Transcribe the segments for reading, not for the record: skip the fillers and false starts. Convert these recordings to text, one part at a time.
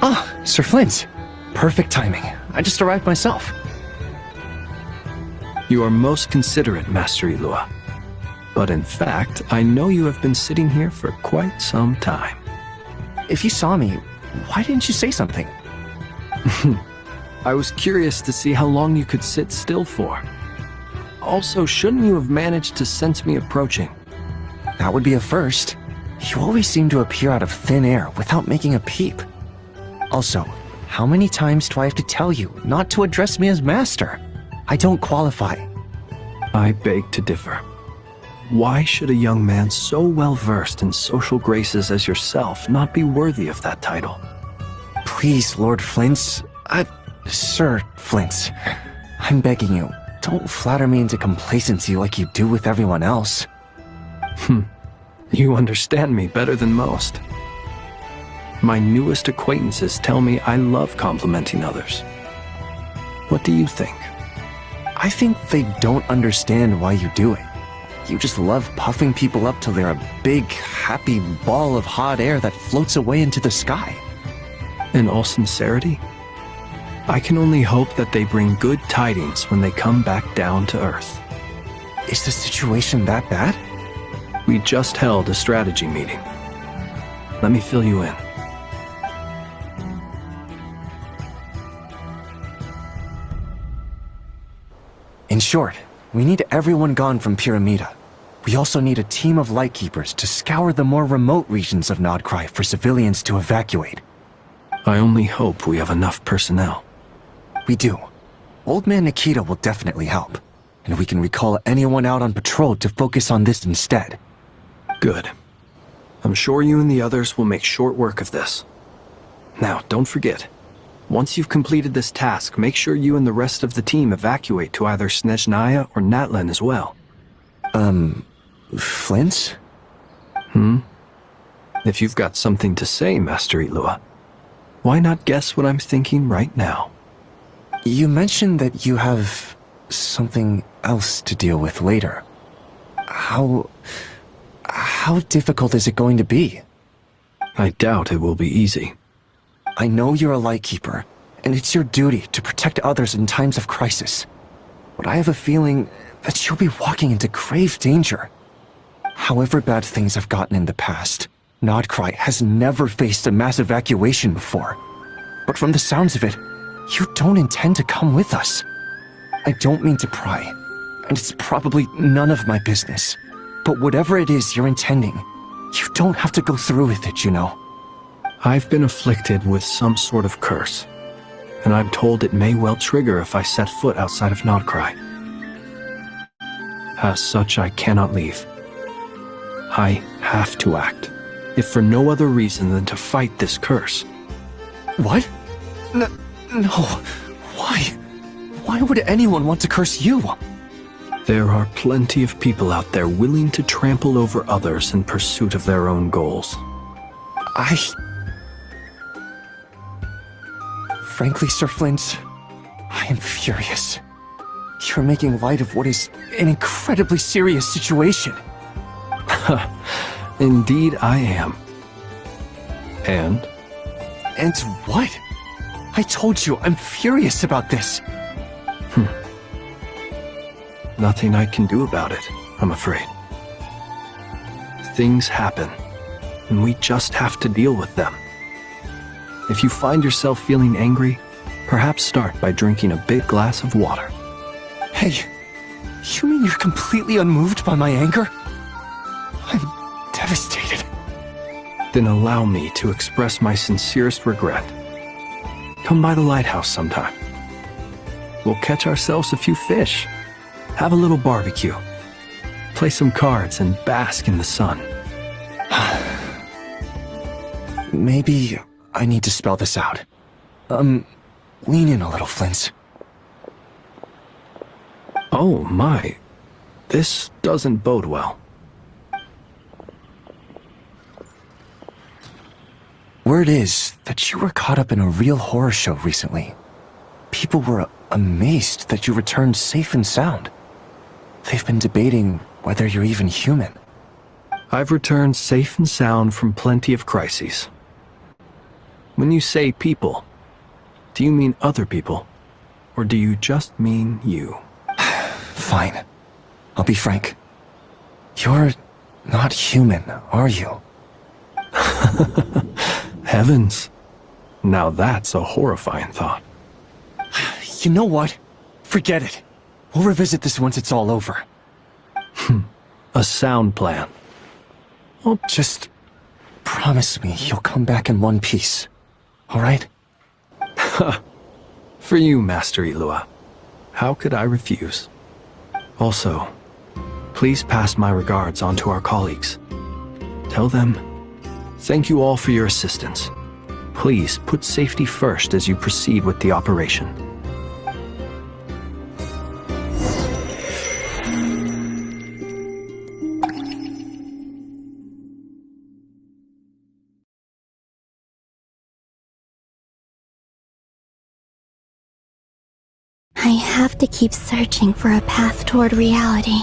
Ah, Sir Flint. Perfect timing. I just arrived myself. You are most considerate, Master Ilua. But in fact, I know you have been sitting here for quite some time. If you saw me, why didn't you say something? I was curious to see how long you could sit still for. Also, shouldn't you have managed to sense me approaching? That would be a first. You always seem to appear out of thin air without making a peep. Also, how many times do I have to tell you not to address me as master? I don't qualify. I beg to differ. Why should a young man so well-versed in social graces as yourself not be worthy of that title? Please, Lord Flint. Sir Flint. I'm begging you, don't flatter me into complacency like you do with everyone else. You understand me better than most. My newest acquaintances tell me I love complimenting others. What do you think? I think they don't understand why you do it. You just love puffing people up till they're a big, happy ball of hot air that floats away into the sky. In all sincerity, I can only hope that they bring good tidings when they come back down to Earth. Is the situation that bad? We just held a strategy meeting. Let me fill you in. In short, we need everyone gone from Pyramida. We also need a team of Lightkeepers to scour the more remote regions of Nodcry for civilians to evacuate. I only hope we have enough personnel. We do. Old Man Nikita will definitely help, and we can recall anyone out on patrol to focus on this instead. Good. I'm sure you and the others will make short work of this. Now, don't forget, once you've completed this task, make sure you and the rest of the team evacuate to either Snezhnaya or Natlan as well. Flint? If you've got something to say, Master Ilua, why not guess what I'm thinking right now? You mentioned that you have something else to deal with later. How difficult is it going to be? I doubt it will be easy. I know you're a Lightkeeper, and it's your duty to protect others in times of crisis. But I have a feeling that you'll be walking into grave danger. However bad things have gotten in the past, Nodcry has never faced a mass evacuation before. But from the sounds of it, you don't intend to come with us. I don't mean to pry, and it's probably none of my business. But whatever it is you're intending, you don't have to go through with it, you know. I've been afflicted with some sort of curse, and I'm told it may well trigger if I set foot outside of Nodcry. As such, I cannot leave. I have to act, if for no other reason than to fight this curse. What? No. Why? Why would anyone want to curse you? There are plenty of people out there willing to trample over others in pursuit of their own goals. Frankly, Sir Flint, I am furious. You're making light of what is an incredibly serious situation. Indeed I am. And? And what? I told you, I'm furious about this. Nothing I can do about it, I'm afraid. Things happen, and we just have to deal with them. If you find yourself feeling angry, perhaps start by drinking a big glass of water. Hey, you mean you're completely unmoved by my anger? I'm devastated. Then allow me to express my sincerest regret. Come by the lighthouse sometime. We'll catch ourselves a few fish, have a little barbecue, play some cards, and bask in the sun. Maybe I need to spell this out. Lean in a little, Flint. Oh my, this doesn't bode well. Word is that you were caught up in a real horror show recently. People were amazed that you returned safe and sound. They've been debating whether you're even human. I've returned safe and sound from plenty of crises. When you say people, do you mean other people? Or do you just mean you? Fine. I'll be frank. You're not human, are you? Heavens. Now that's a horrifying thought. You know what? Forget it. We'll revisit this once it's all over. A sound plan. Well, just promise me you'll come back in one piece. All right? For you, Master Ilua. How could I refuse? Also, please pass my regards on to our colleagues. Tell them, thank you all for your assistance. Please put safety first as you proceed with the operation. I have to keep searching for a path toward reality.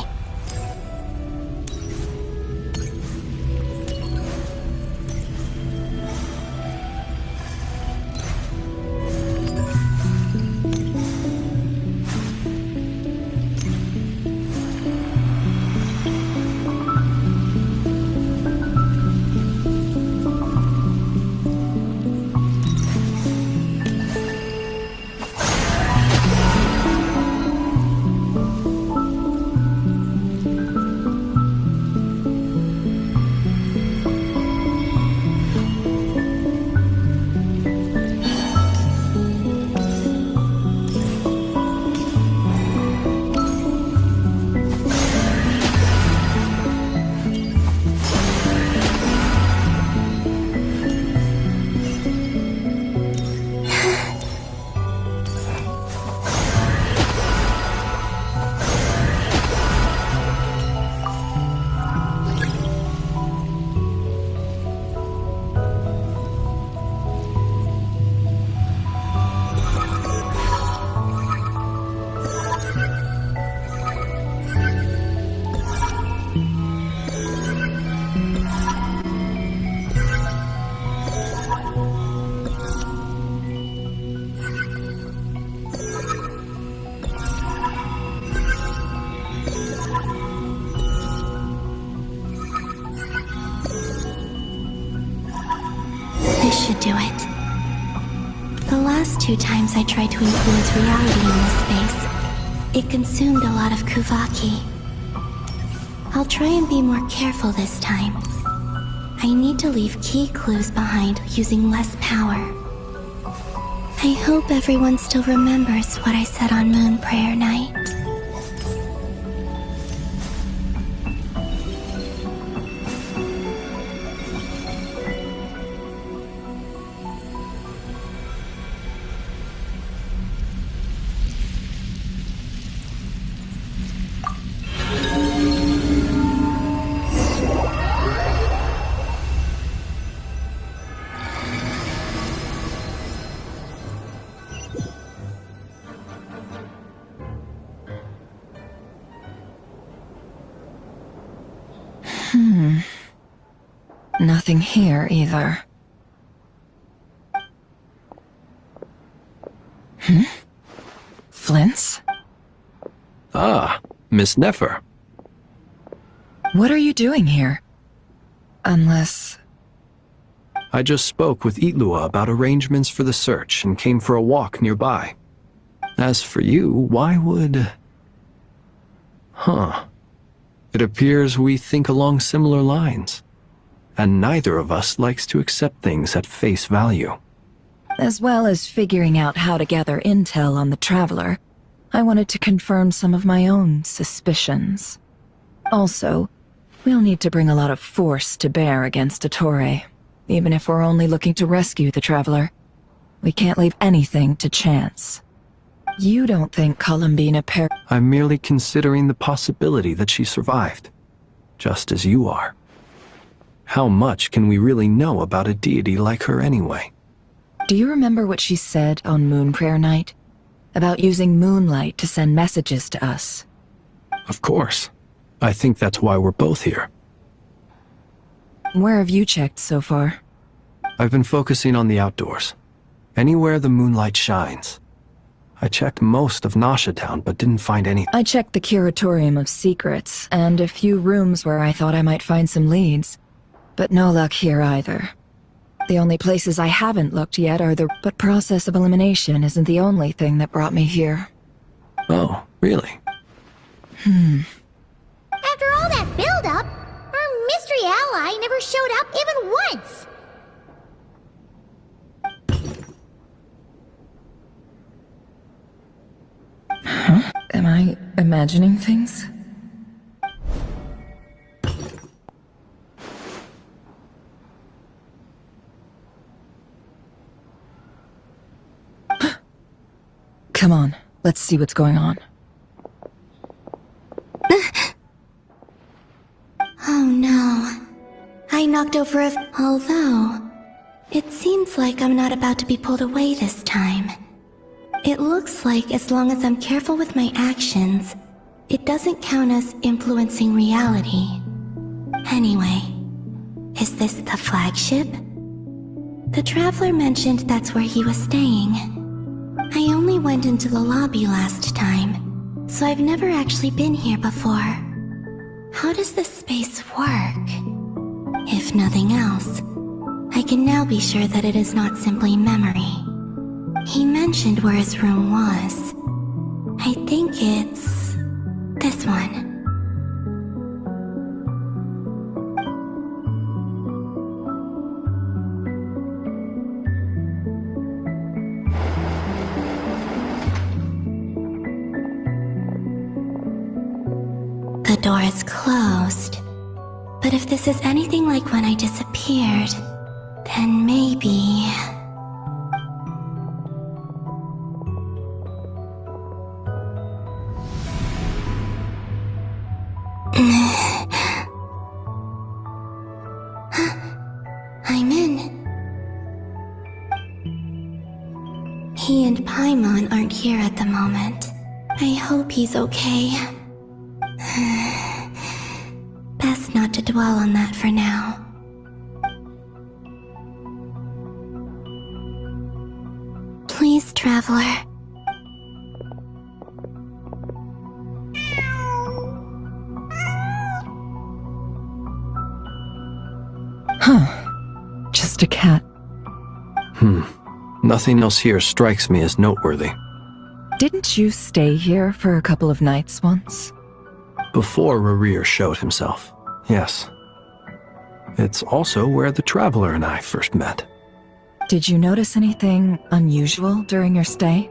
This should do it. The last 2 times I tried to influence reality in this space, it consumed a lot of Kuvaki. I'll try and be more careful this time. I need to leave key clues behind using less power. I hope everyone still remembers what I said on Moon Prayer Night. Nothing here either. Flints? Ah, Miss Nefer. What are you doing here? Unless... I just spoke with Itlua about arrangements for the search and came for a walk nearby. As for you, why would... It appears we think along similar lines. And neither of us likes to accept things at face value. As well as figuring out how to gather intel on the Traveler, I wanted to confirm some of my own suspicions. Also, we'll need to bring a lot of force to bear against Ettore, even if we're only looking to rescue the Traveler. We can't leave anything to chance. You don't think Columbina I'm merely considering the possibility that she survived, just as you are. How much can we really know about a deity like her anyway? Do you remember what she said on Moon Prayer Night? About using moonlight to send messages to us? Of course. I think that's why we're both here. Where have you checked so far? I've been focusing on the outdoors. Anywhere the moonlight shines. I checked most of Nasha Town, but didn't find any. I checked the Curatorium of Secrets, and a few rooms where I thought I might find some leads. But no luck here either. The only places I haven't looked yet are the... But process of elimination isn't the only thing that brought me here. Oh, really? After all that build-up, our mystery ally never showed up even once! Am I imagining things? Come on, let's see what's going on. Oh no. I knocked over a... Although, it seems like I'm not about to be pulled away this time. It looks like as long as I'm careful with my actions, it doesn't count as influencing reality. Anyway, is this the flagship? The Traveler mentioned that's where he was staying. I only went into the lobby last time, so I've never actually been here before. How does this space work? If nothing else, I can now be sure that it is not simply memory. He mentioned where his room was. I think it's... this one. The door is closed. But if this is anything like when I disappeared, then maybe... I'm in. He and Paimon aren't here at the moment. I hope he's okay. Best not to dwell on that for now. Please, Traveler. Just a cat. Nothing else here strikes me as noteworthy. Didn't you stay here for a couple of nights once? Before Rerir showed himself, yes. It's also where the Traveler and I first met. Did you notice anything unusual during your stay?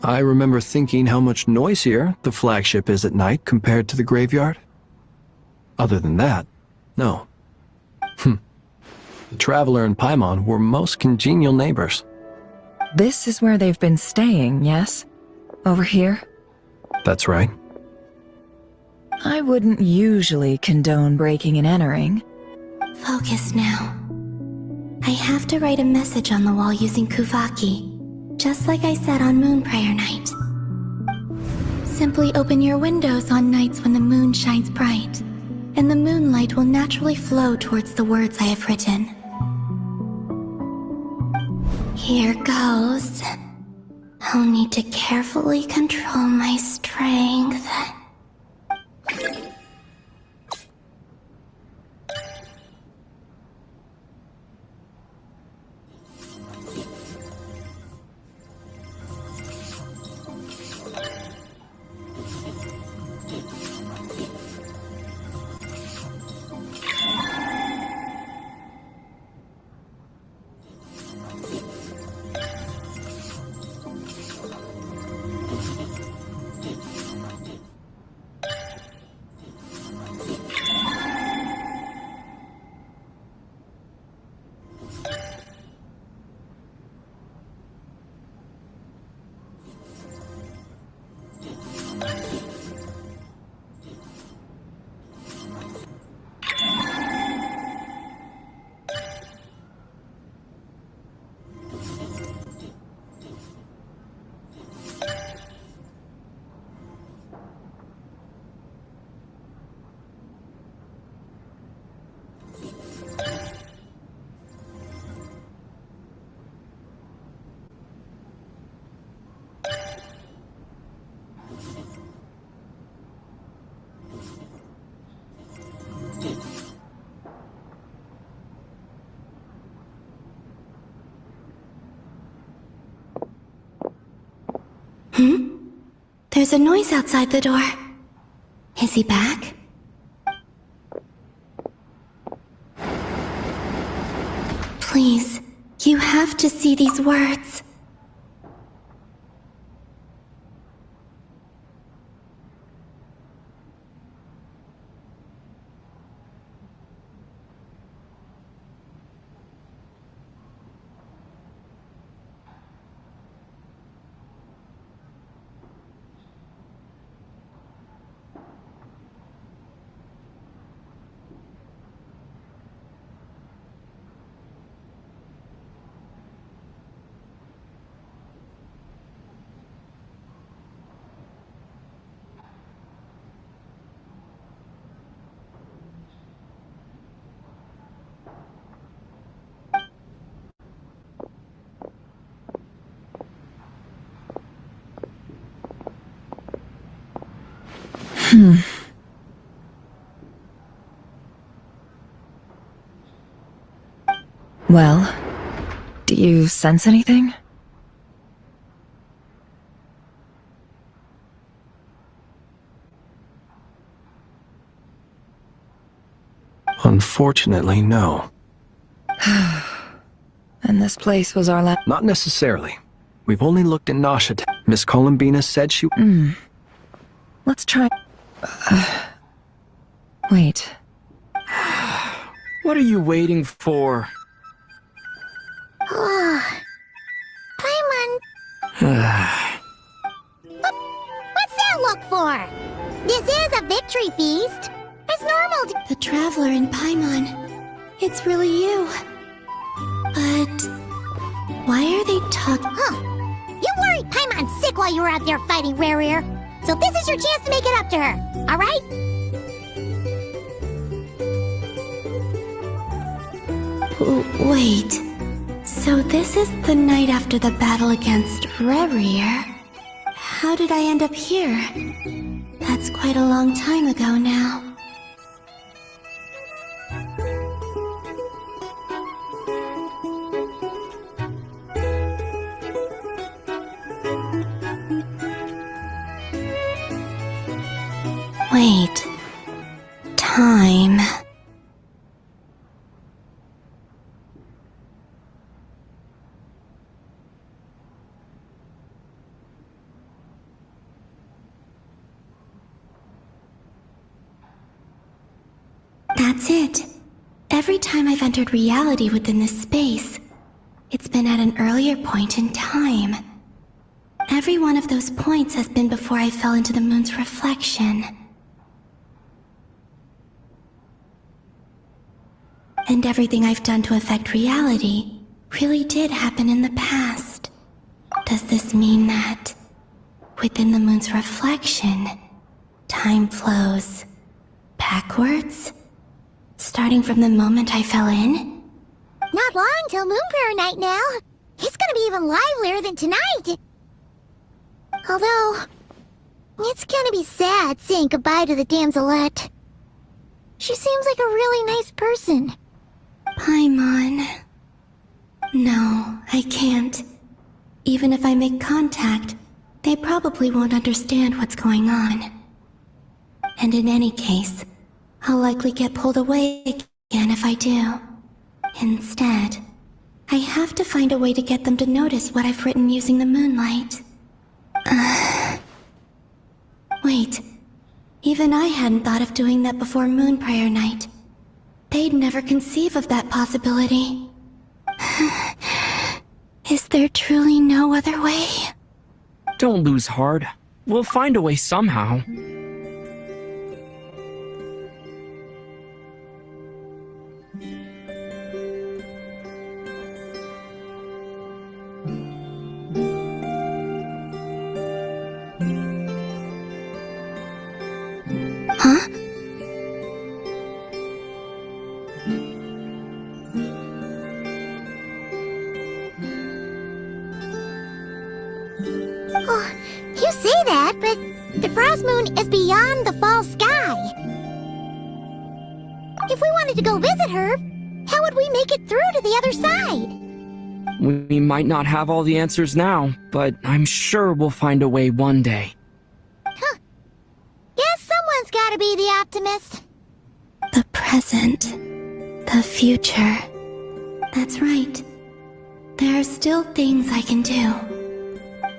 I remember thinking how much noisier the flagship is at night compared to the graveyard. Other than that, no. The Traveler and Paimon were most congenial neighbors. This is where they've been staying, yes? Over here? That's right. I wouldn't usually condone breaking and entering. Focus now. I have to write a message on the wall using Kuvaki, just like I said on Moon Prayer Night. Simply open your windows on nights when the moon shines bright, and the moonlight will naturally flow towards the words I have written. Here goes. I'll need to carefully control my strength. There's a noise outside the door. Is he back? Please, you have to see these words. Well, do you sense anything? Unfortunately, no. And this place was our last. Not necessarily. We've only looked in Nasha. Miss Columbina said she... Let's try. Wait. What are you waiting for? Paimon, what's that look for? This is a victory feast. It's normal to... The Traveler in Paimon. It's really you. But why are they talking? Huh. You worried Paimon sick while you were out there fighting Rare Ear. So this is your chance to make it up to her, alright? Wait. So this is the night after the battle against Rerir. How did I end up here? That's quite a long time ago now. Wait. Time. That's it. Every time I've entered reality within this space, it's been at an earlier point in time. Every one of those points has been before I fell into the moon's reflection. And everything I've done to affect reality really did happen in the past. Does this mean that, within the moon's reflection, time flows backwards? Starting from the moment I fell in? Not long till Moon Prayer Night now. It's gonna be even livelier than tonight. Although, it's gonna be sad saying goodbye to the damselette. She seems like a really nice person. Paimon. No, I can't. Even if I make contact, they probably won't understand what's going on. And in any case, I'll likely get pulled away again if I do. Instead, I have to find a way to get them to notice what I've written using the moonlight. Wait, even I hadn't thought of doing that before Moon Prayer Night. They'd never conceive of that possibility. Is there truly no other way? Don't lose heart. We'll find a way somehow. Huh? Oh, you say that, but the Frost Moon is beyond the fall sky. If we wanted to go visit her, how would we make it through to the other side? We might not have all the answers now, but I'm sure we'll find a way one day. to be the optimist? The present. The future. That's right. There are still things I can do.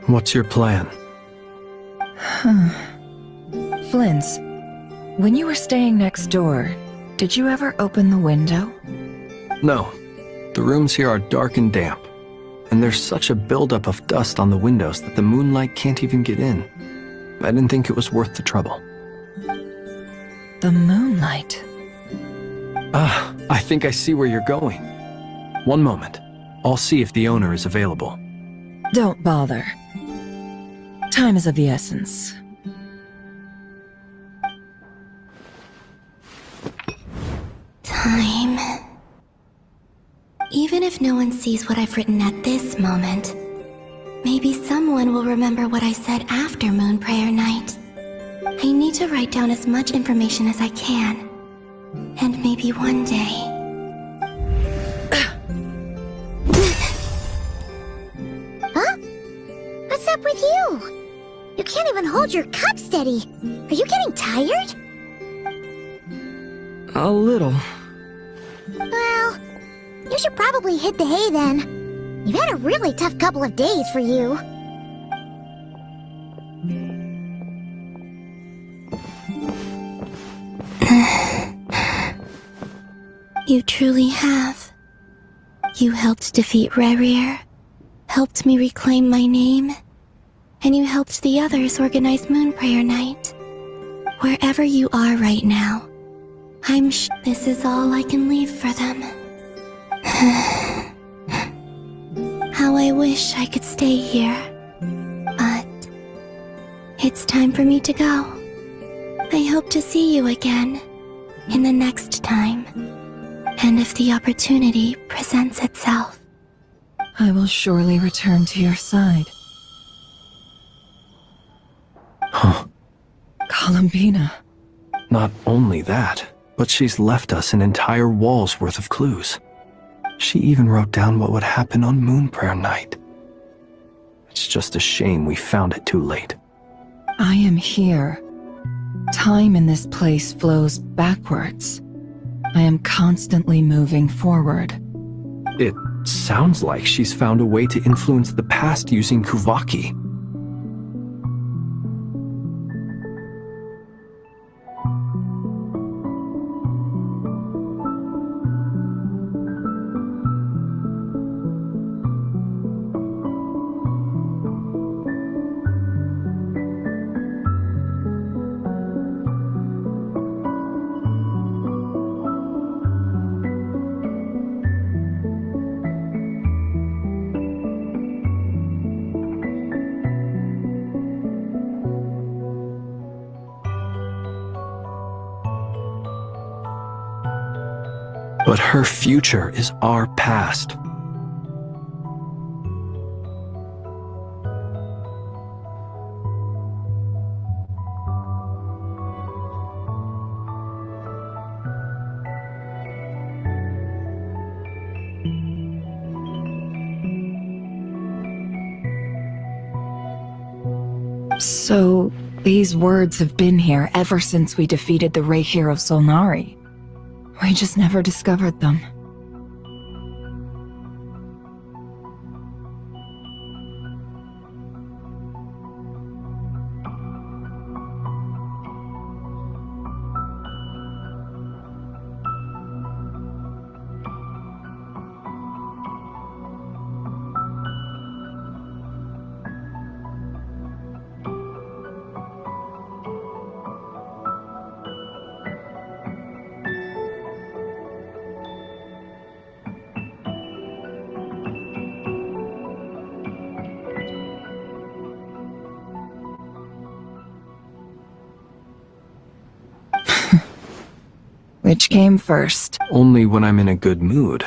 What's your plan? Flint's, when you were staying next door, did you ever open the window? No. The rooms here are dark and damp, and there's such a buildup of dust on the windows that the moonlight can't even get in. I didn't think it was worth the trouble. The moonlight. Ah, I think I see where you're going. One moment. I'll see if the owner is available. Don't bother. Time is of the essence. Time. Even if no one sees what I've written at this moment, maybe someone will remember what I said after Moon Prayer Night. I need to write down as much information as I can. And maybe one day... Huh? What's up with you? You can't even hold your cup steady. Are you getting tired? A little. Well, you should probably hit the hay then. You've had a really tough couple of days for you. You truly have. You helped defeat Rerir, helped me reclaim my name, and you helped the others organize Moon Prayer Night. Wherever you are right now, I'm sure this is all I can leave for them. How I wish I could stay here. But it's time for me to go. I hope to see you again in the next time. And if the opportunity presents itself. I will surely return to your side. Huh. Columbina. Not only that, but she's left us an entire wall's worth of clues. She even wrote down what would happen on Moon Prayer Night. It's just a shame we found it too late. I am here. Time in this place flows backwards. I am constantly moving forward. It sounds like she's found a way to influence the past using Kuvaki. But her future is our past. So, these words have been here ever since we defeated the Reikir of Solnari. We just never discovered them. Which came first? Only when I'm in a good mood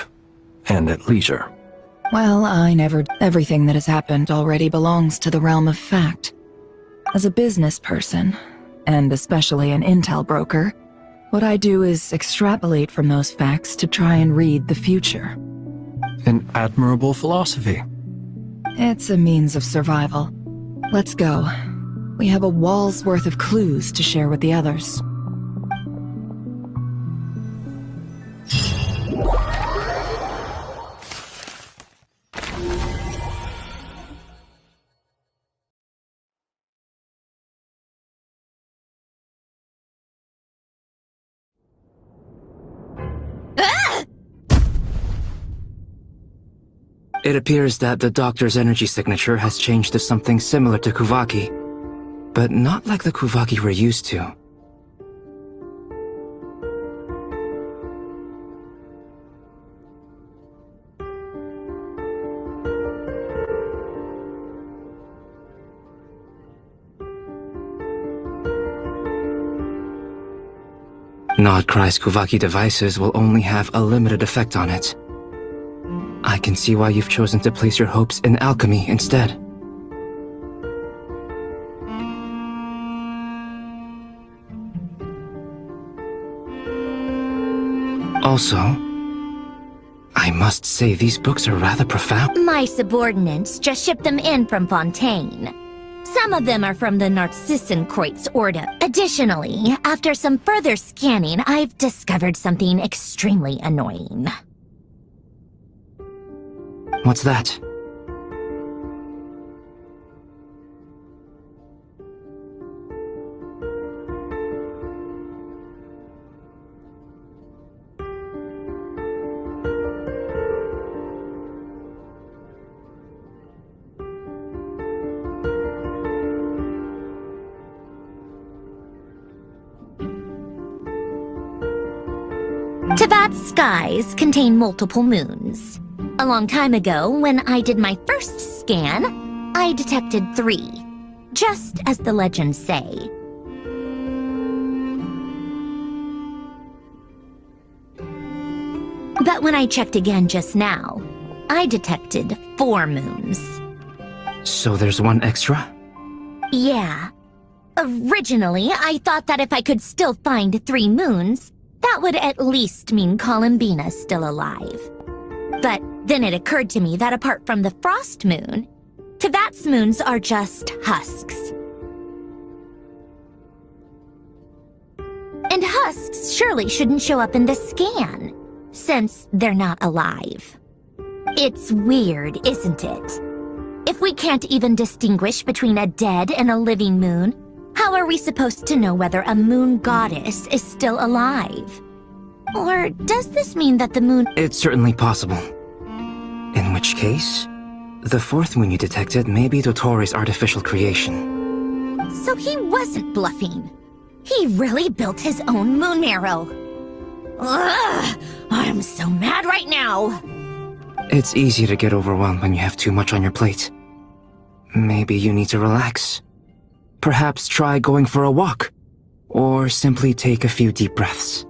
and at leisure. Well, everything that has happened already belongs to the realm of fact. As a business person, and especially an intel broker, what I do is extrapolate from those facts to try and read the future. An admirable philosophy. It's a means of survival. Let's go. We have a wall's worth of clues to share with the others. It appears that the doctor's energy signature has changed to something similar to Kuvaki, but not like the Kuvaki we're used to. Nodcry's Kuvaki devices will only have a limited effect on it. I can see why you've chosen to place your hopes in alchemy instead. Also, I must say these books are rather profound. My subordinates just shipped them in from Fontaine. Some of them are from the Narcissenkreuz Order. Additionally, after some further scanning, I've discovered something extremely annoying. What's that? Tibet's skies contain multiple moons. A long time ago, when I did my first scan, I detected 3, just as the legends say. But when I checked again just now, I detected 4 moons. So there's one extra? Yeah. Originally, I thought that if I could still find 3 moons, that would at least mean Columbina's still alive. But then it occurred to me that apart from the frost moon, Tibet's moons are just husks. And husks surely shouldn't show up in the scan, since they're not alive. It's weird, isn't it? If we can't even distinguish between a dead and a living moon, how are we supposed to know whether a moon goddess is still alive? Or does this mean that the moon— It's certainly possible. In which case, the 4th moon you detected may be Dotori's artificial creation. So he wasn't bluffing. He really built his own moon marrow. Ugh! I'm so mad right now! It's easy to get overwhelmed when you have too much on your plate. Maybe you need to relax. Perhaps try going for a walk, or simply take a few deep breaths.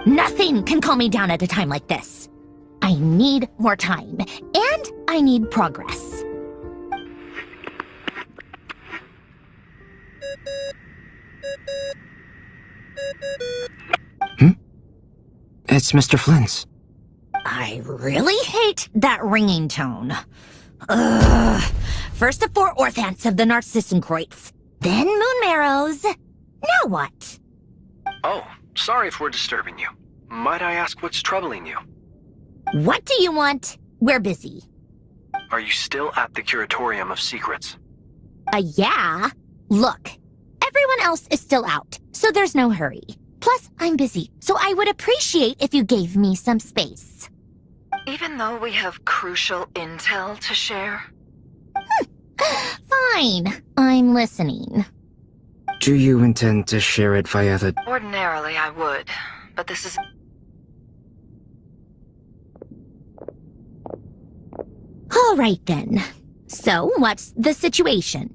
Nothing can calm me down at a time like this. I need more time, and I need progress. It's Mr. Flynn's. I really hate that ringing tone. Ugh. First the 4 orthants of the Narcissenkreuz, then moon marrows. Now what? Oh, sorry if we're disturbing you. Might I ask what's troubling you? What do you want? We're busy. Are you still at the Curatorium of Secrets? Yeah. Look, everyone else is still out, so there's no hurry. Plus, I'm busy, so I would appreciate if you gave me some space. Even though we have crucial intel to share? Fine, I'm listening. Do you intend to share it via the... Ordinarily I would, but this is... All right then. So, what's the situation?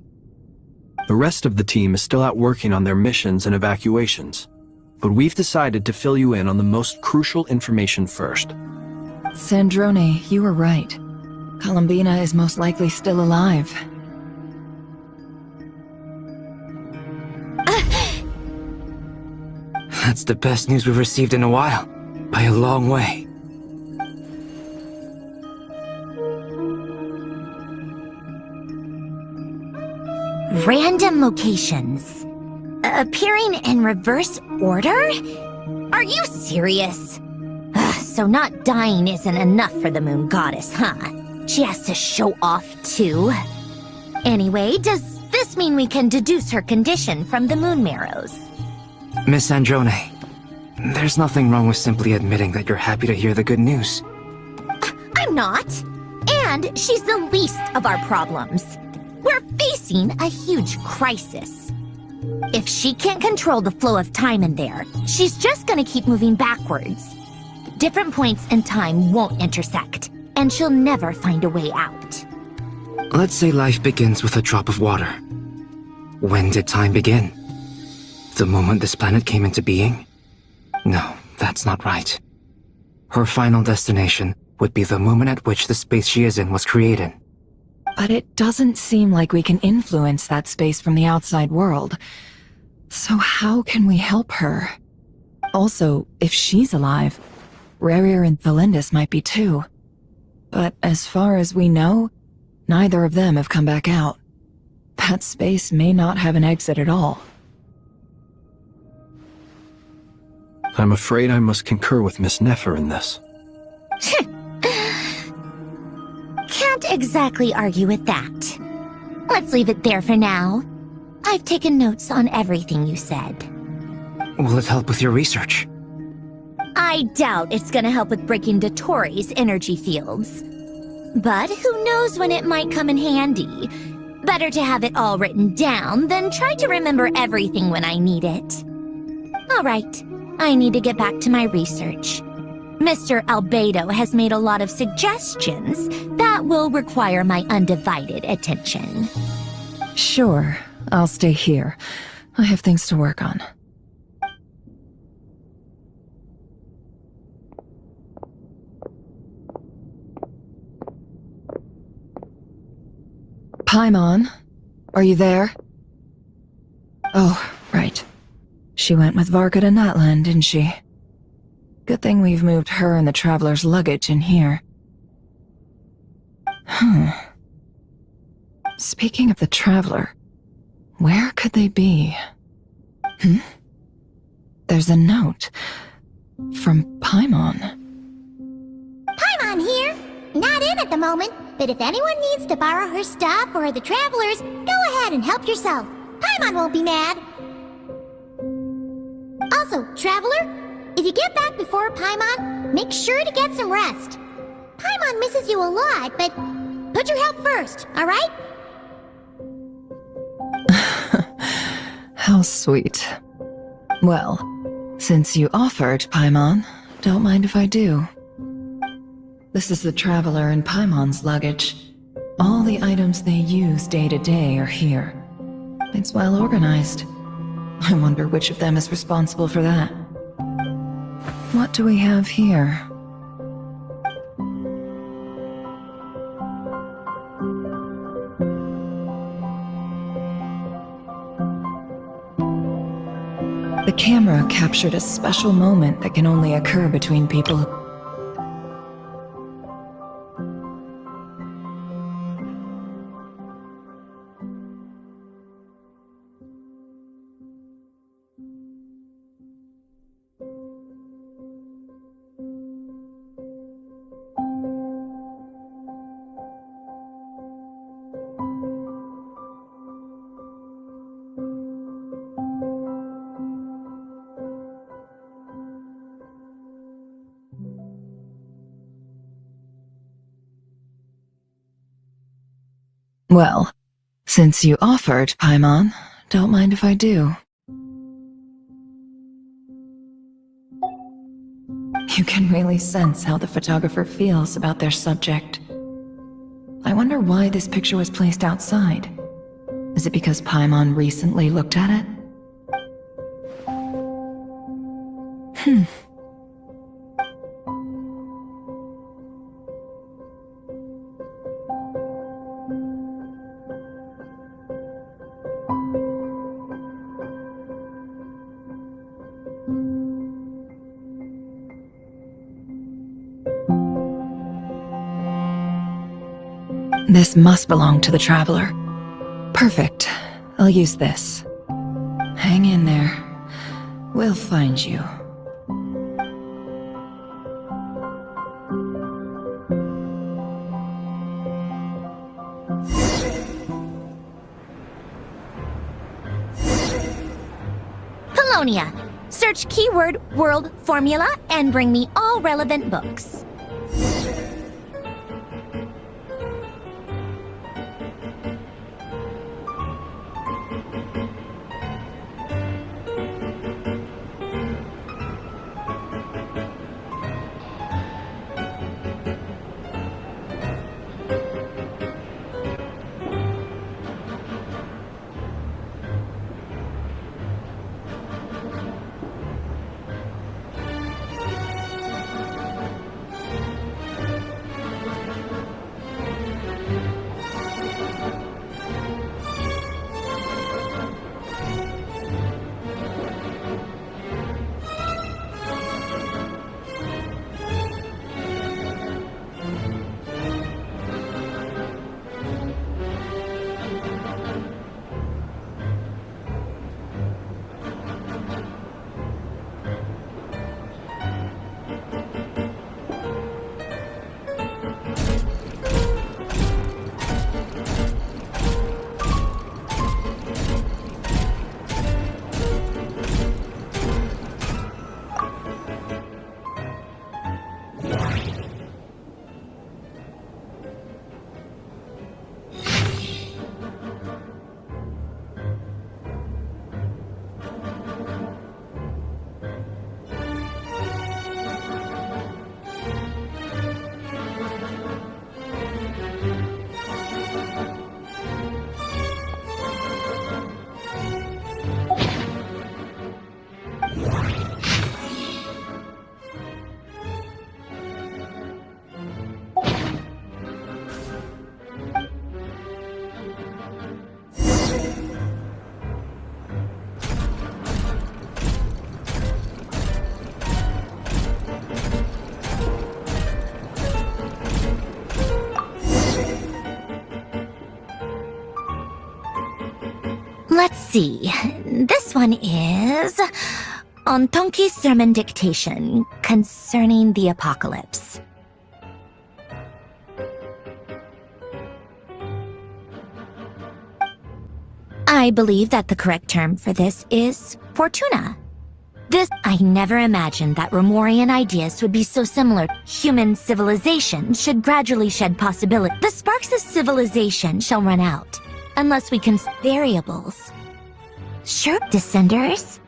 The rest of the team is still out working on their missions and evacuations, but we've decided to fill you in on the most crucial information first. Sandrone, you were right. Columbina is most likely still alive. That's the best news we've received in a while, by a long way. Random locations. Appearing in reverse order? Are you serious? So not dying isn't enough for the moon goddess, huh? She has to show off too. Anyway, does this mean we can deduce her condition from the moon marrows? Miss Androne, there's nothing wrong with simply admitting that you're happy to hear the good news. I'm not. And she's the least of our problems. We're facing a huge crisis. If she can't control the flow of time in there, she's just gonna keep moving backwards. Different points in time won't intersect, and she'll never find a way out. Let's say life begins with a drop of water. When did time begin? The moment this planet came into being? No, that's not right. Her final destination would be the moment at which the space she is in was created. But it doesn't seem like we can influence that space from the outside world. So how can we help her? Also, if she's alive, Rerir and Thalindus might be too. But as far as we know, neither of them have come back out. That space may not have an exit at all. I'm afraid I must concur with Miss Nefer in this. Can't exactly argue with that. Let's leave it there for now. I've taken notes on everything you said. Will it help with your research? I doubt it's gonna help with breaking Dotori's energy fields. But who knows when it might come in handy. Better to have it all written down than try to remember everything when I need it. Alright, I need to get back to my research. Mr. Albedo has made a lot of suggestions that will require my undivided attention. Sure, I'll stay here. I have things to work on. Paimon, are you there? Oh, right. She went with Varka to Natlan, didn't she? Good thing we've moved her and the Traveler's luggage in here. Speaking of the Traveler, where could they be? There's a note from Paimon. Paimon here. Not in at the moment, but if anyone needs to borrow her stuff or the Travelers, go ahead and help yourself. Paimon won't be mad. Also, Traveler, if you get back before Paimon, make sure to get some rest. Paimon misses you a lot, but put your health first, alright? How sweet. Well, since you offered, Paimon, don't mind if I do. This is the Traveler and Paimon's luggage. All the items they use day to day are here. It's well organized. I wonder which of them is responsible for that. What do we have here? The camera captured a special moment that can only occur between people. Well, since you offered, Paimon, don't mind if I do. You can really sense how the photographer feels about their subject. I wonder why this picture was placed outside. Is it because Paimon recently looked at it? This must belong to the Traveler. Perfect. I'll use this. Hang in there. We'll find you. Polonia. Search keyword world formula and bring me all relevant books. Let's see. This one is on Tonki's sermon dictation concerning the apocalypse. I believe that the correct term for this is Fortuna. I never imagined that Remorian ideas would be so similar. Human civilization should gradually shed possibility. The sparks of civilization shall run out, unless we consider variables. Sure, Descenders.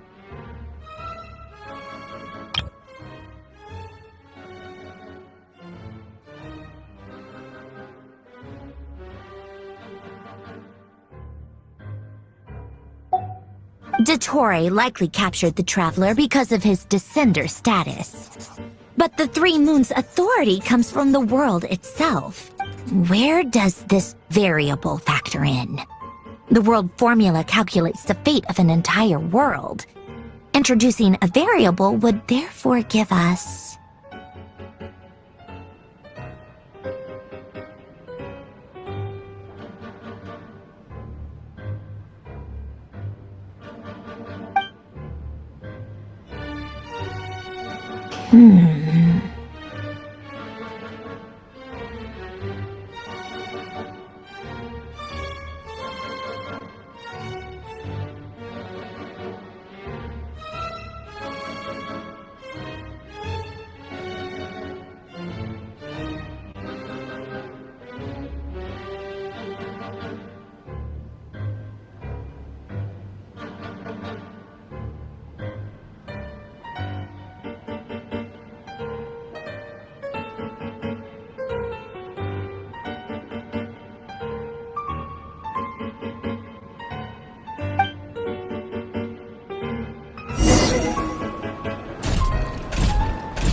Dottore likely captured the Traveler because of his Descender status. But the Three Moons' authority comes from the world itself. Where does this variable factor in? The world formula calculates the fate of an entire world. Introducing a variable would therefore give us...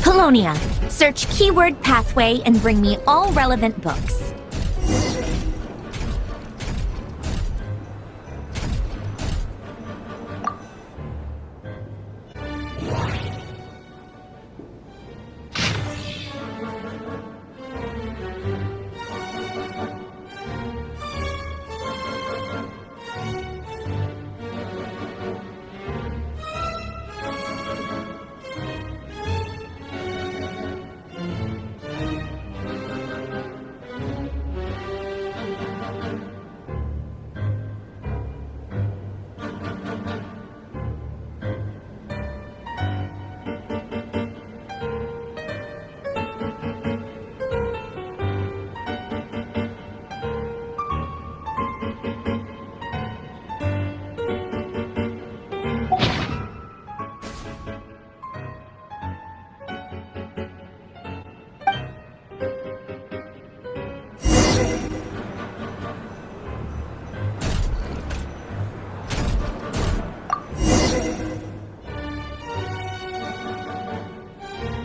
Polonia, search keyword pathway and bring me all relevant books.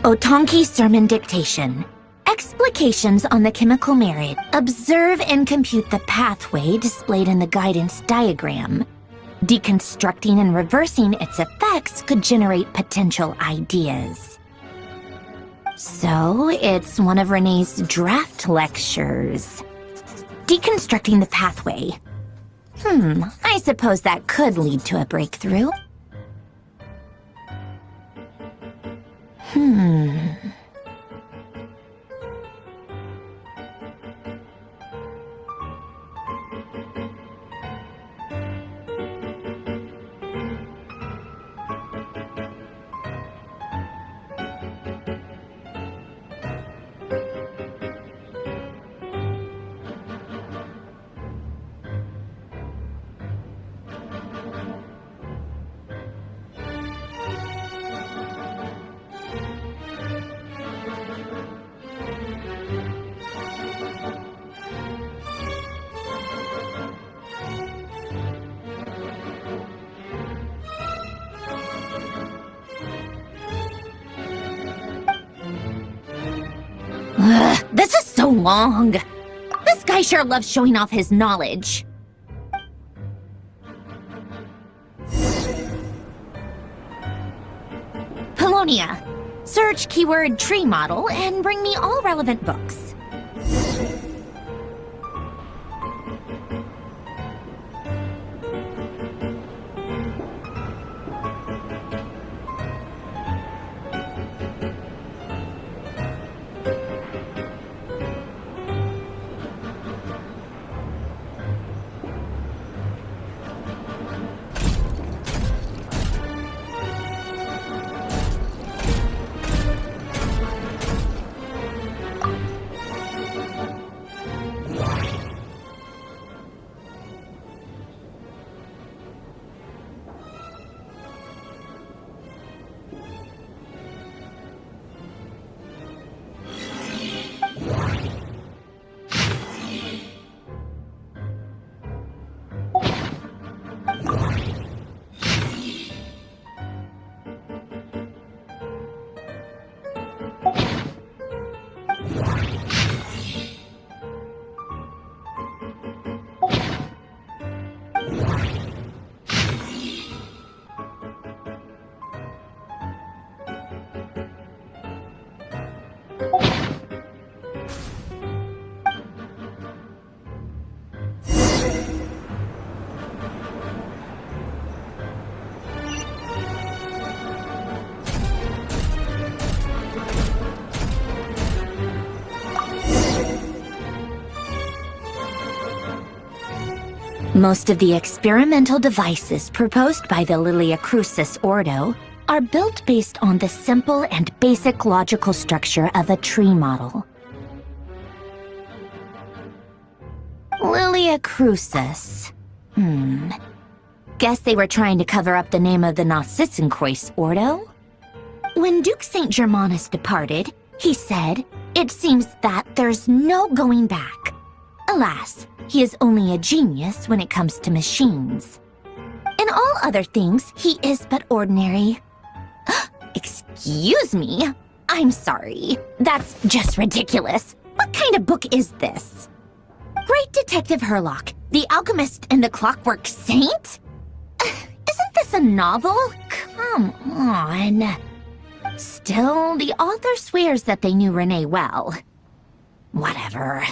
Otonki Sermon Dictation. Explications on the chemical marriage. Observe and compute the pathway displayed in the guidance diagram. Deconstructing and reversing its effects could generate potential ideas. So, it's one of Renee's draft lectures. Deconstructing the pathway. I suppose that could lead to a breakthrough. This is so long. This guy sure loves showing off his knowledge. Polonia, search keyword tree model and bring me all relevant books. Most of the experimental devices proposed by the Lilia Crucis Ordo are built based on the simple and basic logical structure of a tree model. Lilia Crucis. Guess they were trying to cover up the name of the Narcissenkreuz Ordo? When Duke St. Germanus departed, he said, "It seems that there's no going back." Alas, he is only a genius when it comes to machines. In all other things, he is but ordinary. Excuse me? I'm sorry. That's just ridiculous. What kind of book is this? Great Detective Herlock, the Alchemist and the Clockwork Saint? Isn't this a novel? Come on. Still, the author swears that they knew Renee well. Whatever.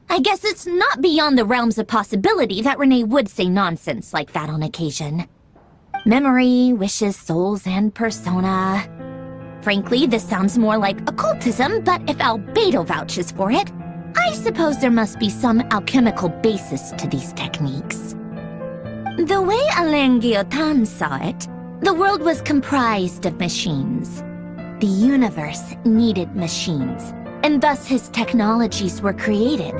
I guess it's not beyond the realms of possibility that Renee would say nonsense like that on occasion. Memory, wishes, souls, and persona. Frankly, this sounds more like occultism, but if Albedo vouches for it, I suppose there must be some alchemical basis to these techniques. The way Alain Guillotin saw it, the world was comprised of machines. The universe needed machines, and thus his technologies were created.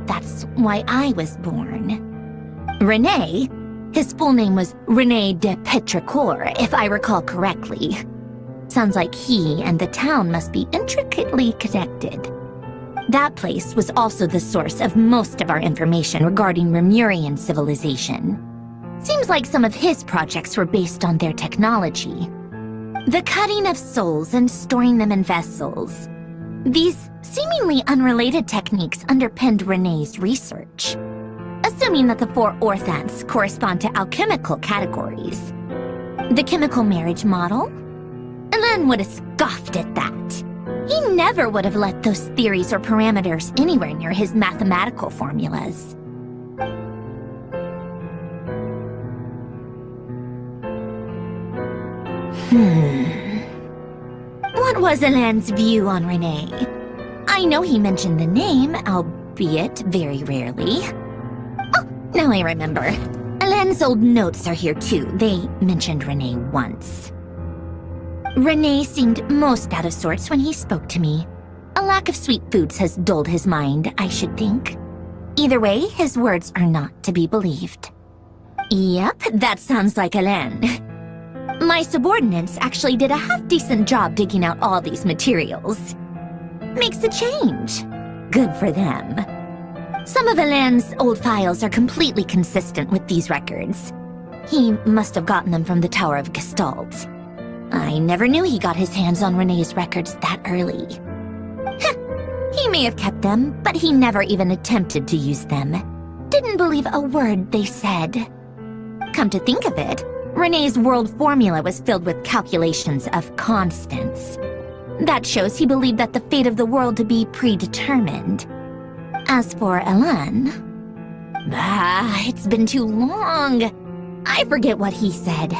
That's why I was born. René, his full name was René de Petrichor, if I recall correctly. Sounds like he and the town must be intricately connected. That place was also the source of most of our information regarding Remurian civilization. Seems like some of his projects were based on their technology. The cutting of souls and storing them in vessels. These seemingly unrelated techniques underpinned René's research. Assuming that the four orthants correspond to alchemical categories. The chemical marriage model? Alain would have scoffed at that. He never would have let those theories or parameters anywhere near his mathematical formulas. What was Alain's view on René? I know he mentioned the name, albeit very rarely. Oh, now I remember. Alain's old notes are here too. They mentioned René once. René seemed most out of sorts when he spoke to me. A lack of sweet foods has dulled his mind, I should think. Either way, his words are not to be believed. Yep, that sounds like Alain. My subordinates actually did a half-decent job digging out all these materials. Makes a change. Good for them. Some of Alain's old files are completely consistent with these records. He must have gotten them from the Tower of Gestalt. I never knew he got his hands on René's records that early. He may have kept them, but he never even attempted to use them. Didn't believe a word they said. Come to think of it, René's world formula was filled with calculations of constants. That shows he believed that the fate of the world to be predetermined. As for Alain... it's been too long. I forget what he said.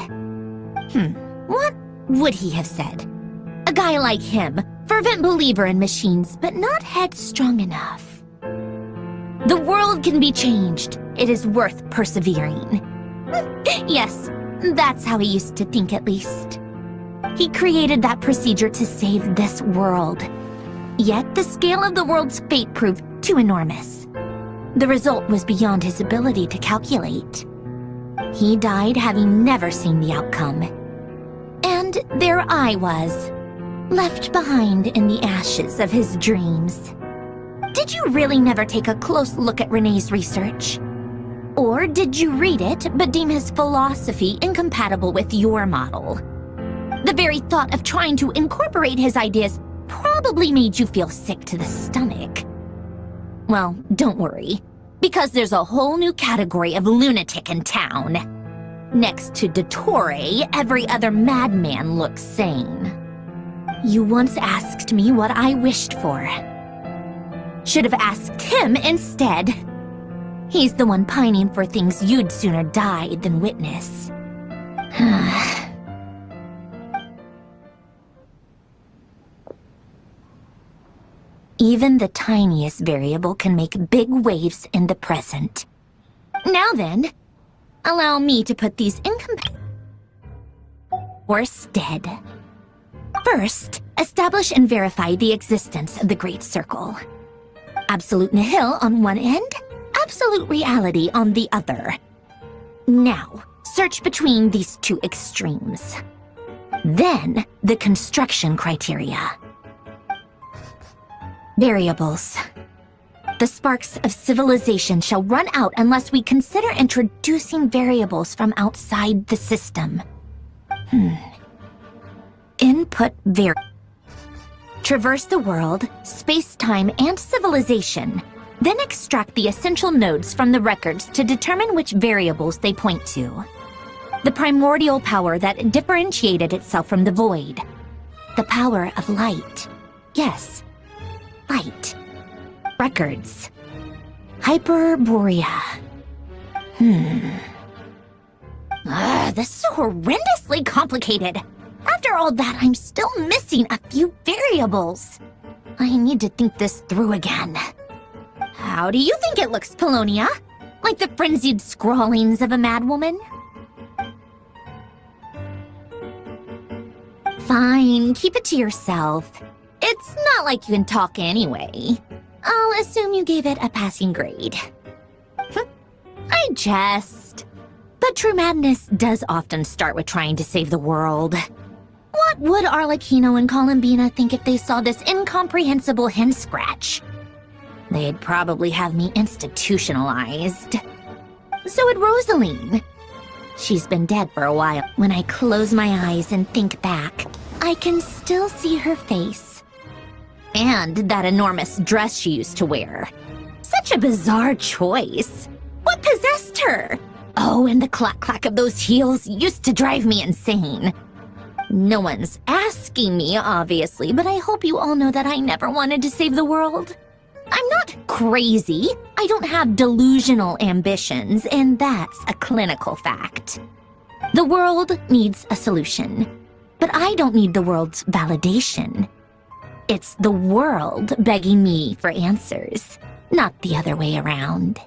What would he have said? A guy like him, fervent believer in machines, but not headstrong enough. The world can be changed. It is worth persevering. Yes, that's how he used to think at least. He created that procedure to save this world. Yet the scale of the world's fate proved too enormous. The result was beyond his ability to calculate. He died having never seen the outcome. And there I was, left behind in the ashes of his dreams. Did you really never take a close look at René's research? Or did you read it but deem his philosophy incompatible with your model? The very thought of trying to incorporate his ideas probably made you feel sick to the stomach. Well, don't worry, because there's a whole new category of lunatic in town. Next to Dottore, every other madman looks sane. You once asked me what I wished for. Should have asked him instead. He's the one pining for things you'd sooner die than witness. Even the tiniest variable can make big waves in the present. Now then, allow me to put these in stead. First, establish and verify the existence of the Great Circle. Absolute nihil on one end, absolute reality on the other. Now, search between these two extremes. Then, the construction criteria. Variables. The sparks of civilization shall run out unless we consider introducing variables from outside the system. Input traverse the world, space-time, and civilization, then extract the essential nodes from the records to determine which variables they point to. The primordial power that differentiated itself from the void. The power of light. Yes, light. Records. Hyperborea. This is so horrendously complicated. After all that, I'm still missing a few variables. I need to think this through again. How do you think it looks, Polonia? Like the frenzied scrawlings of a madwoman? Fine, keep it to yourself. It's not like you can talk anyway. I'll assume you gave it a passing grade. I jest. But true madness does often start with trying to save the world. What would Arlecchino and Columbina think if they saw this incomprehensible hen scratch? They'd probably have me institutionalized. So would Rosaline. She's been dead for a while. When I close my eyes and think back, I can still see her face. And that enormous dress she used to wear. Such a bizarre choice. What possessed her? Oh, and the clack-clack of those heels used to drive me insane. No one's asking me, obviously, but I hope you all know that I never wanted to save the world. I'm not crazy. I don't have delusional ambitions, and that's a clinical fact. The world needs a solution, but I don't need the world's validation. It's the world begging me for answers, not the other way around.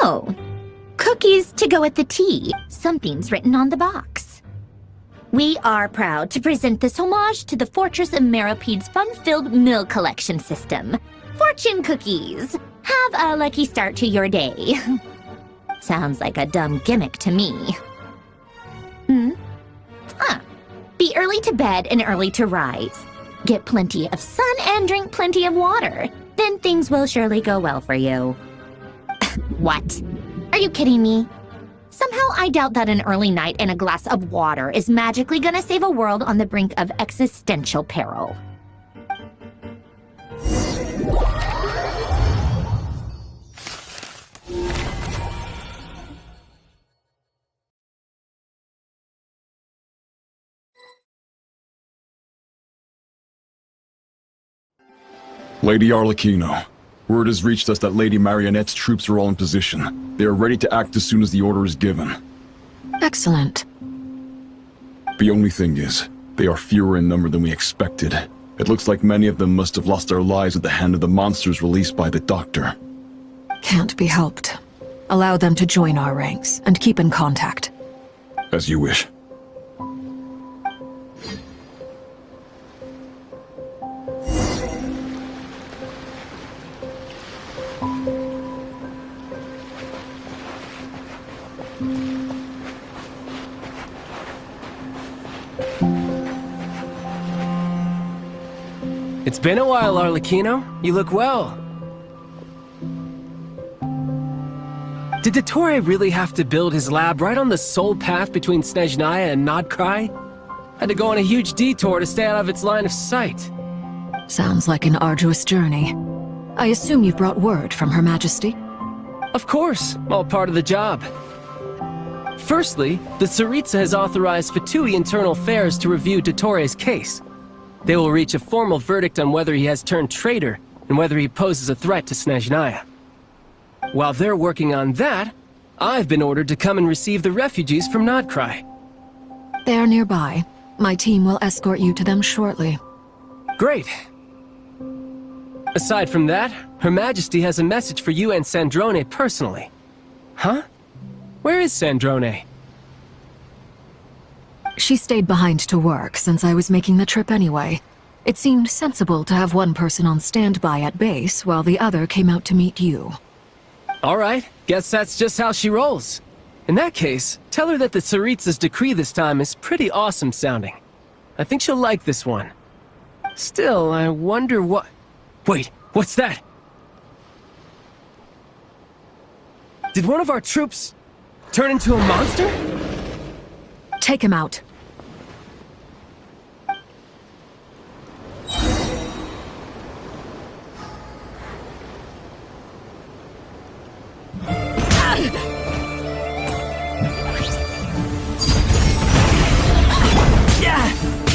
Oh, cookies to go with the tea. Something's written on the box. We are proud to present this homage to the Fortress of Maripede's fun-filled meal collection system. Fortune cookies. Have a lucky start to your day. Sounds like a dumb gimmick to me. Be early to bed and early to rise. Get plenty of sun and drink plenty of water. Then things will surely go well for you. What? Are you kidding me? Somehow I doubt that an early night and a glass of water is magically gonna save a world on the brink of existential peril. Lady Arlecchino, word has reached us that Lady Marionette's troops are all in position. They are ready to act as soon as the order is given. Excellent. The only thing is, they are fewer in number than we expected. It looks like many of them must have lost their lives at the hand of the monsters released by the Doctor. Can't be helped. Allow them to join our ranks and keep in contact. As you wish. It's been a while, Arlecchino. You look well. Did Dottore really have to build his lab right on the sole path between Snezhnaya and Nodkrai? Had to go on a huge detour to stay out of its line of sight. Sounds like an arduous journey. I assume you've brought word from Her Majesty? Of course, all part of the job. Firstly, the Tsaritsa has authorized Fatui Internal Affairs to review Dottore's case. They will reach a formal verdict on whether he has turned traitor and whether he poses a threat to Snezhnaya. While they're working on that, I've been ordered to come and receive the refugees from Nodkrai. They are nearby. My team will escort you to them shortly. Great. Aside from that, Her Majesty has a message for you and Sandrone personally. Huh? Where is Sandrone? She stayed behind to work since I was making the trip anyway. It seemed sensible to have one person on standby at base while the other came out to meet you. All right, guess that's just how she rolls. In that case, tell her that the Tsaritsa's decree this time is pretty awesome sounding. I think she'll like this one. Still, I wonder what... Wait, what's that? Did one of our troops turn into a monster? Take him out.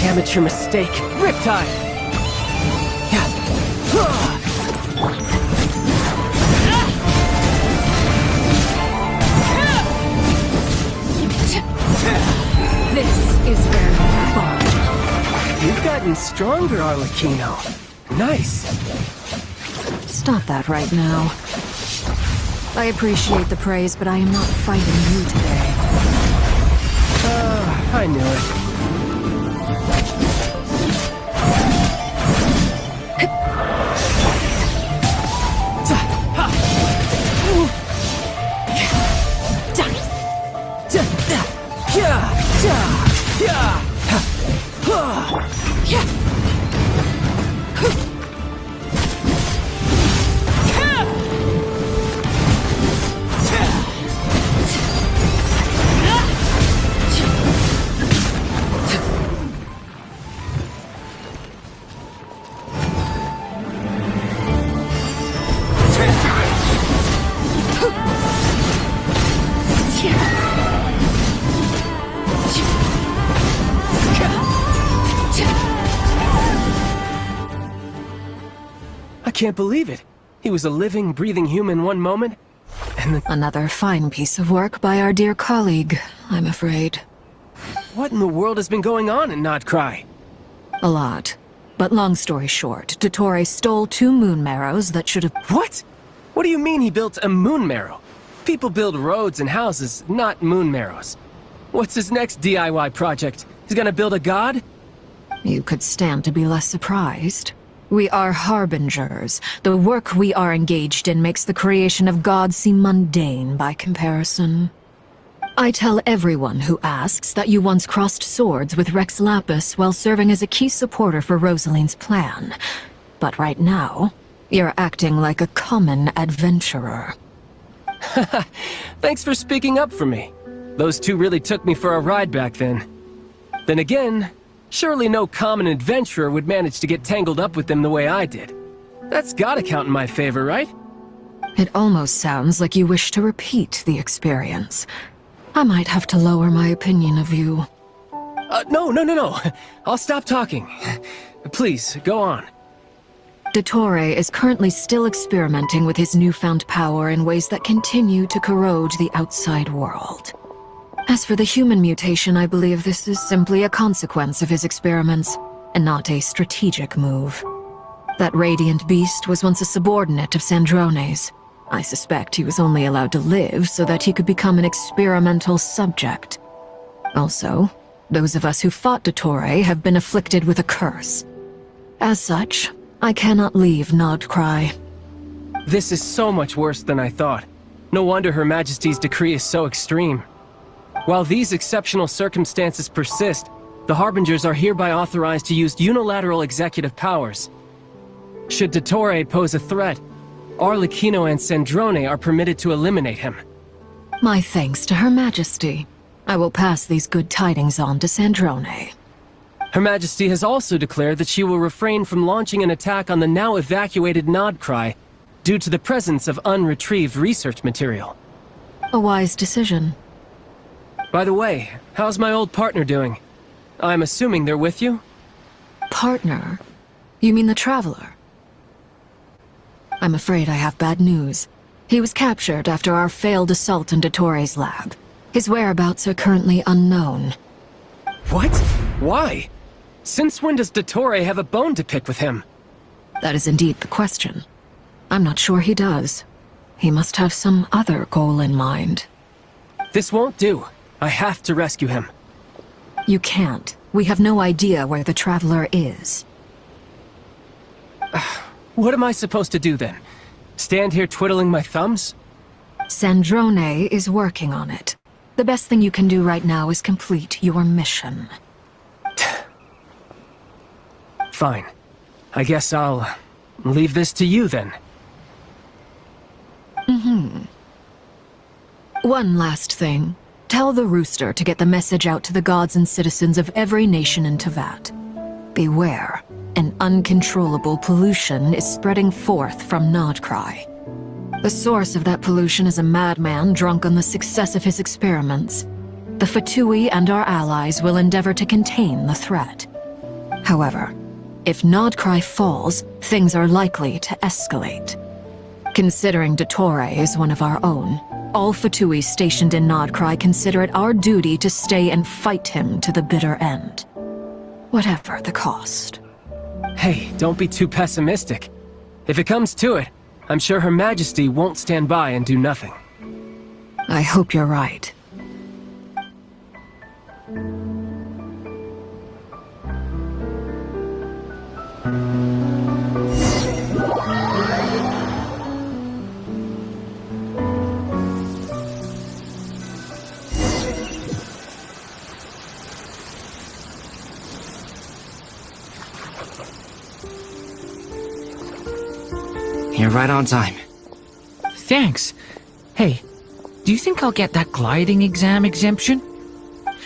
Amateur mistake. Riptide! This is where you fall. You've gotten stronger, Arlecchino. Nice. Stop that right now. I appreciate the praise, but I am not fighting you today. I knew it. I can't believe it. He was a living, breathing human one moment, and then... Another fine piece of work by our dear colleague, I'm afraid. What in the world has been going on in Nodkrai? A lot. But long story short, Dottore stole 2 moon marrows that should have... What? What do you mean he built a moon marrow? People build roads and houses, not moon marrows. What's his next DIY project? He's gonna build a god? You could stand to be less surprised. We are harbingers. The work we are engaged in makes the creation of gods seem mundane by comparison. I tell everyone who asks that you once crossed swords with Rex Lapis while serving as a key supporter for Rosaline's plan. But right now, you're acting like a common adventurer. Thanks for speaking up for me. Those two really took me for a ride back then. Then again, surely no common adventurer would manage to get tangled up with them the way I did. That's gotta count in my favor, right? It almost sounds like you wish to repeat the experience. I might have to lower my opinion of you. No. I'll stop talking. Please, go on. Dottore is currently still experimenting with his newfound power in ways that continue to corrode the outside world. As for the human mutation, I believe this is simply a consequence of his experiments, and not a strategic move. That radiant beast was once a subordinate of Sandrone's. I suspect he was only allowed to live so that he could become an experimental subject. Also, those of us who fought Dottore have been afflicted with a curse. As such, I cannot leave Nodcry. This is so much worse than I thought. No wonder Her Majesty's decree is so extreme. While these exceptional circumstances persist, the Harbingers are hereby authorized to use unilateral executive powers. Should Dottore pose a threat, Arlecchino and Sandrone are permitted to eliminate him. My thanks to Her Majesty. I will pass these good tidings on to Sandrone. Her Majesty has also declared that she will refrain from launching an attack on the now evacuated Nodcry due to the presence of unretrieved research material. A wise decision. By the way, how's my old partner doing? I'm assuming they're with you? Partner? You mean the Traveler? I'm afraid I have bad news. He was captured after our failed assault on Dottore's lab. His whereabouts are currently unknown. What? Why? Since when does Dottore have a bone to pick with him? That is indeed the question. I'm not sure he does. He must have some other goal in mind. This won't do. I have to rescue him. You can't. We have no idea where the Traveler is. What am I supposed to do then? Stand here twiddling my thumbs? Sandrone is working on it. The best thing you can do right now is complete your mission. Fine. I guess I'll leave this to you then. One last thing. Tell the Rooster to get the message out to the gods and citizens of every nation in Tevat. Beware. An uncontrollable pollution is spreading forth from Nodcry. The source of that pollution is a madman drunk on the success of his experiments. The Fatui and our allies will endeavor to contain the threat. However, if Nodcry falls, things are likely to escalate. Considering Dottore is one of our own, all Fatui stationed in Nodcry consider it our duty to stay and fight him to the bitter end. Whatever the cost. Hey, don't be too pessimistic. If it comes to it, I'm sure Her Majesty won't stand by and do nothing. I hope you're right. You're right on time. Thanks. Hey, do you think I'll get that gliding exam exemption?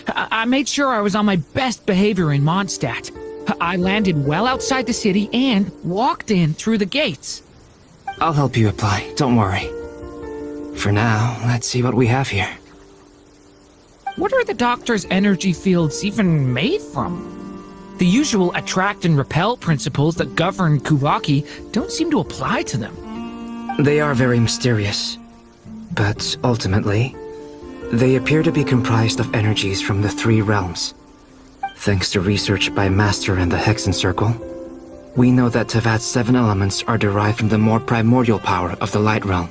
I made sure I was on my best behavior in Mondstadt. I landed well outside the city and walked in through the gates. I'll help you apply, don't worry. For now, let's see what we have here. What are the doctor's energy fields even made from? The usual attract and repel principles that govern Kuvaki don't seem to apply to them. They are very mysterious. But ultimately, they appear to be comprised of energies from the three realms. Thanks to research by Master and the Hexen Circle, we know that Tevat's 7 elements are derived from the more primordial power of the Light Realm,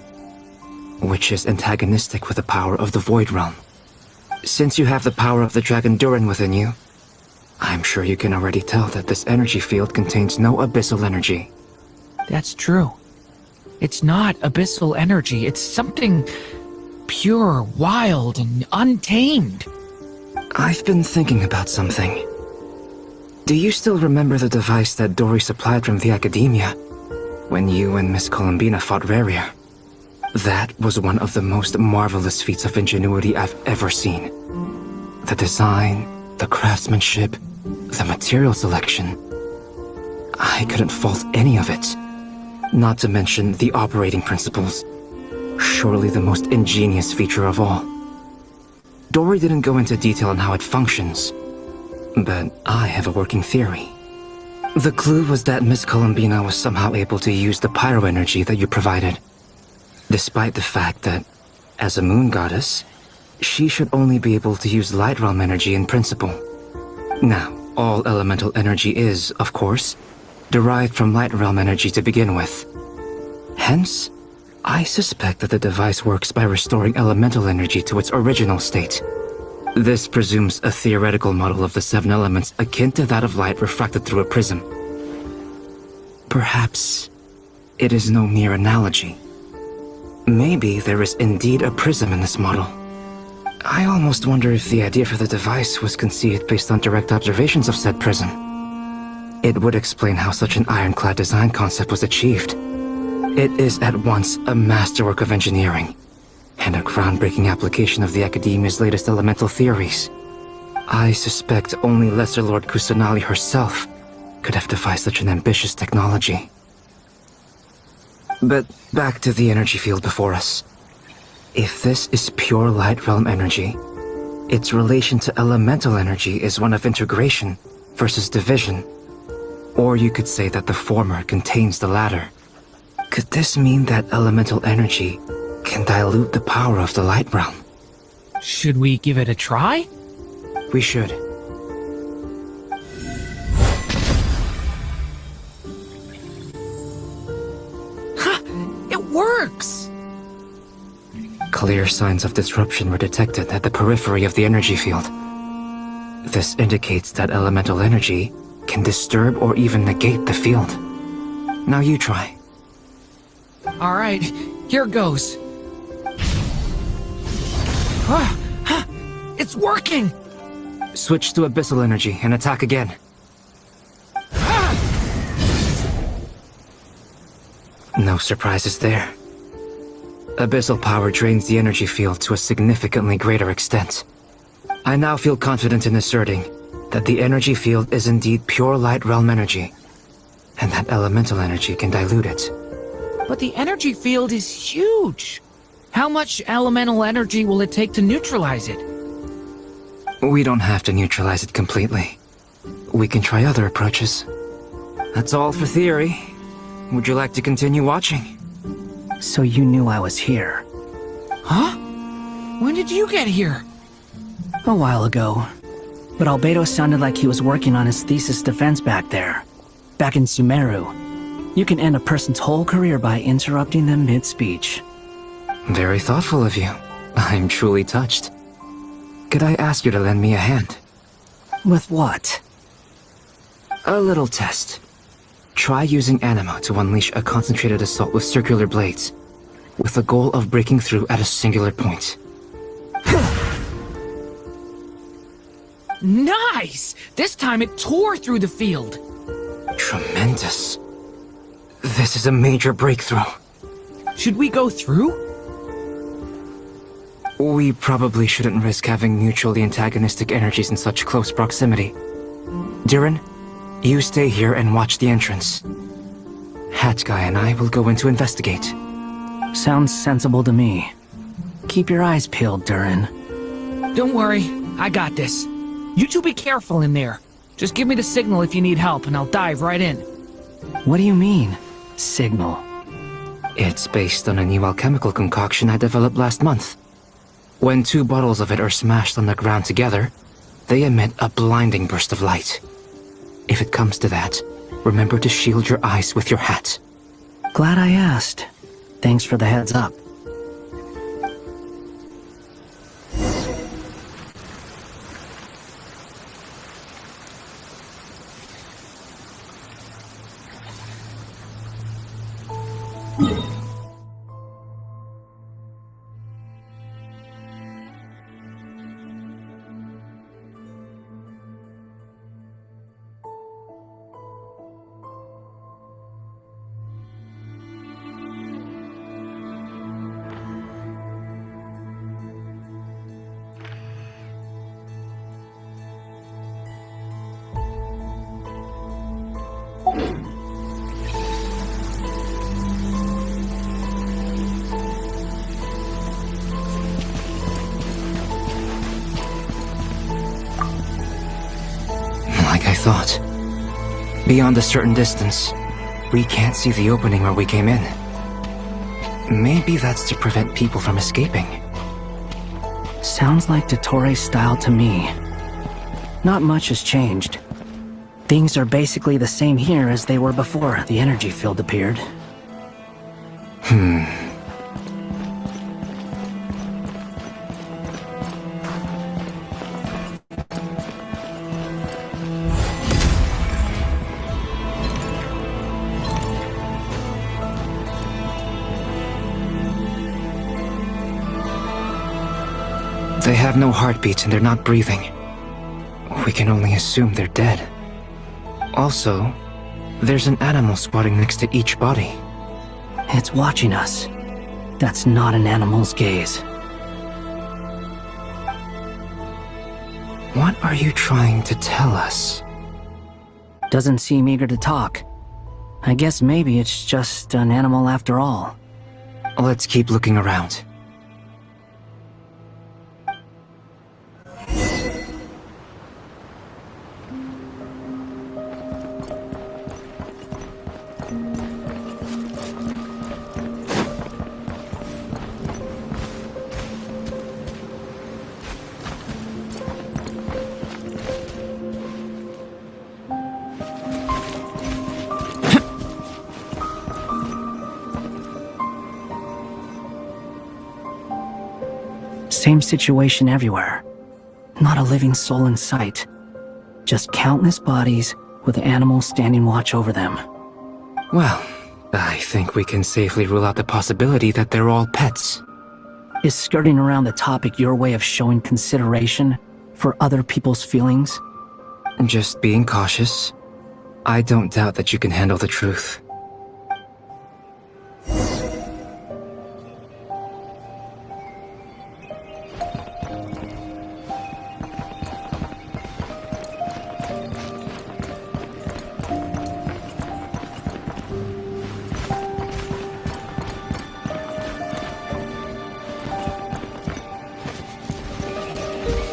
which is antagonistic with the power of the Void Realm. Since you have the power of the Dragon Durin within you, I'm sure you can already tell that this energy field contains no abyssal energy. That's true. It's not abyssal energy, it's something pure, wild, and untamed. I've been thinking about something. Do you still remember the device that Dory supplied from the Academia when you and Miss Columbina fought Raria? That was one of the most marvelous feats of ingenuity I've ever seen. The design, the craftsmanship, the material selection. I couldn't fault any of it. Not to mention the operating principles. Surely the most ingenious feature of all. Dory didn't go into detail on how it functions, but I have a working theory. The clue was that Miss Columbina was somehow able to use the pyro energy that you provided, despite the fact that, as a moon goddess, she should only be able to use light realm energy in principle. Now, all elemental energy is, of course, derived from light realm energy to begin with. Hence, I suspect that the device works by restoring elemental energy to its original state. This presumes a theoretical model of the 7 elements akin to that of light refracted through a prism. Perhaps it is no mere analogy. Maybe there is indeed a prism in this model. I almost wonder if the idea for the device was conceived based on direct observations of said prism. It would explain how such an ironclad design concept was achieved. It is at once a masterwork of engineering and a groundbreaking application of the Academia's latest elemental theories. I suspect only Lesser Lord Kusanali herself could have devised such an ambitious technology. But back to the energy field before us. If this is pure light realm energy, its relation to elemental energy is one of integration versus division. Or you could say that the former contains the latter. Could this mean that elemental energy can dilute the power of the light realm? Should we give it a try? We should. Ha! It works! Clear signs of disruption were detected at the periphery of the energy field. This indicates that elemental energy can disturb or even negate the field. Now you try. All right, here goes. It's working! Switch to abyssal energy and attack again. No surprises there. Abyssal power drains the energy field to a significantly greater extent. I now feel confident in asserting that the energy field is indeed pure light realm energy, and that elemental energy can dilute it. But the energy field is huge. How much elemental energy will it take to neutralize it? We don't have to neutralize it completely. We can try other approaches. That's all for theory. Would you like to continue watching? So you knew I was here. Huh? When did you get here? A while ago. But Albedo sounded like he was working on his thesis defense back there. Back in Sumeru. You can end a person's whole career by interrupting them mid-speech. Very thoughtful of you. I'm truly touched. Could I ask you to lend me a hand? With what? A little test. Try using Anima to unleash a concentrated assault with circular blades, with the goal of breaking through at a singular point. Nice! This time it tore through the field. Tremendous. This is a major breakthrough. Should we go through? We probably shouldn't risk having mutually antagonistic energies in such close proximity. Durin, you stay here and watch the entrance. Hat Guy and I will go in to investigate. Sounds sensible to me. Keep your eyes peeled, Durin. Don't worry, I got this. You two be careful in there. Just give me the signal if you need help and I'll dive right in. What do you mean, signal? It's based on a new alchemical concoction I developed last month. When 2 bottles of it are smashed on the ground together, they emit a blinding burst of light. If it comes to that, remember to shield your eyes with your hat. Glad I asked. Thanks for the heads up. thought. Beyond a certain distance, we can't see the opening where we came in. Maybe that's to prevent people from escaping. Sounds like Dottore style to me. Not much has changed. Things are basically the same here as they were before the energy field appeared. They have no heartbeats and they're not breathing. We can only assume they're dead. Also, there's an animal squatting next to each body. It's watching us. That's not an animal's gaze. What are you trying to tell us? Doesn't seem eager to talk. I guess maybe it's just an animal after all. Let's keep looking around. Same situation everywhere. Not a living soul in sight. Just countless bodies with animals standing watch over them. Well, I think we can safely rule out the possibility that they're all pets. Is skirting around the topic your way of showing consideration for other people's feelings? Just being cautious. I don't doubt that you can handle the truth.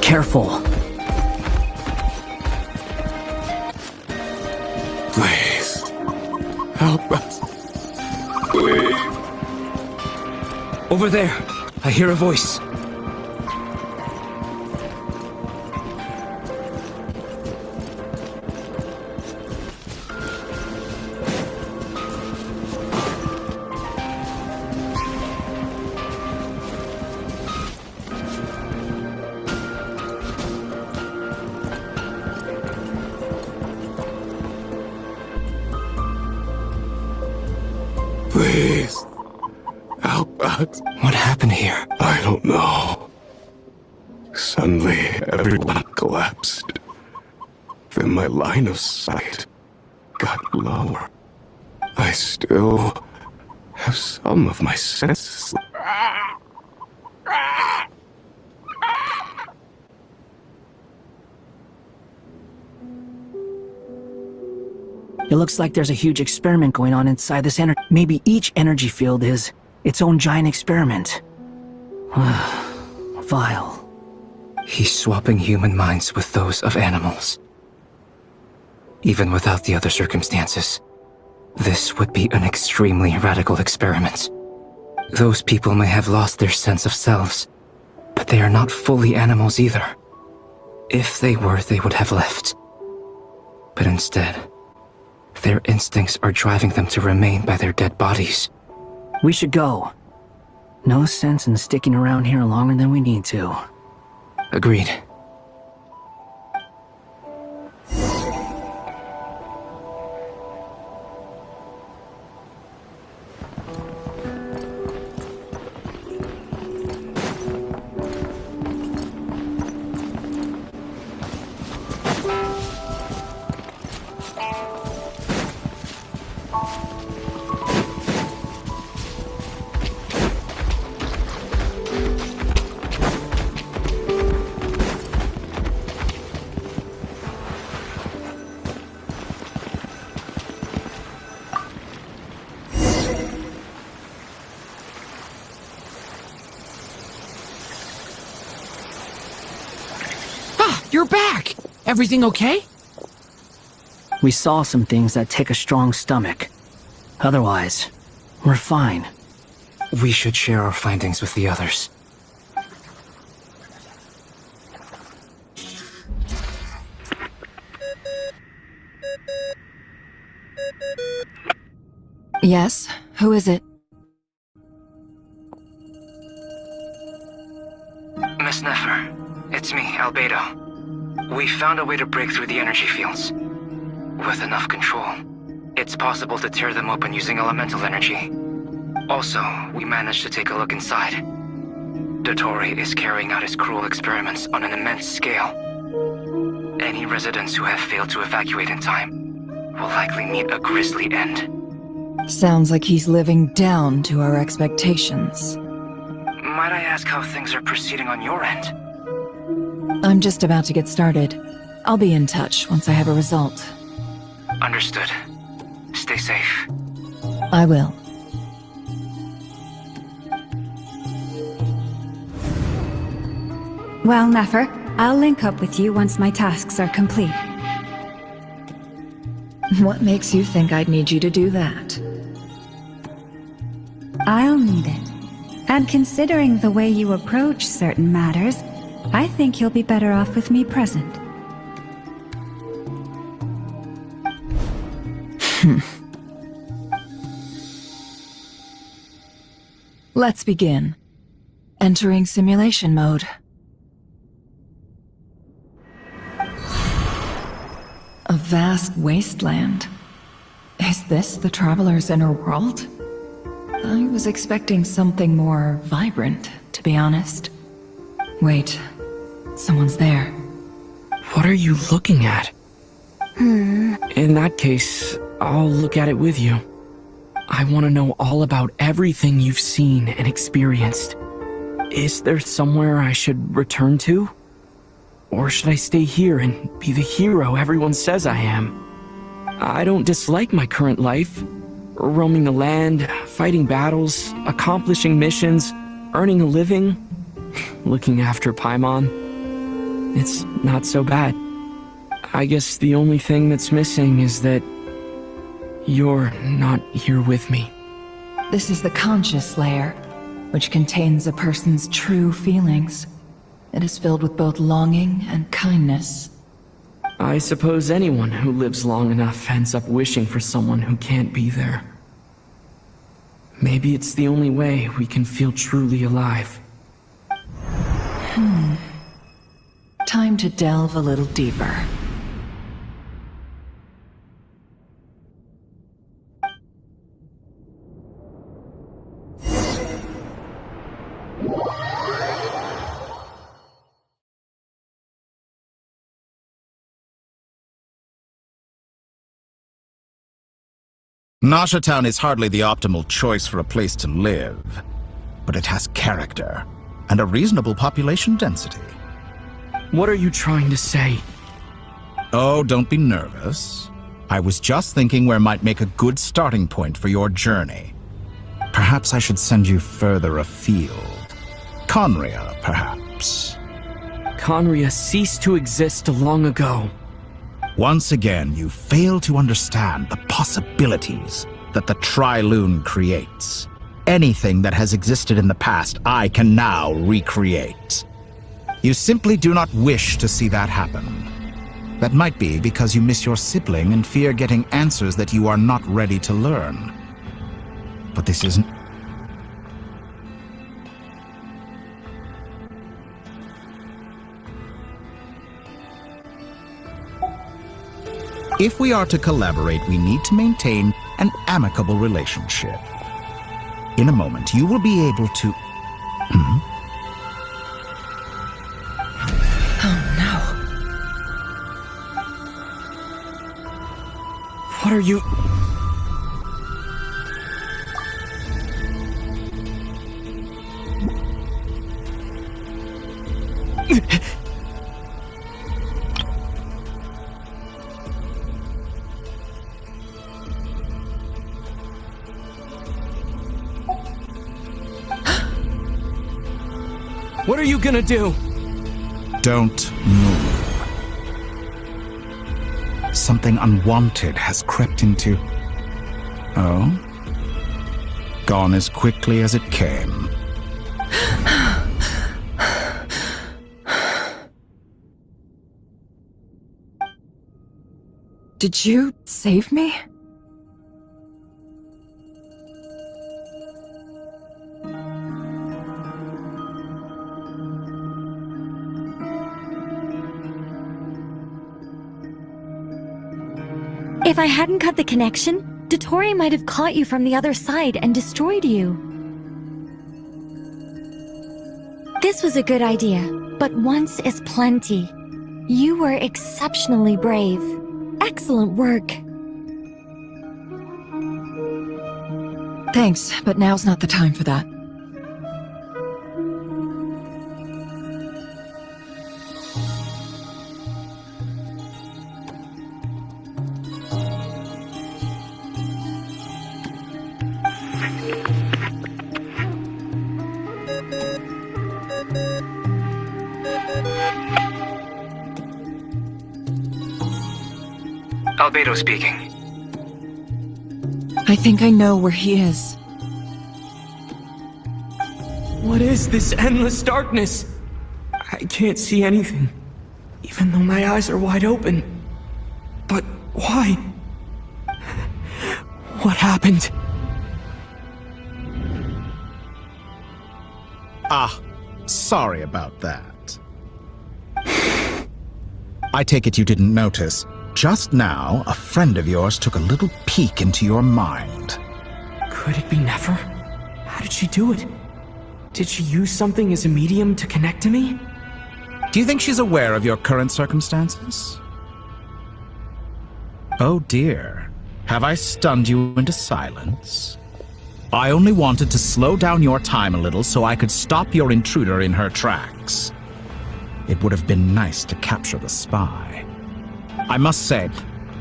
Careful. Please. Help us. Please. Over there, I hear a voice. Please. Help us. What happened here? I don't know. Suddenly, everyone collapsed. Then my line of sight got lower. I still have some of my senses. It looks like there's a huge experiment going on inside this energy. Maybe each energy field is its own giant experiment. Vile. He's swapping human minds with those of animals. Even without the other circumstances, this would be an extremely radical experiment. Those people may have lost their sense of selves, but they are not fully animals either. If they were, they would have left. But instead, their instincts are driving them to remain by their dead bodies. We should go. No sense in sticking around here longer than we need to. Agreed. You're back! Everything okay? We saw some things that take a strong stomach. Otherwise, we're fine. We should share our findings with the others. Yes? Who is it? Miss Nefer, it's me, Albedo. We found a way to break through the energy fields. With enough control, it's possible to tear them open using elemental energy. Also, we managed to take a look inside. Dottore is carrying out his cruel experiments on an immense scale. Any residents who have failed to evacuate in time will likely meet a grisly end. Sounds like he's living down to our expectations. Might I ask how things are proceeding on your end? I'm just about to get started. I'll be in touch once I have a result. Understood. Stay safe. I will. Well, Nefer, I'll link up with you once my tasks are complete. What makes you think I'd need you to do that? I'll need it. And considering the way you approach certain matters, I think you'll be better off with me present. Let's begin. Entering simulation mode. A vast wasteland. Is this the Traveler's inner world? I was expecting something more vibrant, to be honest. Wait, someone's there. What are you looking at? In that case, I'll look at it with you. I want to know all about everything you've seen and experienced. Is there somewhere I should return to? Or should I stay here and be the hero everyone says I am? I don't dislike my current life. Roaming the land, fighting battles, accomplishing missions, earning a living, looking after Paimon. It's not so bad. I guess the only thing that's missing is that you're not here with me. This is the conscious layer, which contains a person's true feelings. It is filled with both longing and kindness. I suppose anyone who lives long enough ends up wishing for someone who can't be there. Maybe it's the only way we can feel truly alive. Time to delve a little deeper. Nasha Town is hardly the optimal choice for a place to live, but it has character and a reasonable population density. What are you trying to say? Oh, don't be nervous. I was just thinking where might make a good starting point for your journey. Perhaps I should send you further afield. Conria, perhaps. Conria ceased to exist long ago. Once again, you fail to understand the possibilities that the Tri-Lune creates. Anything that has existed in the past, I can now recreate. You simply do not wish to see that happen. That might be because you miss your sibling and fear getting answers that you are not ready to learn. But this isn't... If we are to collaborate, we need to maintain an amicable relationship. In a moment, you will be able to... Oh no. What are you... What are you gonna do? Don't move. something unwanted has crept into... Oh? Gone as quickly as it came. Did you save me? If I hadn't cut the connection, Dottore might have caught you from the other side and destroyed you. This was a good idea, but once is plenty. You were exceptionally brave. Excellent work. Thanks, but now's not the time for that. Albedo speaking. I think I know where he is. What is this endless darkness? I can't see anything, even though my eyes are wide open. But why? What happened? Ah, sorry about that. I take it you didn't notice. Just now, a friend of yours took a little peek into your mind. Could it be Nefer? How did she do it? Did she use something as a medium to connect to me? Do you think she's aware of your current circumstances? Oh dear. Have I stunned you into silence? I only wanted to slow down your time a little so I could stop your intruder in her tracks. It would have been nice to capture the spy. I must say,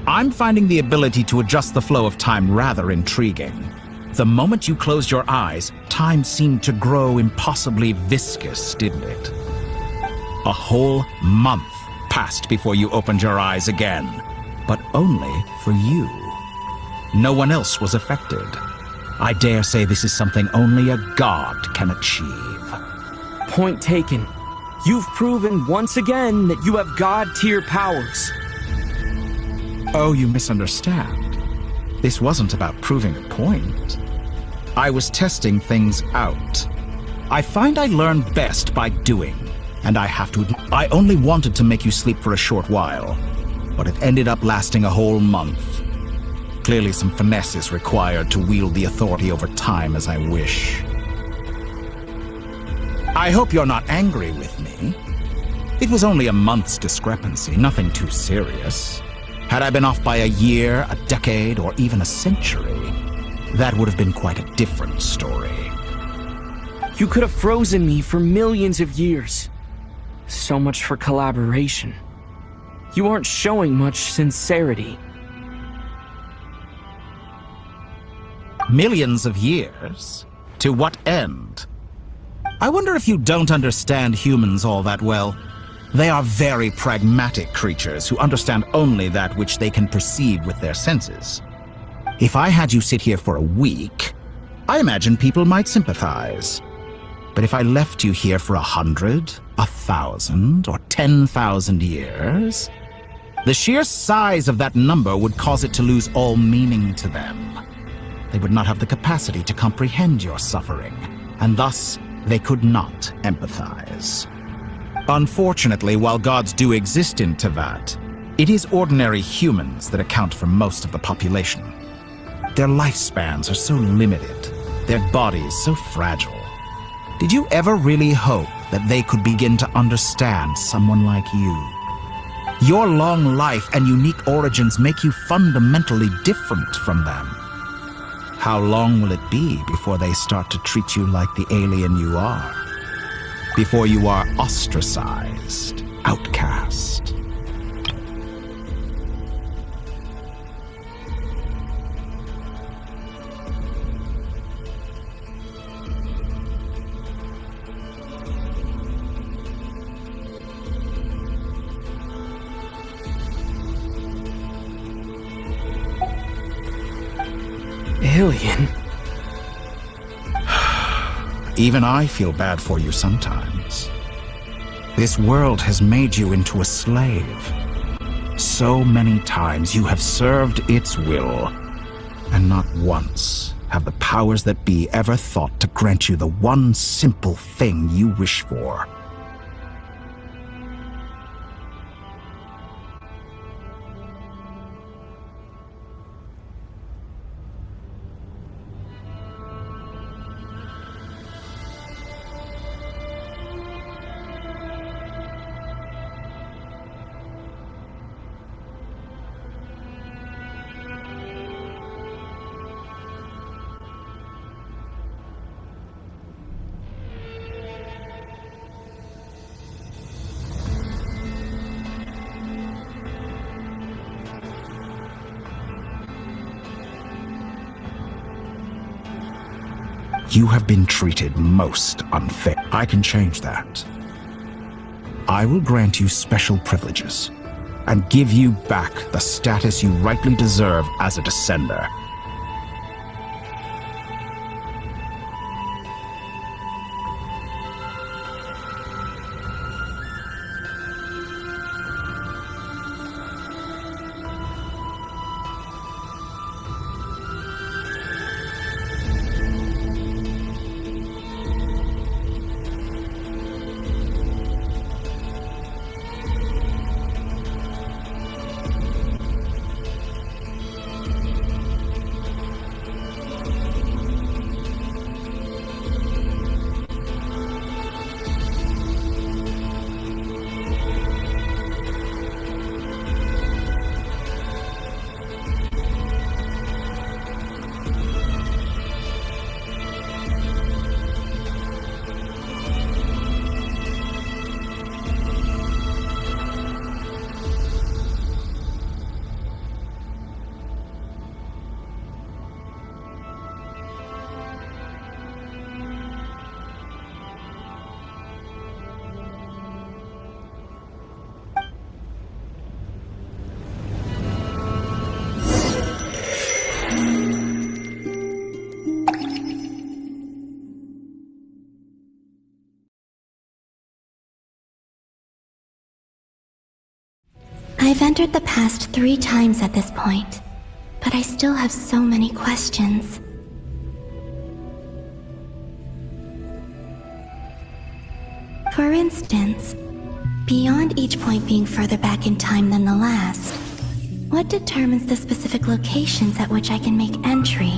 I'm finding the ability to adjust the flow of time rather intriguing. The moment you closed your eyes, time seemed to grow impossibly viscous, didn't it? A whole month passed before you opened your eyes again, but only for you. No one else was affected. I dare say this is something only a god can achieve. Point taken. You've proven once again that you have god-tier powers. Oh, you misunderstand. This wasn't about proving a point. I was testing things out. I find I learn best by doing, and I have to admit, I only wanted to make you sleep for a short while, but it ended up lasting a whole month. Clearly some finesse is required to wield the authority over time as I wish. I hope you're not angry with me. It was only a month's discrepancy, nothing too serious. Had I been off by a year, a decade, or even a century, that would have been quite a different story. You could have frozen me for millions of years. So much for collaboration. You aren't showing much sincerity. Millions of years? To what end? I wonder if you don't understand humans all that well. They are very pragmatic creatures who understand only that which they can perceive with their senses. If I had you sit here for a week, I imagine people might sympathize. But if I left you here for 100, 1,000, or 10,000 years, the sheer size of that number would cause it to lose all meaning to them. They would not have the capacity to comprehend your suffering, and thus they could not empathize. Unfortunately, while gods do exist in Tevat, it is ordinary humans that account for most of the population. Their lifespans are so limited, their bodies so fragile. Did you ever really hope that they could begin to understand someone like you? Your long life and unique origins make you fundamentally different from them. How long will it be before they start to treat you like the alien you are? Before you are ostracized, outcast? alien. Even I feel bad for you sometimes. This world has made you into a slave. So many times you have served its will, and not once have the powers that be ever thought to grant you the one simple thing you wish for. You have been treated most unfair. I can change that. I will grant you special privileges and give you back the status you rightly deserve as a descender. I've entered the past 3 times at this point, but I still have so many questions. For instance, beyond each point being further back in time than the last, what determines the specific locations at which I can make entry?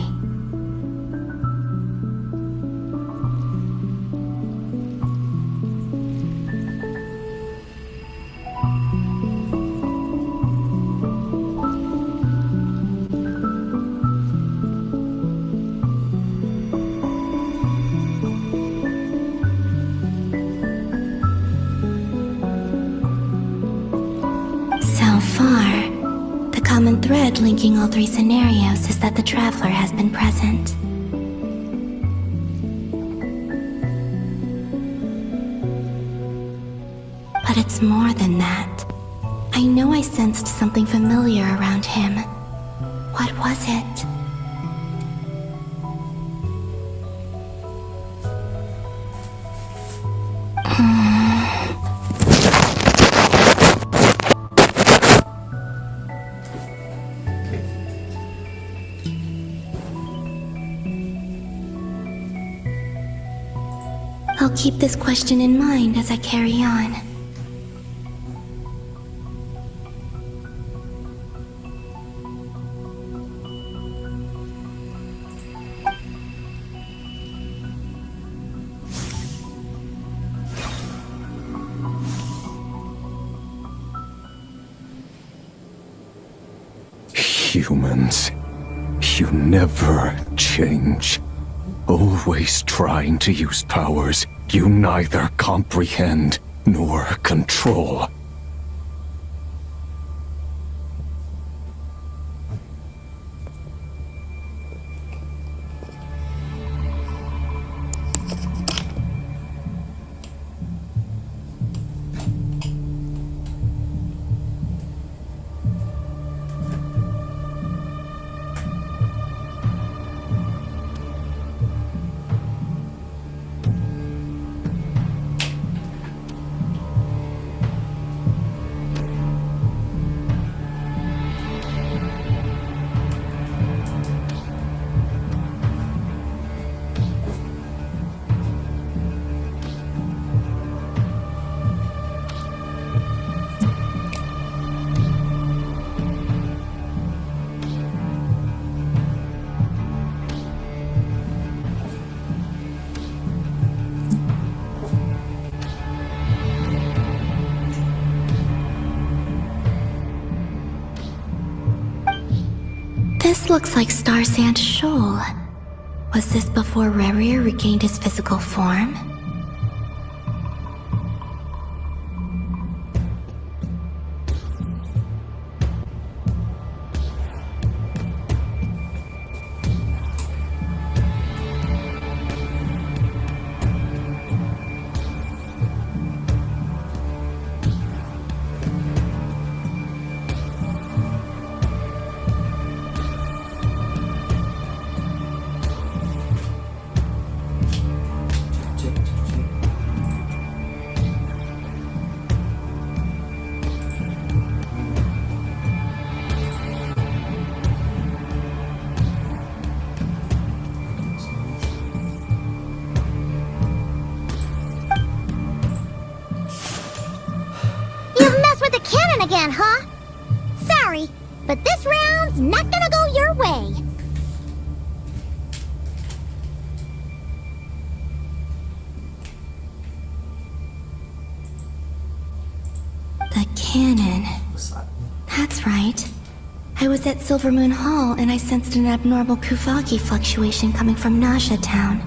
Common thread linking all 3 scenarios is that the Traveler has been present. But it's more than that. I know I sensed something familiar around him. What was it? I'll keep this question in mind as I carry on. Humans, you never change. Always trying to use powers you neither comprehend nor control. This looks like Star Sand Shoal. Was this before Rerir regained his physical form? Again, huh? Sorry, but this round's not gonna go your way. The cannon. That's right. I was at Silver Moon Hall and I sensed an abnormal Kuvaki fluctuation coming from Nasha Town.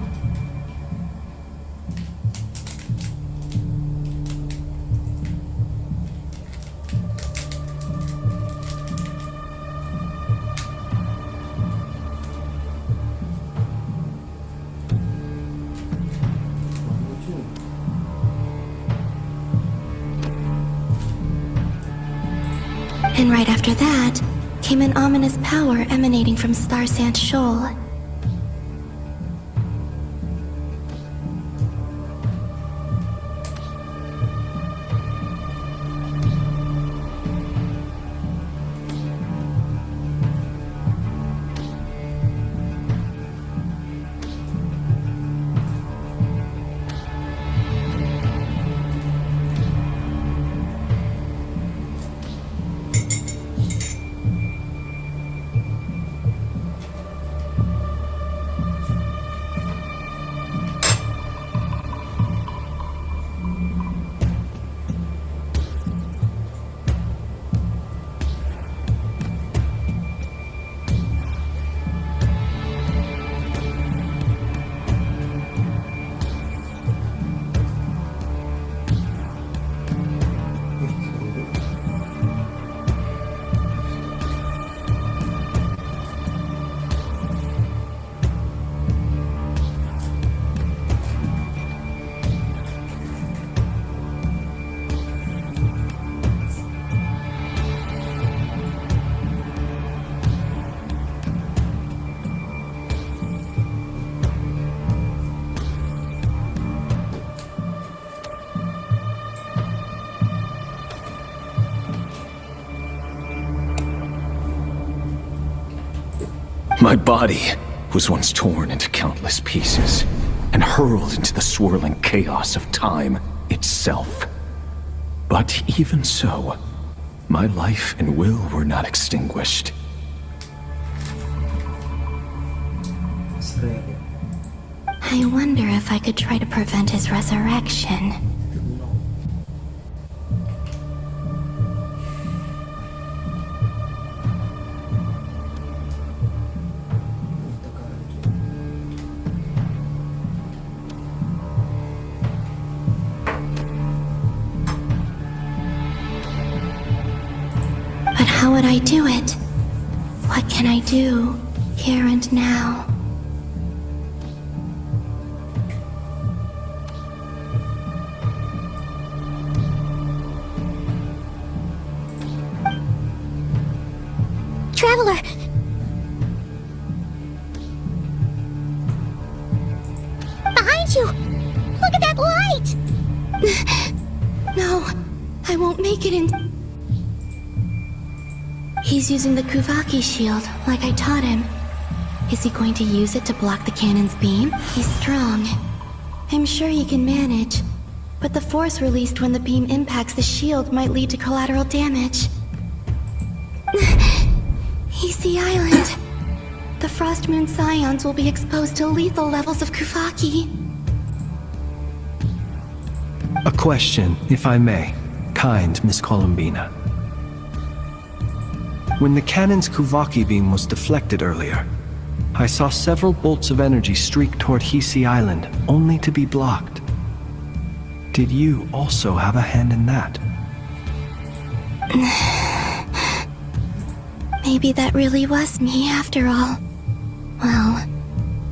And right after that, came an ominous power emanating from Star Sand Shoal. My body was once torn into countless pieces and hurled into the swirling chaos of time itself. But even so, my life and will were not extinguished. I wonder if I could try to prevent his resurrection. But how would I do it? What can I do, here and now? Traveler! Behind you! Look at that light! No, I won't make it in. He's using the Kuvaki shield, like I taught him. Is he going to use it to block the cannon's beam? He's strong. I'm sure he can manage. But the force released when the beam impacts the shield might lead to collateral damage. He's the island. The Frost Moon Scions will be exposed to lethal levels of Kuvaki. A question, if I may. Kind Miss Columbina. When the cannon's Kuvaki beam was deflected earlier, I saw several bolts of energy streak toward Hisi Island, only to be blocked. Did you also have a hand in that? Maybe that really was me after all. Well,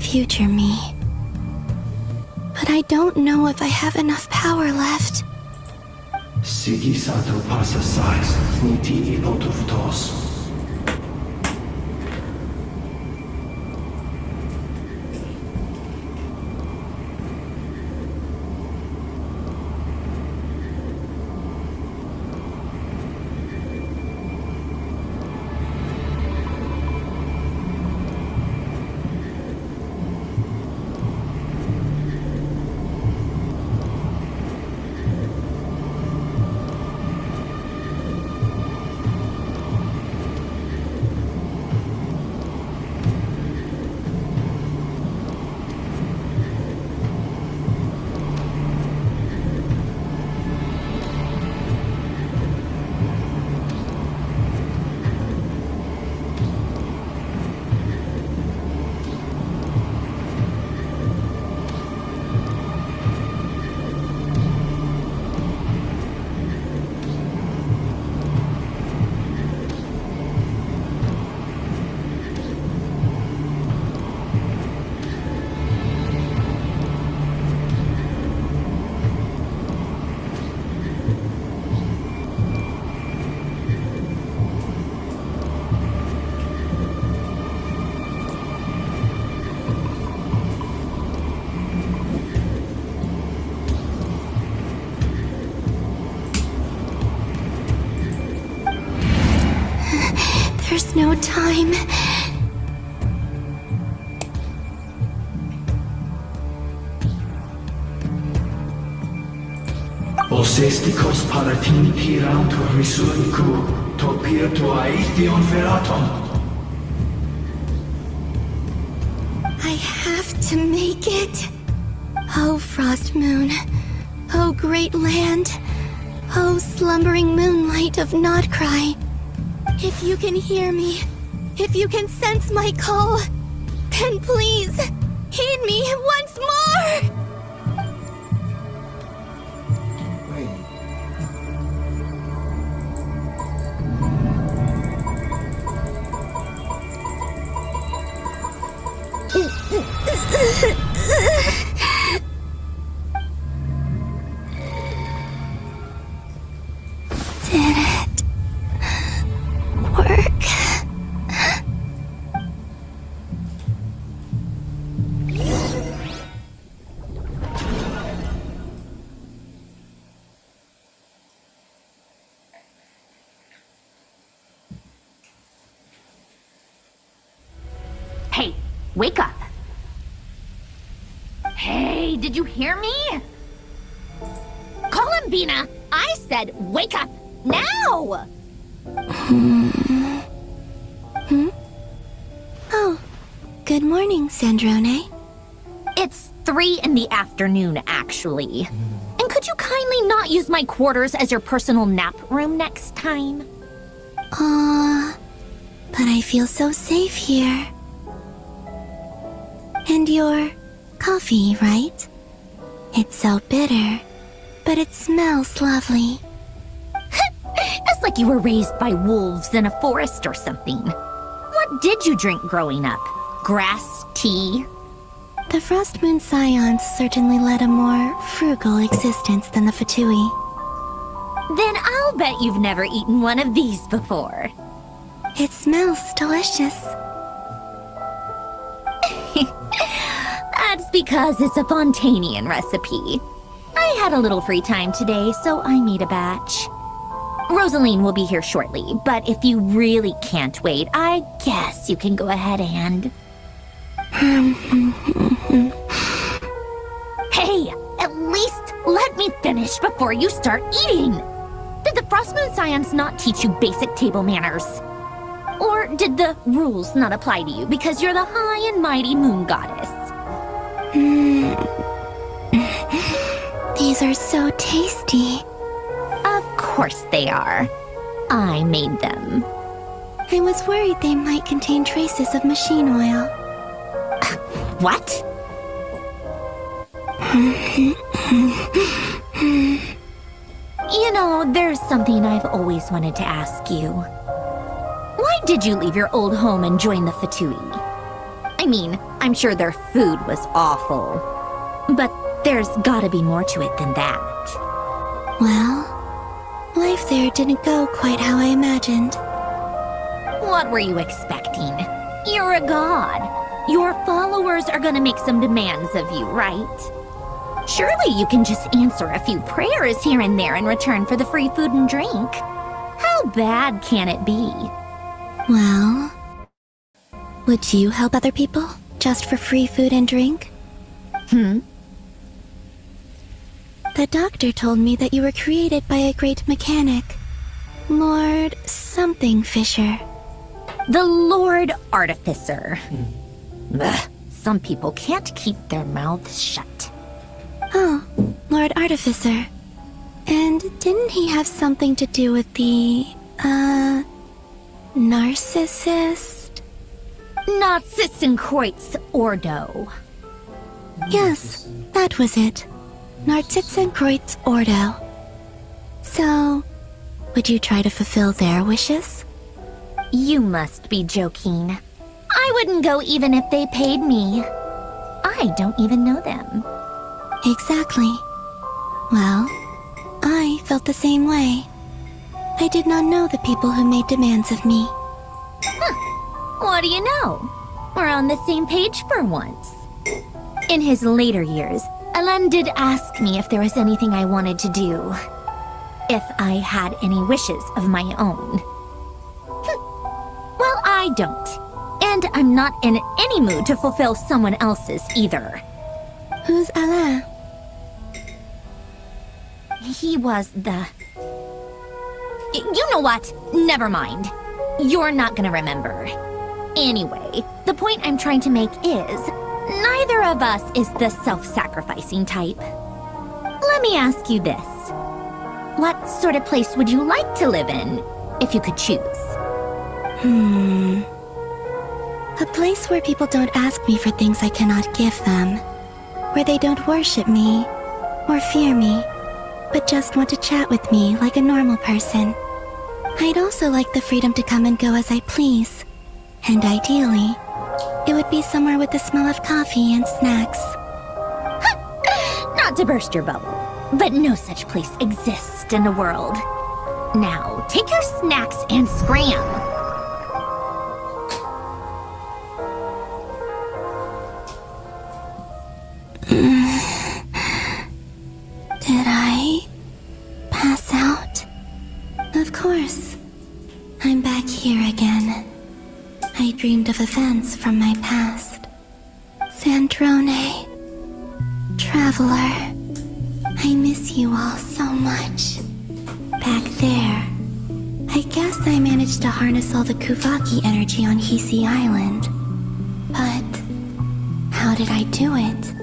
future me. But I don't know if I have enough power left. Sigi sato pasa sais, niti ipotuftos. There's no time. Osestikos paratin tirantur risuniku, topirto aithion feraton. I have to make it. Oh, Frost Moon. Oh, great land. Oh, slumbering moonlight of Nodcry. If you can hear me, if you can sense my call, then please, heed me once more! Did it work? Hey, wake up. Hey, did you hear me? Call him, Bina. I said wake up now! Oh, good morning, Sandrone. It's 3 in the afternoon, actually. And could you kindly not use my quarters as your personal nap room next time? But I feel so safe here. And your coffee, right? It's so bitter, but it smells lovely. It's like you were raised by wolves in a forest or something. What did you drink growing up? Grass tea? The Frost Moon Scions certainly led a more frugal existence than the Fatui. Then I'll bet you've never eaten one of these before. It smells delicious. That's because it's a Fontanian recipe. I had a little free time today, so I made a batch. Rosaline will be here shortly, but if you really can't wait, I guess you can go ahead and... Hey, at least let me finish before you start eating! Did the Frost Moon Scions not teach you basic table manners? Or did the rules not apply to you because you're the high and mighty moon goddess? These are so tasty. Of course they are. I made them. I was worried they might contain traces of machine oil. What? You know, there's something I've always wanted to ask you. Why did you leave your old home and join the Fatui? I mean, I'm sure their food was awful. But there's gotta be more to it than that. Well, life there didn't go quite how I imagined. What were you expecting? You're a god. Your followers are gonna make some demands of you, right? Surely you can just answer a few prayers here and there in return for the free food and drink. How bad can it be? Well, would you help other people just for free food and drink? The doctor told me that you were created by a great mechanic, Lord something Fisher. The Lord Artificer. Ugh, some people can't keep their mouths shut. Oh, Lord Artificer. And didn't he have something to do with the, narcissist? Narcissenkreuz Ordo. Yes, that was it. Narcissenkreuz Ordo. So, would you try to fulfill their wishes? You must be joking. I wouldn't go even if they paid me. I don't even know them. Exactly. Well, I felt the same way. I did not know the people who made demands of me. What do you know? We're on the same page for once. In his later years, Alan did ask me if there was anything I wanted to do. If I had any wishes of my own. Well, I don't. And I'm not in any mood to fulfill someone else's either. Who's Alain? He was the... You know what? Never mind. You're not gonna remember. Anyway, the point I'm trying to make is, neither of us is the self-sacrificing type. Let me ask you this. What sort of place would you like to live in, if you could choose? A place where people don't ask me for things I cannot give them. Where they don't worship me, or fear me, but just want to chat with me like a normal person. I'd also like the freedom to come and go as I please. And ideally, it would be somewhere with the smell of coffee and snacks. Not to burst your bubble, but no such place exists in the world. Now, take your snacks and scram! Did I pass out? Of course. I'm back here again. I dreamed of events from my past. Sandrone. Traveler. I miss you all so much. Back there. I guess I managed to harness all the Kuvaki energy on Hisi Island. But how did I do it?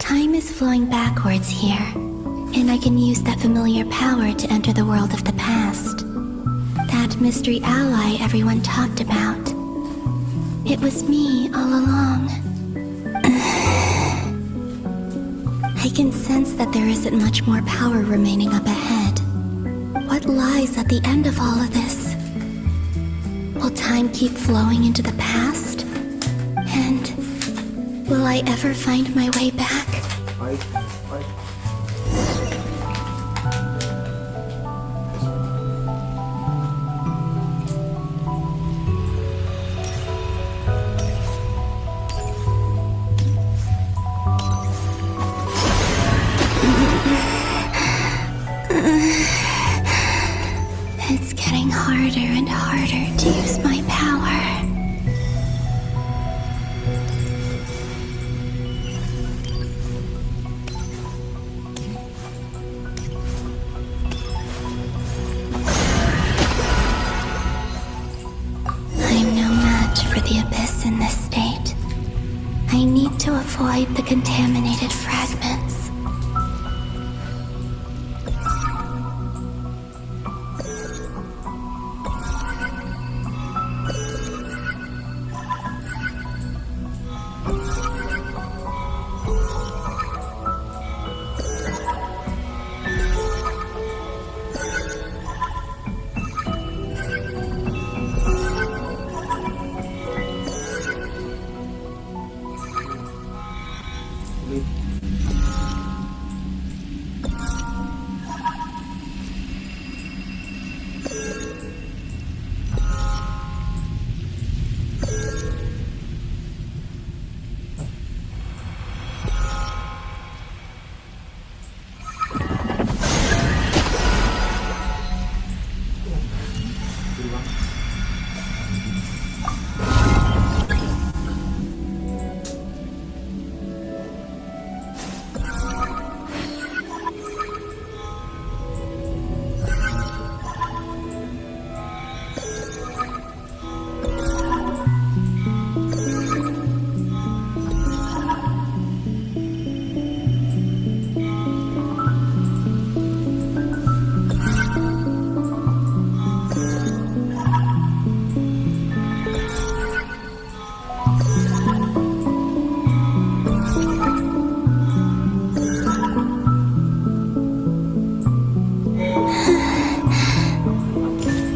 Time is flowing backwards here, and I can use that familiar power to enter the world of the past. That mystery ally everyone talked about. It was me all along. I can sense that there isn't much more power remaining up ahead. What lies at the end of all of this? Will time keep flowing into the past? And will I ever find my way back? It's getting harder and harder to use my power. I'm no match for the Abyss in this state. I need to avoid the contaminated fragments.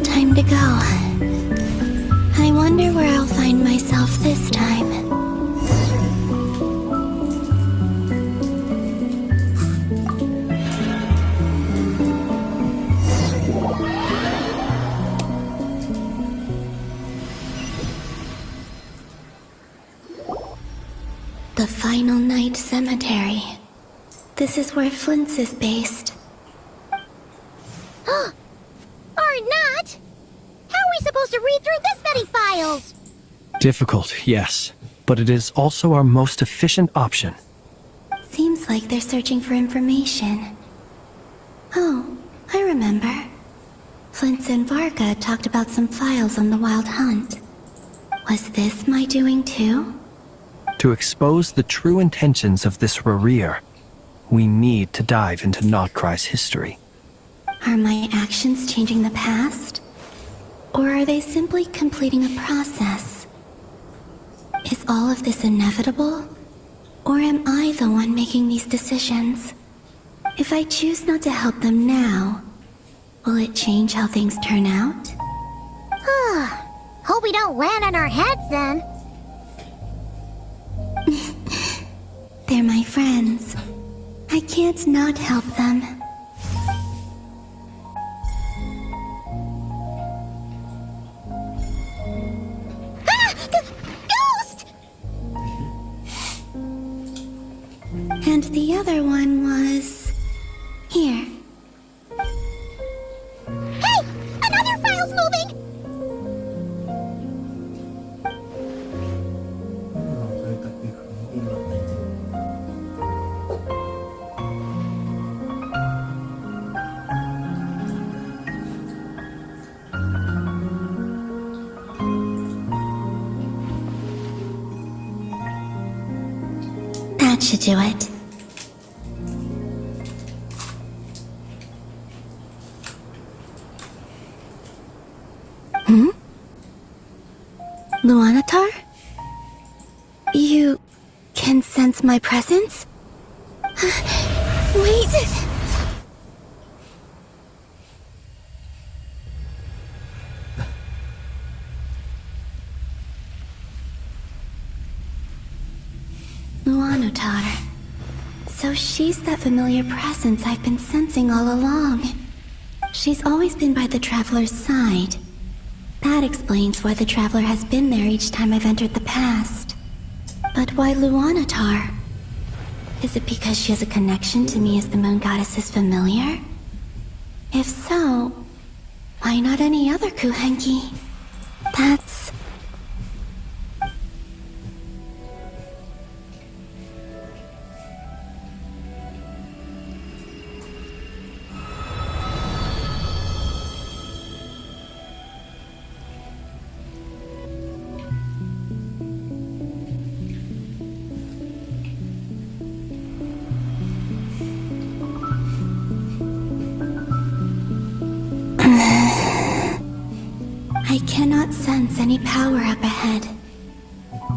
Time to go. I wonder where I'll find myself this time. The Final Night Cemetery. This is where Flint's is based. Or not! How are we supposed to read through this many files? Difficult, yes, but it is also our most efficient option. Seems like they're searching for information. Oh, I remember. Flint and Varga talked about some files on the Wild Hunt. Was this my doing too? To expose the true intentions of this Rereer, we need to dive into Notcry's history. Are my actions changing the past? Or are they simply completing a process? Is all of this inevitable? Or am I the one making these decisions? If I choose not to help them now, will it change how things turn out? Hope we don't land on our heads then. They're my friends. I can't not help them. Ghost! And the other one was... here. Hey! Another file's moving! That should do it. Luanatar? You can sense my presence? Wait! Luanatar. So she's that familiar presence I've been sensing all along. She's always been by the Traveler's side. That explains why the Traveler has been there each time I've entered the past. But why Luanatar? Is it because she has a connection to me as the Moon Goddess's familiar? If so, why not any other Kuhenki? That's... I cannot sense any power up ahead.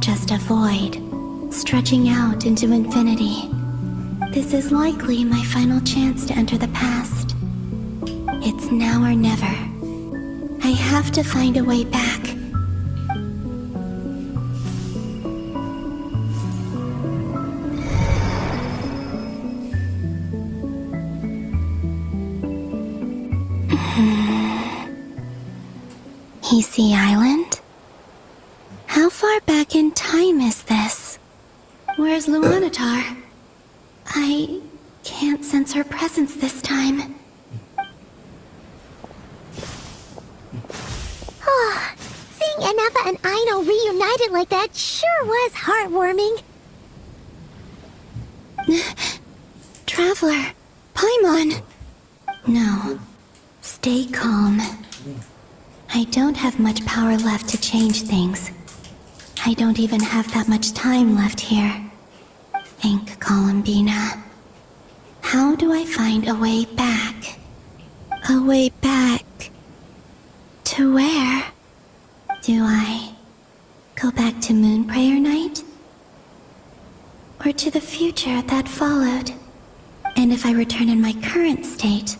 Just a void, stretching out into infinity. This is likely my final chance to enter the past. It's now or never. I have to find a way back. Easy Island? How far back in time is this? Where's Luanatar? I can't sense her presence this time. Oh, seeing Anafa and Aino reunited like that sure was heartwarming. Traveler, Paimon. No, stay calm. I don't have much power left to change things. I don't even have that much time left here. Think, Columbina. How do I find a way back? A way back? To where? Do I go back to Moon Prayer Night? Or to the future that followed? And if I return in my current state,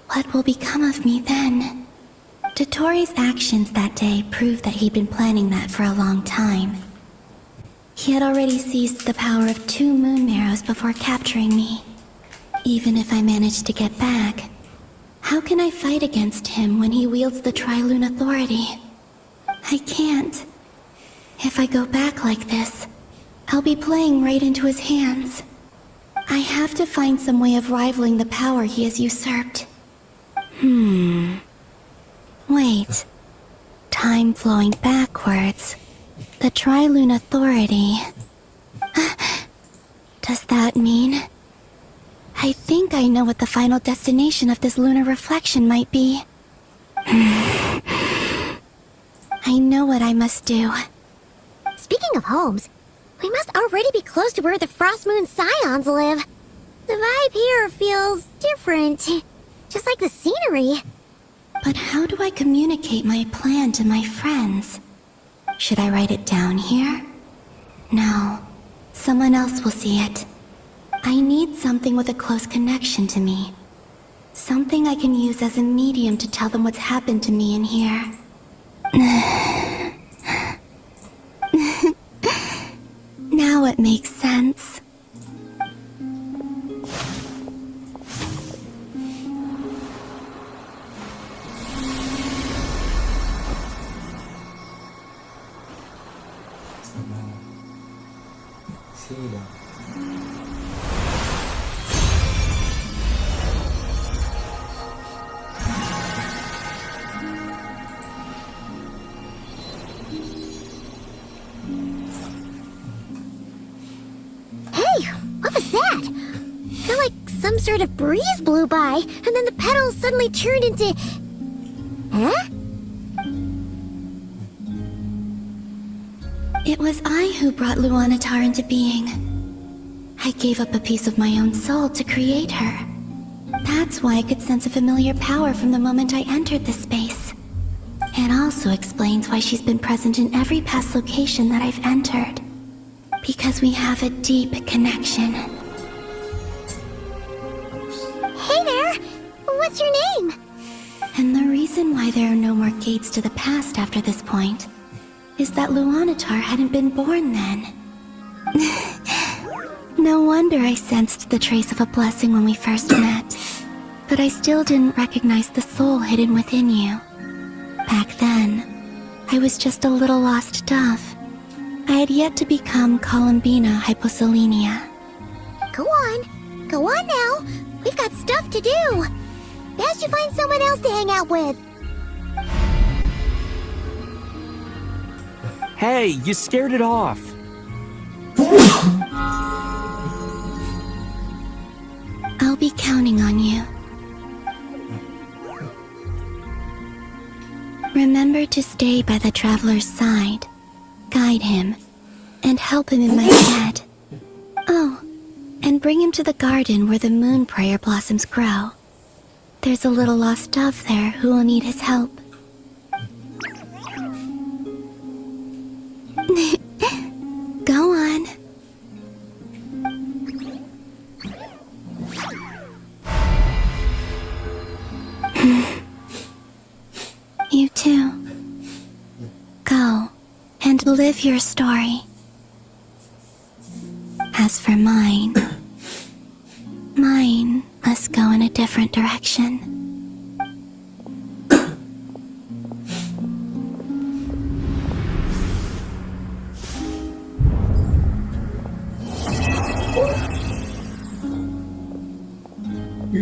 what will become of me then? Dotori's actions that day proved that he'd been planning that for a long time. He had already seized the power of 2 moon marrows before capturing me. Even if I managed to get back, how can I fight against him when he wields the Tri-Lune authority? I can't. If I go back like this, I'll be playing right into his hands. I have to find some way of rivaling the power he has usurped. Wait. Time flowing backwards. The Tri-Lune authority. Does that mean... I think I know what the final destination of this lunar reflection might be. I know what I must do. Speaking of homes, we must already be close to where the Frost Moon Scions live. The vibe here feels different, just like the scenery. But how do I communicate my plan to my friends? Should I write it down here? No, someone else will see it. I need something with a close connection to me. Something I can use as a medium to tell them what's happened to me in here. Now it makes sense. Some sort of breeze blew by, and then the petals suddenly turned into... Huh? It was I who brought Luanatar into being. I gave up a piece of my own soul to create her. That's why I could sense a familiar power from the moment I entered this space. It also explains why she's been present in every past location that I've entered. Because we have a deep connection. Hey there! What's your name? And the reason why there are no more gates to the past after this point is that Luanatar hadn't been born then. No wonder I sensed the trace of a blessing when we first met. But I still didn't recognize the soul hidden within you. Back then, I was just a little lost dove. I had yet to become Columbina Hyposelenia. Go on now. We've got stuff to do. Best you find someone else to hang out with. Hey, you scared it off. I'll be counting on you. Remember to stay by the traveler's side, guide him, and help him in my stead. Oh, and bring him to the garden where the moon prayer blossoms grow. There's a little lost dove there who will need his help. Go on. You too. Go and live your story. As for mine must go in a different direction. How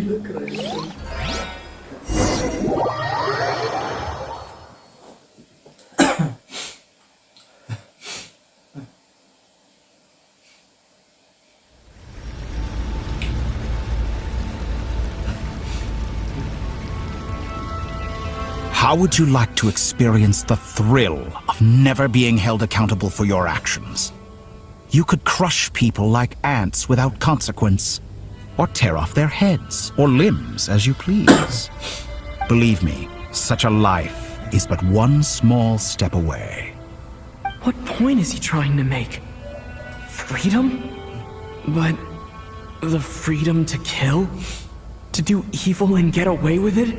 would you like to experience the thrill of never being held accountable for your actions? You could crush people like ants without consequence, or tear off their heads or limbs as you please. Believe me, such a life is but one small step away. What point is he trying to make? Freedom? But the freedom to kill? To do evil and get away with it?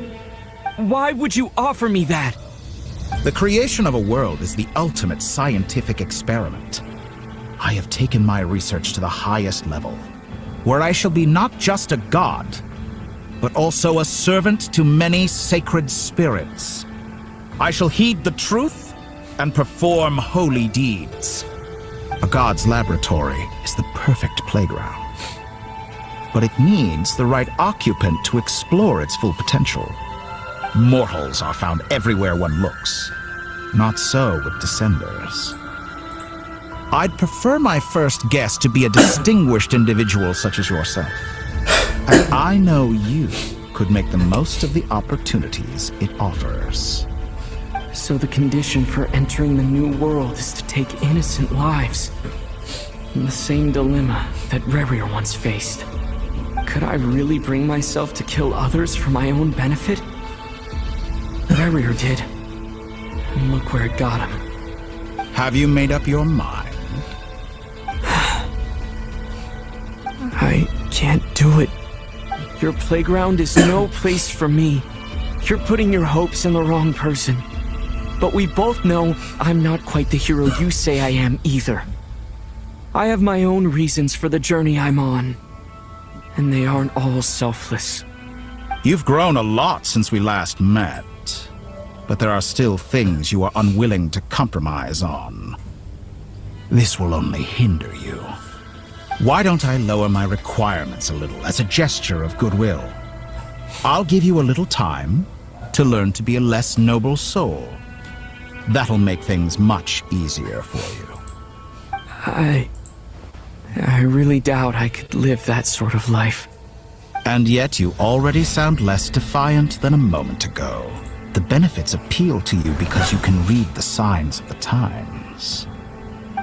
Why would you offer me that? The creation of a world is the ultimate scientific experiment. I have taken my research to the highest level, where I shall be not just a god, but also a servant to many sacred spirits. I shall heed the truth and perform holy deeds. A god's laboratory is the perfect playground, but it needs the right occupant to explore its full potential. Mortals are found everywhere one looks. Not so with Descenders. I'd prefer my first guest to be a distinguished individual such as yourself. And I know you could make the most of the opportunities it offers. So the condition for entering the new world is to take innocent lives. The same dilemma that Rerir once faced. Could I really bring myself to kill others for my own benefit? Rerir did. And look where it got him. Have you made up your mind? I can't do it. Your playground is no place for me. You're putting your hopes in the wrong person. But we both know I'm not quite the hero you say I am either. I have my own reasons for the journey I'm on. And they aren't all selfless. You've grown a lot since we last met. But there are still things you are unwilling to compromise on. This will only hinder you. Why don't I lower my requirements a little as a gesture of goodwill? I'll give you a little time to learn to be a less noble soul. That'll make things much easier for you. I really doubt I could live that sort of life. And yet you already sound less defiant than a moment ago. The benefits appeal to you because you can read the signs of the times.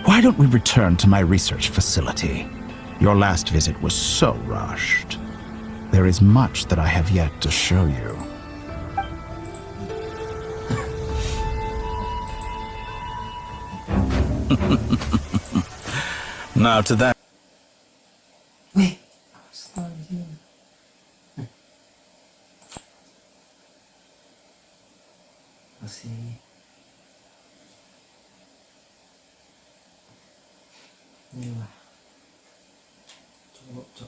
Why don't we return to my research facility? Your last visit was so rushed. There is much that I have yet to show you. Now to that. Masih inilah cok.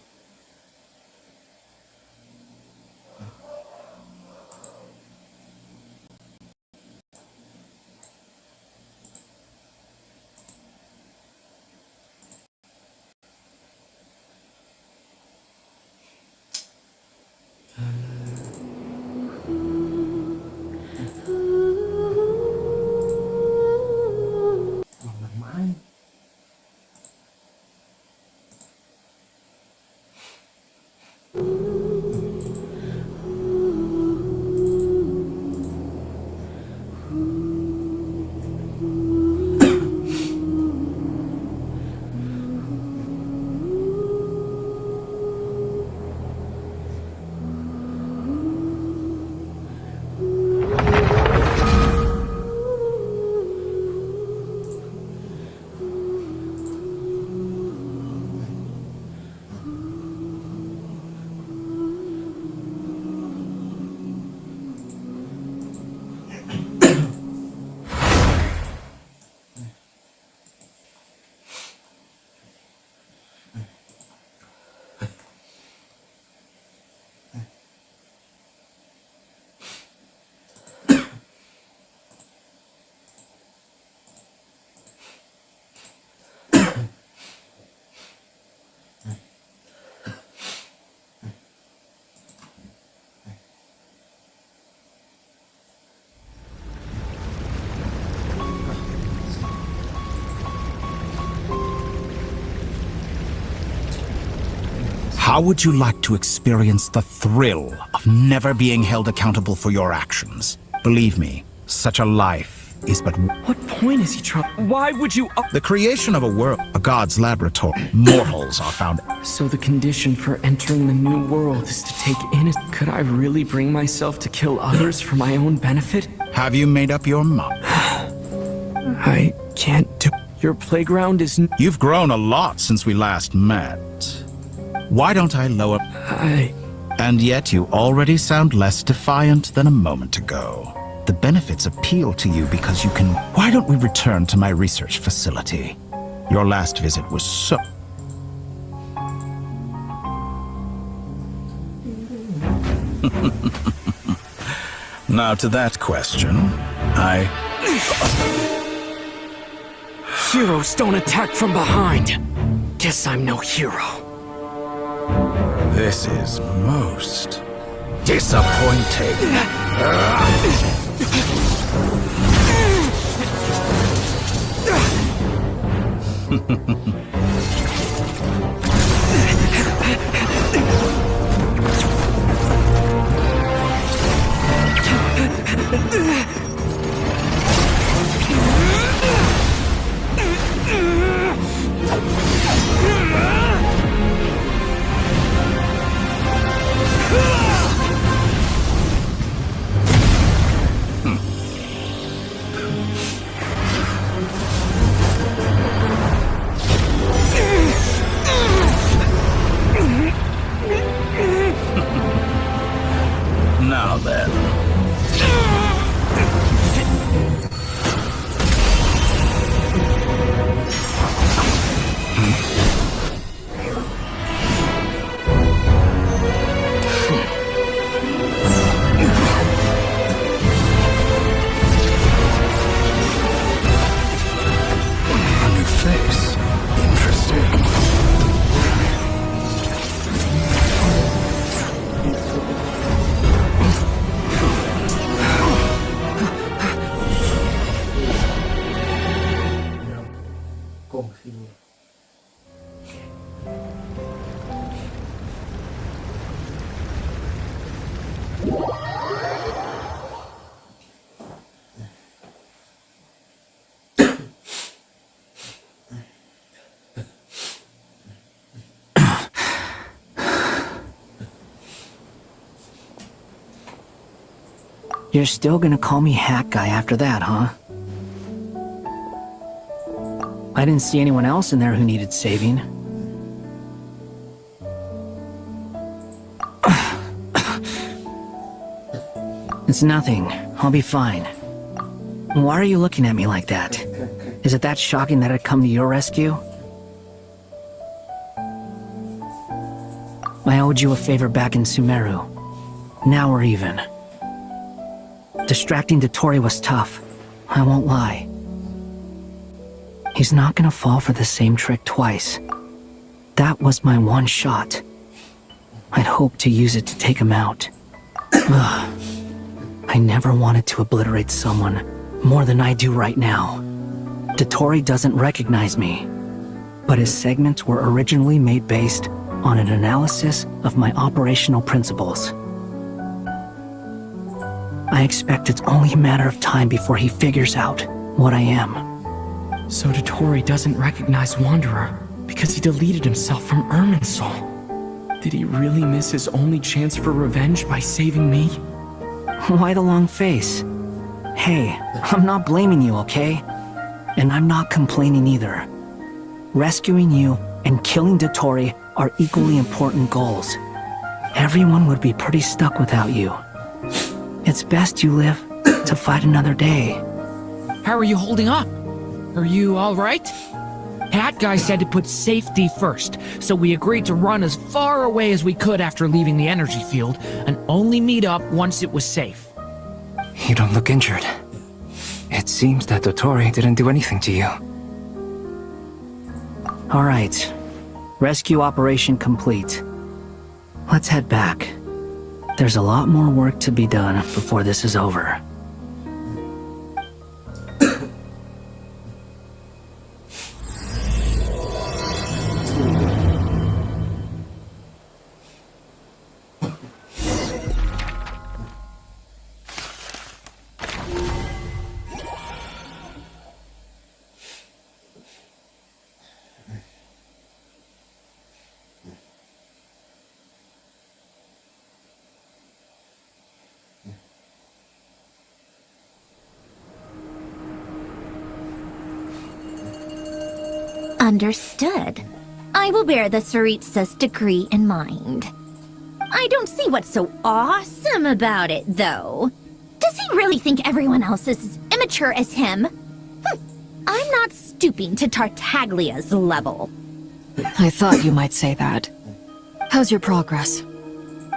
How would you like to experience the thrill of never being held accountable for your actions? Believe me, such a life is but... What point is he trying? Why would you... The creation of a world, a god's laboratory. Mortals are found... So the condition for entering the new world is to take in... Could I really bring myself to kill others for my own benefit? Have you made up your mind? I can't do... Your playground is... You've grown a lot since we last met. Why don't I lower... And yet you already sound less defiant than a moment ago. The benefits appeal to you because you can... Why don't we return to my research facility? Your last visit was so... Now to that question, Heroes don't attack from behind. Guess I'm no hero. This is most disappointing. Now then. A new face. Interesting. You're still gonna call me Hat Guy after that, huh? I didn't see anyone else in there who needed saving. It's nothing. I'll be fine. Why are you looking at me like that? Is it that shocking that I'd come to your rescue? I owed you a favor back in Sumeru. Now we're even. Distracting Dotori was tough. I won't lie. He's not gonna fall for the same trick twice. That was my one shot. I'd hoped to use it to take him out. Ugh. I never wanted to obliterate someone more than I do right now. Dotori doesn't recognize me, but his segments were originally made based on an analysis of my operational principles. I expect it's only a matter of time before he figures out what I am. So Dotori doesn't recognize Wanderer because he deleted himself from Irminsul. Did he really miss his only chance for revenge by saving me? Why the long face? Hey, I'm not blaming you, okay? And I'm not complaining either. Rescuing you and killing Dotori are equally important goals. Everyone would be pretty stuck without you. It's best you live to fight another day. How are you holding up? Are you alright? Hat Guy said to put safety first, so we agreed to run as far away as we could after leaving the energy field, and only meet up once it was safe. You don't look injured. It seems that Dotori didn't do anything to you. Alright. Rescue operation complete. Let's head back. There's a lot more work to be done before this is over. Understood. I will bear the Tsaritsa's decree in mind. I don't see what's so awesome about it, though. Does he really think everyone else is as immature as him? I'm not stooping to Tartaglia's level. I thought you might say that. How's your progress?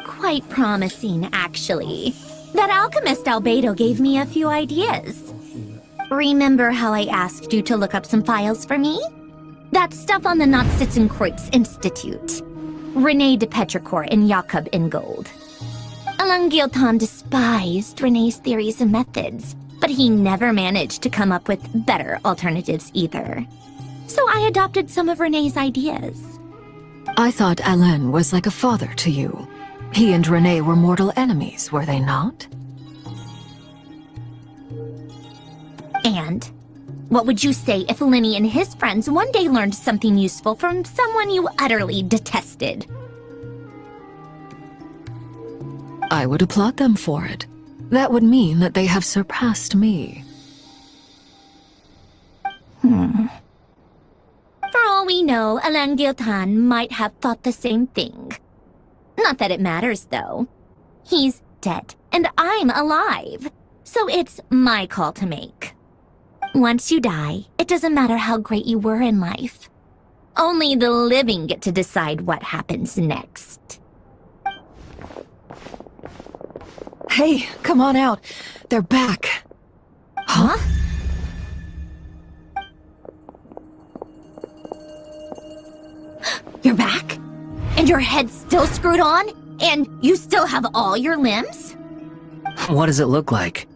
Quite promising, actually. That alchemist Albedo gave me a few ideas. Remember how I asked you to look up some files for me? That stuff on the Nachtschitzenkreuz Institute. René de Petrichor and Jakob Ingold. Alain Guilton despised René's theories and methods, but he never managed to come up with better alternatives either. So I adopted some of René's ideas. I thought Alain was like a father to you. He and René were mortal enemies, were they not? And what would you say if Lenny and his friends one day learned something useful from someone you utterly detested? I would applaud them for it. That would mean that they have surpassed me. For all we know, Alain Guilton might have thought the same thing. Not that it matters, though. He's dead, and I'm alive. So it's my call to make. Once you die, it doesn't matter how great you were in life. Only the living get to decide what happens next. Hey, come on out. They're back. Huh? You're back? And your head's still screwed on? And you still have all your limbs? What does it look like?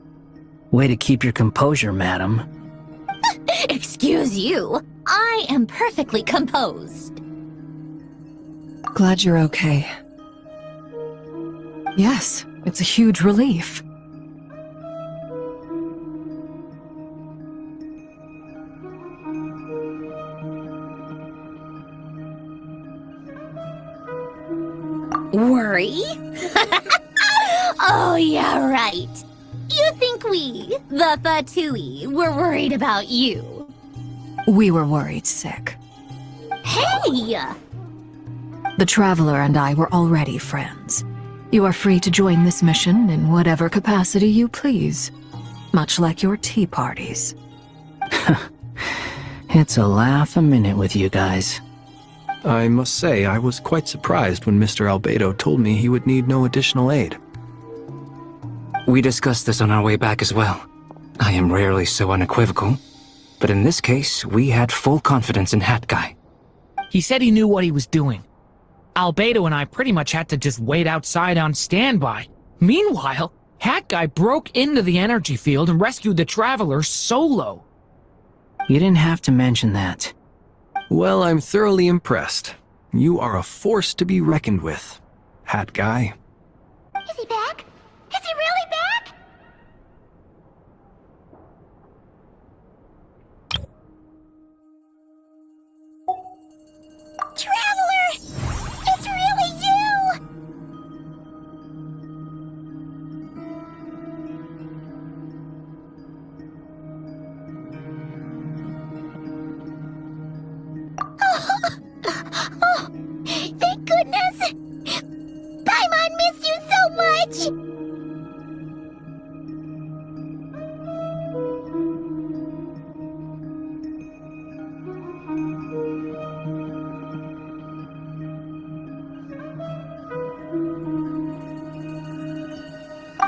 Way to keep your composure, madam. Excuse you. I am perfectly composed. Glad you're okay. Yes, it's a huge relief. Worry? Oh, yeah, right. You think we, the Fatui, were worried about you? We were worried sick. Hey! The Traveler and I were already friends. You are free to join this mission in whatever capacity you please. Much like your tea parties. It's a laugh a minute with you guys. I must say, I was quite surprised when Mr. Albedo told me he would need no additional aid. We discussed this on our way back as well. I am rarely so unequivocal, but in this case, we had full confidence in Hat Guy. He said he knew what he was doing. Albedo and I pretty much had to just wait outside on standby. Meanwhile, Hat Guy broke into the energy field and rescued the Traveler solo. You didn't have to mention that. Well, I'm thoroughly impressed. You are a force to be reckoned with, Hat Guy. Is he back? Is he really back? Traveler! It's really you! Oh, thank goodness! Paimon missed you so much!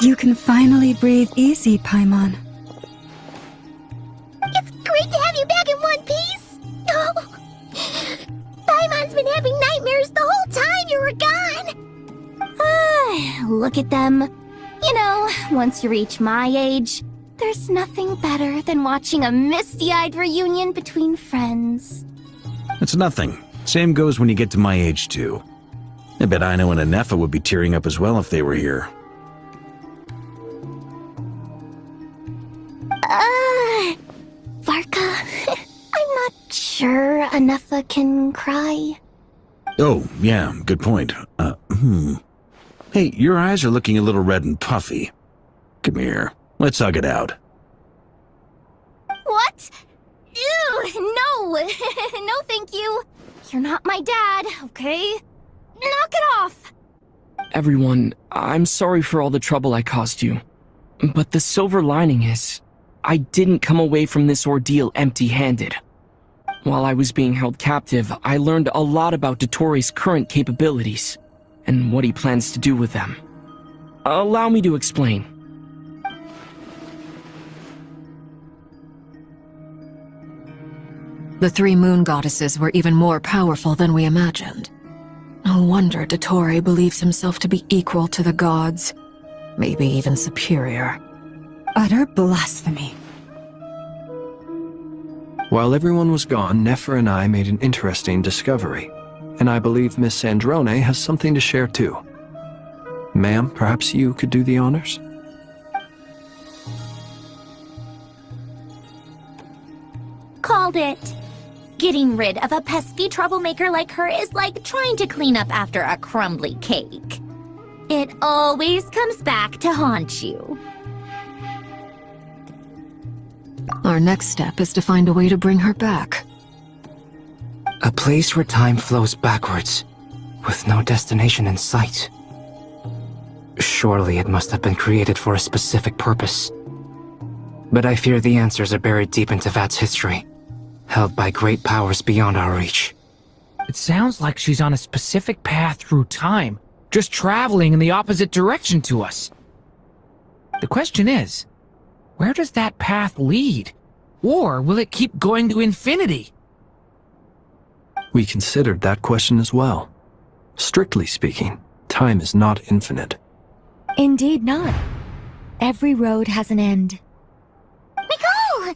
You can finally breathe easy, Paimon. It's great to have you back in one piece! Oh, Paimon's been having nightmares the whole time you were gone! Look at them. You know, once you reach my age, there's nothing better than watching a misty-eyed reunion between friends. It's nothing. Same goes when you get to my age, too. I bet Ino and Anefa would be tearing up as well if they were here. Varka, I'm not sure Anefa can cry. Oh, yeah, good point. Hey, your eyes are looking a little red and puffy. Come here, let's hug it out. What? Ew, No! No, thank you. You're not my dad, okay? Knock it off! Everyone, I'm sorry for all the trouble I caused you. But the silver lining is, I didn't come away from this ordeal empty-handed. While I was being held captive, I learned a lot about Dottoro's current capabilities, and what he plans to do with them. Allow me to explain. The three moon goddesses were even more powerful than we imagined. No wonder Dottore believes himself to be equal to the gods, maybe even superior. Utter blasphemy. While everyone was gone, Nefer and I made an interesting discovery, and I believe Miss Sandrone has something to share too. Ma'am, perhaps you could do the honors? Called it. Getting rid of a pesky troublemaker like her is like trying to clean up after a crumbly cake. It always comes back to haunt you. Our next step is to find a way to bring her back. A place where time flows backwards, with no destination in sight. Surely it must have been created for a specific purpose. But I fear the answers are buried deep in Tevat's history, held by great powers beyond our reach. It sounds like she's on a specific path through time, just traveling in the opposite direction to us. The question is, where does that path lead? Or will it keep going to infinity? We considered that question as well. Strictly speaking, time is not infinite. Indeed not. Every road has an end. Nicole!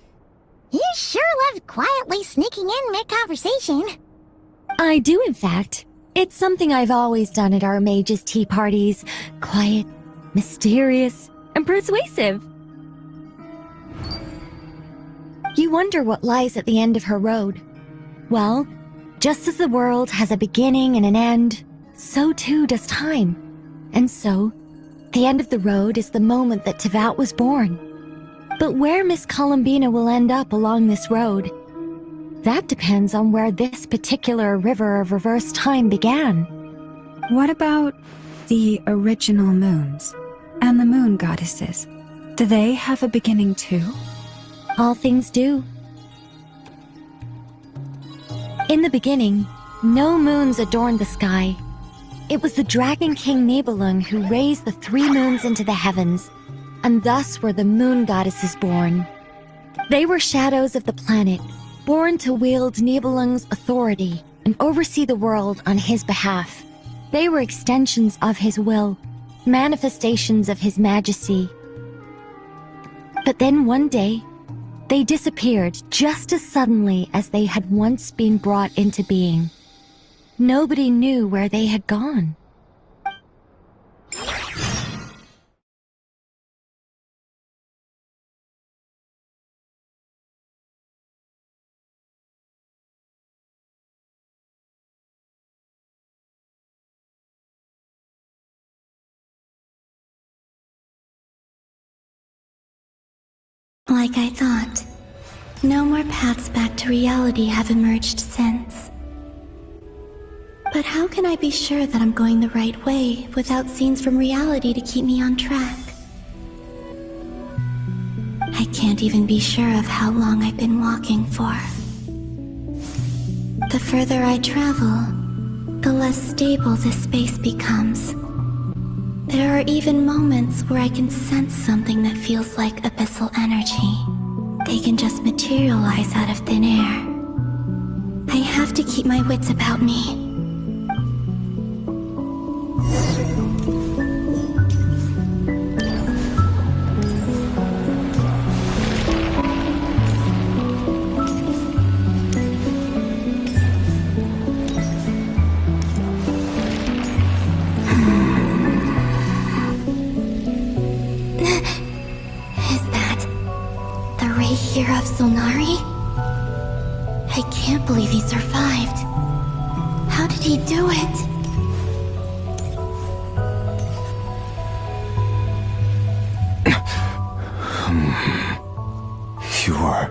You sure loved quietly sneaking in mid-conversation. I do, in fact. It's something I've always done at our mages' tea parties. Quiet, mysterious, and persuasive. You wonder what lies at the end of her road. Well, just as the world has a beginning and an end, so too does time. And so, the end of the road is the moment that Tevat was born. But where Miss Columbina will end up along this road, that depends on where this particular river of reverse time began. What about the original moons and the moon goddesses? Do they have a beginning too? All things do. In the beginning, no moons adorned the sky. It was the Dragon King Nibelung who raised the three moons into the heavens, and thus were the moon goddesses born. They were shadows of the planet, born to wield Nibelung's authority and oversee the world on his behalf. They were extensions of his will, manifestations of his majesty. But then one day, they disappeared just as suddenly as they had once been brought into being. Nobody knew where they had gone. Like I thought, no more paths back to reality have emerged since. But how can I be sure that I'm going the right way without scenes from reality to keep me on track? I can't even be sure of how long I've been walking for. The further I travel, the less stable this space becomes. There are even moments where I can sense something that feels like abyssal energy. They can just materialize out of thin air. I have to keep my wits about me. Here of Solnari? I can't believe he survived. How did he do it? You are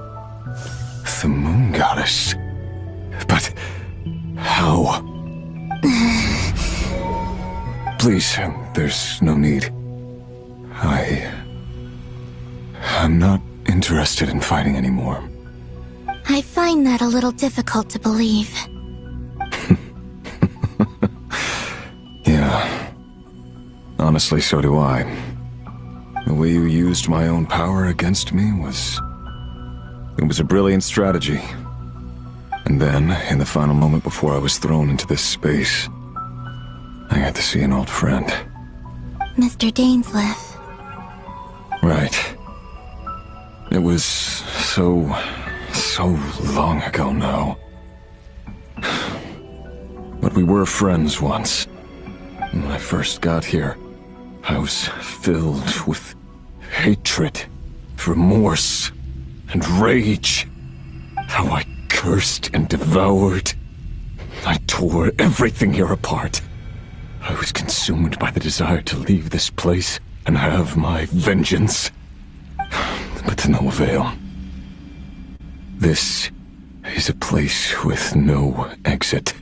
the moon goddess. Please, there's no need. I'm not interested in fighting anymore. I find that a little difficult to believe. Yeah. Honestly, so do I. The way you used my own power against me was... It was a brilliant strategy. And then, in the final moment before I was thrown into this space, I got to see an old friend. Mr. Dainsleif. Right. It was so long ago now. But we were friends once. When I first got here, I was filled with hatred, remorse, and rage. How I cursed and devoured. I tore everything here apart. I was consumed by the desire to leave this place and have my vengeance. But to no avail. This is a place with no exit.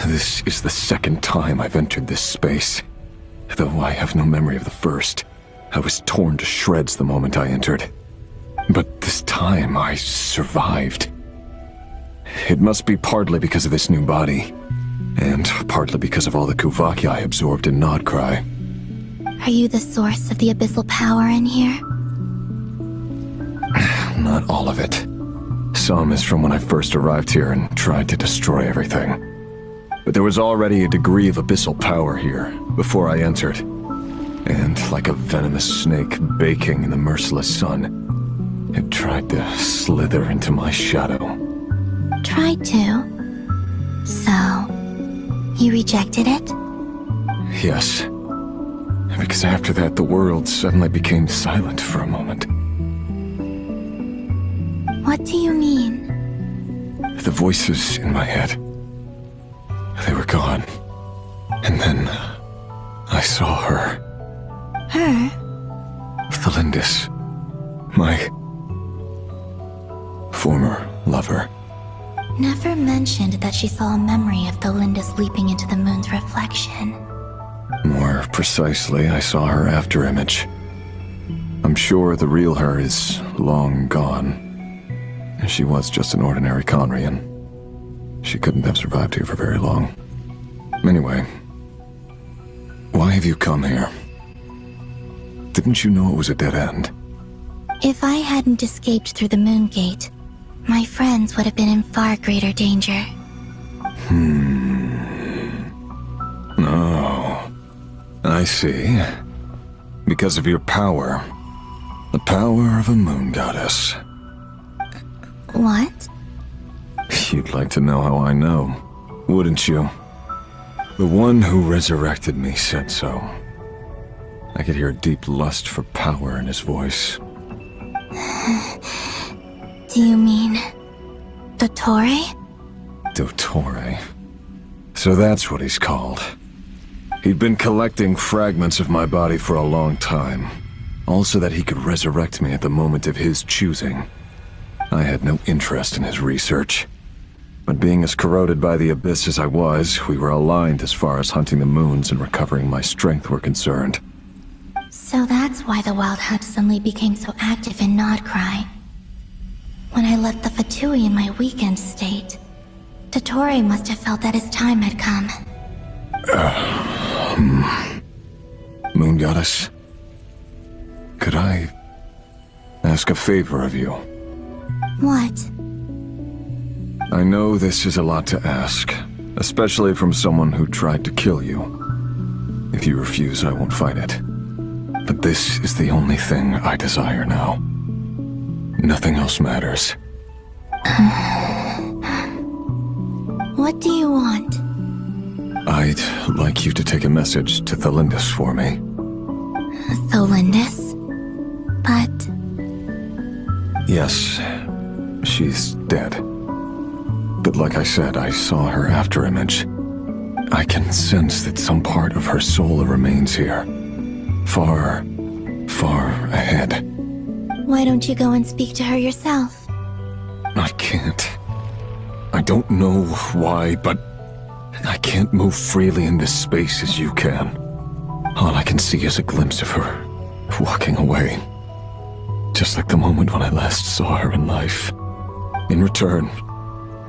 This is the second time I've entered this space. Though I have no memory of the first. I was torn to shreds the moment I entered. But this time I survived. It must be partly because of this new body, and partly because of all the Kuvaki I absorbed in Nodcry. Are you the source of the abyssal power in here? Not all of it. Some is from when I first arrived here and tried to destroy everything. But there was already a degree of abyssal power here before I entered. And like a venomous snake baking in the merciless sun, it tried to slither into my shadow. Tried to? So, you rejected it? Yes. Because after that, the world suddenly became silent for a moment. What do you mean? The voices in my head, they were gone. And then I saw her. Her? Thalindis. My former lover. Never mentioned that she saw a memory of Thalindis leaping into the moon's reflection. More precisely, I saw her afterimage. I'm sure the real her is long gone. She was just an ordinary Conrian. She couldn't have survived here for very long. Anyway, why have you come here? Didn't you know it was a dead end? If I hadn't escaped through the moon gate, my friends would have been in far greater danger. Oh, I see. Because of your power. The power of a moon goddess. What? You'd like to know how I know, wouldn't you? The one who resurrected me said so. I could hear a deep lust for power in his voice. Do you mean... Dottore? Dottore. So that's what he's called. He'd been collecting fragments of my body for a long time. Also that he could resurrect me at the moment of his choosing. I had no interest in his research. But being as corroded by the abyss as I was, we were aligned as far as hunting the moons and recovering my strength were concerned. So that's why the Wild Hunt suddenly became so active in Nodcry. When I left the Fatui in my weakened state, Dottore must have felt that his time had come. Moon Goddess, could I ask a favor of you? What? I know this is a lot to ask, especially from someone who tried to kill you. If you refuse, I won't fight it. But this is the only thing I desire now. Nothing else matters. What do you want? I'd like you to take a message to Thalindis for me. Thalindis? But... Yes, she's dead. But like I said, I saw her afterimage. I can sense that some part of her soul remains here. Far, far ahead. Why don't you go and speak to her yourself? I can't. I don't know why, but I can't move freely in this space as you can. All I can see is a glimpse of her, walking away. Just like the moment when I last saw her in life. In return,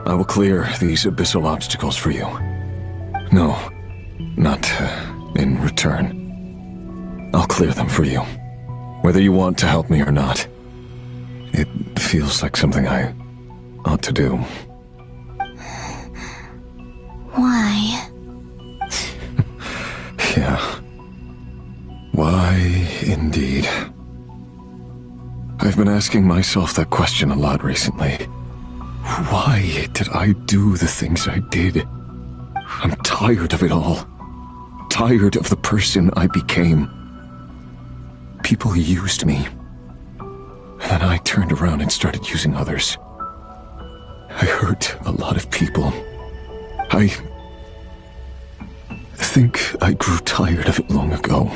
I will clear these abyssal obstacles for you. No, not in return. I'll clear them for you. Whether you want to help me or not. It feels like something I ought to do. Why? Yeah. Why, indeed. I've been asking myself that question a lot recently. Why did I do the things I did? I'm tired of it all. Tired of the person I became. People used me. And then I turned around and started using others. I hurt a lot of people. I think I grew tired of it long ago.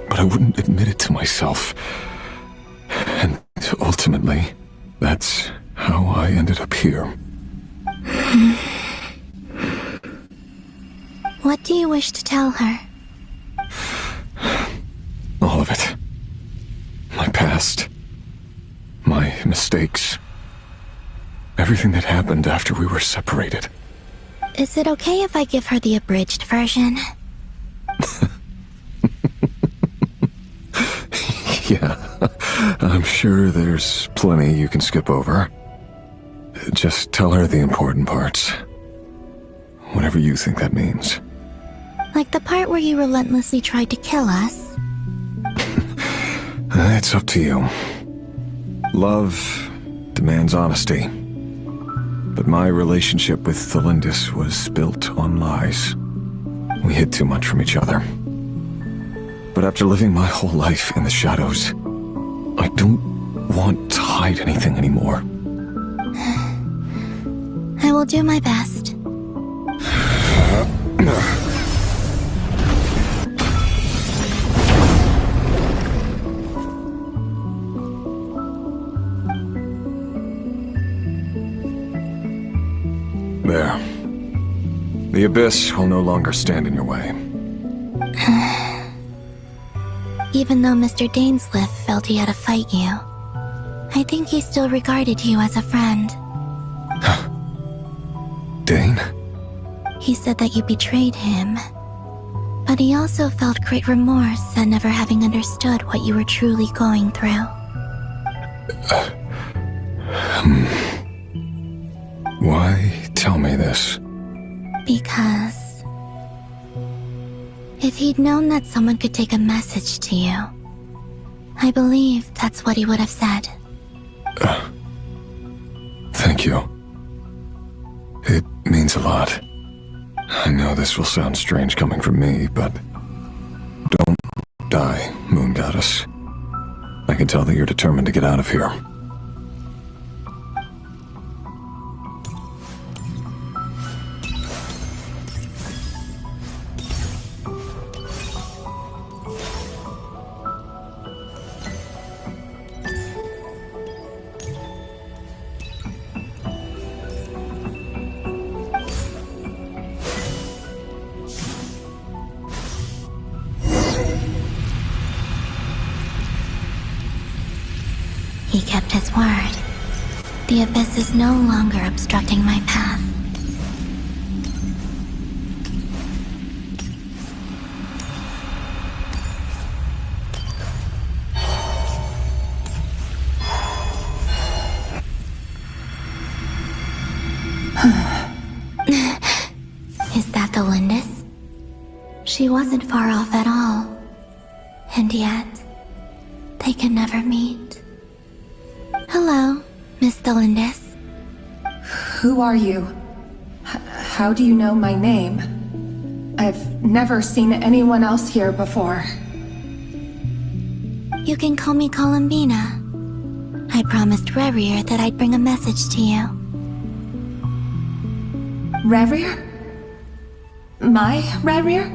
But I wouldn't admit it to myself. And ultimately, that's how I ended up here. What do you wish to tell her? All of it. My past. My mistakes. Everything that happened after we were separated. Is it okay if I give her the abridged version? Yeah, I'm sure there's plenty you can skip over. Just tell her the important parts. Whatever you think that means. Like the part where you relentlessly tried to kill us? It's up to you. Love demands honesty. But my relationship with Thelindis was built on lies. We hid too much from each other. But after living my whole life in the shadows, I don't want to hide anything anymore. I will do my best. There. The abyss will no longer stand in your way. Even though Mr. Dainsleif felt he had to fight you, I think he still regarded you as a friend. Dane? He said that you betrayed him, but he also felt great remorse at never having understood what you were truly going through. Why tell me this? Because if he'd known that someone could take a message to you, I believe that's what he would have said. Thank you. It means a lot. I know this will sound strange coming from me, but don't die, Moon Goddess. I can tell that you're determined to get out of here. He kept his word. The abyss is no longer obstructing my path. Is that the Lindis? She wasn't far off at all. And yet, they can never meet. Hello, Miss Thelindis. Who are you? How do you know my name? I've never seen anyone else here before. You can call me Columbina. I promised Rerir that I'd bring a message to you. Rerir? My Rerir?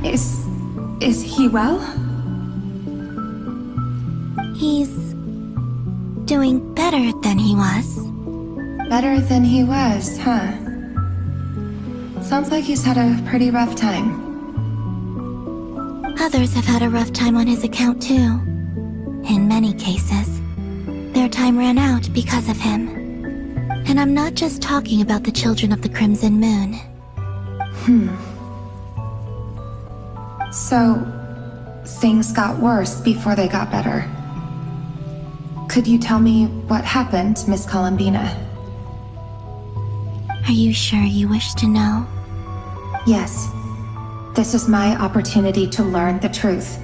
Is he well? He's doing better than he was. Better than he was, huh? Sounds like he's had a pretty rough time. Others have had a rough time on his account too. In many cases, their time ran out because of him. And I'm not just talking about the children of the Crimson Moon. So, things got worse before they got better. Could you tell me what happened, Miss Columbina? Are you sure you wish to know? Yes. This is my opportunity to learn the truth.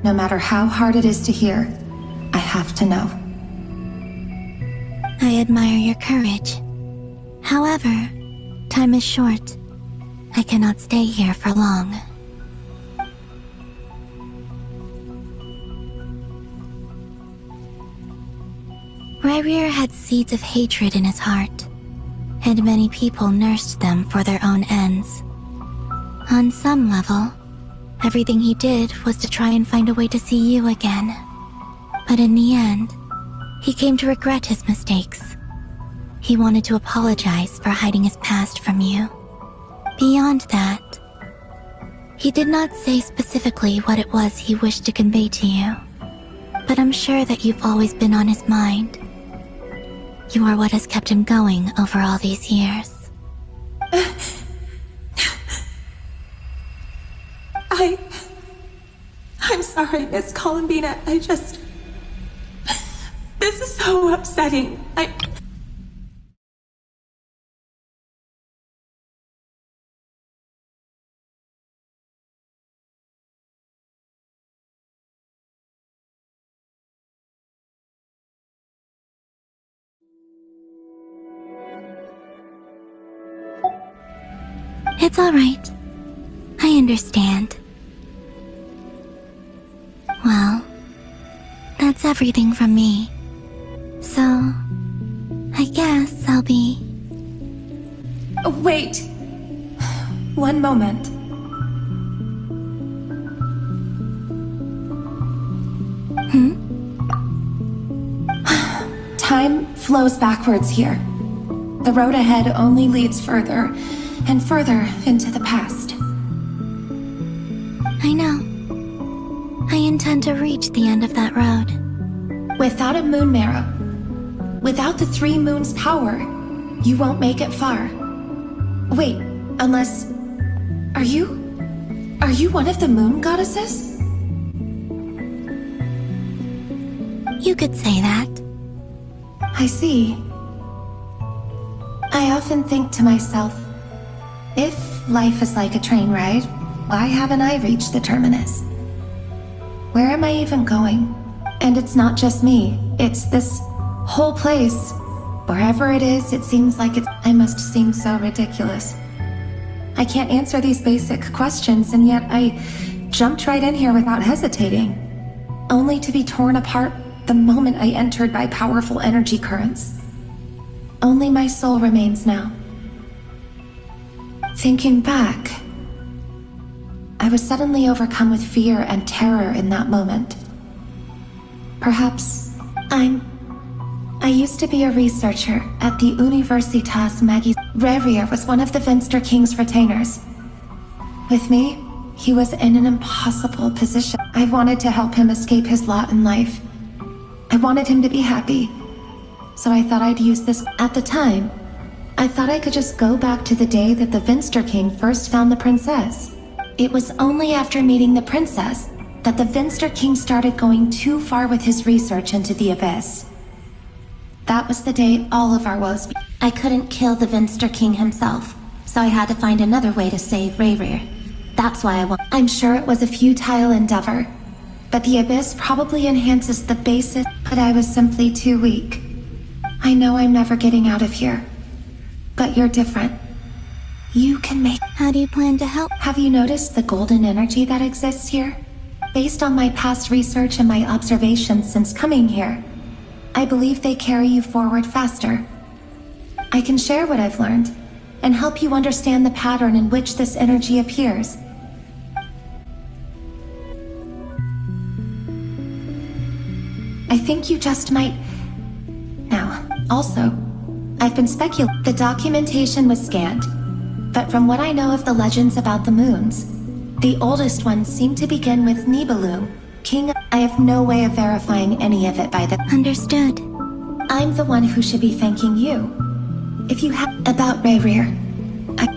No matter how hard it is to hear, I have to know. I admire your courage. However, time is short. I cannot stay here for long. Ryrir had seeds of hatred in his heart, and many people nursed them for their own ends. On some level, everything he did was to try and find a way to see you again. But in the end, he came to regret his mistakes. He wanted to apologize for hiding his past from you. Beyond that, he did not say specifically what it was he wished to convey to you, but I'm sure that you've always been on his mind. You are what has kept him going over all these years. I'm sorry, Miss Columbina. This is so upsetting. It's all right. I understand. Well, that's everything from me. So, I guess I'll be... Wait. One moment. Time flows backwards here. The road ahead only leads further and further into the past. I know. I intend to reach the end of that road. Without a moon marrow, without the 3 moons' power, you won't make it far. Wait, unless... Are you one of the moon goddesses? You could say that. I see. I often think to myself, if life is like a train ride, why haven't I reached the terminus? Where am I even going? And it's not just me, it's this whole place. Wherever it is, it seems like I must seem so ridiculous. I can't answer these basic questions, and yet I jumped right in here without hesitating, only to be torn apart the moment I entered by powerful energy currents. Only my soul remains now. Thinking back, I was suddenly overcome with fear and terror in that moment. Perhaps I used to be a researcher at the Universitas Magis. Ryrir was one of the Venster King's retainers. With me, he was in an impossible position. I wanted to help him escape his lot in life. I wanted him to be happy. So I thought I'd use this. At the time, I thought I could just go back to the day that the Venster King first found the princess. It was only after meeting the princess that the Venster King started going too far with his research into the Abyss. That was the day all of our woes began. I couldn't kill the Venster King himself, so I had to find another way to save Ryrir. That's why I'm sure it was a futile endeavor, but the Abyss probably enhances the basis, but I was simply too weak. I know I'm never getting out of here, but you're different. You can make... How do you plan to help? Have you noticed the golden energy that exists here? Based on my past research and my observations since coming here, I believe they carry you forward faster. I can share what I've learned, and help you understand the pattern in which this energy appears. I think you just might... Now, also, I've been speculating. The documentation was scanned, but from what I know of the legends about the moons, the oldest ones seem to begin with Nibelung, king. I have no way of verifying any of it by the... Understood. I'm the one who should be thanking you. If you have... About Rayrir.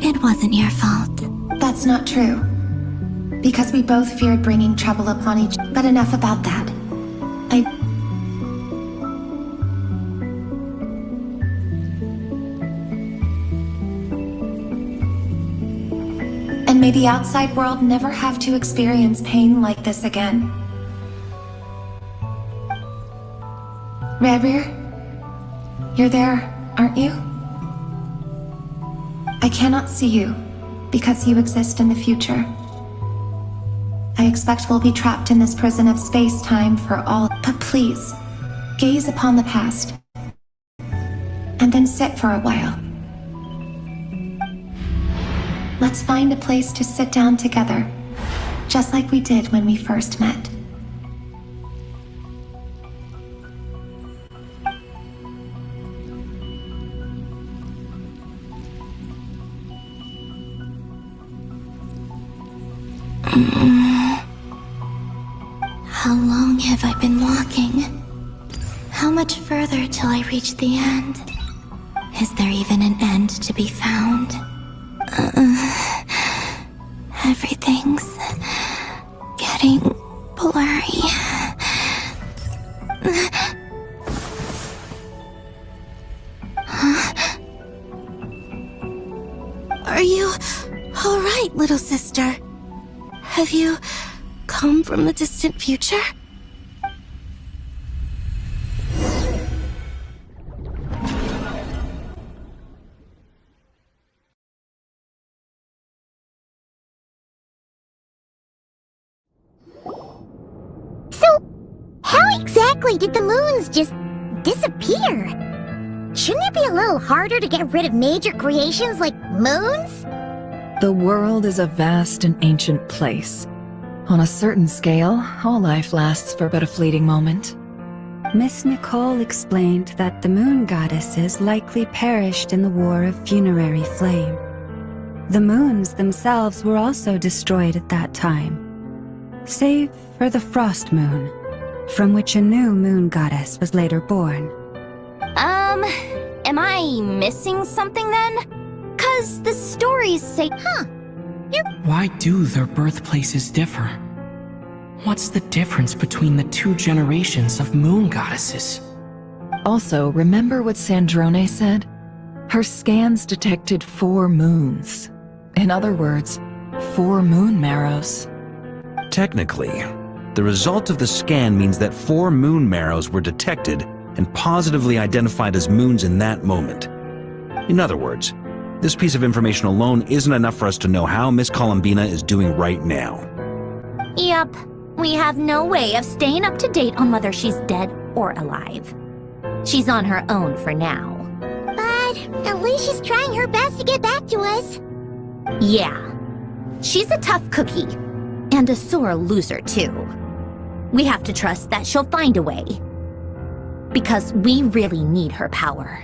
It wasn't your fault. That's not true. Because we both feared bringing trouble upon each... But enough about that. And may the outside world never have to experience pain like this again. Rayrir, you're there, aren't you? I cannot see you, because you exist in the future. I expect we'll be trapped in this prison of space-time for all... But please, gaze upon the past, and then sit for a while. Let's find a place to sit down together, just like we did when we first met. How long have I been walking? How much further till I reach the end? Is there even an end to be found? Everything's getting blurry. Are you all right, little sister? Have you come from the distant future? How exactly did the moons just disappear? Shouldn't it be a little harder to get rid of major creations like moons? The world is a vast and ancient place. On a certain scale, all life lasts for but a fleeting moment. Miss Nicole explained that the moon goddesses likely perished in the War of Funerary Flame. The moons themselves were also destroyed at that time, save for the Frost Moon, from which a new moon goddess was later born. Am I missing something then? 'Cause the stories say... Why do their birthplaces differ? What's the difference between the two generations of moon goddesses? Also, remember what Sandrone said? Her scans detected 4 moons. In other words, 4 moon marrows. Technically, the result of the scan means that 4 moon marrows were detected and positively identified as moons in that moment. In other words, this piece of information alone isn't enough for us to know how Miss Columbina is doing right now. Yep, we have no way of staying up to date on whether she's dead or alive. She's on her own for now. But at least she's trying her best to get back to us. Yeah, she's a tough cookie, and a sore loser too. We have to trust that she'll find a way. Because we really need her power.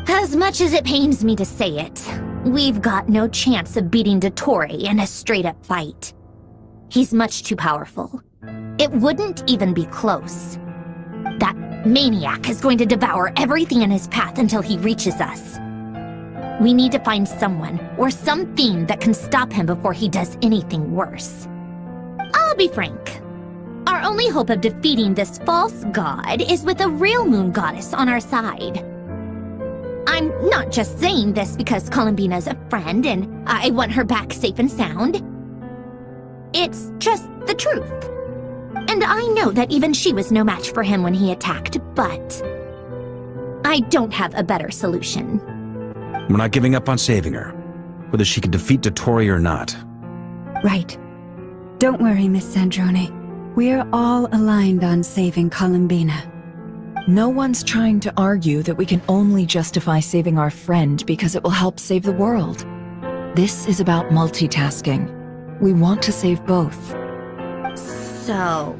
As much as it pains me to say it, we've got no chance of beating Dottore in a straight-up fight. He's much too powerful. It wouldn't even be close. That maniac is going to devour everything in his path until he reaches us. We need to find someone, or something that can stop him before he does anything worse. I'll be frank. Our only hope of defeating this false god is with a real moon goddess on our side. I'm not just saying this because Columbina's a friend and I want her back safe and sound. It's just the truth. And I know that even she was no match for him when he attacked, but I don't have a better solution. We're not giving up on saving her, whether she can defeat Dottore or not. Right. Don't worry, Miss Sandrone. We're all aligned on saving Columbina. No one's trying to argue that we can only justify saving our friend because it will help save the world. This is about multitasking. We want to save both. So,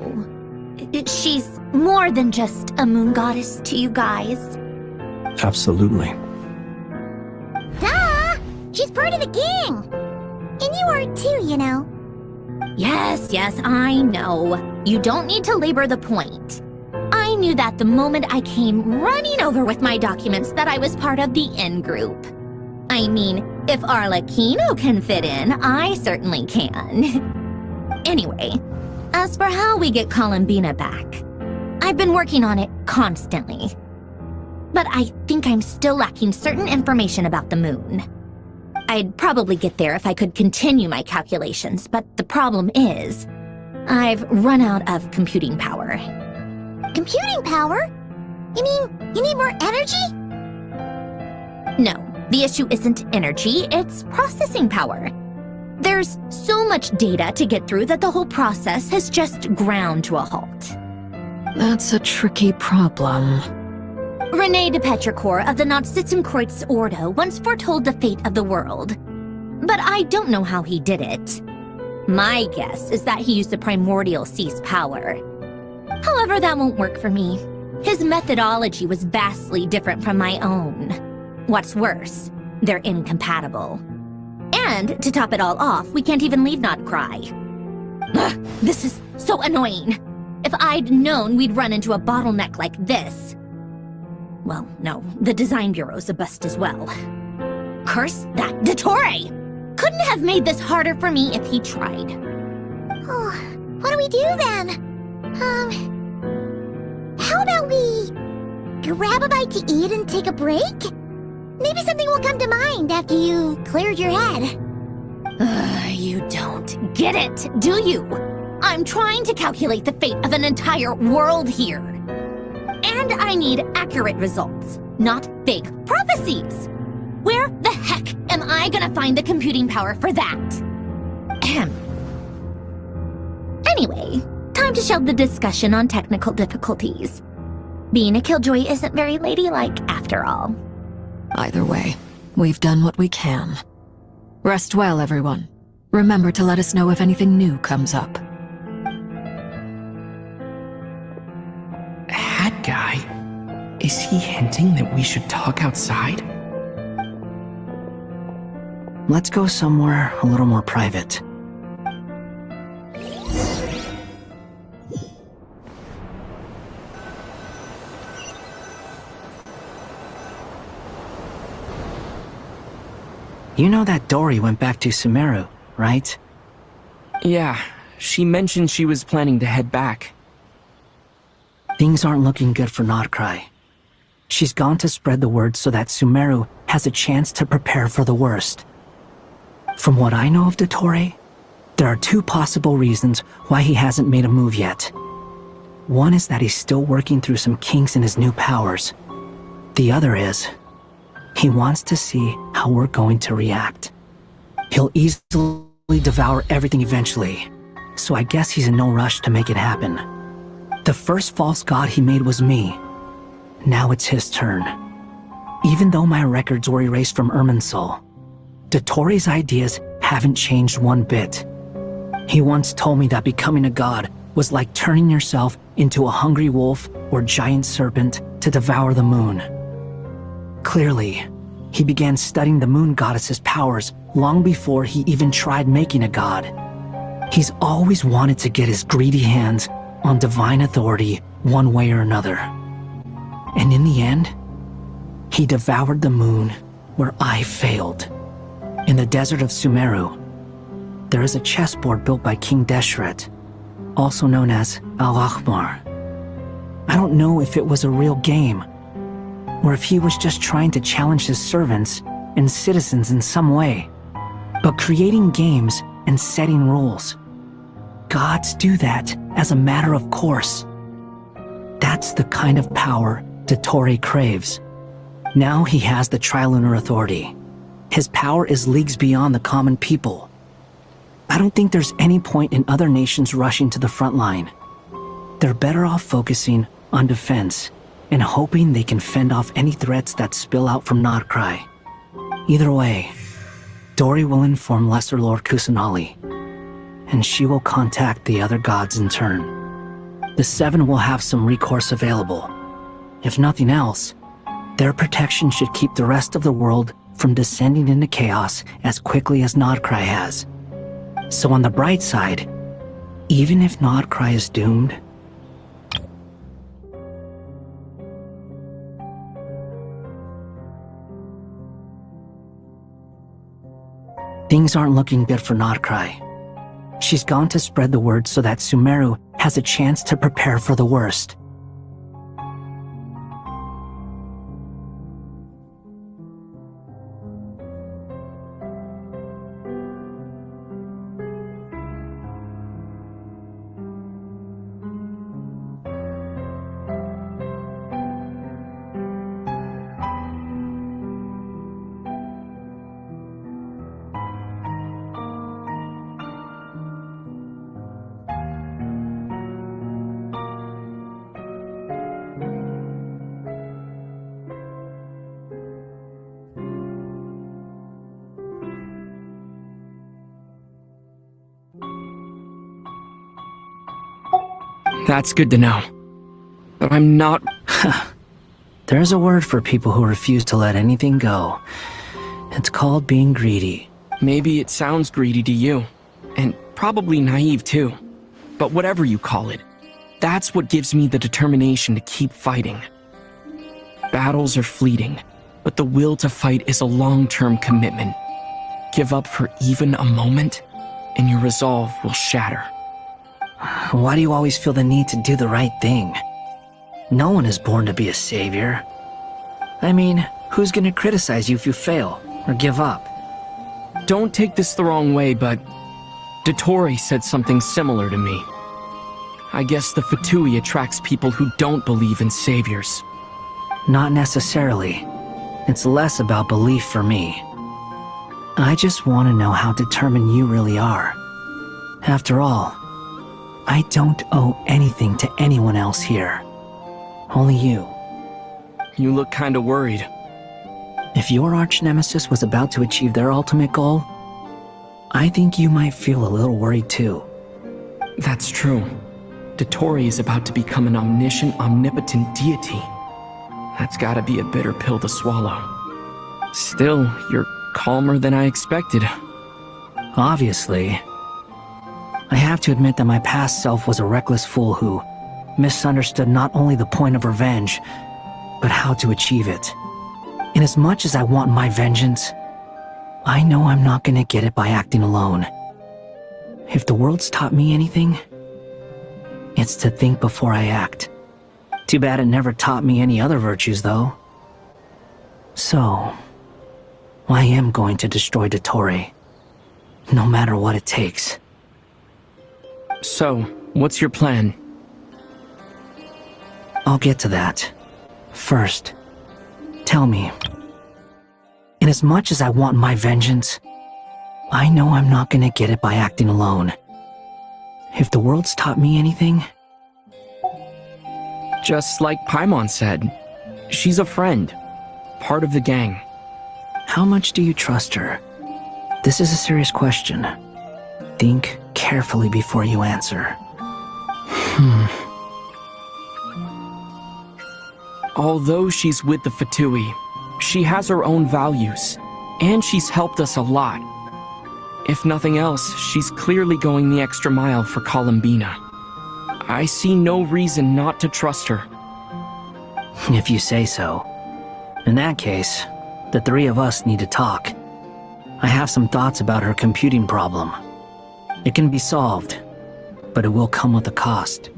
she's more than just a moon goddess to you guys? Absolutely. Duh! She's part of the gang! And you are too, you know. Yes, I know. You don't need to labor the point. I knew that the moment I came running over with my documents that I was part of the in-group. I mean, if Arlecchino can fit in, I certainly can. Anyway, as for how we get Columbina back, I've been working on it constantly. But I think I'm still lacking certain information about the moon. I'd probably get there if I could continue my calculations, but the problem is, I've run out of computing power. Computing power? You mean, you need more energy? No, the issue isn't energy, it's processing power. There's so much data to get through that the whole process has just ground to a halt. That's a tricky problem. René de Petrichor of the Nautitzenkreuz Ordo once foretold the fate of the world. But I don't know how he did it. My guess is that he used the primordial sea's power. However, that won't work for me. His methodology was vastly different from my own. What's worse, they're incompatible. And, to top it all off, we can't even leave Notcry. Ugh, this is so annoying. If I'd known we'd run into a bottleneck like this... Well, no, the design bureau's a bust as well. Curse that Dottore! Couldn't have made this harder for me if he tried. Oh, what do we do then? How about we grab a bite to eat and take a break? Maybe something will come to mind after you've cleared your head. You don't get it, do you? I'm trying to calculate the fate of an entire world here. And I need accurate results, not big prophecies. Where the heck am I gonna find the computing power for that? Ahem. Anyway, time to shelve the discussion on technical difficulties. Being a killjoy isn't very ladylike, after all. Either way, we've done what we can. Rest well, everyone. Remember to let us know if anything new comes up. Hat guy? Is he hinting that we should talk outside? Let's go somewhere a little more private. You know that Dory went back to Sumeru, right? Yeah, she mentioned she was planning to head back. Things aren't looking good for Notcry. She's gone to spread the word so that Sumeru has a chance to prepare for the worst. From what I know of Dottore, there are two possible reasons why he hasn't made a move yet. One is that he's still working through some kinks in his new powers. The other is, he wants to see how we're going to react. He'll easily devour everything eventually, so I guess he's in no rush to make it happen. The first false god he made was me. Now it's his turn. Even though my records were erased from Irminsul, Dottore's ideas haven't changed one bit. He once told me that becoming a god was like turning yourself into a hungry wolf or giant serpent to devour the moon. Clearly, he began studying the moon goddess's powers long before he even tried making a god. He's always wanted to get his greedy hands on divine authority one way or another. And in the end, he devoured the moon where I failed. In the desert of Sumeru, there is a chessboard built by King Deshret, also known as Al-Ahmar. I don't know if it was a real game, or if he was just trying to challenge his servants and citizens in some way. But creating games and setting rules, gods do that as a matter of course. That's the kind of power Dottore craves. Now he has the Trilunar Authority. His power is leagues beyond the common people. I don't think there's any point in other nations rushing to the front line. They're better off focusing on defense and hoping they can fend off any threats that spill out from Notcry. Either way, Dory will inform Lesser Lord Kusanali, and she will contact the other gods in turn. The Seven will have some recourse available. If nothing else, their protection should keep the rest of the world from descending into chaos as quickly as Nodcry has. So on the bright side, even if Nodcry is doomed, things aren't looking good for Nodcry. She's gone to spread the word so that Sumeru has a chance to prepare for the worst. That's good to know. But I'm not... There's a word for people who refuse to let anything go. It's called being greedy. Maybe it sounds greedy to you, and probably naive too. But whatever you call it, that's what gives me the determination to keep fighting. Battles are fleeting, but the will to fight is a long-term commitment. Give up for even a moment, and your resolve will shatter. Why do you always feel the need to do the right thing? No one is born to be a savior. I mean, who's gonna criticize you if you fail, or give up? Don't take this the wrong way, but Dottore said something similar to me. I guess the Fatui attracts people who don't believe in saviors. Not necessarily. It's less about belief for me. I just want to know how determined you really are. After all, I don't owe anything to anyone else here. Only you. You look kinda worried. If your arch-nemesis was about to achieve their ultimate goal, I think you might feel a little worried too. That's true. Dottore is about to become an omniscient, omnipotent deity. That's gotta be a bitter pill to swallow. Still, you're calmer than I expected. Obviously. I have to admit that my past self was a reckless fool who misunderstood not only the point of revenge, but how to achieve it. And as much as I want my vengeance, I know I'm not gonna get it by acting alone. If the world's taught me anything, it's to think before I act. Too bad it never taught me any other virtues, though. So, I am going to destroy Dottore, no matter what it takes. So, what's your plan? I'll get to that. First, tell me, inasmuch as I want my vengeance, I know I'm not gonna get it by acting alone. If the world's taught me anything... Just like Paimon said, she's a friend, part of the gang. How much do you trust her? This is a serious question. Think carefully before you answer. Although she's with the Fatui, she has her own values, and she's helped us a lot. If nothing else, she's clearly going the extra mile for Columbina. I see no reason not to trust her. If you say so. In that case, the three of us need to talk. I have some thoughts about her computing problem. It can be solved, but it will come with a cost.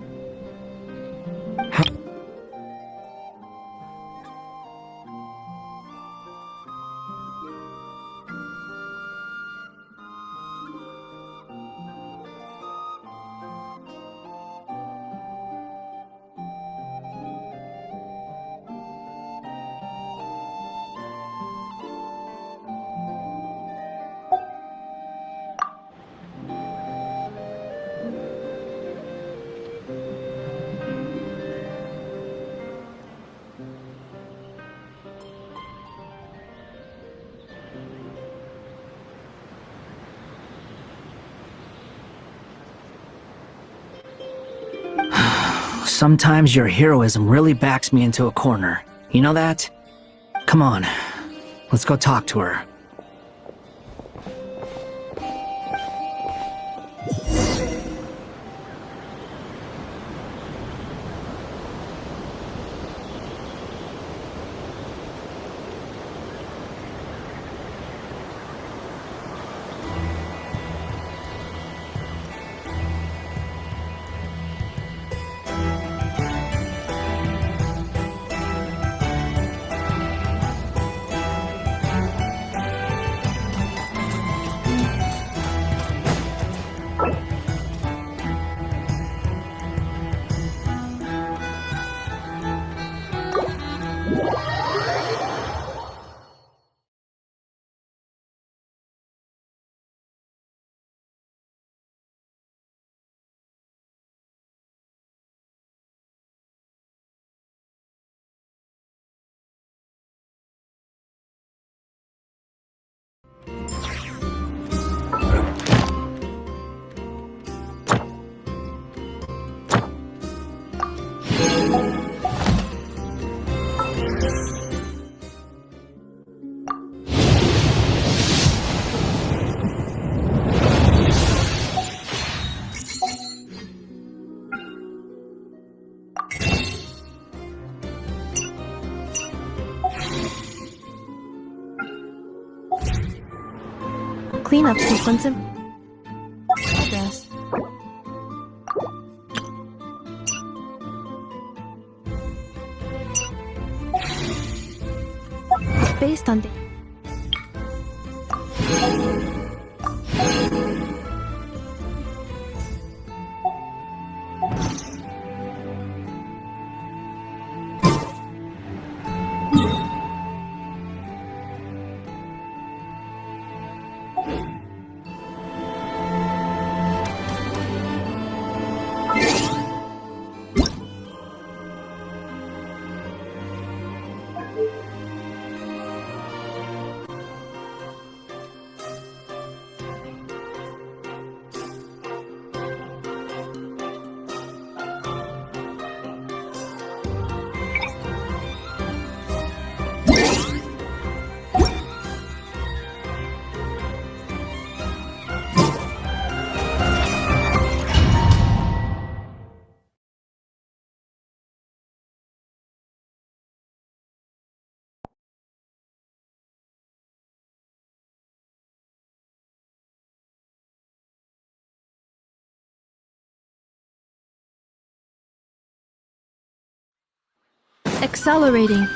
Sometimes your heroism really backs me into a corner. You know that? Come on, Let's go talk to her. Cleanup sequence in progress. Based on accelerating.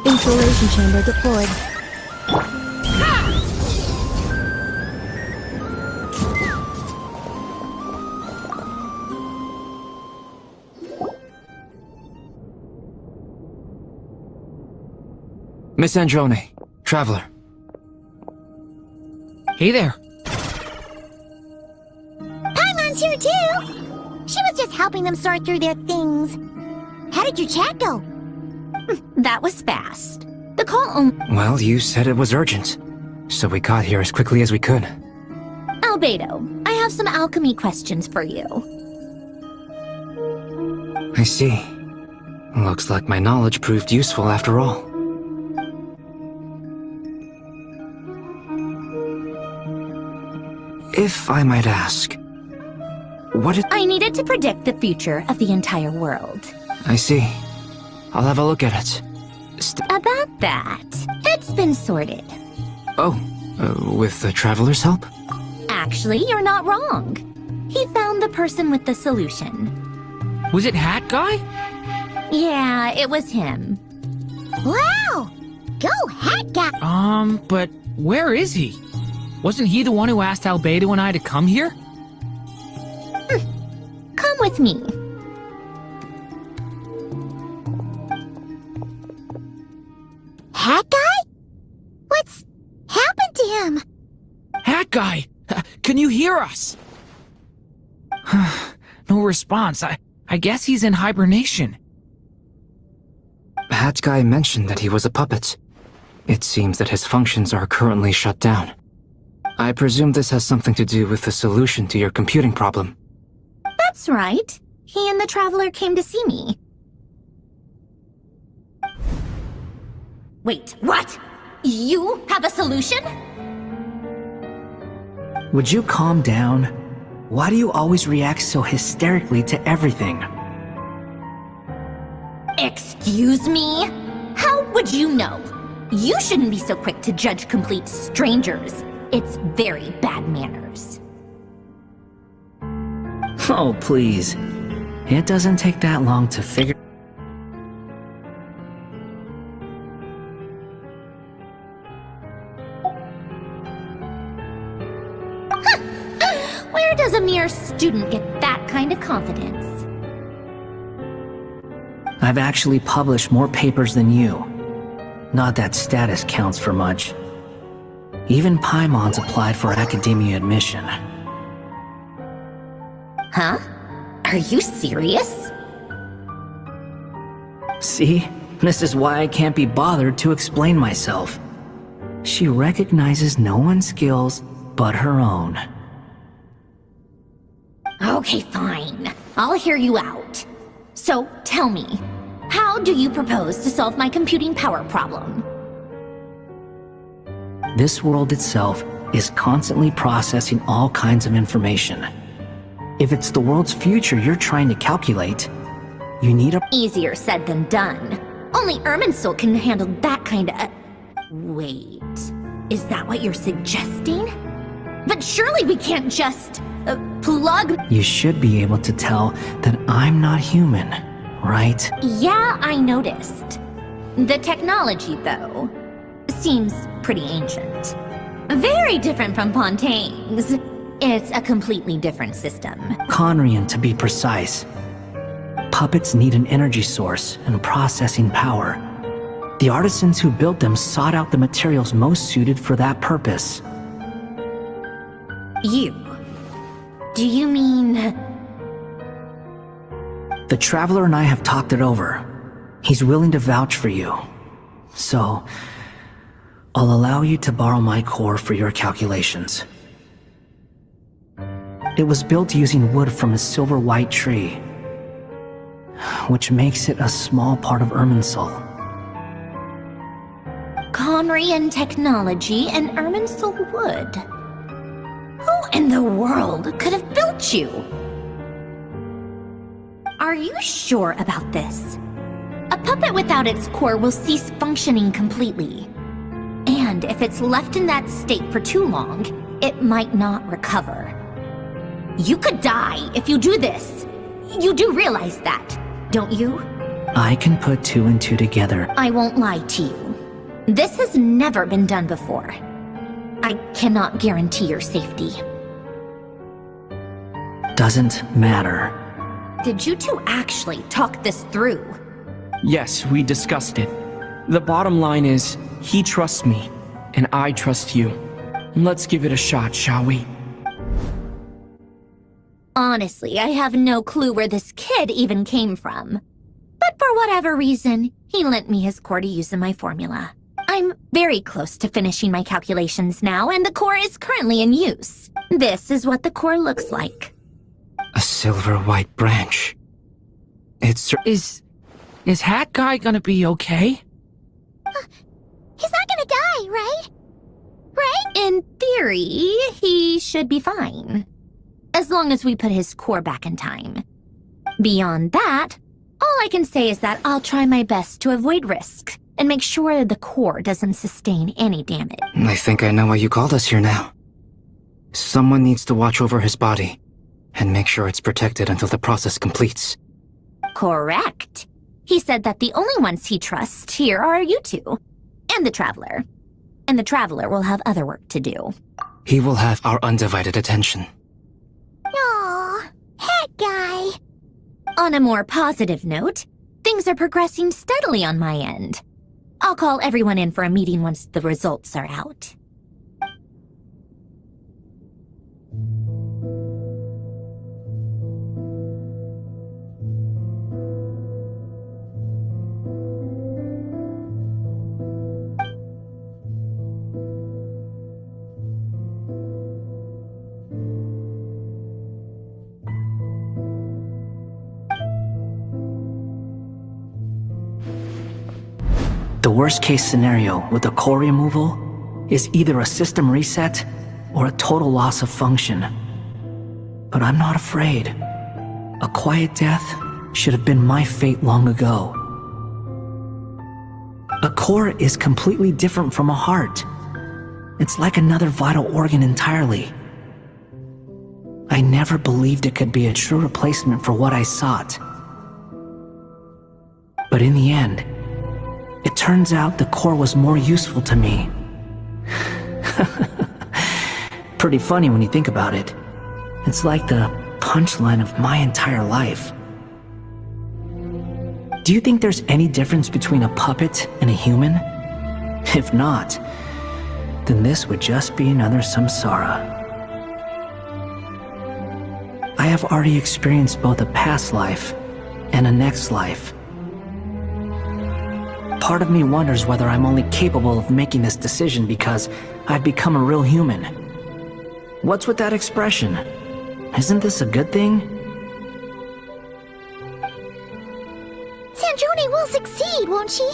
Insulation chamber deployed. Miss Androne, Traveler. Hey there. Paimon's here too! She was just helping them sort through their things. How did your chat go? That was fast. The call Well, you said it was urgent, so we got here as quickly as we could. Albedo, I have some alchemy questions for you. I see. Looks like my knowledge proved useful after all. If I might ask, I needed to predict the future of the entire world. I see. I'll have a look at it. About that, it's been sorted. Oh, with the Traveler's help? Actually, you're not wrong. He found the person with the solution. Was it Hat Guy? Yeah, it was him. Wow! Go, Hat Guy! But where is he? Wasn't he the one who asked Albedo and I to come here? Come with me. Hat Guy? What's happened to him? Hat Guy! Can you hear us? No response. I guess he's in hibernation. Hat Guy mentioned that he was a puppet. It seems that his functions are currently shut down. I presume this has something to do with the solution to your computing problem. That's right. He and the Traveler came to see me. Wait, what? You have a solution? Would you calm down? Why do you always react so hysterically to everything? Excuse me? How would you know? You shouldn't be so quick to judge complete strangers. It's very bad manners. Oh, please. It doesn't take that long to figure... Where does a mere student get that kind of confidence? I've actually published more papers than you. Not that status counts for much. Even Paimon's applied for academia admission. Huh? Are you serious? See? This is why I can't be bothered to explain myself. She recognizes no one's skills but her own. Okay, fine. I'll hear you out. So, tell me, how do you propose to solve my computing power problem? This world itself is constantly processing all kinds of information. If it's the world's future you're trying to calculate, you need a... Easier said than done. Only Irminsul can handle that kind of... Wait, is that what you're suggesting? But surely we can't just... plug... You should be able to tell that I'm not human, right? Yeah, I noticed. The technology, though, seems pretty ancient. Very different from Pontaine's. It's a completely different system. Conrian, to be precise. Puppets need an energy source and processing power. The artisans who built them sought out the materials most suited for that purpose. You? Do you mean... The Traveler and I have talked it over. He's willing to vouch for you. So, I'll allow you to borrow my core for your calculations. It was built using wood from a silver-white tree, which makes it a small part of Irminsul. Conrian technology and Irminsul wood. Who in the world could have built you? Are you sure about this? A puppet without its core will cease functioning completely. And if it's left in that state for too long, it might not recover. You could die if you do this. You do realize that, don't you? I can put two and two together. I won't lie to you. This has never been done before. I cannot guarantee your safety. Doesn't matter. Did you two actually talk this through? Yes, we discussed it. The bottom line is, he trusts me, and I trust you. Let's give it a shot, shall we? Honestly, I have no clue where this kid even came from. But for whatever reason, he lent me his core to use in my formula. I'm very close to finishing my calculations now, and the core is currently in use. This is what the core looks like. A silver-white branch. It's... Is Hat Guy gonna be okay? He's not gonna die, right? Right? In theory, he should be fine. As long as we put his core back in time. Beyond that, all I can say is that I'll try my best to avoid risk and make sure the core doesn't sustain any damage. I think I know why you called us here now. Someone needs to watch over his body and make sure it's protected until the process completes. Correct. He said that the only ones he trusts here are you two, and the Traveler. And the Traveler will have other work to do. He will have our undivided attention. Aw, Hat Guy. On a more positive note, things are progressing steadily on my end. I'll call everyone in for a meeting once the results are out. The The worst case scenario with the core removal is either a system reset or a total loss of function. But I'm not afraid. A quiet death should have been my fate long ago. A core is completely different from a heart. It's like another vital organ entirely. I never believed it could be a true replacement for what I sought. But in the end, it turns out the core was more useful to me. Pretty funny when you think about it. It's like the punchline of my entire life. Do you think there's any difference between a puppet and a human? If not, then this would just be another samsara. I have already experienced both a past life and a next life. Part of me wonders whether I'm only capable of making this decision because I've become a real human. What's with that expression? Isn't this a good thing? Sanjoni will succeed, won't she?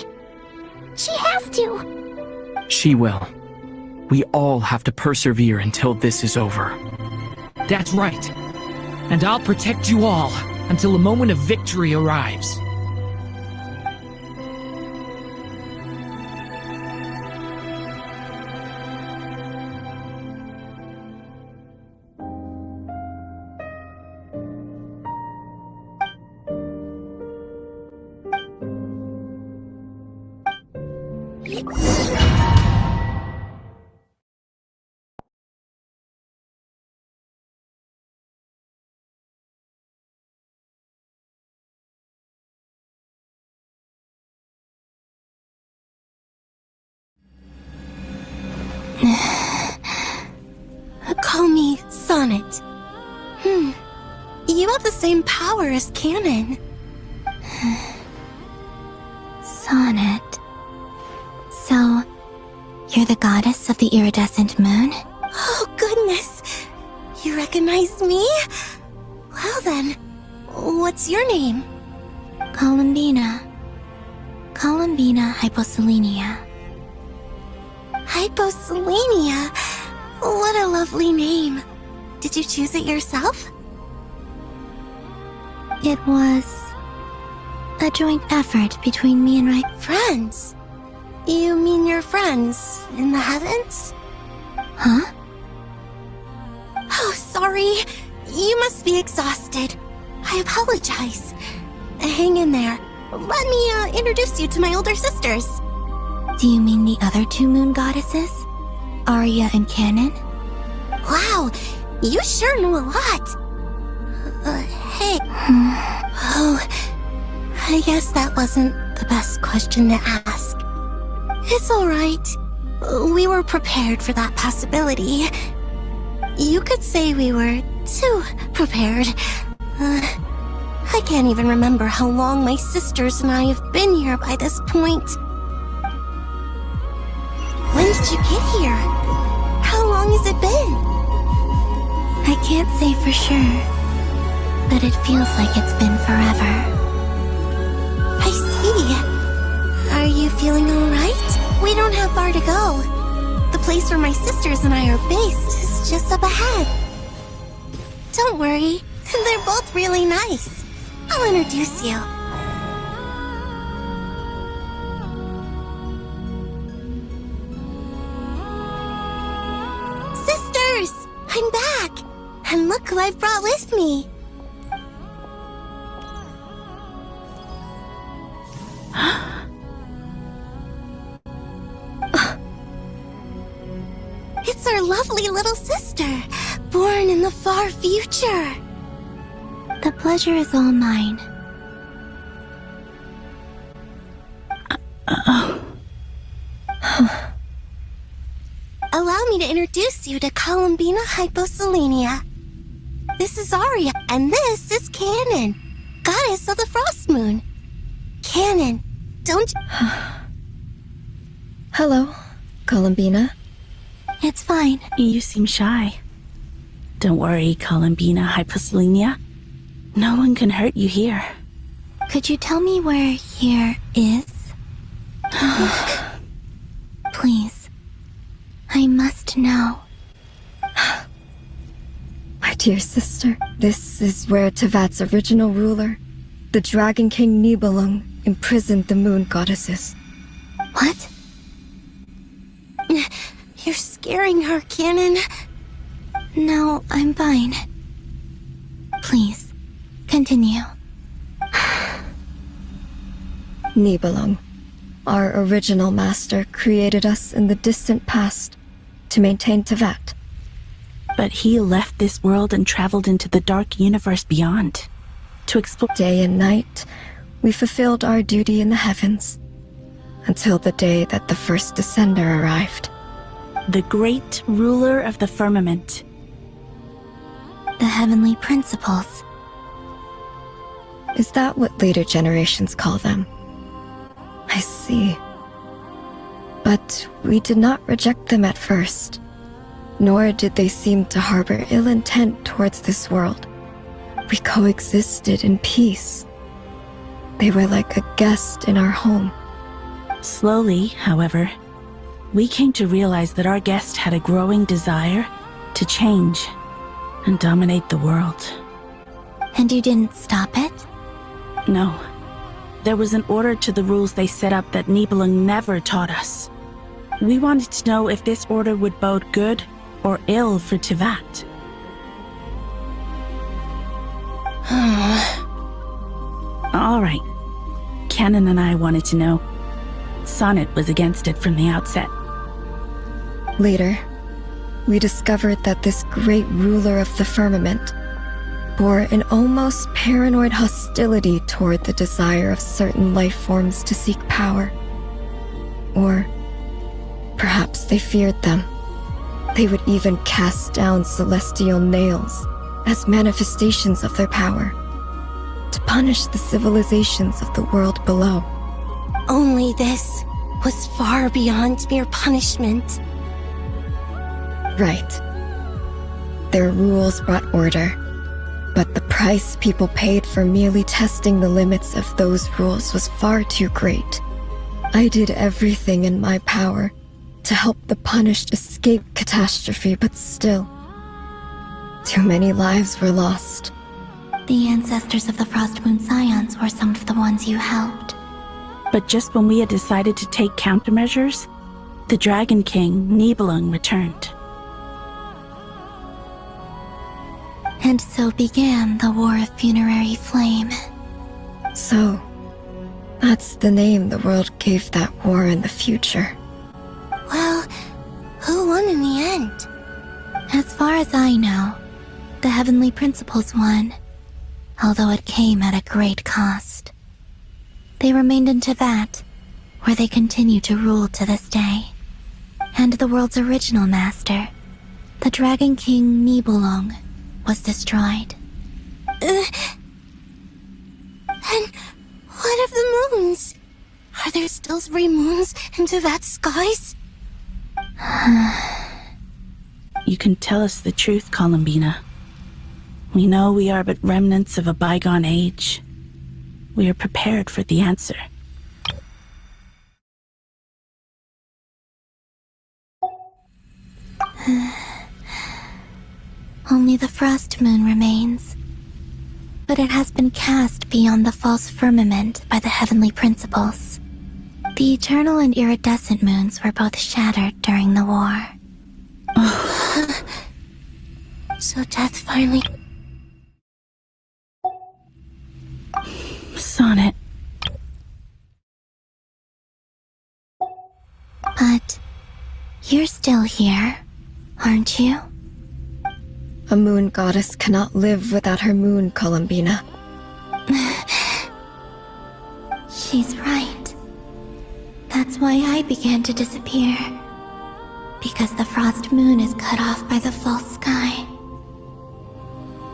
She has to. She will. We all have to persevere until this is over. That's right. And I'll protect you all until a moment of victory arrives. Call me Sonnet. You have the same power as Canon. Sonnet. So, you're the goddess of the iridescent moon? Oh, goodness. You recognize me? Well then, what's your name? Columbina. Columbina Hyposelenia. Hyposelenia? What a lovely name. Did you choose it yourself? It was a joint effort between me and my friends. You mean your friends in the heavens? Huh? Oh, sorry. You must be exhausted. I apologize. Hang in there. Let me introduce you to my older sisters. Do you mean the other two moon goddesses? Arya and Canon? Wow, you sure know a lot. Hey. Oh, I guess that wasn't the best question to ask. It's alright. We were prepared for that possibility. You could say we were too prepared. I can't even remember how long my sisters and I have been here by this point. When did you get here? How long has it been? I can't say for sure, but it feels like it's been forever. I see. Are you feeling alright? We don't have far to go. The place where my sisters and I are based is just up ahead. Don't worry, they're both really nice. I'll introduce you. Sisters! I'm back! And look who I've brought with me! It's our lovely little sister, born in the far future. The pleasure is all mine. Allow me to introduce you to Columbina Hyposelenia. This is Arya, and this is Canon, goddess of the Frost Moon. Canon, don't you... Hello, Columbina. It's fine. You seem shy. Don't worry, Columbina Hyposelenia. No one can hurt you here. Could you tell me where here is? Please. I must know. My dear sister, this is where Tevat's original ruler, the Dragon King Nibelung, imprisoned the moon goddesses. What? You're scaring her, Canon. No, I'm fine. Please, continue. Nibelung, our original master, created us in the distant past to maintain Tevat. But he left this world and traveled into the dark universe beyond to explore. Day and night, we fulfilled our duty in the heavens until the day that the first descender arrived. The great ruler of the firmament. The heavenly principles. Is that what later generations call them? I see. But we did not reject them at first, nor did they seem to harbor ill intent towards this world. We coexisted in peace. They were like a guest in our home. Slowly, however, we came to realize that our guest had a growing desire to change and dominate the world. And you didn't stop it? No. There was an order to the rules they set up that Nibelung never taught us. We wanted to know if this order would bode good or ill for Tevat. All right. Canon and I wanted to know. Sonnet was against it from the outset. Later, we discovered that this great ruler of the firmament bore an almost paranoid hostility toward the desire of certain life forms to seek power. Or perhaps they feared them. They would even cast down celestial nails as manifestations of their power, to punish the civilizations of the world below. Only this was far beyond mere punishment. Right. Their rules brought order, but the price people paid for merely testing the limits of those rules was far too great. I did everything in my power to help the punished escape catastrophe, but still, too many lives were lost. The ancestors of the Frost Moon Scions were some of the ones you helped. But just when we had decided to take countermeasures, the Dragon King, Nibelung, returned. And so began the War of Funerary Flame. So, that's the name the world gave that war in the future. Well, who won in the end? As far as I know, the Heavenly Principles won, although it came at a great cost. They remained in Tevat, where they continue to rule to this day. And the world's original master, the Dragon King Nibelung, was destroyed. And what of the moons? Are there still 3 moons in Tevat's skies? You can tell us the truth, Columbina. We know we are but remnants of a bygone age. We are prepared for the answer. Only the Frost Moon remains. But it has been cast beyond the false firmament by the Heavenly Principles. The eternal and iridescent moons were both shattered during the war. So death finally... Sonnet. But you're still here, aren't you? A moon goddess cannot live without her moon, Columbina. She's right. That's why I began to disappear. Because the Frost Moon is cut off by the false sky.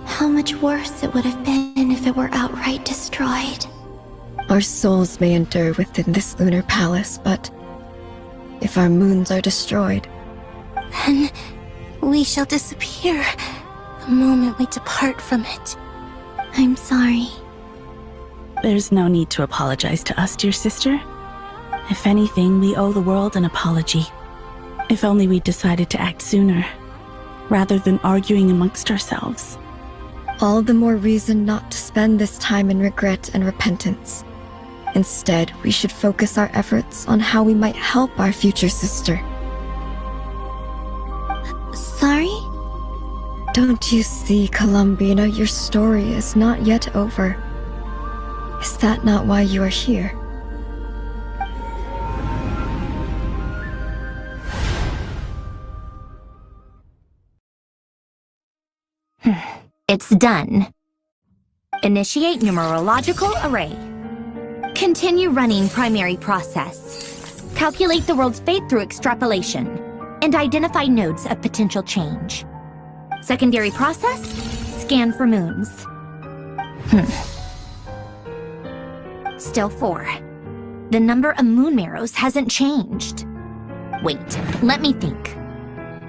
How much worse it would have been if it were outright destroyed. Our souls may endure within this lunar palace, but if our moons are destroyed, then we shall disappear the moment we depart from it. I'm sorry. There's no need to apologize to us, dear sister. If anything, we owe the world an apology. If only we decided to act sooner, rather than arguing amongst ourselves. All the more reason not to spend this time in regret and repentance. Instead, we should focus our efforts on how we might help our future sister. Sorry? Don't you see, Columbina, your story is not yet over. Is that not why you are here? It's done. Initiate numerological array. Continue running primary process. Calculate the world's fate through extrapolation. And identify nodes of potential change. Secondary process, scan for moons. Still 4. The number of moon marrows hasn't changed. Wait, let me think.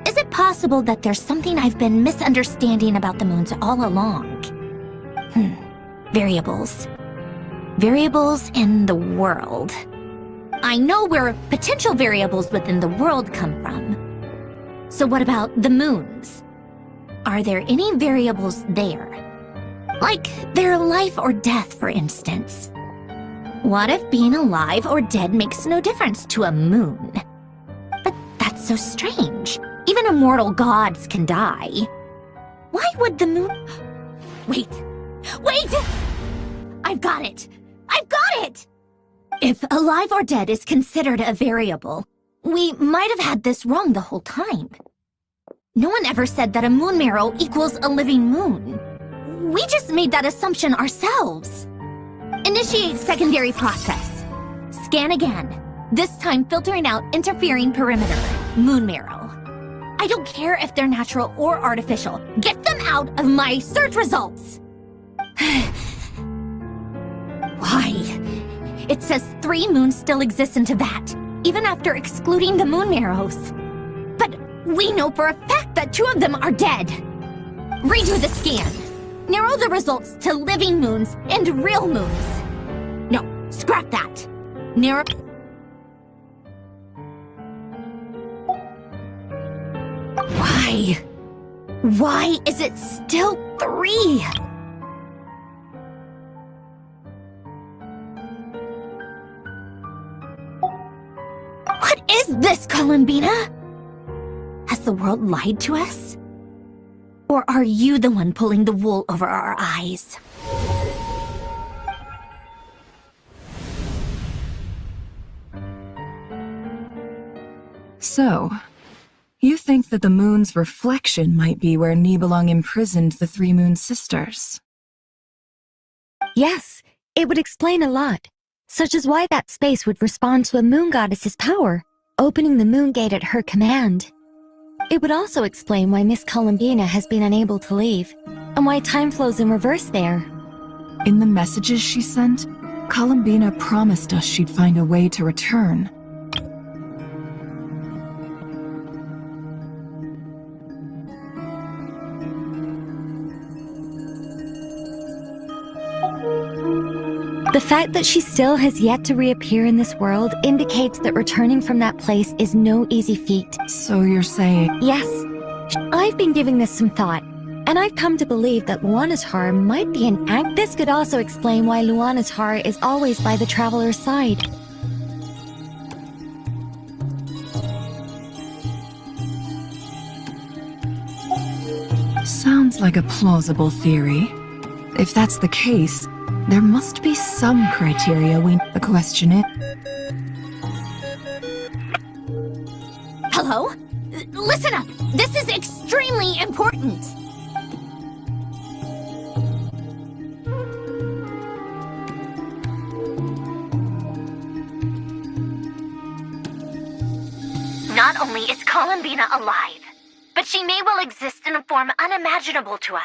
Is it possible that there's something I've been misunderstanding about the moons all along? Variables. Variables in the world. I know where potential variables within the world come from. So what about the moons? Are there any variables there? Like their life or death, for instance. What if being alive or dead makes no difference to a moon? But that's so strange. Even immortal gods can die. Why would the moon... Wait! I've got it! If alive or dead is considered a variable, we might have had this wrong the whole time. No one ever said that a moon marrow equals a living moon. We just made that assumption ourselves. Initiate secondary process. Scan again. This time filtering out interfering perimeter, moon marrow. I don't care if they're natural or artificial. Get them out of my search results! Why? It says 3 moons still exist in Teyvat, even after excluding the moon marrows. But we know for a fact that 2 of them are dead. Redo the scan. Narrow the results to living moons and real moons. No, scrap that. Narrow... Why is it still 3? What is this, Columbina? Has the world lied to us? Or are you the one pulling the wool over our eyes? So, you think that the moon's reflection might be where Nibelung imprisoned the 3 moon sisters? Yes, it would explain a lot, such as why that space would respond to a moon goddess's power, opening the moon gate at her command. It would also explain why Miss Columbina has been unable to leave, and why time flows in reverse there. In the messages she sent, Columbina promised us she'd find a way to return. The fact that she still has yet to reappear in this world indicates that returning from that place is no easy feat. So you're saying... Yes. I've been giving this some thought, and I've come to believe that Luanatar might be an act. This could also explain why Luanatar is always by the traveler's side. Sounds like a plausible theory. If that's the case, there must be some criteria the question is... Hello? Listen up! This is extremely important! Not only is Columbina alive, but she may well exist in a form unimaginable to us.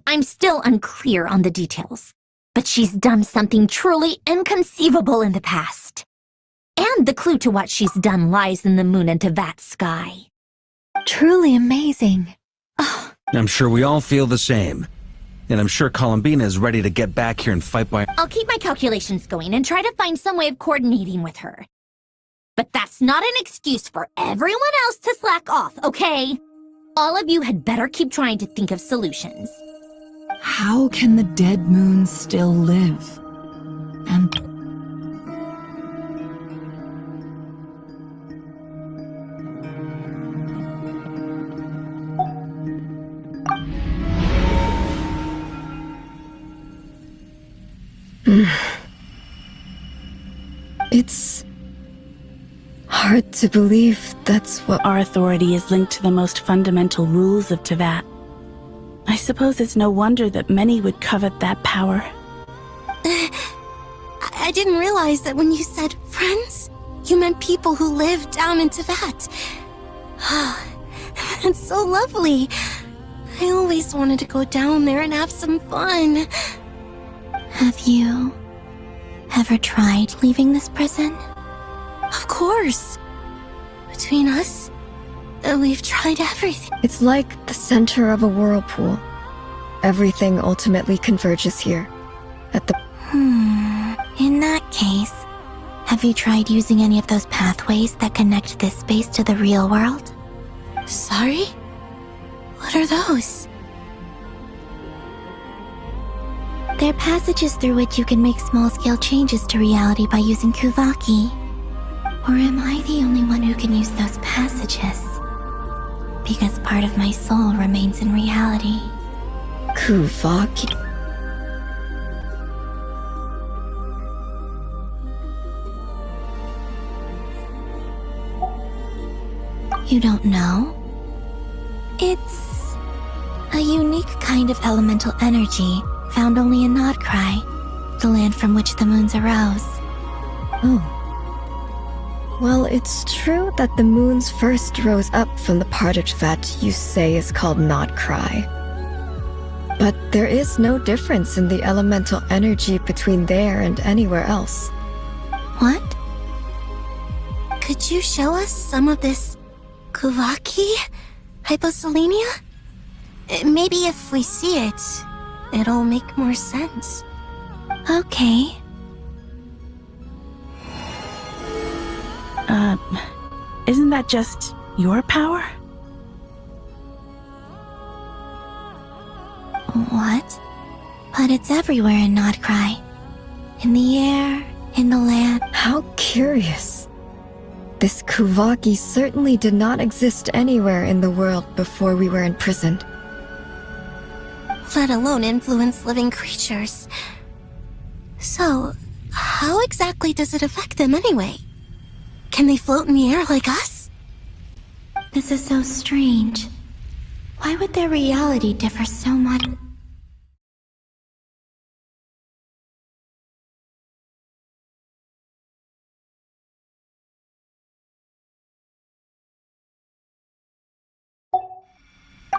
I'm still unclear on the details, but she's done something truly inconceivable in the past. And the clue to what she's done lies in the moon and Teyvat sky. Truly amazing. I'm sure we all feel the same. And I'm sure Columbina is ready to get back here and fight by... I'll keep my calculations going and try to find some way of coordinating with her. But that's not an excuse for everyone else to slack off, okay? All of you had better keep trying to think of solutions. How can the dead moon still live? And... It's hard to believe that's what... Our authority is linked to the most fundamental rules of Teyvat. I suppose it's no wonder that many would covet that power. I didn't realize that when you said friends, you meant people who live down in Teyvat. That's so lovely. I always wanted to go down there and have some fun. Have you ever tried leaving this prison? Of course. Between us, we've tried everything. It's like the center of a whirlpool. Everything ultimately converges here. At the... In that case, have you tried using any of those pathways that connect this space to the real world? Sorry? What are those? They're passages through which you can make small-scale changes to reality by using Kuvaki. Or am I the only one who can use those passages? Because part of my soul remains in reality. Kuvaki? You don't know? It's a unique kind of elemental energy found only in Nodcry, the land from which the moons arose. Oh. Well, it's true that the moons first rose up from the part of Teyvat you say is called Nodcry. But there is no difference in the elemental energy between there and anywhere else. What? Could you show us some of this Kuvaki hyposelenia? Maybe if we see it, it'll make more sense. Okay. Isn't that just your power? What? But it's everywhere in Nodcry. In the air, in the land. How curious. This Kuvaki certainly did not exist anywhere in the world before we were imprisoned. Let alone influence living creatures. So, how exactly does it affect them anyway? Can they float in the air like us? This is so strange. Why would their reality differ so much?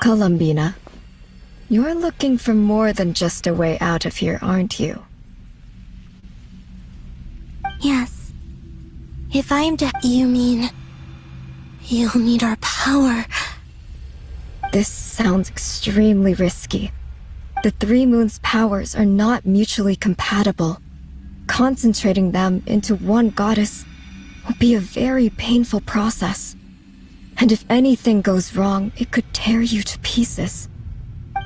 Columbina, you're looking for more than just a way out of here, aren't you? Yes. If I am to... You mean... you'll need our power? This sounds extremely risky. The Three Moons' powers are not mutually compatible. Concentrating them into one goddess will be a very painful process. And if anything goes wrong, it could tear you to pieces.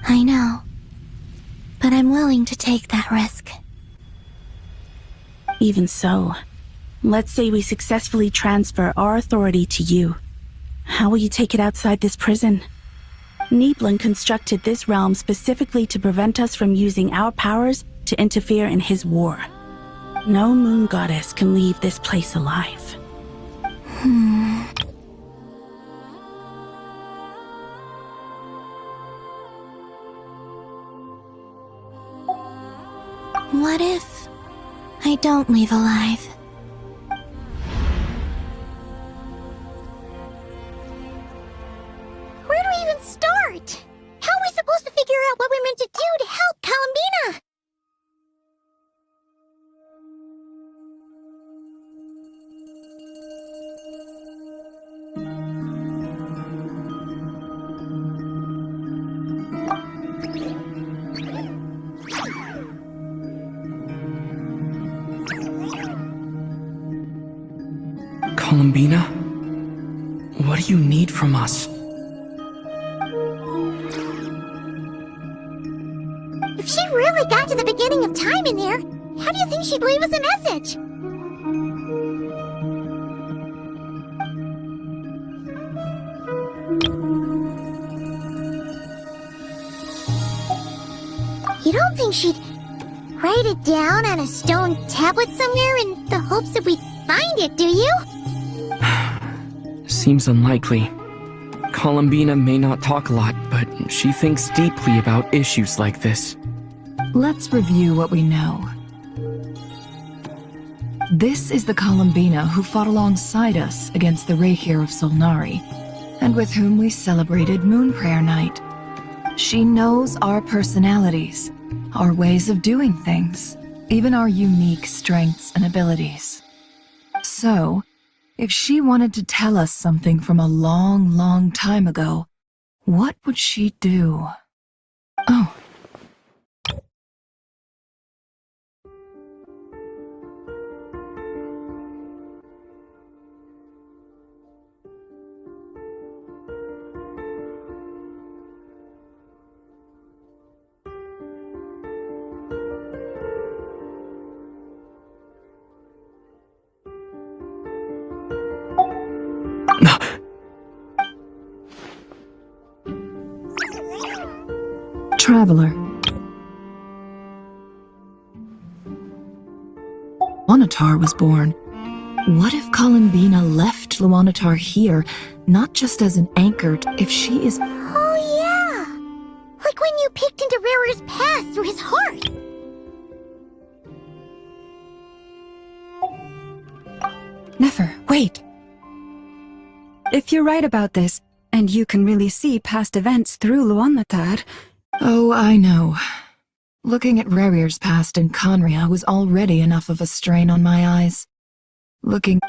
I know. But I'm willing to take that risk. Even so, let's say we successfully transfer our authority to you. How will you take it outside this prison? Nibelung constructed this realm specifically to prevent us from using our powers to interfere in his war. No moon goddess can leave this place alive. What if I don't leave alive? Where do we even start? How are we supposed to figure out what we're meant to do to help Columbina? Columbina? What do you need from us? If she really got to the beginning of time in there, how do you think she'd leave us a message? You don't think she'd write it down on a stone tablet somewhere in the hopes that we'd find it, do you? Seems unlikely. Columbina may not talk a lot, but she thinks deeply about issues like this. Let's review what we know. This is the Columbina who fought alongside us against the Reikir of Solnari, and with whom we celebrated Moon Prayer Night. She knows our personalities, our ways of doing things, even our unique strengths and abilities. So, if she wanted to tell us something from a long, long time ago, what would she do? Oh. Traveler. Luanatar was born. What if Columbina left Luanatar here, not just as an anchor, if she is... Oh yeah! Like when you peeked into Rare's past through his heart! Nefer, wait! If you're right about this, and you can really see past events through Luanatar... Oh, I know. Looking at Rare's past in Conria was already enough of a strain on my eyes.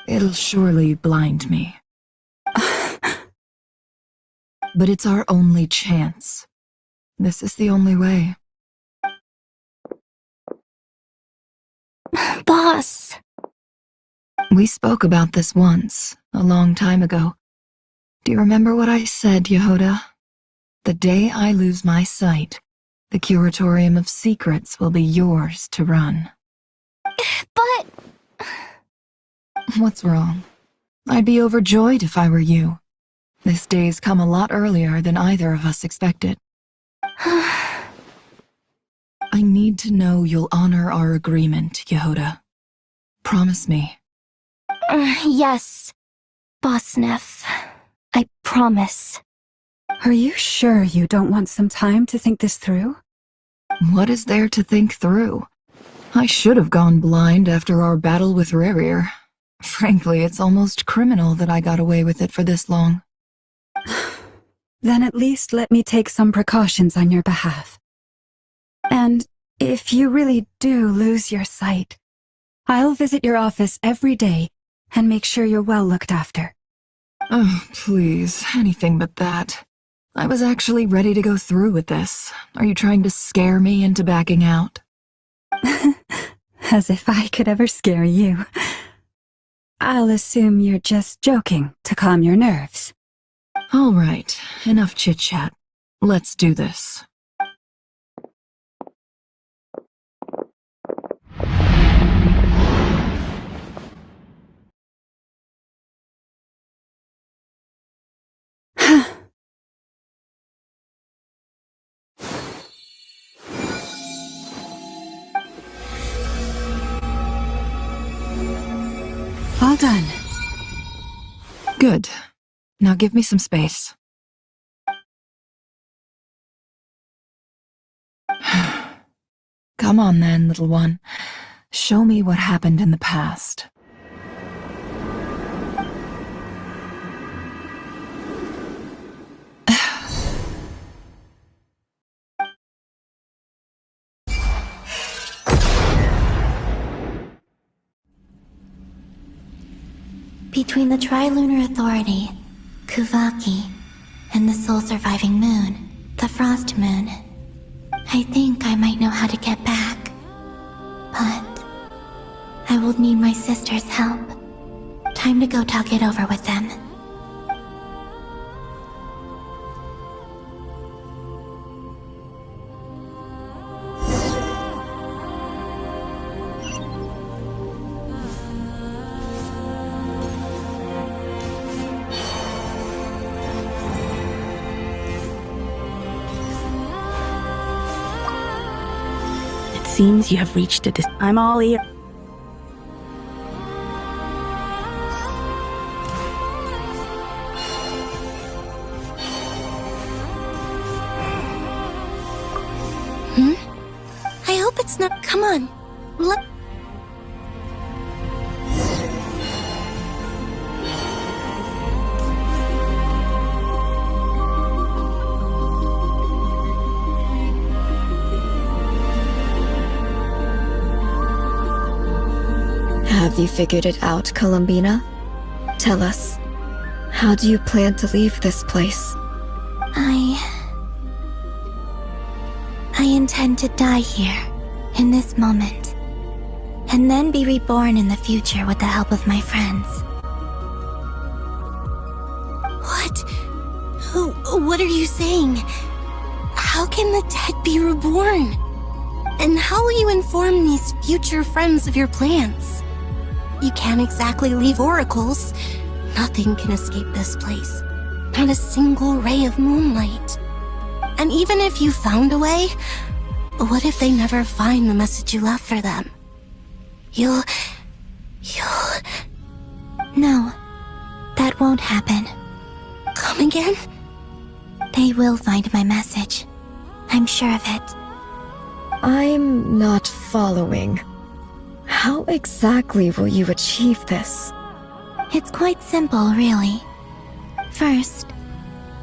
It'll surely blind me. But it's our only chance. This is the only way. Boss! We spoke about this once, a long time ago. Do you remember what I said, Yehoda? The day I lose my sight, the Curatorium of Secrets will be yours to run. But... What's wrong? I'd be overjoyed if I were you. This day's come a lot earlier than either of us expected. I need to know you'll honor our agreement, Yehoda. Promise me. Yes, Boss Neff. I promise. Are you sure you don't want some time to think this through? What is there to think through? I should have gone blind after our battle with Rarier. Frankly, it's almost criminal that I got away with it for this long. Then at least let me take some precautions on your behalf. And if you really do lose your sight, I'll visit your office every day and make sure you're well looked after. Oh, please, anything but that. I was actually ready to go through with this. Are you trying to scare me into backing out? As if I could ever scare you. I'll assume you're just joking to calm your nerves. All right, enough chit-chat. Let's do this. All done. Good. Now give me some space. Come on then, little one. Show me what happened in the past. Between the Trilunar Authority, Kuvaki, and the sole-surviving moon, the Frost Moon, I think I might know how to get back. But I will need my sister's help. Time to go talk it over with them. It seems you have reached a I'm all ear. I hope it's not. Come on. Let. Have you figured it out, Columbina? Tell us, how do you plan to leave this place? I intend to die here, in this moment, and then be reborn in the future with the help of my friends. What are you saying? How can the dead be reborn? And how will you inform these future friends of your plans? You can't exactly leave oracles. Nothing can escape this place. Not a single ray of moonlight. And even if you found a way, what if they never find the message you left for them? You'll... No, that won't happen. Come again? They will find my message. I'm sure of it. I'm not following. How exactly will you achieve this? It's quite simple, really. First,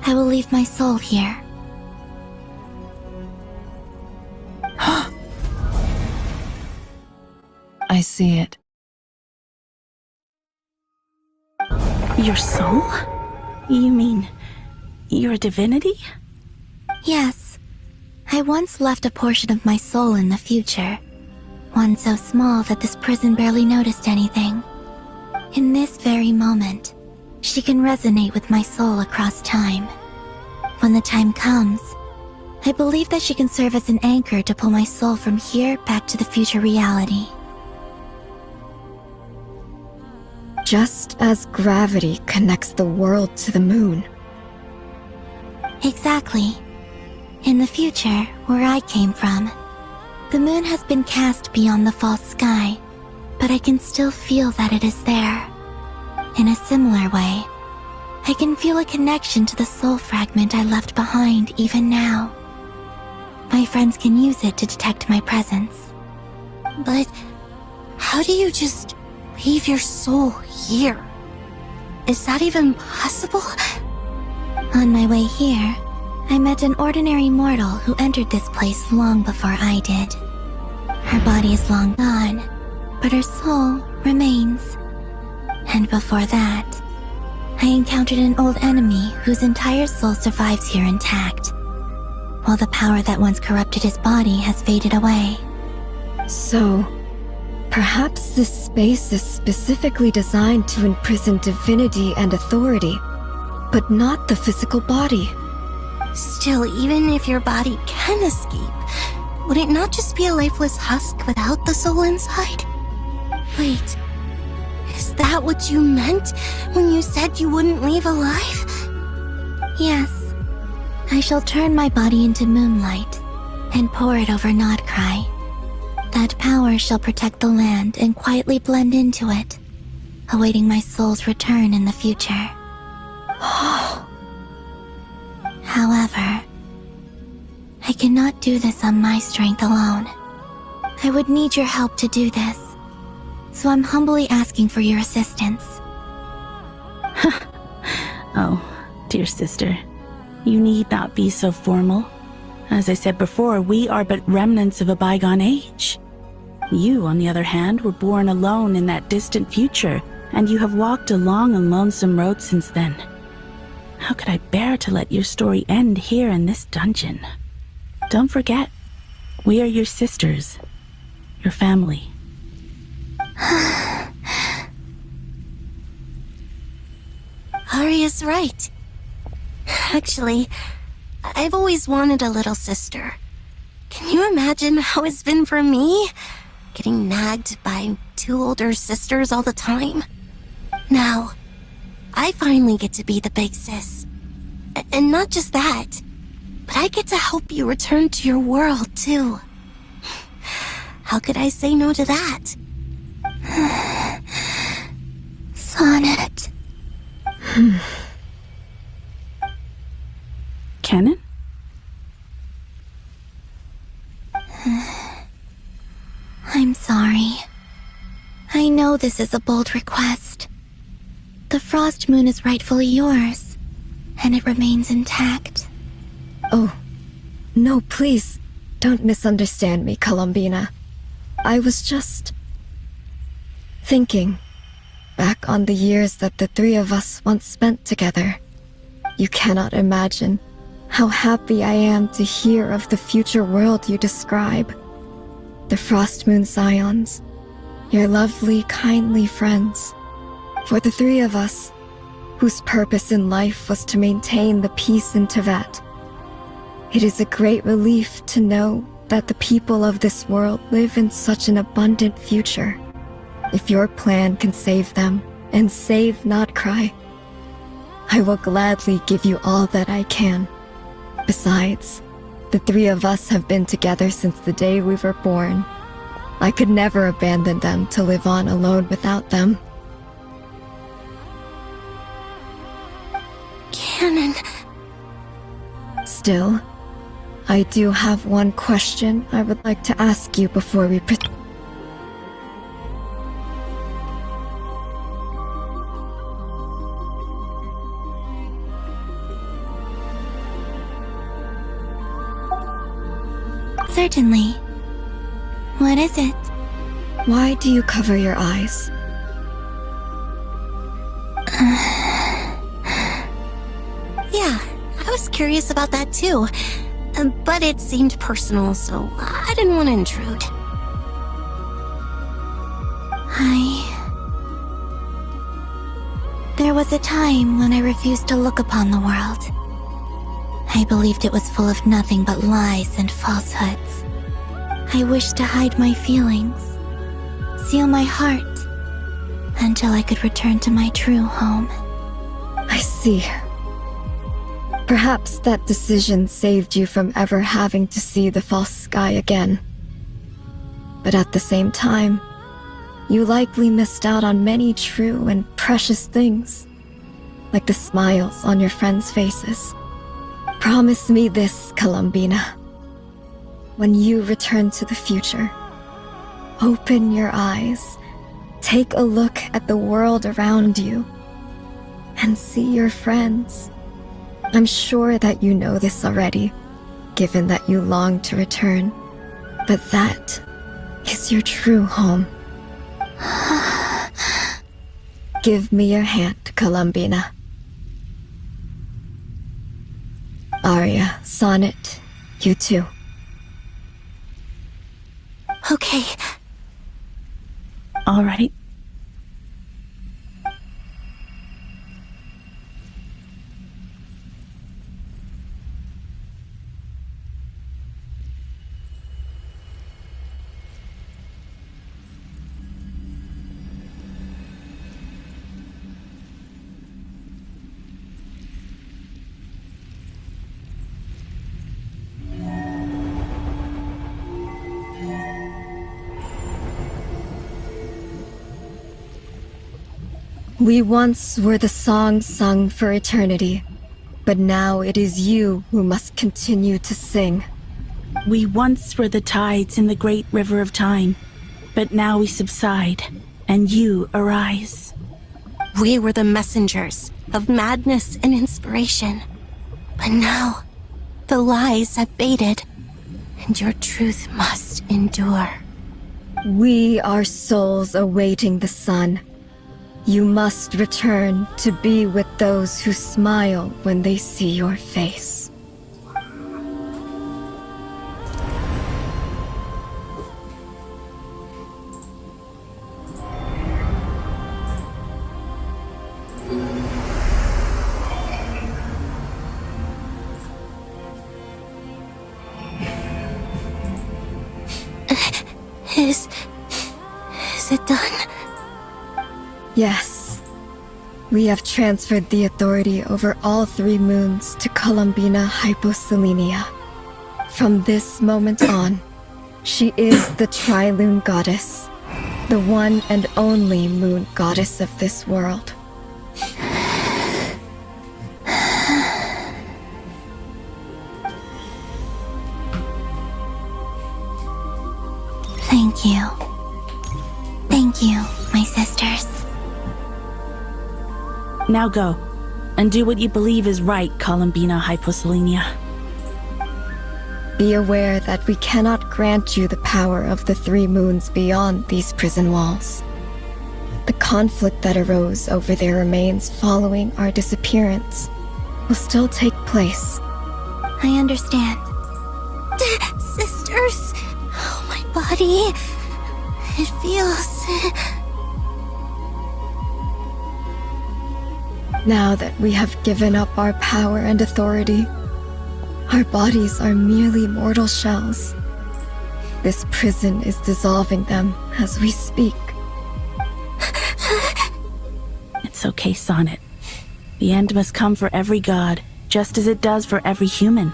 I will leave my soul here. I see it. Your soul? You mean you're a divinity? Yes. I once left a portion of my soul in the future. One so small that this prison barely noticed anything. In this very moment, she can resonate with my soul across time. When the time comes, I believe that she can serve as an anchor to pull my soul from here back to the future reality. Just as gravity connects the world to the moon. Exactly. In the future, where I came from, the moon has been cast beyond the false sky, but I can still feel that it is there. In a similar way, I can feel a connection to the soul fragment I left behind even now. My friends can use it to detect my presence. But how do you just leave your soul here? Is that even possible? On my way here, I met an ordinary mortal who entered this place long before I did. Her body is long gone, but her soul remains. And before that, I encountered an old enemy whose entire soul survives here intact, while the power that once corrupted his body has faded away. So, perhaps this space is specifically designed to imprison divinity and authority, but not the physical body. Still, even if your body can escape, would it not just be a lifeless husk without the soul inside? Wait, is that what you meant when you said you wouldn't leave alive? Yes. I shall turn my body into moonlight and pour it over Nodcry. That power shall protect the land and quietly blend into it, awaiting my soul's return in the future. However, I cannot do this on my strength alone. I would need your help to do this, so I'm humbly asking for your assistance. Oh, dear sister, you need not be so formal. As I said before, we are but remnants of a bygone age. You, on the other hand, were born alone in that distant future, and you have walked a long and lonesome road since then. How could I bear to let your story end here in this dungeon? Don't forget, we are your sisters, your family. Arya's right. Actually, I've always wanted a little sister. Can you imagine how it's been for me? Getting nagged by 2 older sisters all the time. Now, I finally get to be the big sis. And not just that, but I get to help you return to your world, too. How could I say no to that? Sonnet. Kennen? I'm sorry. I know this is a bold request. The Frost Moon is rightfully yours, and it remains intact. Oh, no, please, don't misunderstand me, Columbina. I was just thinking back on the years that the 3 of us once spent together. You cannot imagine how happy I am to hear of the future world you describe. The Frost Moon Scions, your lovely, kindly friends. For the 3 of us, whose purpose in life was to maintain the peace in Teyvat, it is a great relief to know that the people of this world live in such an abundant future. If your plan can save them, and save not cry, I will gladly give you all that I can. Besides, the 3 of us have been together since the day we were born. I could never abandon them to live on alone without them. Canon. Still, I do have one question I would like to ask you before we Certainly. What is it? Why do you cover your eyes? Yeah, I was curious about that too. But it seemed personal, so I didn't want to intrude. There was a time when I refused to look upon the world. I believed it was full of nothing but lies and falsehoods. I wished to hide my feelings, seal my heart, until I could return to my true home. I see. Perhaps that decision saved you from ever having to see the false sky again. But at the same time, you likely missed out on many true and precious things, like the smiles on your friends' faces. Promise me this, Columbina. When you return to the future, open your eyes, take a look at the world around you, and see your friends. I'm sure that you know this already, given that you long to return, but that is your true home. Give me your hand, Columbina. Arya, Sonnet, you too. Okay. All right. We once were the song sung for eternity, but now it is you who must continue to sing. We once were the tides in the great river of time, but now we subside, and you arise. We were the messengers of madness and inspiration. But now, the lies have faded, and your truth must endure. We are souls awaiting the sun. You must return to be with those who smile when they see your face. Is it done? Yes. We have transferred the authority over all 3 moons to Columbina Hyposelenia. From this moment on, she is the Tri-Lune Goddess, the one and only moon goddess of this world. Thank you. Thank you, my sisters. Now go, and do what you believe is right, Columbina Hyposelenia. Be aware that we cannot grant you the power of the 3 moons beyond these prison walls. The conflict that arose over their remains following our disappearance will still take place. I understand. Sisters, oh, my body. It feels... Now that we have given up our power and authority, our bodies are merely mortal shells. This prison is dissolving them as we speak. It's okay, Sonnet. The end must come for every god, just as it does for every human.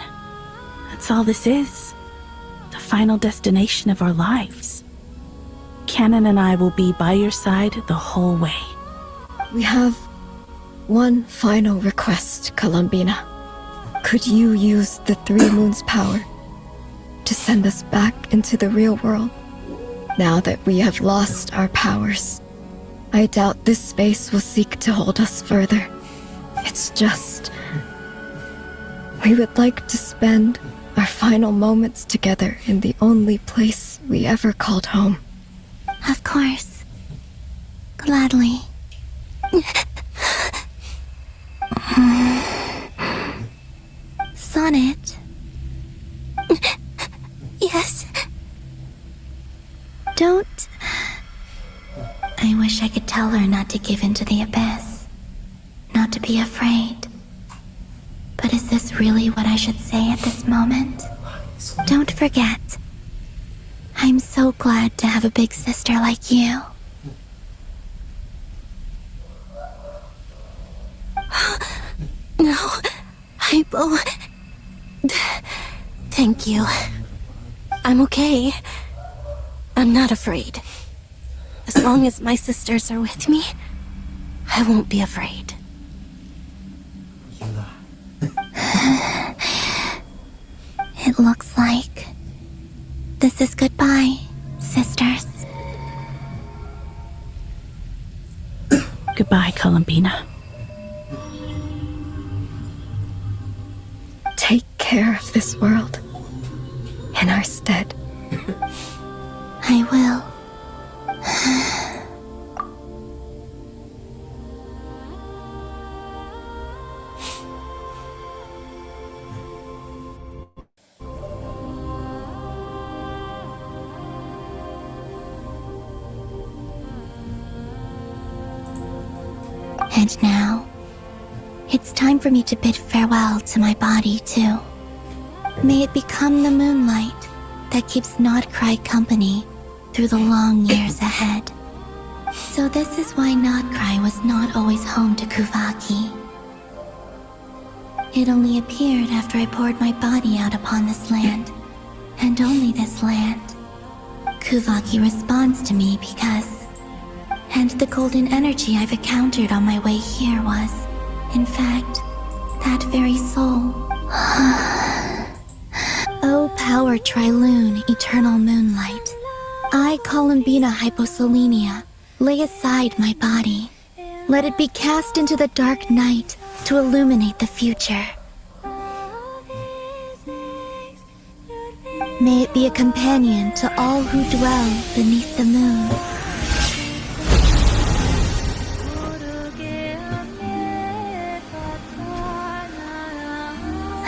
That's all this is. The final destination of our lives. Canon and I will be by your side the whole way. We have one final request, Columbina. Could you use the 3 moons' power to send us back into the real world? Now that we have lost our powers, I doubt this space will seek to hold us further. It's just... we would like to spend our final moments together in the only place we ever called home. Of course. Gladly. Sonnet? Yes? Don't... I wish I could tell her not to give in to the abyss. Not to be afraid. But is this really what I should say at this moment? Don't forget. I'm so glad to have a big sister like you. No, Hypo. Thank you. I'm okay. I'm not afraid. As long as my sisters are with me, I won't be afraid. It looks like this is goodbye, sisters. Goodbye, Columbina. Take care of this world in our stead. I will. And now, it's time for me to bid farewell to my body, too. May it become the moonlight that keeps Notcry company through the long years ahead. So this is why Notcry was not always home to Kuvaki. It only appeared after I poured my body out upon this land, and only this land. Kuvaki responds to me because... And the golden energy I've encountered on my way here was, in fact, that very soul. O power Tri-Lune, eternal moonlight. I, Columbina Hyposelenia, lay aside my body. Let it be cast into the dark night to illuminate the future. May it be a companion to all who dwell beneath the moon.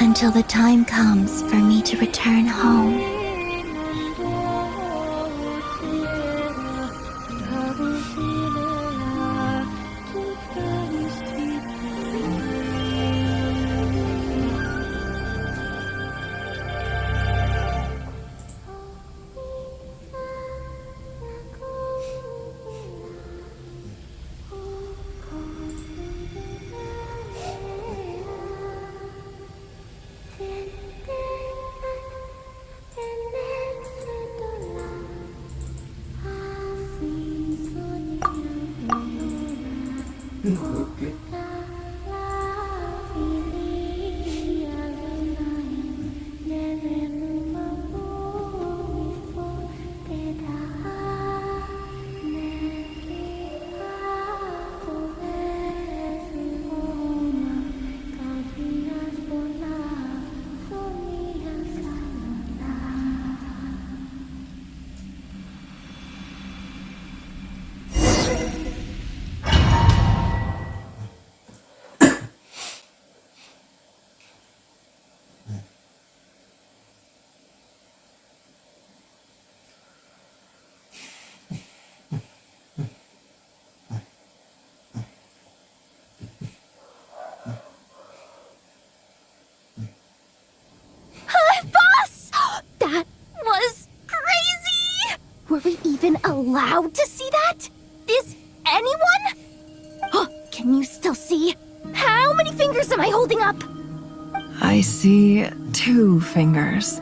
Until the time comes for me to return home. Boss! That was crazy! Were we even allowed to see that? Is anyone? Oh, can you still see? How many fingers am I holding up? I see 2 fingers,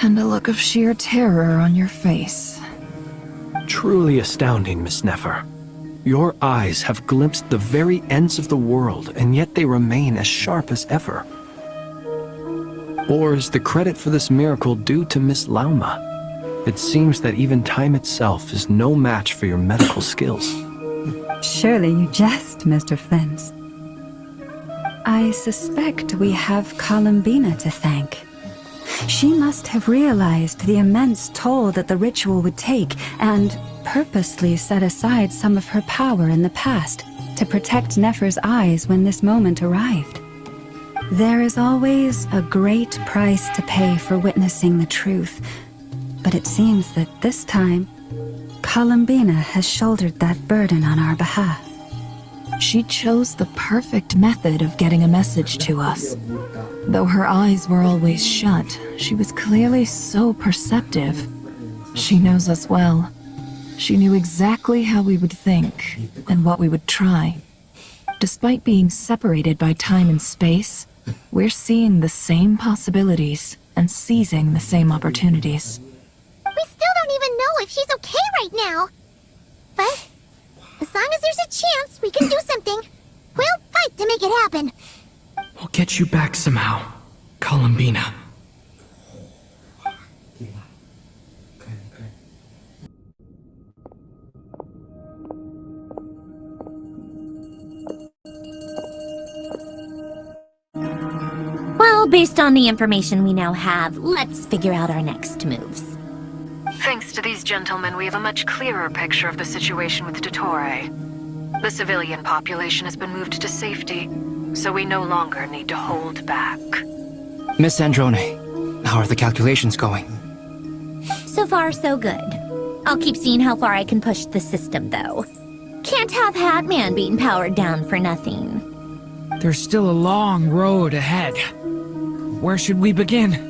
and a look of sheer terror on your face. Truly astounding, Miss Nefer. Your eyes have glimpsed the very ends of the world, and yet they remain as sharp as ever. Or is the credit for this miracle due to Miss Lauma? It seems that even time itself is no match for your medical skills. Surely you jest, Mr. Flint. I suspect we have Columbina to thank. She must have realized the immense toll that the ritual would take and purposely set aside some of her power in the past to protect Nefer's eyes when this moment arrived. There is always a great price to pay for witnessing the truth, but it seems that this time, Columbina has shouldered that burden on our behalf. She chose the perfect method of getting a message to us. Though her eyes were always shut, she was clearly so perceptive. She knows us well. She knew exactly how we would think and what we would try. Despite being separated by time and space, we're seeing the same possibilities and seizing the same opportunities. We still don't even know if she's okay right now. But as long as there's a chance we can do something, we'll fight to make it happen. We'll get you back somehow, Columbina. Well, based on the information we now have, let's figure out our next moves. Thanks to these gentlemen, we have a much clearer picture of the situation with Dottore. The civilian population has been moved to safety, so we no longer need to hold back. Miss Androne, how are the calculations going? So far, so good. I'll keep seeing how far I can push the system, though. Can't have Hatman being powered down for nothing. There's still a long road ahead. Where should we begin?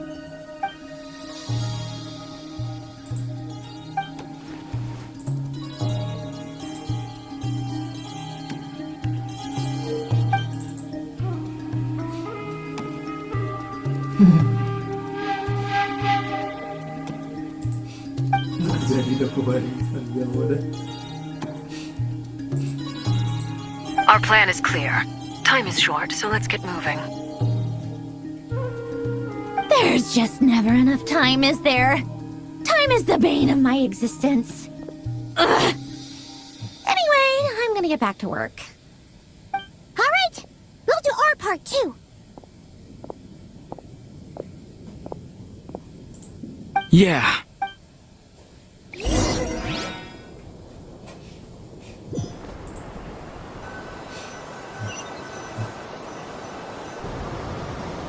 Our plan is clear. Time is short, so let's get moving. There's just never enough time, is there? Time is the bane of my existence. Ugh. Anyway, I'm gonna get back to work. All right, we'll do our part too. Yeah.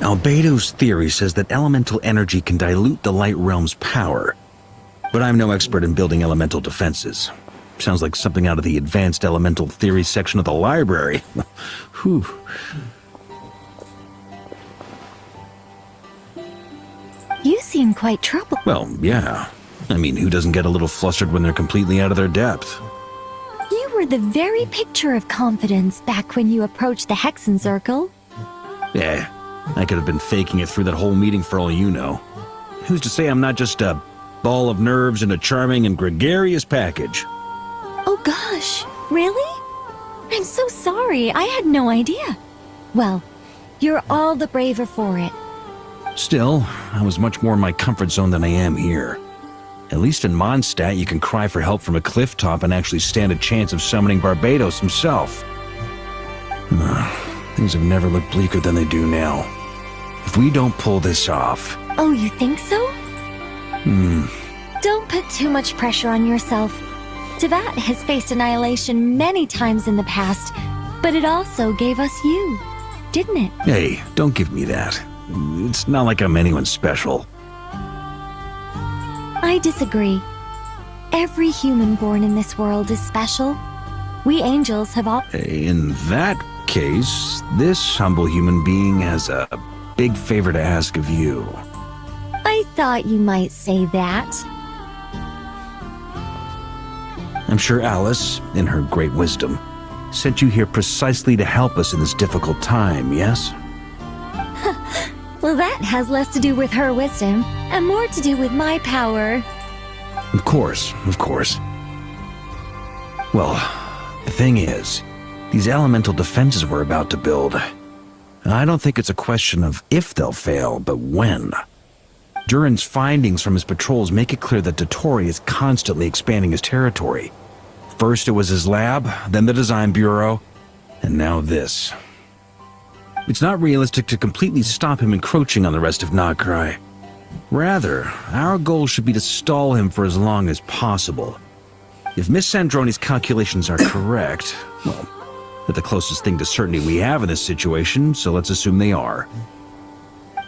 Albedo's theory says that elemental energy can dilute the light realm's power. But I'm no expert in building elemental defenses. Sounds like something out of the advanced elemental theory section of the library. Whew. You seem quite troubled. Well, yeah. I mean, who doesn't get a little flustered when they're completely out of their depth? You were the very picture of confidence back when you approached the Hexen Circle. Yeah, I could have been faking it through that whole meeting for all you know. Who's to say I'm not just a ball of nerves in a charming and gregarious package? Oh gosh, really? I'm so sorry. I had no idea. Well, you're all the braver for it. Still, I was much more in my comfort zone than I am here. At least in Mondstadt, you can cry for help from a cliff top and actually stand a chance of summoning Barbados himself. Things have never looked bleaker than they do now. If we don't pull this off... Oh, you think so? Don't put too much pressure on yourself. Teyvat has faced annihilation many times in the past, but it also gave us you, didn't it? Hey, don't give me that. It's not like I'm anyone special. I disagree. Every human born in this world is special. We angels have all... In that case, this humble human being has a big favor to ask of you. I thought you might say that. I'm sure Alice, in her great wisdom, sent you here precisely to help us in this difficult time, yes? Well, that has less to do with her wisdom, and more to do with my power. Of course, of course. Well, the thing is, these elemental defenses we're about to build, I don't think it's a question of if they'll fail, but when. Durin's findings from his patrols make it clear that Dottore is constantly expanding his territory. First it was his lab, then the design bureau, and now this. It's not realistic to completely stop him encroaching on the rest of Nagrai. Rather, our goal should be to stall him for as long as possible. If Miss Sandroni's calculations are correct, well, they're the closest thing to certainty we have in this situation, so let's assume they are.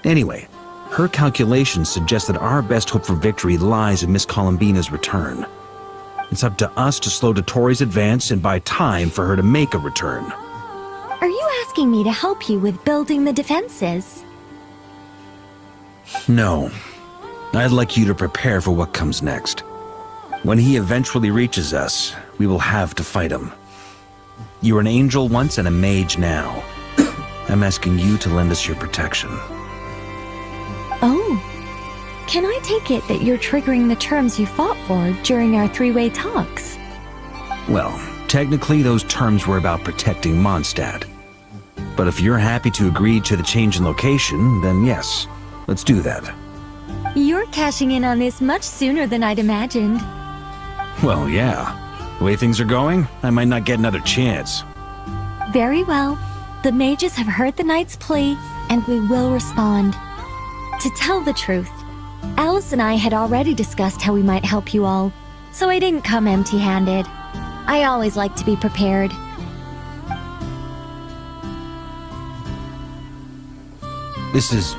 Anyway, her calculations suggest that our best hope for victory lies in Miss Columbina's return. It's up to us to slow Dottore's advance and buy time for her to make a return. Are you asking me to help you with building the defenses? No. I'd like you to prepare for what comes next. When he eventually reaches us, we will have to fight him. You were an angel once and a mage now. I'm asking you to lend us your protection. Oh. Can I take it that you're triggering the terms you fought for during our three-way talks? Well, technically those terms were about protecting Mondstadt. But if you're happy to agree to the change in location, then yes, let's do that. You're cashing in on this much sooner than I'd imagined. Well, yeah. The way things are going, I might not get another chance. Very well. The mages have heard the knight's plea, and we will respond. To tell the truth, Alice and I had already discussed how we might help you all, so I didn't come empty-handed. I always like to be prepared. This is...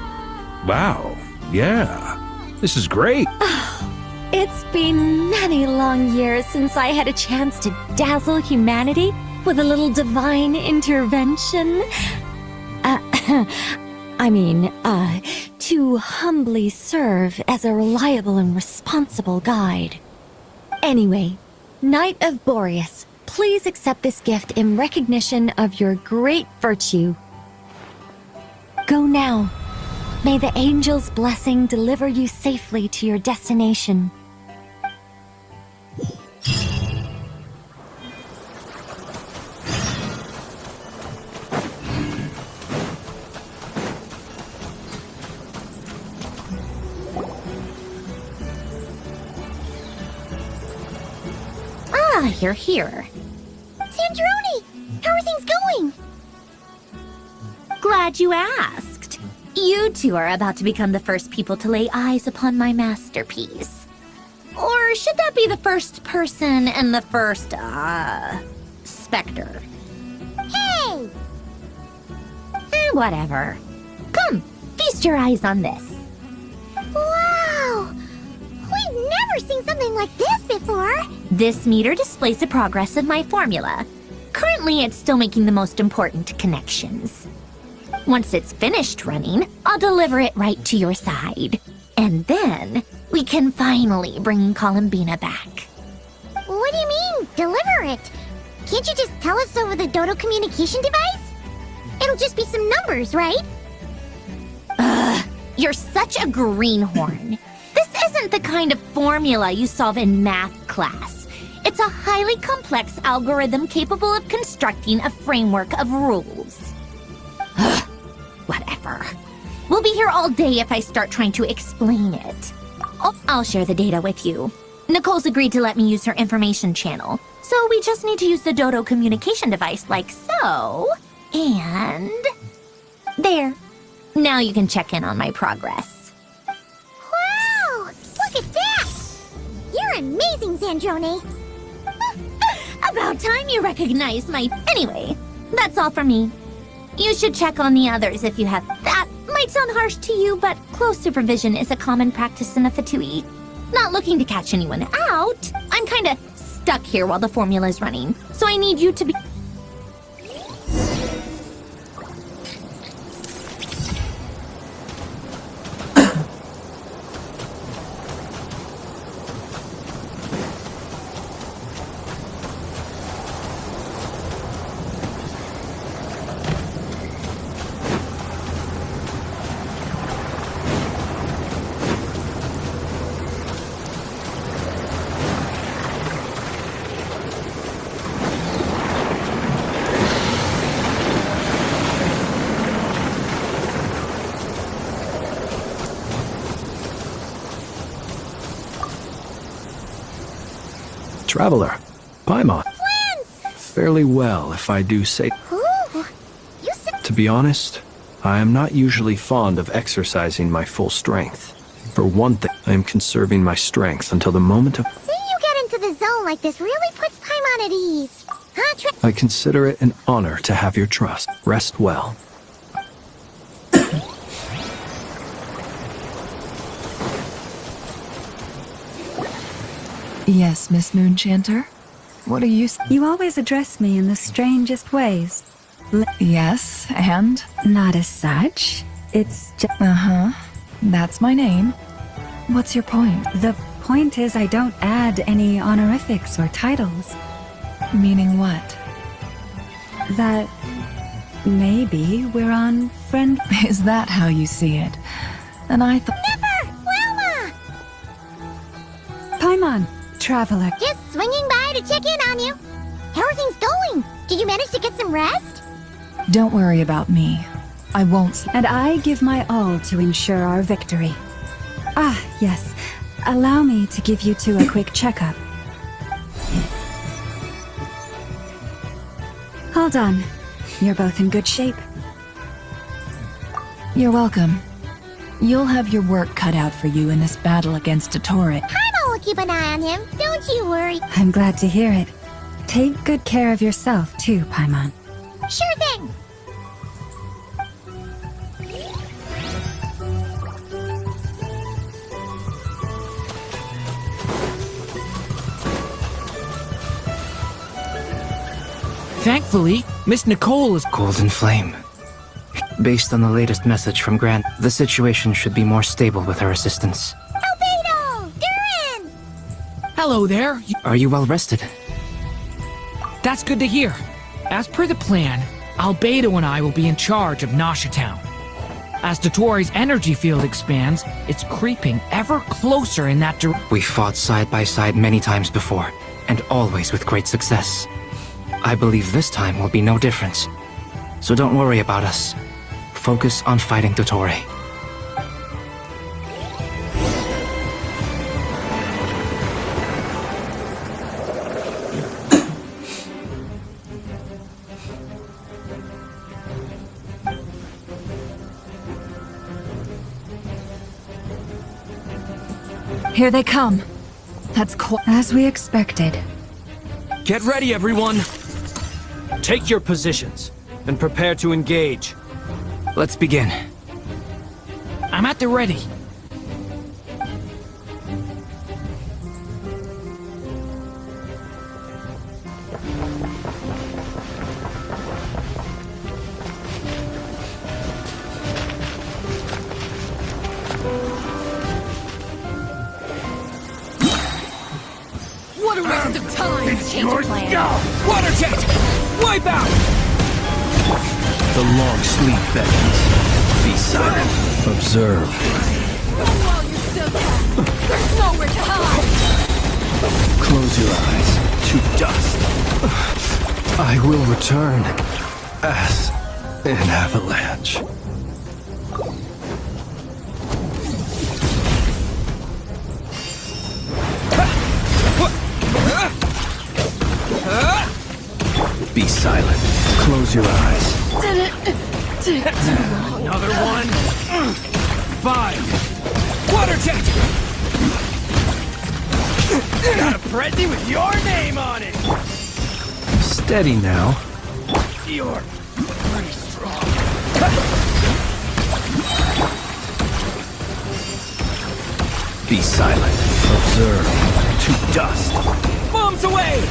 wow. Yeah. This is great. It's been many long years since I had a chance to dazzle humanity with a little divine intervention. To humbly serve as a reliable and responsible guide. Anyway, Knight of Boreas, please accept this gift in recognition of your great virtue. Go now. May the angel's blessing deliver you safely to your destination. Ah, you're here. Sandroni! How are things going? Glad you asked. You two are about to become the first people to lay eyes upon my masterpiece. Or should that be the first person and the first, specter? Hey! Whatever. Come, feast your eyes on this. Wow! We've never seen something like this before! This meter displays the progress of my formula. Currently, it's still making the most important connections. Once it's finished running, I'll deliver it right to your side. And then, we can finally bring Columbina back. What do you mean, deliver it? Can't you just tell us over the Dodo communication device? It'll just be some numbers, right? Ugh, you're such a greenhorn. This isn't the kind of formula you solve in math class. It's a highly complex algorithm capable of constructing a framework of rules. Ugh, whatever. We'll be here all day if I start trying to explain it. Oh, I'll share the data with you. Nicole's agreed to let me use her information channel, so we just need to use the Dodo communication device like so. And... there. Now you can check in on my progress. Wow! Look at that! You're amazing, Zandrone! About time you recognized my... Anyway, that's all for me. You should check on the others if you have... That might sound harsh to you, but close supervision is a common practice in a Fatui. Not looking to catch anyone out. I'm kinda stuck here while the formula's running, so I need you to be... Traveler, Paimon. Twins! Fairly well, if I do say. Ooh, you said... To be honest, I am not usually fond of exercising my full strength. For one thing, I am conserving my strength until the moment of... Seeing you get into the zone like this really puts Paimon at ease. Huh, I consider it an honor to have your trust. Rest well. Yes, Miss Moonchanter? What are you... You always address me in the strangest ways. Yes, and? Not as such. It's just... Uh-huh. That's my name. What's your point? The point is I don't add any honorifics or titles. Meaning what? That... maybe we're on friend... Is that how you see it? And I thought... Never! Wilma! Paimon, traveler. Just swinging by to check in on you. How are things going? Did you manage to get some rest? Don't worry about me. I won't... And I give my all to ensure our victory. Ah, yes. Allow me to give you two a quick checkup. Hold on. You're both in good shape. You're welcome. You'll have your work cut out for you in this battle against Dottore. Paimon will keep an eye on him. Don't you worry. I'm glad to hear it. Take good care of yourself, too, Paimon. Sure thing. Thankfully, Miss Nicole is... Golden Flame. Based on the latest message from Grant, the situation should be more stable with her assistance. Albedo! Durin! Hello there. Are you well rested? That's good to hear. As per the plan, Albedo and I will be in charge of Nasha Town. As Dottore's energy field expands, it's creeping ever closer in that direction. We fought side by side many times before, and always with great success. I believe this time will be no different. So don't worry about us. Focus on fighting Dottore. Here they come. That's as we expected. Get ready, everyone! Take your positions, and prepare to engage. Let's begin. I'm at the ready. What a waste of time! Change of plan. Water jet! Wipe out! The long sleep beckons. Be silent. Observe. While you're still there, there's nowhere to hide! Close your eyes. to dust. I will return as an avalanche. Be silent. Close your eyes. Another one. 5. Water jet! Got a present with your name on it! Steady now. You're pretty strong. Be silent. Observe. To dust. Bombs away!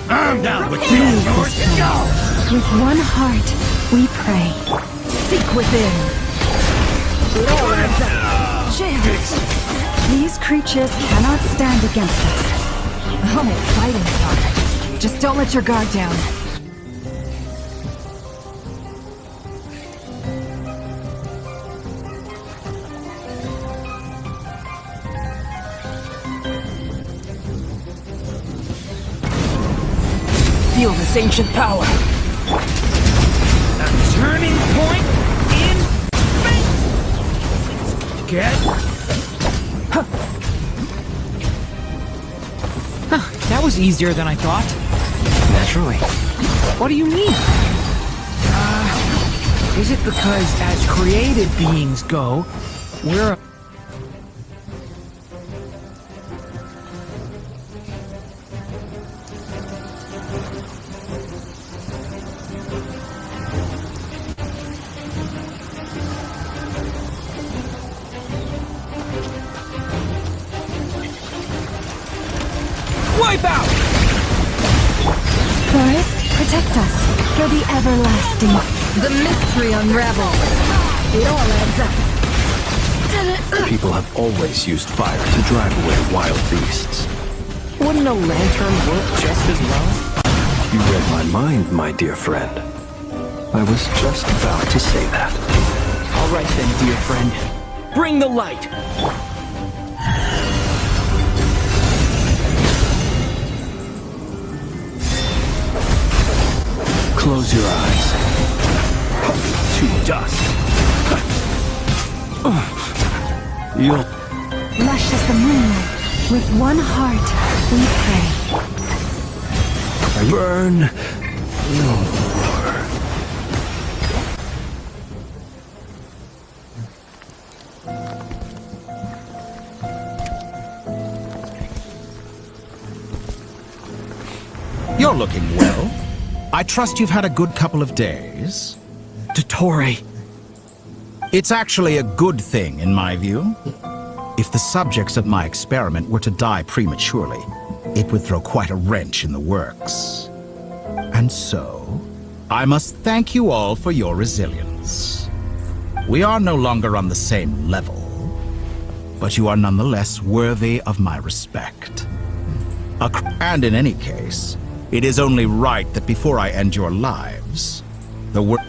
I'm down with you. Yours to go. With one heart, we pray. Seek within. It all adds up. These creatures cannot stand against us. Oh, fighting talk. Just don't let your guard down. Feel this ancient power. A turning point in fate. Get. Huh, that was easier than I thought. Naturally. What do you mean? Is it because as created beings go, we're wipe out! Forest, protect us for the everlasting. The mystery unravels. It all adds up. People have always used fire to drive away wild beasts. Wouldn't a lantern work just as well? You read my mind, my dear friend. I was just about to say that. All right then, dear friend. Bring the light! Close your eyes. To dust. You'll... Lush as the moon. With one heart, we pray. Burn no more. You're looking well. I trust you've had a good couple of days. Dottore. It's actually a good thing, in my view. If the subjects of my experiment were to die prematurely, it would throw quite a wrench in the works. And so, I must thank you all for your resilience. We are no longer on the same level, but you are nonetheless worthy of my respect. And in any case, it is only right that before I end your lives, the world...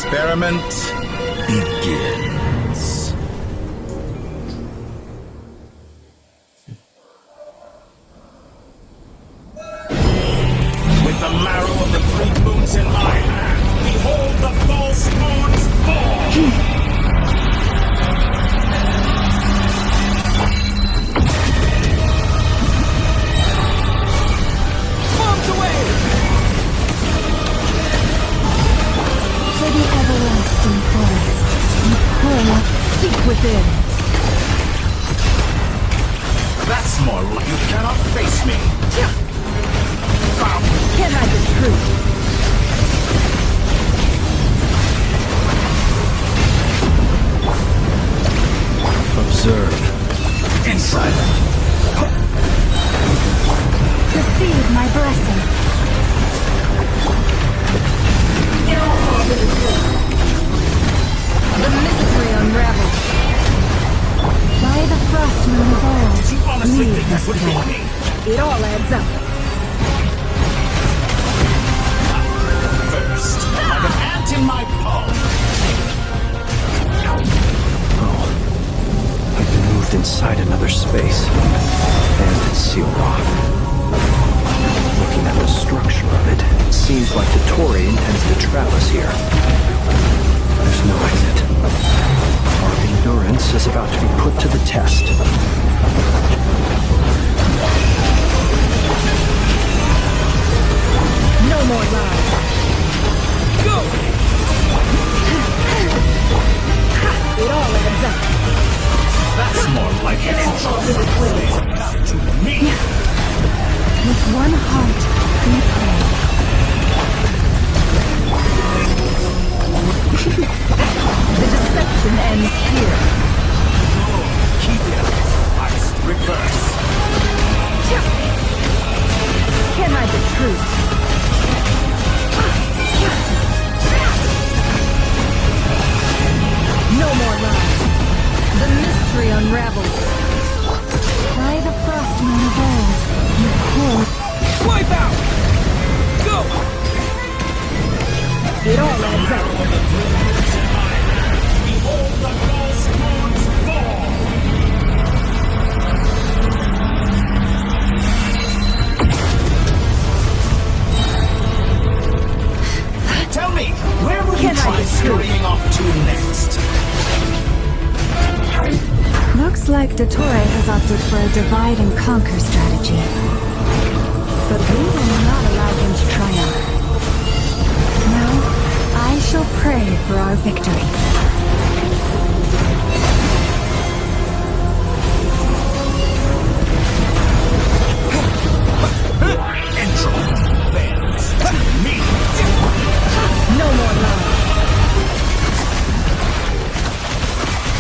experiment begins. With the marrow of the great moons in my hand, behold the false moons fall! Bombs away! For the everlasting forest, you pull, seek within. That's more like you cannot face me. Can't hide the truth. Observe. Be silent. Receive my blessing. The mystery unravels. By the frost moon of old, Did you honestly leave think that this would place. hit me? It all adds up. First, like an ant in my palm. I've been moved inside another space, and it's sealed off. Looking at the structure of it, it seems like the Tory intends to trap us here. There's no exit. Our endurance is about to be put to the test. No more lies. Go! It all adds up. That's more like an intro to me. With one heart, we pray. The deception ends here. Keep it up. I reverse. Can't hide the truth. No more lies. The mystery unravels. By the frost moon of old, you pull. Wipe out! Go! It all adds up. Behold the false moons fall! Tell me, where will you try scurrying off to next? Looks like Dottore has opted for a divide and conquer strategy. But we will not allow him to triumph. Now, I shall pray for our victory. Intro bends to me. No more lies.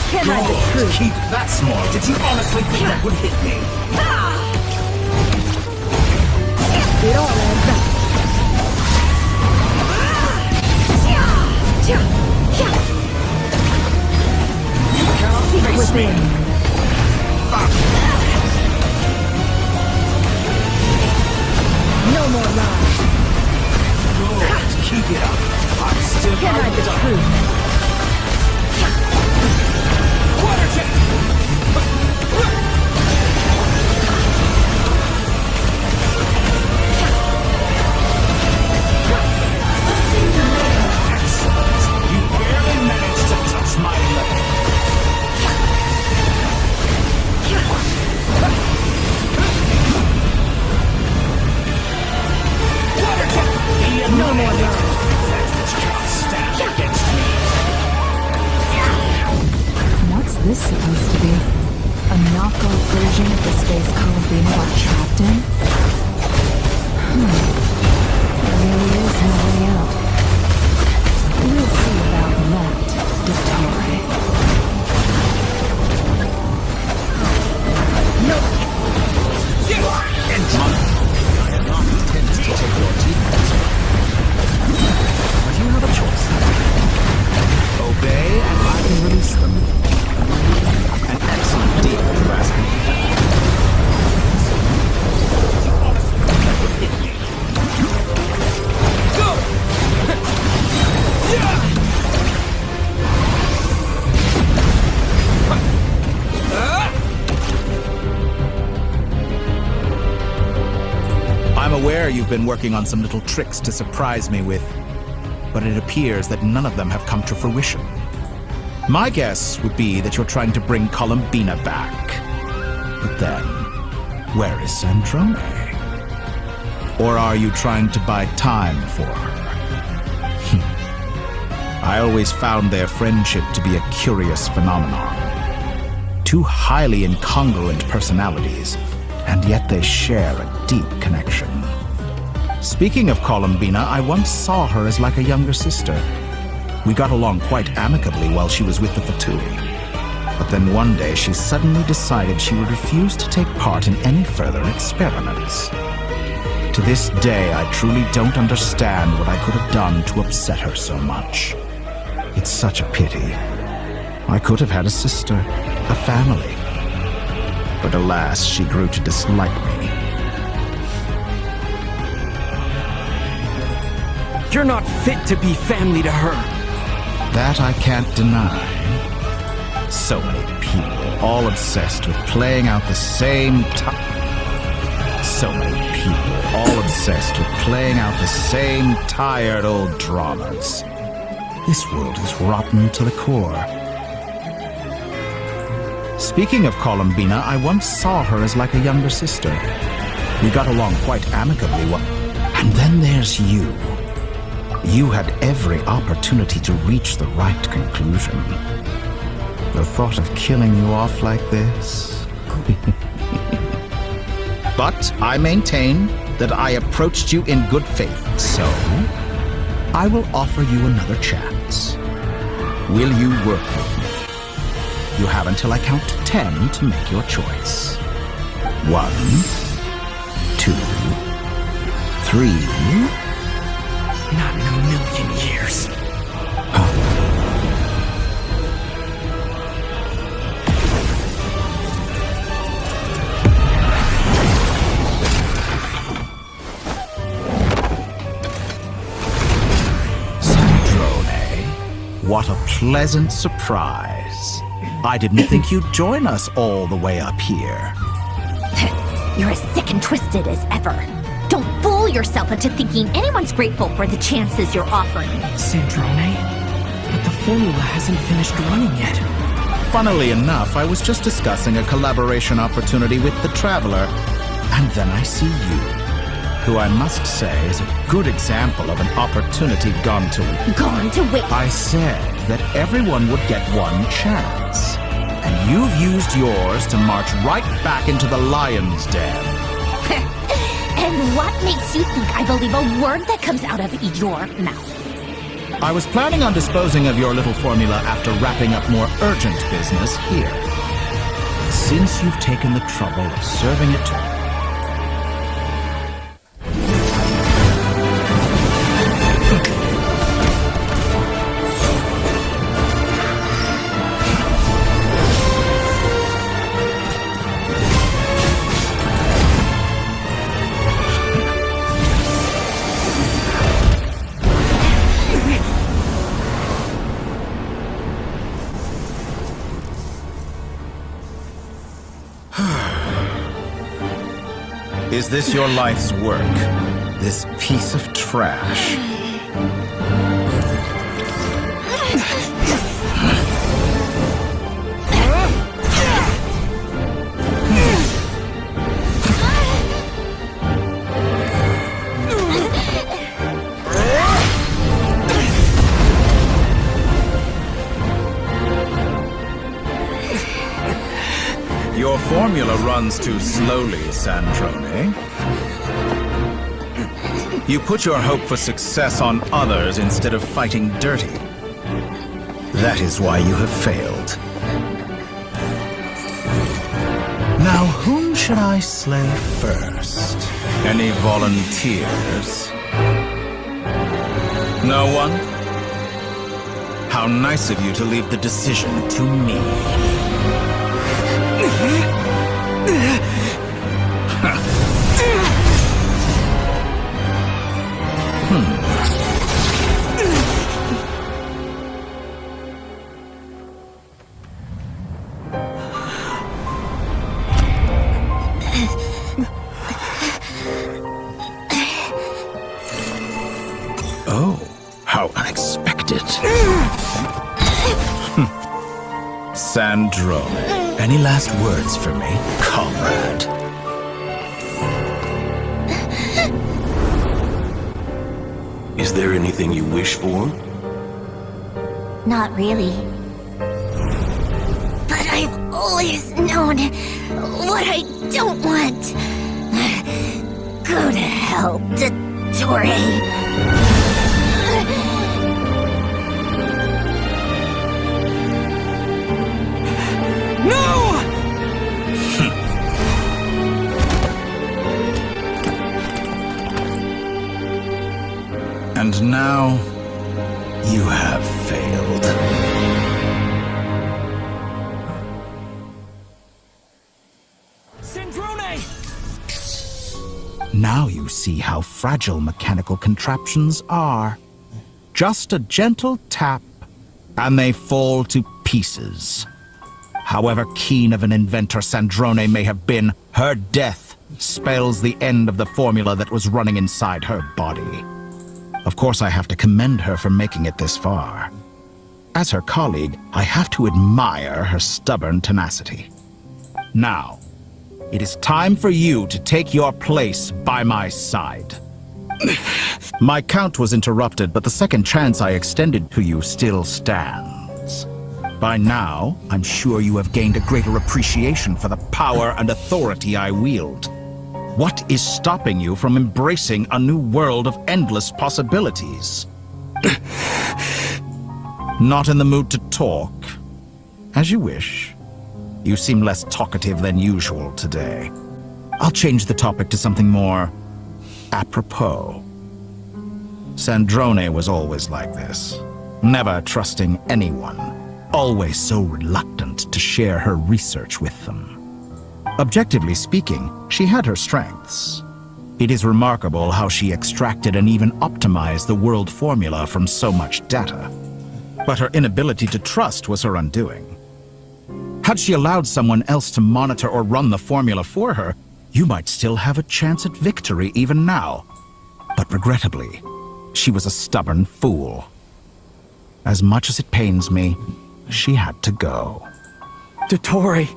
Can't hide the truth. Keep that small. Did you honestly think that would hit me? It all adds up. You cannot face me. No more lies. Good. Keep it up. I'm still Can't hide the undone. truth. Water jet! Excellent. You barely managed to touch my level. Water jet! No more lies. That which cannot stand against me. What's this supposed to be? A knockoff version of the space Columbine got trapped in? There really is no way out. We'll see about that, Dottore. No! I am not intended to take your teeth. But you have a choice. Obey and I can release them. An excellent deal, Rascal. Go! Yeah! I'm aware you've been working on some little tricks to surprise me with, but it appears that none of them have come to fruition. My guess would be that you're trying to bring Columbina back. But then, where is Sandrone? Or are you trying to buy time for her? I always found their friendship to be a curious phenomenon. Two highly incongruent personalities, and yet they share a deep connection. Speaking of Columbina, I once saw her as like a younger sister. We got along quite amicably while she was with the Fatui. But then one day she suddenly decided she would refuse to take part in any further experiments. To this day, I truly don't understand what I could have done to upset her so much. It's such a pity. I could have had a sister, a family. But alas, she grew to dislike me. You're not fit to be family to her. That I can't deny. So many people, all obsessed with playing out the same So many people, all obsessed with playing out the same tired old dramas. This world is rotten to the core. Speaking of Columbina, I once saw her as like a younger sister. We got along quite amicably. And then there's you. You had every opportunity to reach the right conclusion. The thought of killing you off like this? But I maintain that I approached you in good faith, so I will offer you another chance. Will you work with me? You have until I count 10 to make your choice. 1, 2, 3. Not in a million years. What a pleasant surprise. I didn't think you'd join us all the way up here. You're as sick and twisted as ever. Don't fool yourself into thinking anyone's grateful for the chances you're offering. Sandrone? But the formula hasn't finished running yet. Funnily enough, I was just discussing a collaboration opportunity with the Traveler, and then I see you, who I must say is a good example of an opportunity gone to waste. I said that everyone would get one chance, and you've used yours to march right back into the lion's den. And what makes you think I believe a word that comes out of your mouth? I was planning on disposing of your little formula after wrapping up more urgent business here. Since you've taken the trouble of serving it to Is this your life's work? This piece of trash? Your formula runs too slowly, Sandrone. You put your hope for success on others instead of fighting dirty. That is why you have failed. Now, whom should I slay first? Any volunteers? No one? How nice of you to leave the decision to me. Oh, how unexpected. Sandrone, any last words for me, comrade? Is there anything you wish for? Not really. But I've always known what I don't want. Go to hell, Dottore. No! And now, you have failed. Sandrone! Now you see how fragile mechanical contraptions are. Just a gentle tap, and they fall to pieces. However keen of an inventor Sandrone may have been, her death spells the end of the formula that was running inside her body. Of course, I have to commend her for making it this far. As her colleague, I have to admire her stubborn tenacity. Now, it is time for you to take your place by my side. My count was interrupted, but the second chance I extended to you still stands. By now, I'm sure you have gained a greater appreciation for the power and authority I wield. What is stopping you from embracing a new world of endless possibilities? Not in the mood to talk? As you wish. You seem less talkative than usual today. I'll change the topic to something more apropos. Sandrone was always like this, never trusting anyone, always so reluctant to share her research with them. Objectively speaking, she had her strengths. It is remarkable how she extracted and even optimized the world formula from so much data. But her inability to trust was her undoing. Had she allowed someone else to monitor or run the formula for her, you might still have a chance at victory even now. But regrettably, she was a stubborn fool. As much as it pains me, she had to go. Dottore.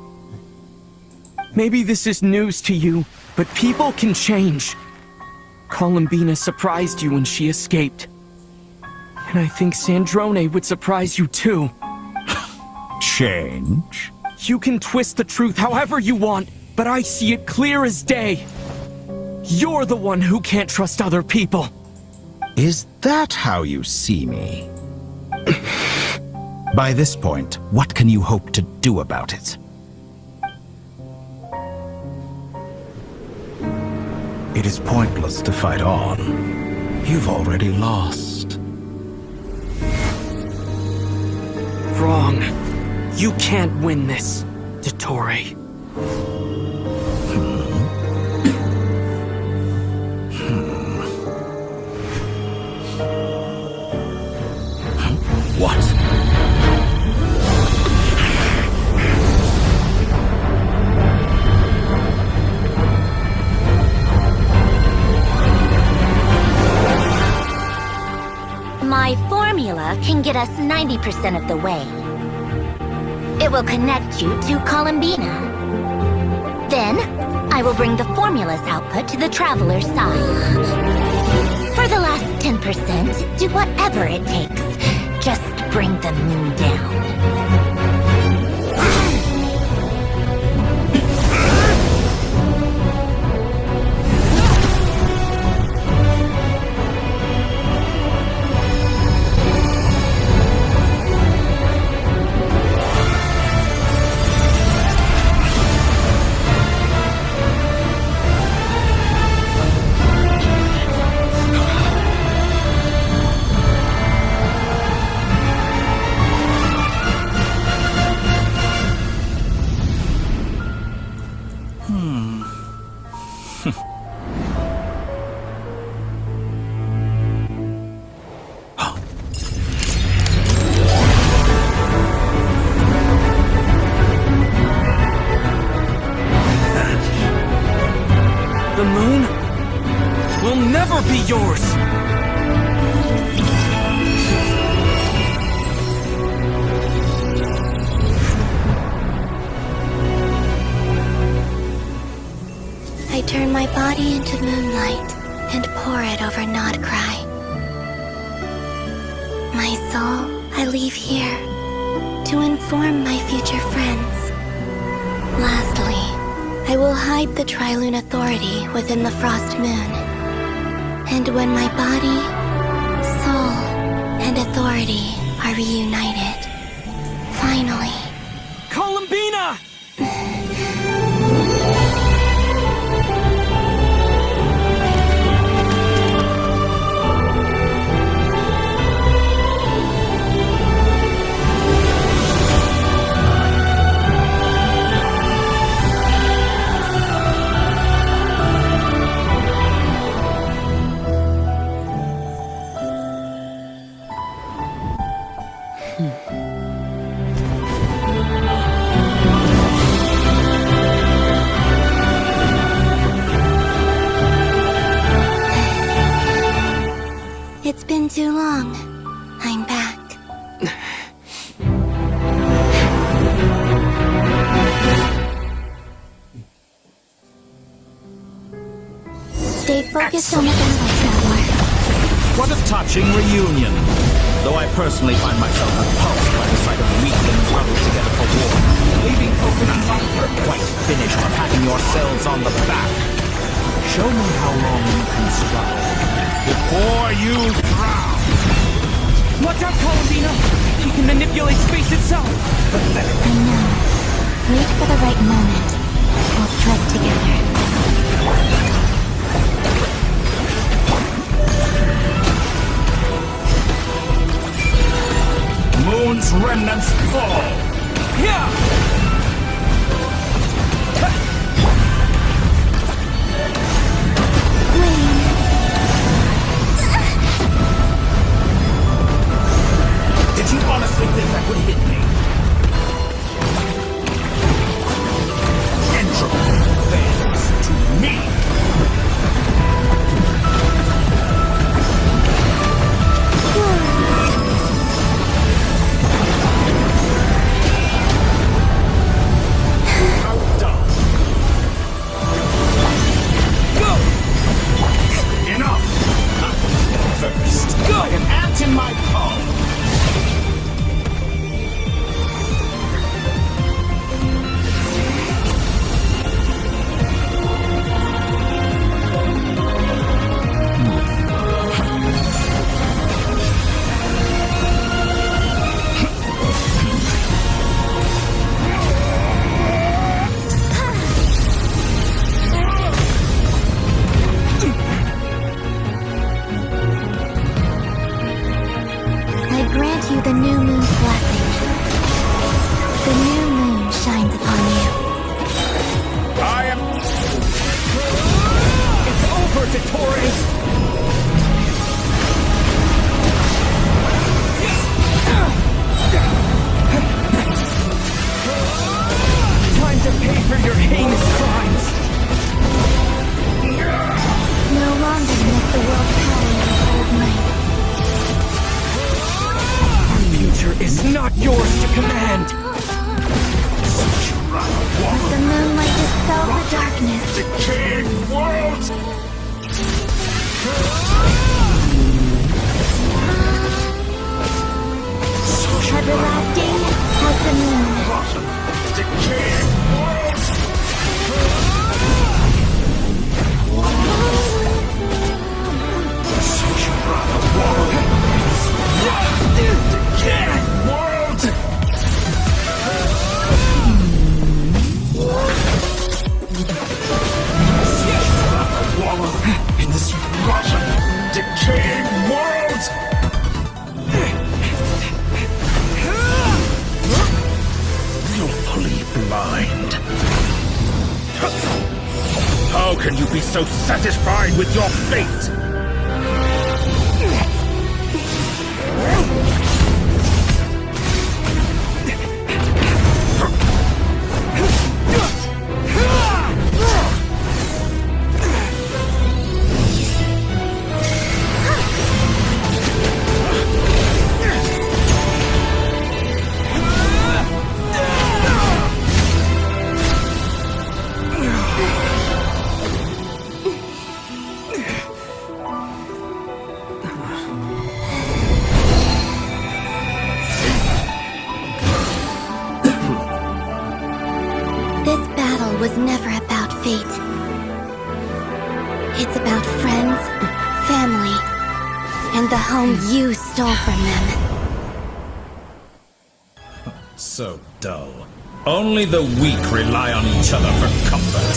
Maybe this is news to you, but people can change. Columbina surprised you when she escaped. And I think Sandrone would surprise you too. Change? You can twist the truth however you want, but I see it clear as day. You're the one who can't trust other people. Is that how you see me? By this point, what can you hope to do about it? It is pointless to fight on. You've already lost. Wrong. You can't win this, Dottore. What? My formula can get us 90% of the way. It will connect you to Columbina. Then, I will bring the formula's output to the Traveler's side. For the last 10%, do whatever it takes. Just bring the moon down. The moon will never be yours! Turn my body into moonlight and pour it over Nodcry. My soul, I leave here to inform my future friends. Lastly, I will hide the Trilune Authority within the Frost Moon. And when my body, soul, and authority are reunited, finally... Columbina! It's been too long. I'm back. Stay focused on the battle, Traveler. What a touching reunion. Though I personally find myself repulsed by the sight of weaklings huddled together for war, leaving openings on purpose. Quite finished patting yourselves on the back. Show me how long you can struggle before you drown. Watch out, Columbina! He can manipulate space itself! I know. Wait for the right moment. We'll strike together. Moon's remnants fall. Yeah! Did you honestly think that would hit me? Entropy bends to me. Outdone. Go! Enough! First, go! Like an ant in my palm. The new moon's blessing. The new moon shines upon you. I am... It's over, Torres! Time to pay for your heinous crimes! No longer must the world power your old might. Future is not yours to command! Let the moonlight dispel the darkness. Decaying world! Everlasting as the moon. Decaying world! Such a world! Decaying world! In this rotten, decaying world! Willfully blind. How can you be so satisfied with your fate? about friends, family, and the home you stole from them. So dull. Only the weak rely on each other for comfort.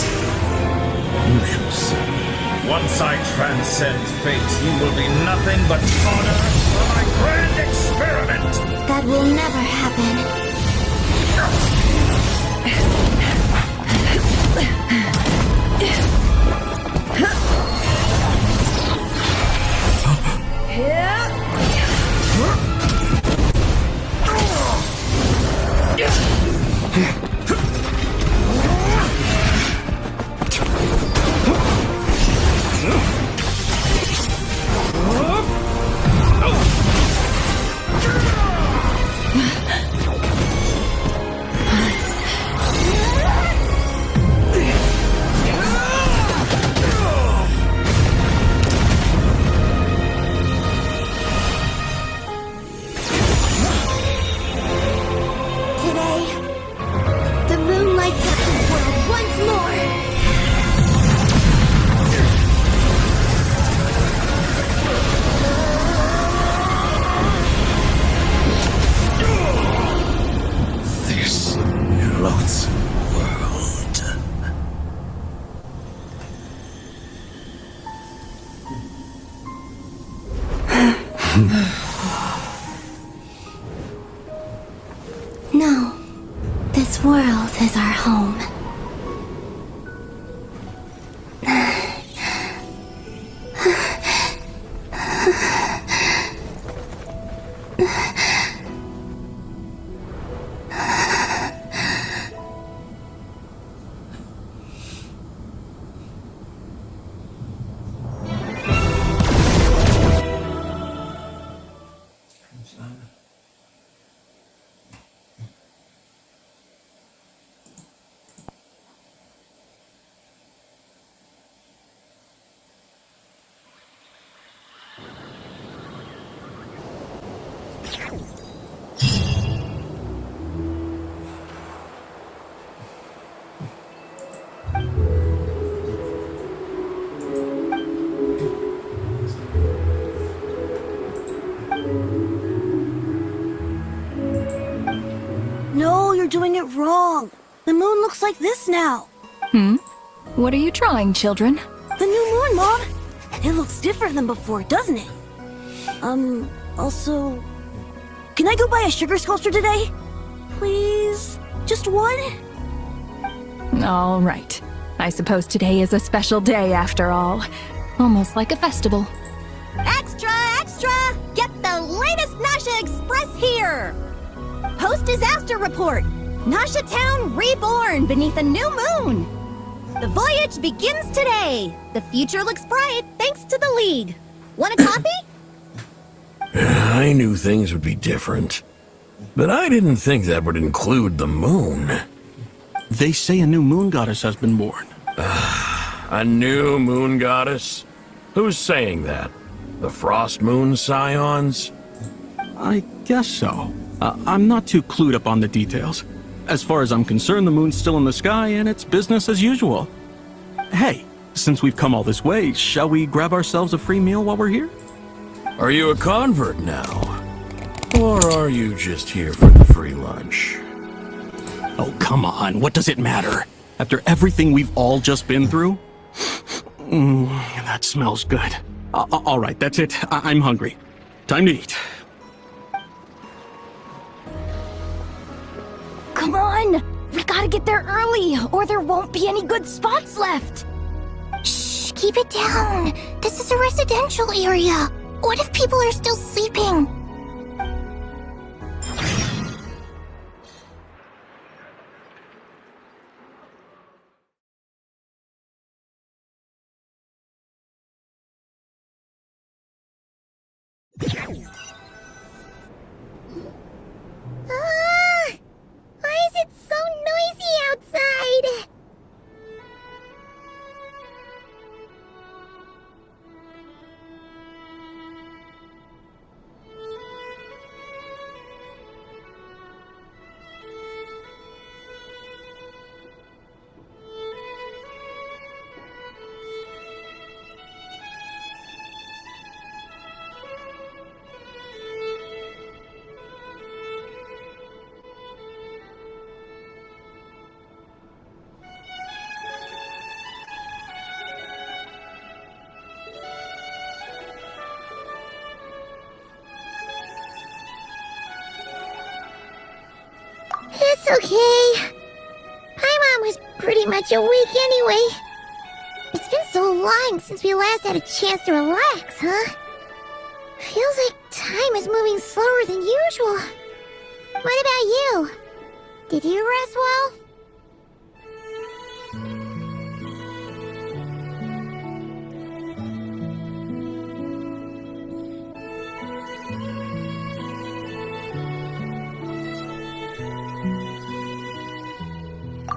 You shall see. Once I transcend fate, you will be nothing but fodder for my grand experiment! That will never happen. No, this world is our home. No, you're doing it wrong. The moon looks like this now. What are you drawing, children? The new moon, Mom. It looks different than before, doesn't it? Also... Can I go buy a sugar sculpture today? Please? Just one? All right. I suppose today is a special day after all. Almost like a festival. Extra, extra! Get the latest Nasha Express here! Post-disaster report! Nasha Town reborn beneath a new moon! The voyage begins today! The future looks bright thanks to the League. Want a copy? I knew things would be different, but I didn't think that would include the moon. They say a new moon goddess has been born. A new moon goddess? Who's saying that? The Frost Moon Scions? I guess so. I'm not too clued up on the details. As far as I'm concerned, the moon's still in the sky and it's business as usual. Hey, since we've come all this way, shall we grab ourselves a free meal while we're here? Are you a convert now? Or are you just here for the free lunch? Oh, come on. What does it matter? After everything we've all just been through? That smells good. All right, that's it. I'm hungry. Time to eat. Come on! We gotta get there early, or there won't be any good spots left! Shh, keep it down. This is a residential area. What if people are still sleeping? Why is it so noisy outside? It's okay. Paimon was pretty much awake anyway. It's been so long since we last had a chance to relax, huh? Feels like time is moving slower than usual. What about you? Did you rest well?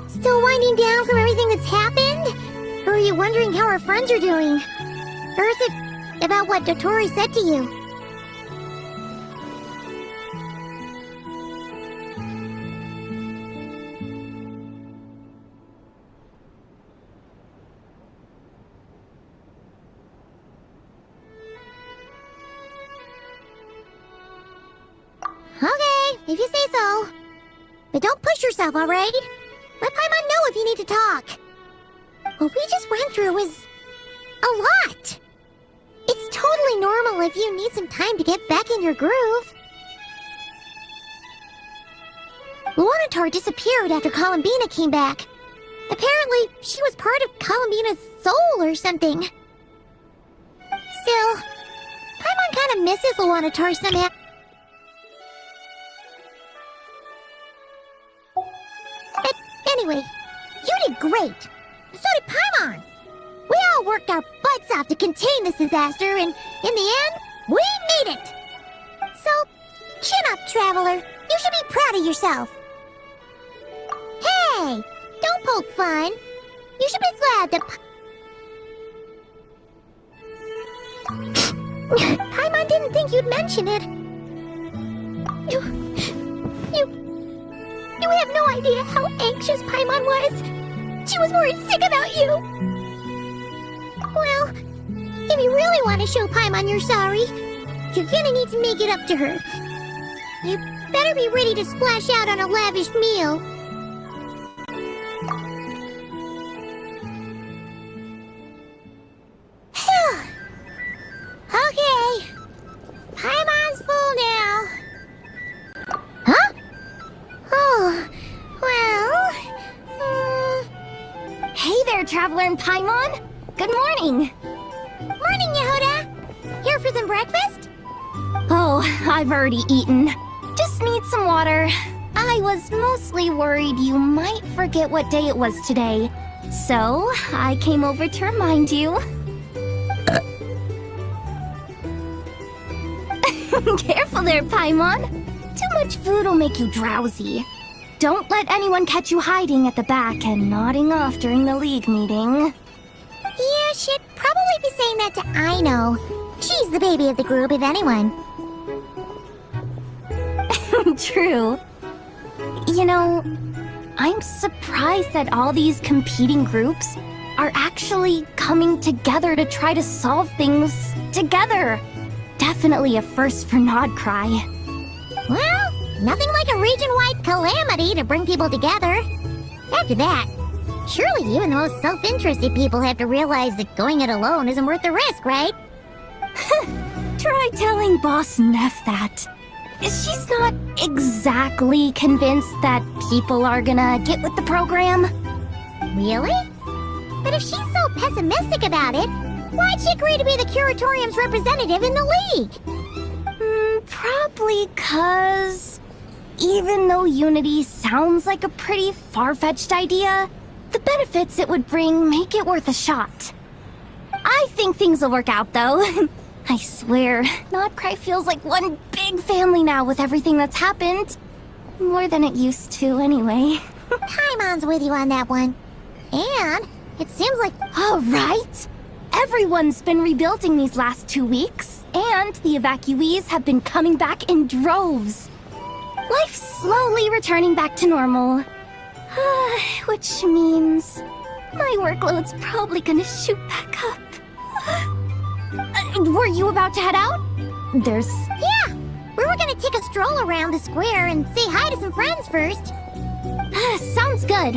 Still winding down from everything that's happened? Or are you wondering how our friends are doing? Or is it about what Dotori said to you? Okay, if you say so. But don't push yourself, alright? Let Paimon know if you need to talk. What we just went through was a lot. It's totally normal if you need some time to get back in your groove. Luanatar disappeared after Columbina came back. Apparently, she was part of Columbina's soul or something. Still, Paimon kinda misses Luanatar somehow. Anyway, you did great. So did Paimon. We all worked our butts off to contain this disaster, and in the end, we made it. So, chin up, Traveler. You should be proud of yourself. Hey, don't poke fun. You should be glad that Paimon didn't think you'd mention it. You have no idea how anxious Paimon was. She was worried sick about you. Well, if you really want to show Paimon you're sorry, you're gonna need to make it up to her. You better be ready to splash out on a lavish meal. Okay. Paimon's full now. Huh? Oh, well... Hey there, Traveler and Paimon! Good morning! Morning, Yehuda! Here for some breakfast? Oh, I've already eaten. Just need some water. I was mostly worried you might forget what day it was today. So, I came over to remind you. Careful there, Paimon. Too much food will make you drowsy. Don't let anyone catch you hiding at the back and nodding off during the League meeting. Yeah, she'd probably be saying that to Aino. She's the baby of the group, if anyone. True. You know, I'm surprised that all these competing groups are actually coming together to try to solve things together. Definitely a first for Nodcry. Well, nothing like a region-wide calamity to bring people together. After that, surely even the most self-interested people have to realize that going it alone isn't worth the risk, right? Try telling Boss Neff that. She's not exactly convinced that people are gonna get with the program. Really? But if she's so pessimistic about it, why'd she agree to be the Curatorium's representative in the League? Probably 'cause even though Unity sounds like a pretty far-fetched idea, the benefits it would bring make it worth a shot. I think things will work out, though. I swear, Nodcry feels like one big family now with everything that's happened. More than it used to, anyway. Paimon's with you on that one. And it seems like... All right! Everyone's been rebuilding these last 2 weeks, and the evacuees have been coming back in droves. Life's slowly returning back to normal. Which means my workload's probably gonna shoot back up. Were you about to head out? Yeah! We were gonna take a stroll around the square and say hi to some friends first. Sounds good.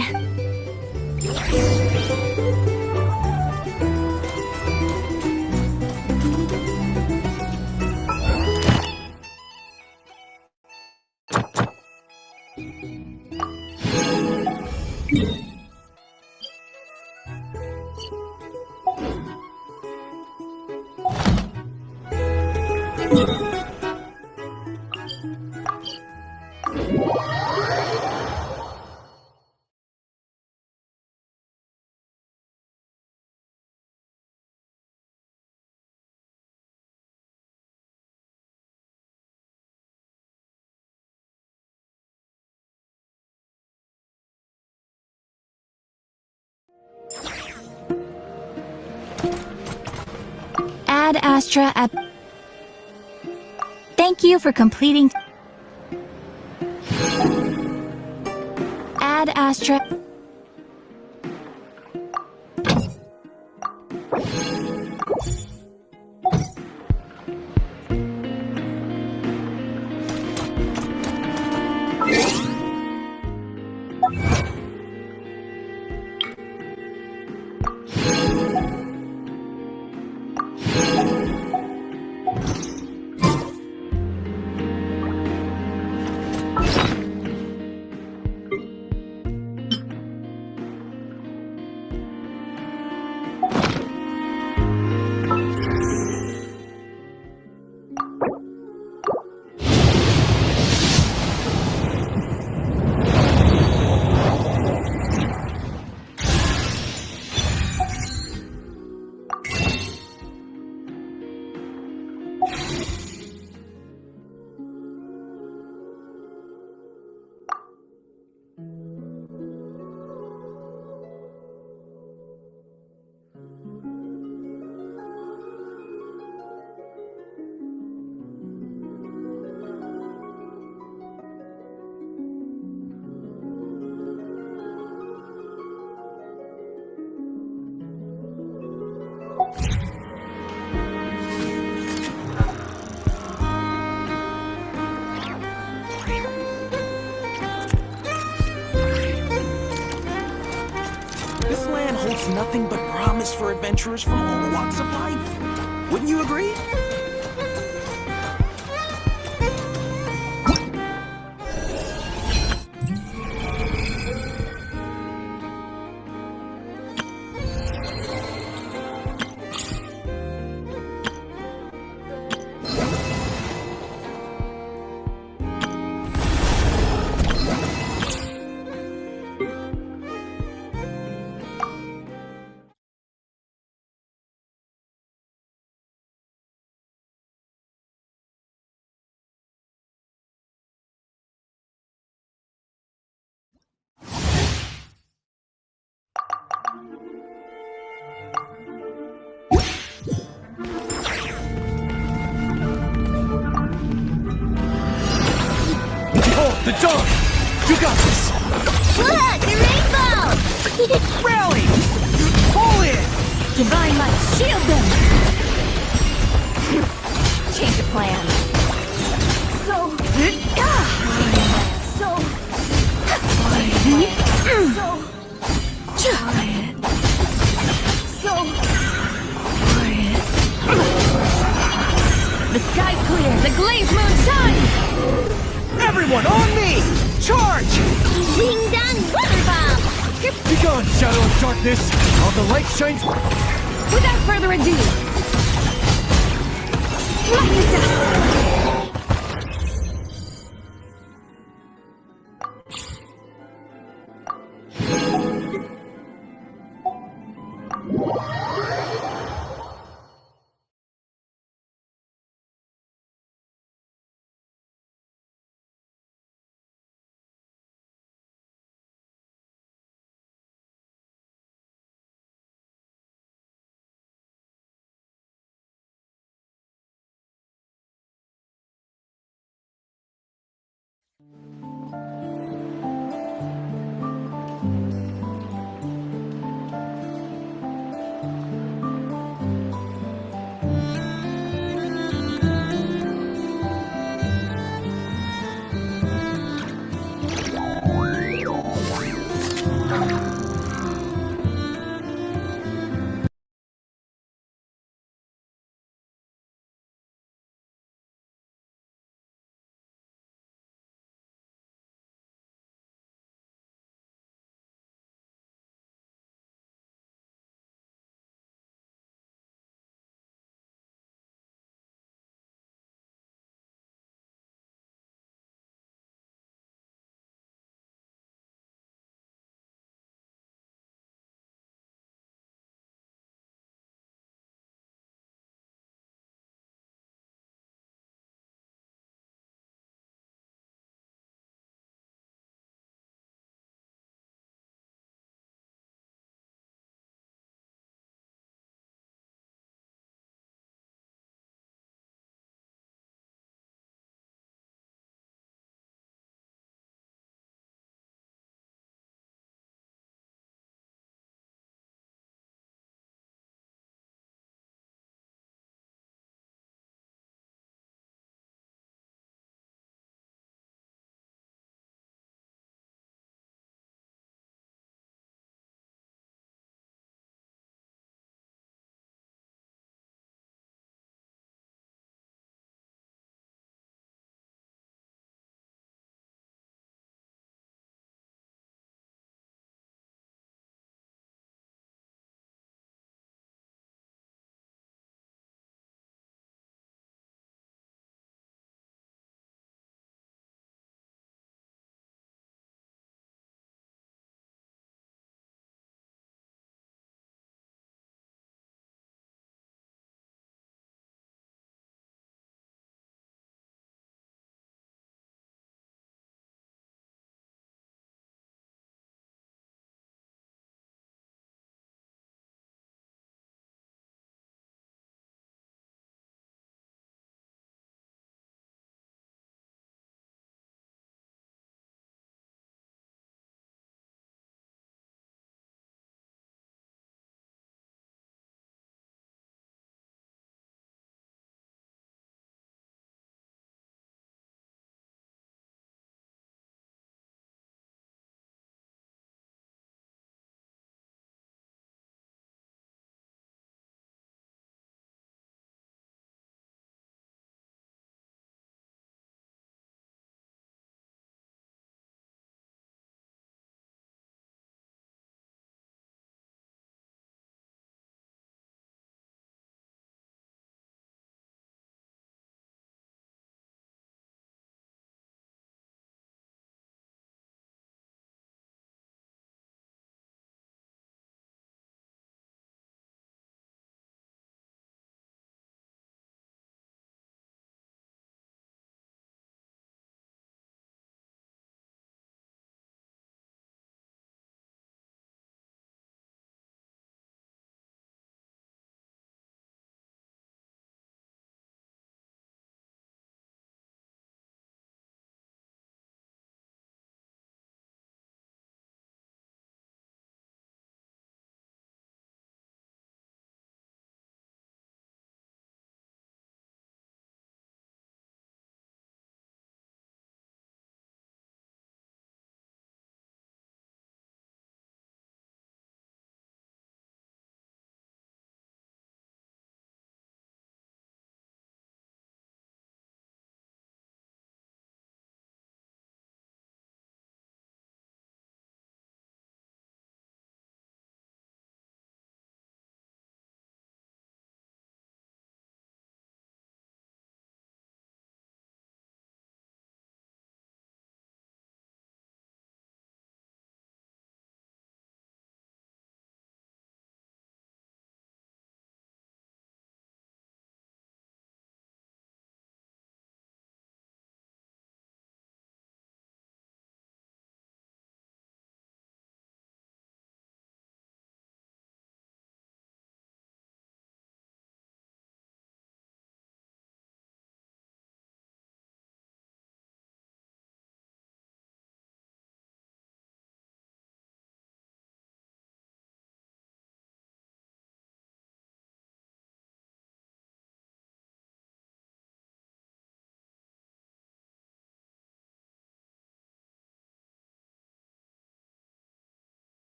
Ad Astra at... Thank you for completing... Ad Astra... This land holds nothing but promise for adventurers from all walks of life. Wouldn't you agree? The dog! You got this! Look, the rainbow! Rally! Pull it! Divine Light, shield them! Change of plan. So... The sky's clear, the glazed moon shines! Everyone on me! Charge! Ding dong, water bomb! Be gone, shadow of darkness! While the light shines... Without further ado, fly the dust!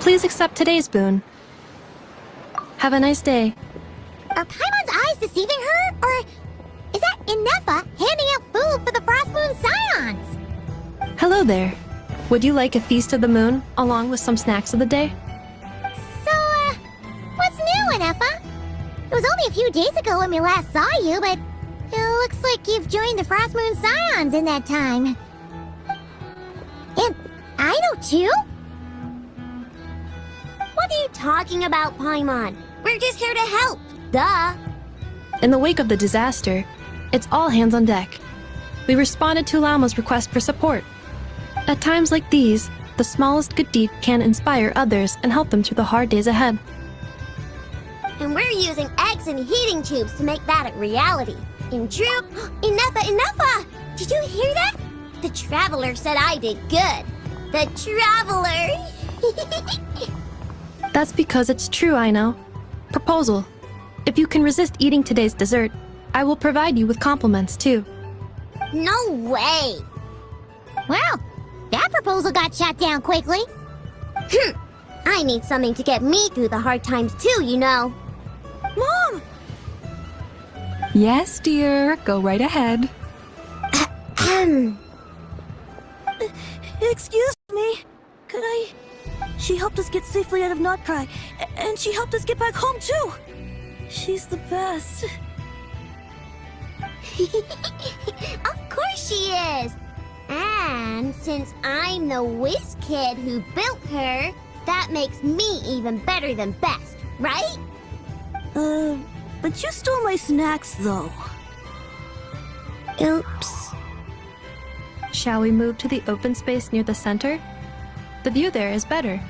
Please accept today's boon. Have a nice day. Are Paimon's eyes deceiving her? Or is that Inefa handing out food for the Frost Moon Scions? Hello there. Would you like a feast of the moon, along with some snacks of the day? So, what's new, Inefa? It was only a few days ago when we last saw you, but it looks like you've joined the Frost Moon Scions in that time. And I know too? What are you talking about, Paimon? We're just here to help. Duh. In the wake of the disaster, it's all hands on deck. We responded to Lauma's request for support. At times like these, the smallest good deed can inspire others and help them through the hard days ahead. And we're using eggs and heating tubes to make that a reality. In true... Inefa! Did you hear that? The Traveler said I did good. The Traveler! That's because it's true, I know. Proposal. If you can resist eating today's dessert, I will provide you with compliments, too. No way! Well, that proposal got shot down quickly. I need something to get me through the hard times, too, you know. Mom! Yes, dear. Go right ahead. Excuse me. Could I... She helped us get safely out of Notcry, and she helped us get back home, too. She's the best. Of course she is! And since I'm the whiz kid who built her, that makes me even better than best, right? But you stole my snacks, though. Oops. Shall we move to the open space near the center? The view there is better.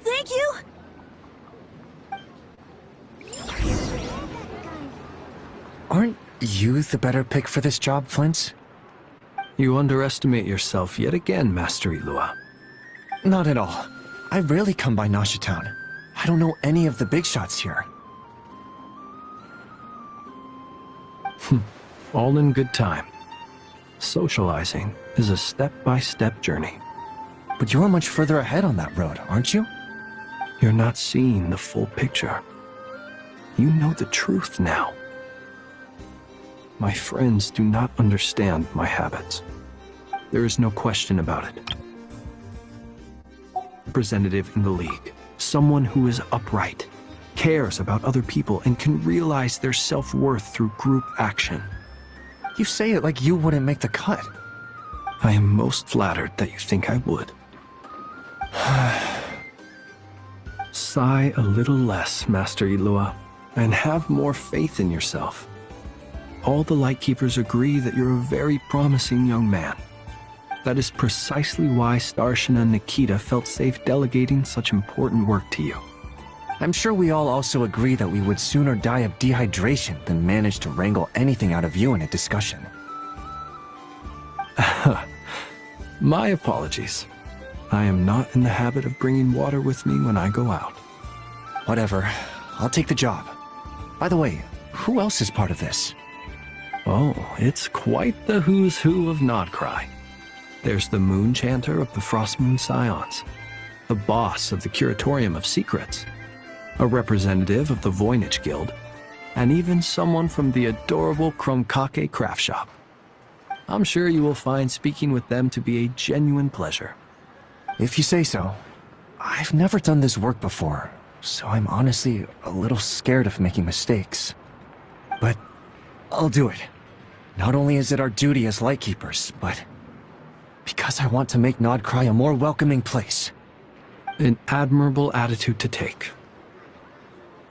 Thank you! Aren't you the better pick for this job, Flint? You underestimate yourself yet again, Master Ilua. Not at all. I rarely come by Nasha Town. I don't know any of the big shots here. All in good time. Socializing is a step-by-step journey. But you're much further ahead on that road, aren't you? You're not seeing the full picture. You know the truth now. My friends do not understand my habits. There is no question about it. Representative in the League. Someone who is upright, cares about other people, and can realize their self-worth through group action. You say it like you wouldn't make the cut. I am most flattered that you think I would. Sigh a little less, Master Ilua, and have more faith in yourself. All the Lightkeepers agree that you're a very promising young man. That is precisely why Starshina and Nikita felt safe delegating such important work to you. I'm sure we all also agree that we would sooner die of dehydration than manage to wrangle anything out of you in a discussion. My apologies. I am not in the habit of bringing water with me when I go out. Whatever. I'll take the job. By the way, who else is part of this? Oh, it's quite the who's who of Nodcry. There's the Moon Chanter of the Frost Moon Scions, the boss of the Curatorium of Secrets, a representative of the Voynich Guild, and even someone from the adorable Krumkake craft shop. I'm sure you will find speaking with them to be a genuine pleasure. If you say so. I've never done this work before, so I'm honestly a little scared of making mistakes. But I'll do it. Not only is it our duty as Lightkeepers, but because I want to make Nodcry a more welcoming place. An admirable attitude to take.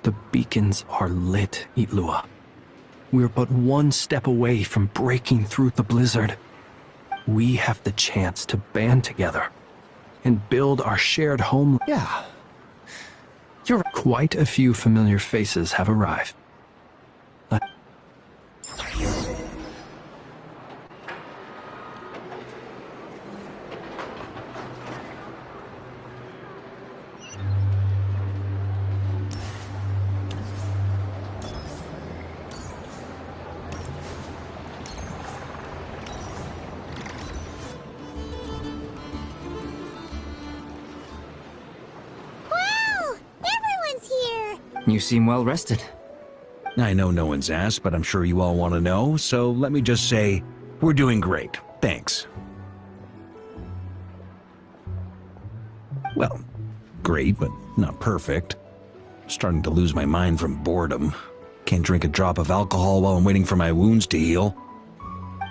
The beacons are lit, Ilua. We're but one step away from breaking through the blizzard. We have the chance to band together and build our shared home. Yeah. Quite a few familiar faces have arrived. You seem well rested. I know no one's asked, but I'm sure you all want to know, so let me just say, we're doing great. Thanks. Well, great, but not perfect. Starting to lose my mind from boredom. Can't drink a drop of alcohol while I'm waiting for my wounds to heal.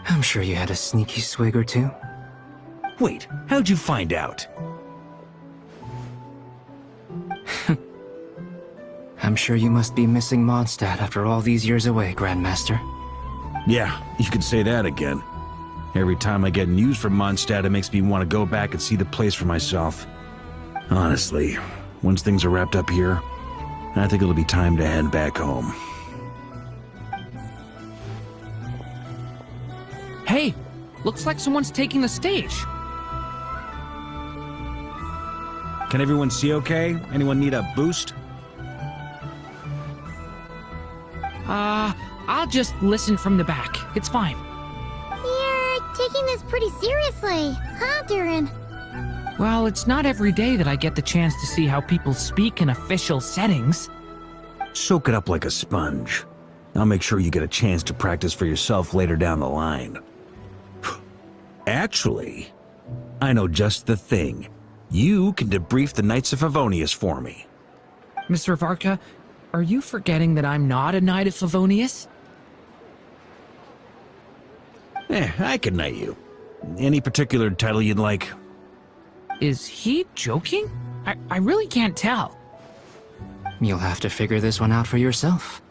I'm sure you had a sneaky swig or two. Wait, how'd you find out? I'm sure you must be missing Mondstadt after all these years away, Grandmaster. Yeah, you could say that again. Every time I get news from Mondstadt, it makes me want to go back and see the place for myself. Honestly, once things are wrapped up here, I think it'll be time to head back home. Hey, looks like someone's taking the stage. Can everyone see okay? Anyone need a boost? I'll just listen from the back. It's fine. You're taking this pretty seriously, huh, Durin? Well, it's not every day that I get the chance to see how people speak in official settings. Soak it up like a sponge. I'll make sure you get a chance to practice for yourself later down the line. Actually, I know just the thing. You can debrief the Knights of Favonius for me. Mr. Varka, are you forgetting that I'm not a Knight of Favonius? I can knight you. Any particular title you'd like? Is he joking? I really can't tell. You'll have to figure this one out for yourself.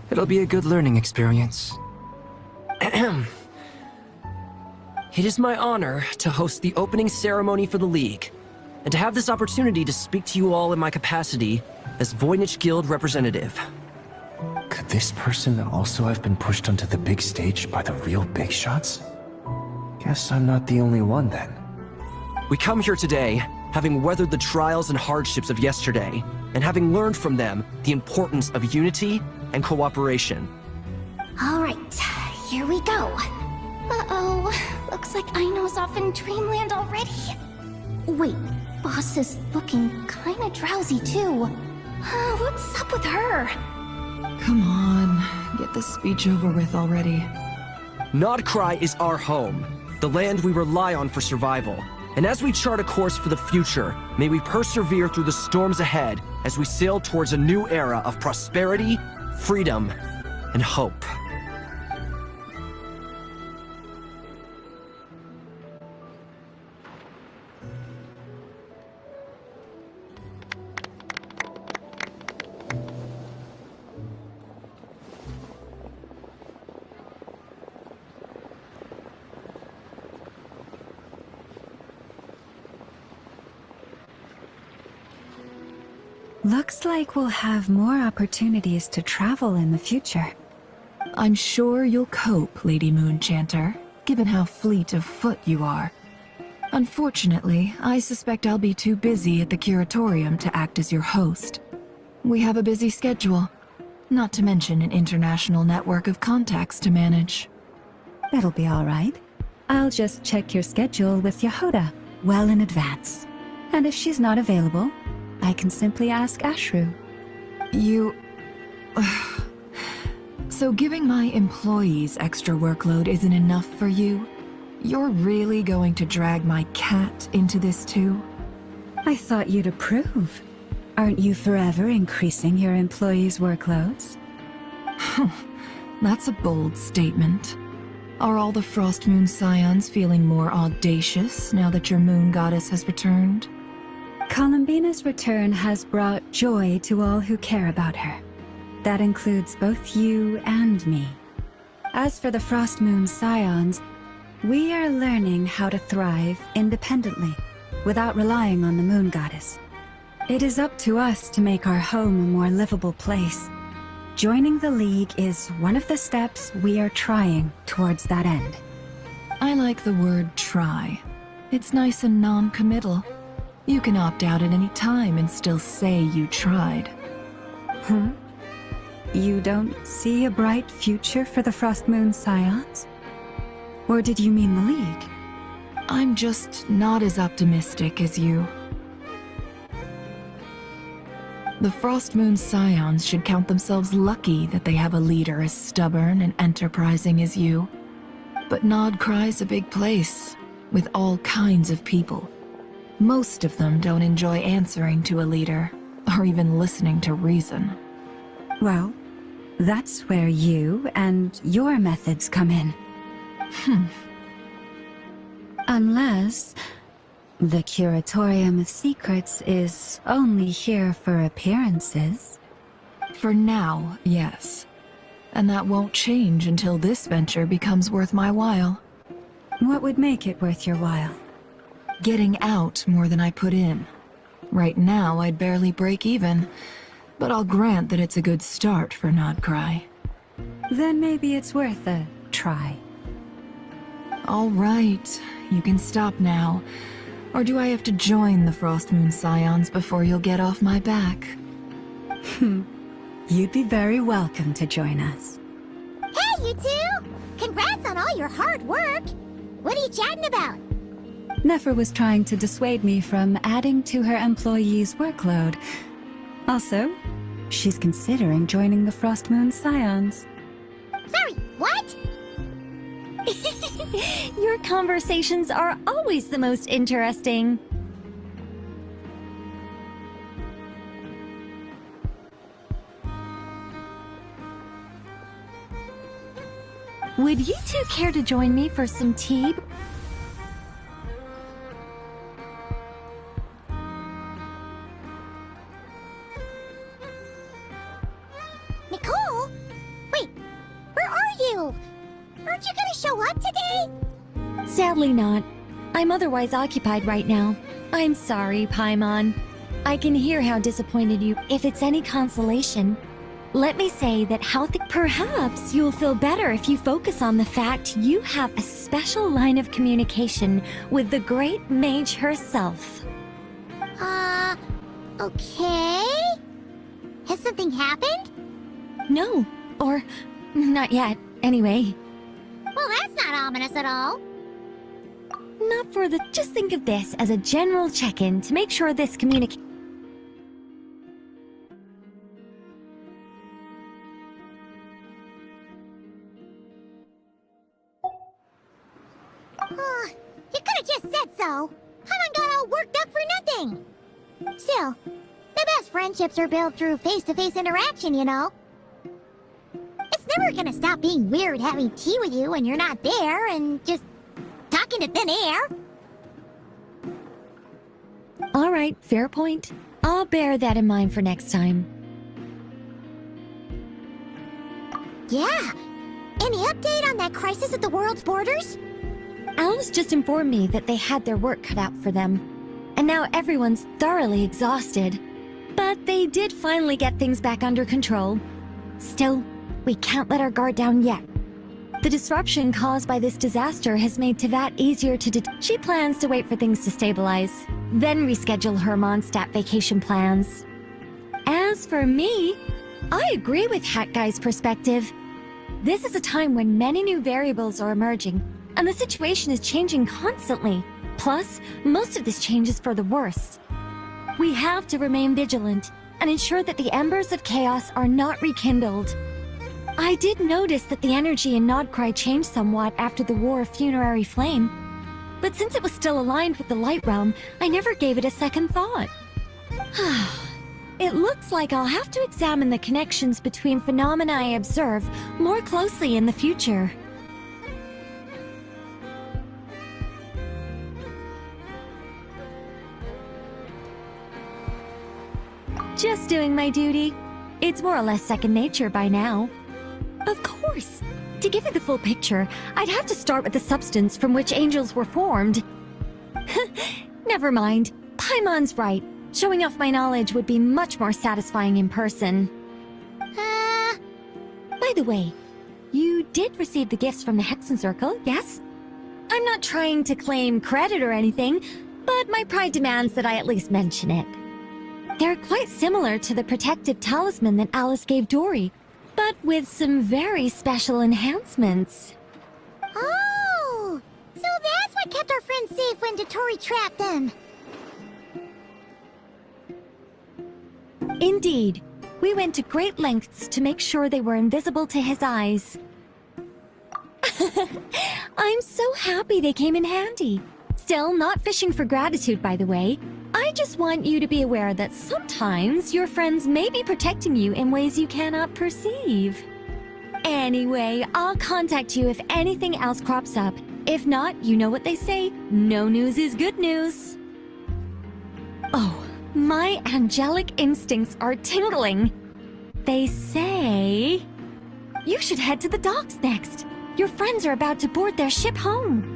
It'll be a good learning experience. It is my honor to host the opening ceremony for the League, and to have this opportunity to speak to you all in my capacity as Voynich Guild representative. Could this person also have been pushed onto the big stage by the real big shots? Guess I'm not the only one then. We come here today, having weathered the trials and hardships of yesterday, and having learned from them the importance of unity and cooperation. Alright, here we go. Uh-oh, looks like Aino's off in Dreamland already. Wait, Boss is looking kinda drowsy too. What's up with her? Come on, get this speech over with already. Nodcry is our home, the land we rely on for survival. And as we chart a course for the future, may we persevere through the storms ahead as we sail towards a new era of prosperity, freedom, and hope. Looks like we'll have more opportunities to travel in the future. I'm sure you'll cope, Lady Moonchanter, given how fleet of foot you are. Unfortunately, I suspect I'll be too busy at the curatorium to act as your host. We have a busy schedule, not to mention an international network of contacts to manage. That'll be all right. I'll just check your schedule with Yehoda well in advance. And if she's not available, I can simply ask Ashru. You... So giving my employees extra workload isn't enough for you? You're really going to drag my cat into this too? I thought you'd approve. Aren't you forever increasing your employees' workloads? That's a bold statement. Are all the Frost Moon Scions feeling more audacious now that your moon goddess has returned? Columbina's return has brought joy to all who care about her. That includes both you and me. As for the Frost Moon Scions, we are learning how to thrive independently, without relying on the moon goddess. It is up to us to make our home a more livable place. Joining the League is one of the steps we are trying towards that end. I like the word try. It's nice and non-committal. You can opt out at any time and still say you tried. You don't see a bright future for the Frost Moon Scions? Or did you mean the League? I'm just not as optimistic as you. The Frost Moon Scions should count themselves lucky that they have a leader as stubborn and enterprising as you. But Nodcry's a big place, with all kinds of people. Most of them don't enjoy answering to a leader, or even listening to reason. Well, that's where you and your methods come in. Unless the Curatorium of Secrets is only here for appearances. For now, yes. And that won't change until this venture becomes worth my while. What would make it worth your while? Getting out more than I put in. Right now, I'd barely break even, but I'll grant that it's a good start for Nodcry. Then maybe it's worth a try. All right, you can stop now. Or do I have to join the Frost Moon Scions before you'll get off my back? You'd be very welcome to join us. Hey, you two! Congrats on all your hard work! What are you chatting about? Nefer was trying to dissuade me from adding to her employees' workload. Also, she's considering joining the Frost Moon Scions. Sorry, what? Your conversations are always the most interesting. Would you two care to join me for some tea? Nicole? Wait, where are you? Aren't you gonna show up today? Sadly not. I'm otherwise occupied right now. I'm sorry, Paimon. I can hear how disappointed you. If it's any consolation, let me say that perhaps you'll feel better if you focus on the fact you have a special line of communication with the great mage herself. Okay? Has something happened? No, or not yet, anyway. Well, that's not ominous at all. Not for the... Just think of this as a general check-in to make sure this communication... You could have just said so. Haven't got all worked up for nothing. Still, the best friendships are built through face-to-face interaction, you know. It's never gonna stop being weird having tea with you when you're not there and just talking to thin air. All right, fair point. I'll bear that in mind for next time. Yeah. Any update on that crisis at the world's borders? Alice just informed me that they had their work cut out for them, and now everyone's thoroughly exhausted. But they did finally get things back under control. Still, we can't let our guard down yet. The disruption caused by this disaster has made Tevat easier to She plans to wait for things to stabilize, then reschedule her Mondstadt vacation plans. As for me, I agree with Hat Guy's perspective. This is a time when many new variables are emerging, and the situation is changing constantly. Plus, most of this change is for the worse. We have to remain vigilant and ensure that the embers of chaos are not rekindled. I did notice that the energy in Nodcry changed somewhat after the War of Funerary Flame, but since it was still aligned with the Light Realm, I never gave it a second thought. It looks like I'll have to examine the connections between phenomena I observe more closely in the future. Just doing my duty. It's more or less second nature by now. Of course! To give you the full picture, I'd have to start with the substance from which angels were formed. Never mind. Paimon's right. Showing off my knowledge would be much more satisfying in person. By the way, you did receive the gifts from the Hexen Circle, yes? I'm not trying to claim credit or anything, but my pride demands that I at least mention it. They're quite similar to the protective talisman that Alice gave Dory, but with some very special enhancements. Oh! So that's what kept our friends safe when Dory trapped them. Indeed. We went to great lengths to make sure they were invisible to his eyes. I'm so happy they came in handy. Still, not fishing for gratitude, by the way. I just want you to be aware that sometimes your friends may be protecting you in ways you cannot perceive. Anyway, I'll contact you if anything else crops up. If not, you know what they say, no news is good news. Oh, my angelic instincts are tingling. They say you should head to the docks next. Your friends are about to board their ship home.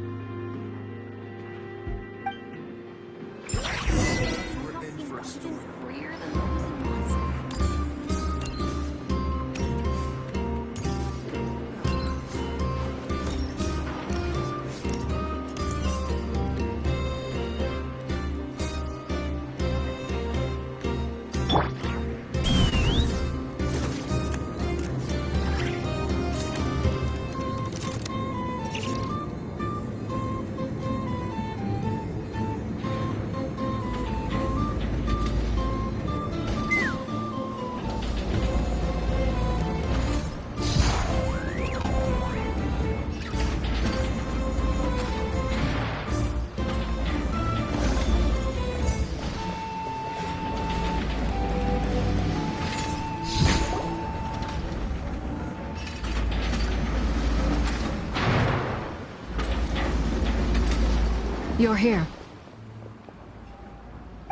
You're here.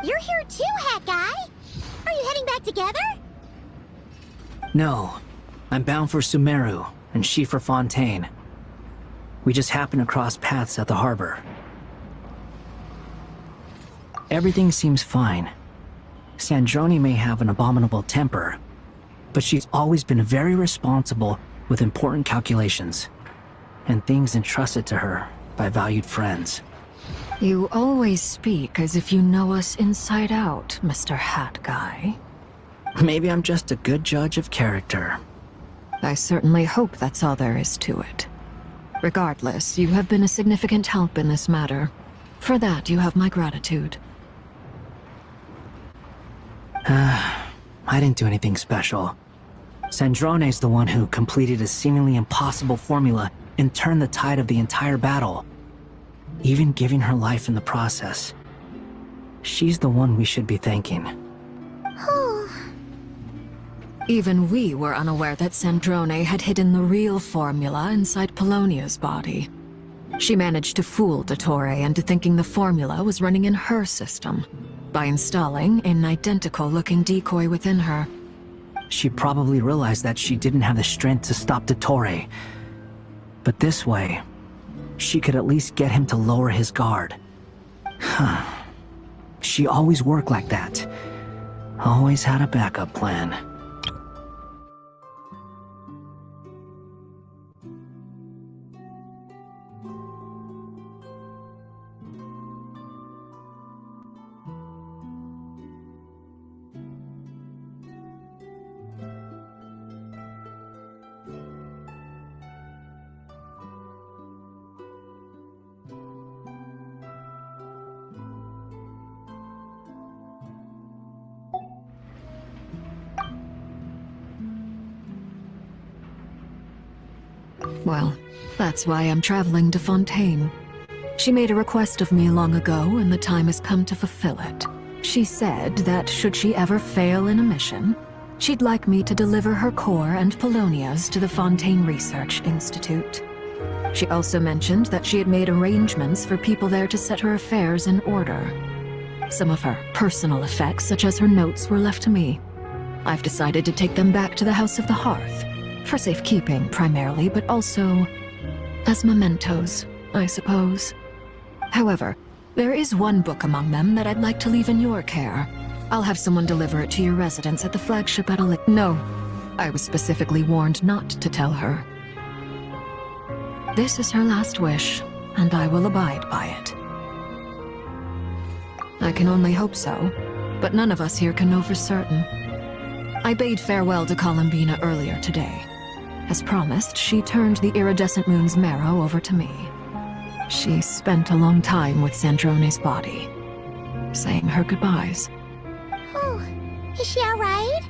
You're here too, Hat Guy! Are you heading back together? No. I'm bound for Sumeru, and she for Fontaine. We just happened to cross paths at the harbor. Everything seems fine. Sandrone may have an abominable temper, but she's always been very responsible with important calculations, and things entrusted to her by valued friends. You always speak as if you know us inside out, Mr. Hat Guy. Maybe I'm just a good judge of character. I certainly hope that's all there is to it. Regardless, you have been a significant help in this matter. For that, you have my gratitude. I didn't do anything special. Sandrone's the one who completed a seemingly impossible formula and turned the tide of the entire battle, even giving her life in the process. She's the one we should be thanking. Even we were unaware that Sandrone had hidden the real formula inside Polonia's body. She managed to fool Dottore into thinking the formula was running in her system by installing an identical-looking decoy within her. She probably realized that she didn't have the strength to stop Dottore. But this way, she could at least get him to lower his guard. She always worked like that. Always had a backup plan. Well, that's why I'm traveling to Fontaine. She made a request of me long ago, and the time has come to fulfill it. She said that should she ever fail in a mission, she'd like me to deliver her core and Polonia's to the Fontaine Research Institute. She also mentioned that she had made arrangements for people there to set her affairs in order. Some of her personal effects, such as her notes, were left to me. I've decided to take them back to the House of the Hearth. For safekeeping, primarily, but also as mementos, I suppose. However, there is one book among them that I'd like to leave in your care. I'll have someone deliver it to your residence at the flagship at No, I was specifically warned not to tell her. This is her last wish, and I will abide by it. I can only hope so, but none of us here can know for certain. I bade farewell to Columbina earlier today. As promised, she turned the iridescent moon's marrow over to me. She spent a long time with Sandrone's body, saying her goodbyes. Oh, Is she alright?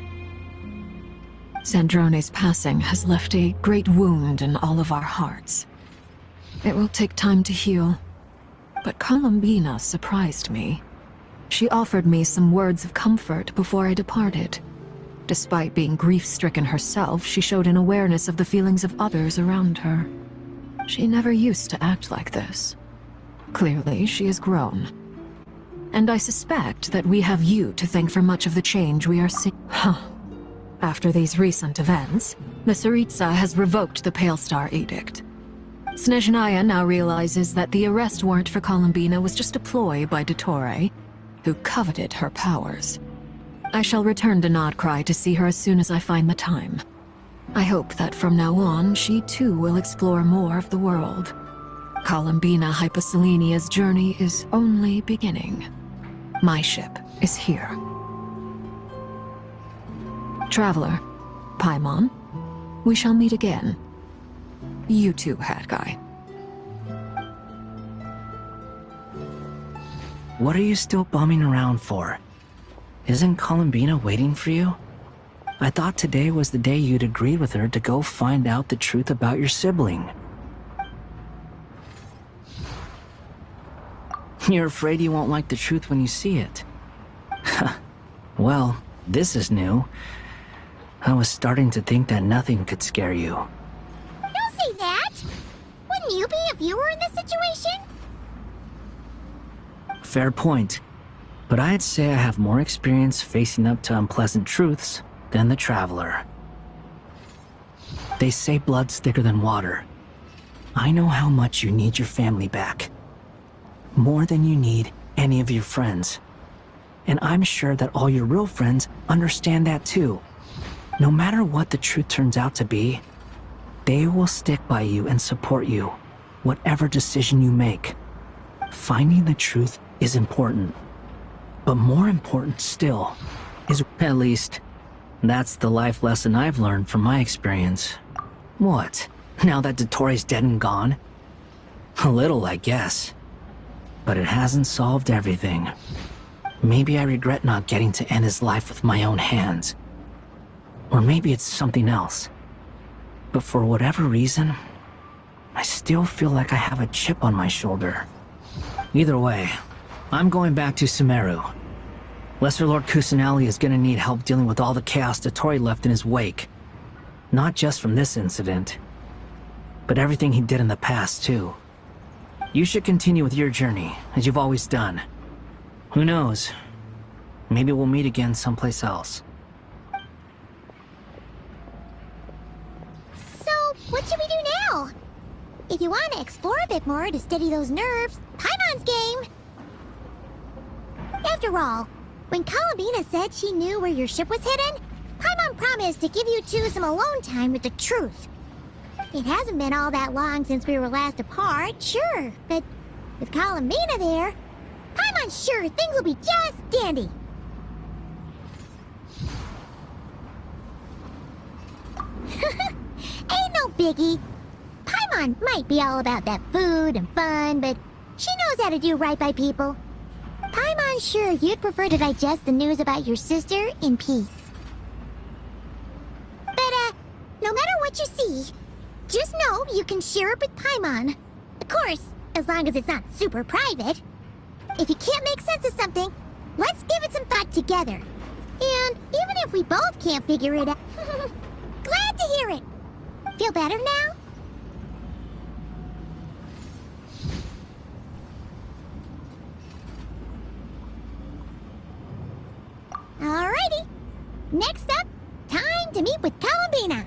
Zandrone's passing has left a great wound in all of our hearts. It will take time to heal, but Columbina surprised me. She offered me some words of comfort before I departed. Despite being grief-stricken herself, she showed an awareness of the feelings of others around her. She never used to act like this. Clearly, she has grown. And I suspect that we have you to thank for much of the change we are seeing. Huh. After these recent events, the Tsaritsa has revoked the Pale Star Edict. Snezhnaya now realizes that the arrest warrant for Columbina was just a ploy by Dottore, who coveted her powers. I shall return to Nodcry to see her as soon as I find the time. I hope that from now on, she too will explore more of the world. Columbina Hyposelenia's journey is only beginning. My ship is here. Traveler, Paimon, we shall meet again. You too, Hat Guy. What are you still bumming around for? Isn't Columbina waiting for you? I thought today was the day you'd agree with her to go find out the truth about your sibling. You're afraid you won't like the truth when you see it. Well, this is new. I was starting to think that nothing could scare you. Don't say that! Wouldn't you be if you were in this situation? Fair point. But I'd say I have more experience facing up to unpleasant truths than the Traveler. They say blood's thicker than water. I know how much you need your family back. More than you need any of your friends. And I'm sure that all your real friends understand that too. No matter what the truth turns out to be, they will stick by you and support you, whatever decision you make. Finding the truth is important. But more important still is, at least, that's the life lesson I've learned from my experience. What? Now that Dottore's dead and gone? A little, I guess. But it hasn't solved everything. Maybe I regret not getting to end his life with my own hands. Or maybe it's something else. But for whatever reason, I still feel like I have a chip on my shoulder. Either way, I'm going back to Sumeru. Lesser Lord Kusanali is gonna need help dealing with all the chaos Dottore left in his wake. Not just from this incident, but everything he did in the past, too. You should continue with your journey, as you've always done. Who knows? Maybe we'll meet again someplace else. So, what should we do now? If you want to explore a bit more to steady those nerves, Paimon's game! After all, when Columbina said she knew where your ship was hidden, Paimon promised to give you two some alone time with the truth. It hasn't been all that long since we were last apart, sure, but with Columbina there, Paimon's sure things will be just dandy. Ain't no biggie. Paimon might be all about that food and fun, but she knows how to do right by people. Paimon's sure you'd prefer to digest the news about your sister in peace. But, no matter what you see, just know you can share it with Paimon. Of course, as long as it's not super private. If you can't make sense of something, let's give it some thought together. And even if we both can't figure it out, glad to hear it. Feel better now? Alrighty. Next up, time to meet with Columbina.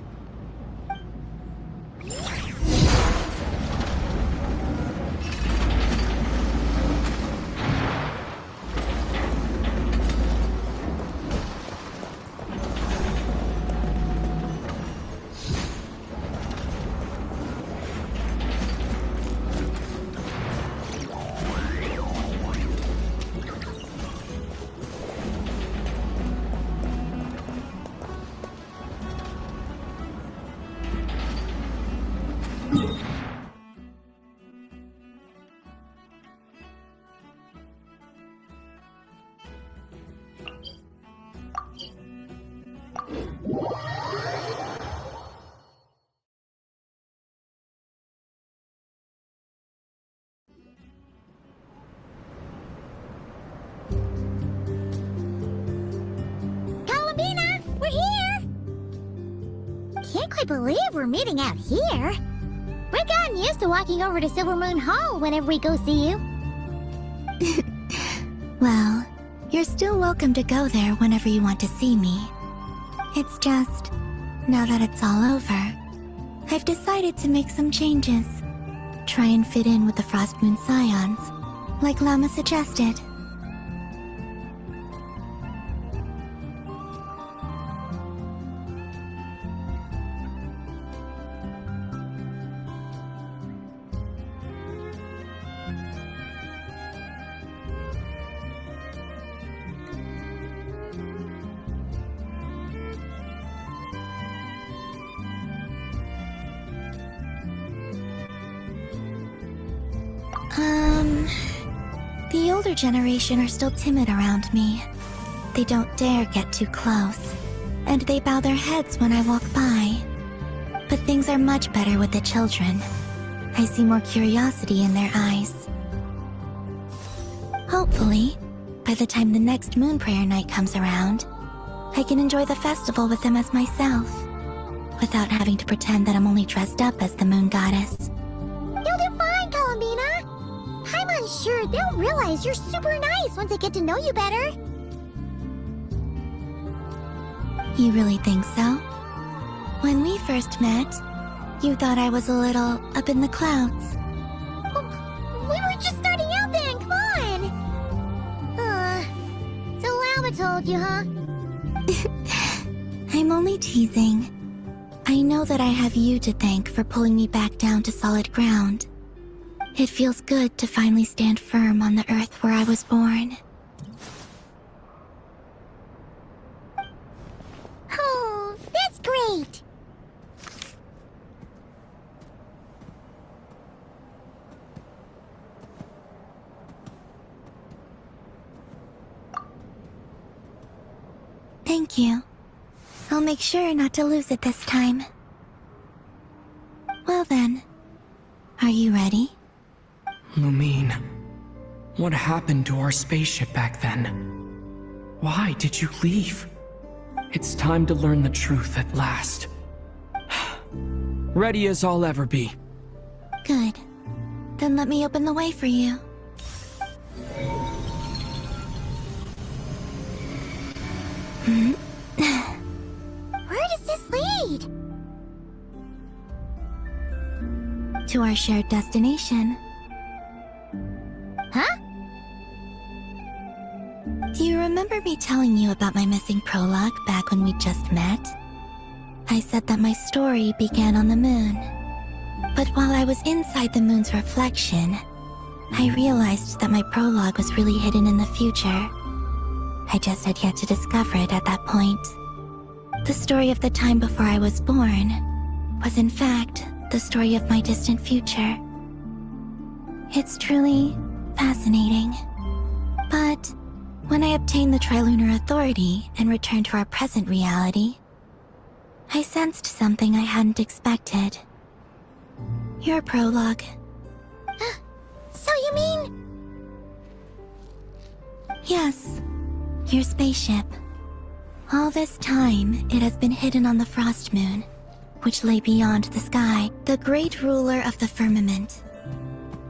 can't quite believe we're meeting out here. We've gotten used to walking over to Silver Moon Hall whenever we go see you. Well, you're still welcome to go there whenever you want to see me. It's just, now that it's all over, I've decided to make some changes. Try and fit in with the Frost Moon Scions, like Llama suggested. The older generation are still timid around me. They don't dare get too close, and they bow their heads when I walk by. But things are much better with the children. I see more curiosity in their eyes. Hopefully, by the time the next Moon Prayer night comes around, I can enjoy the festival with them as myself, without having to pretend that I'm only dressed up as the Moon Goddess. You'll do fine, Columbina. I'm unsure they'll realize you're super nice once they get to know you better. You really think so? When we first met, you thought I was a little up in the clouds. We were just starting out then, come on! So Llama told you, huh? I'm only teasing. I know that I have you to thank for pulling me back down to solid ground. It feels good to finally stand firm on the earth where I was born. Oh, that's great! Thank you. I'll make sure not to lose it this time. Well then, are you ready? Lumine, what happened to our spaceship back then? Why did you leave? It's time to learn the truth at last. Ready as I'll ever be. Good. Then let me open the way for you. Where does this lead? To our shared destination. Huh? Do you remember me telling you about my missing prologue back when we just met? I said that my story began on the moon. But while I was inside the moon's reflection, I realized that my prologue was really hidden in the future. I just had yet to discover it at that point. The story of the time before I was born was in fact the story of my distant future. It's truly fascinating. But when I obtained the Trilunar Authority and returned to our present reality, I sensed something I hadn't expected. Your prologue. So you mean... Yes, your spaceship. All this time, it has been hidden on the Frost Moon, which lay beyond the sky, the great ruler of the firmament.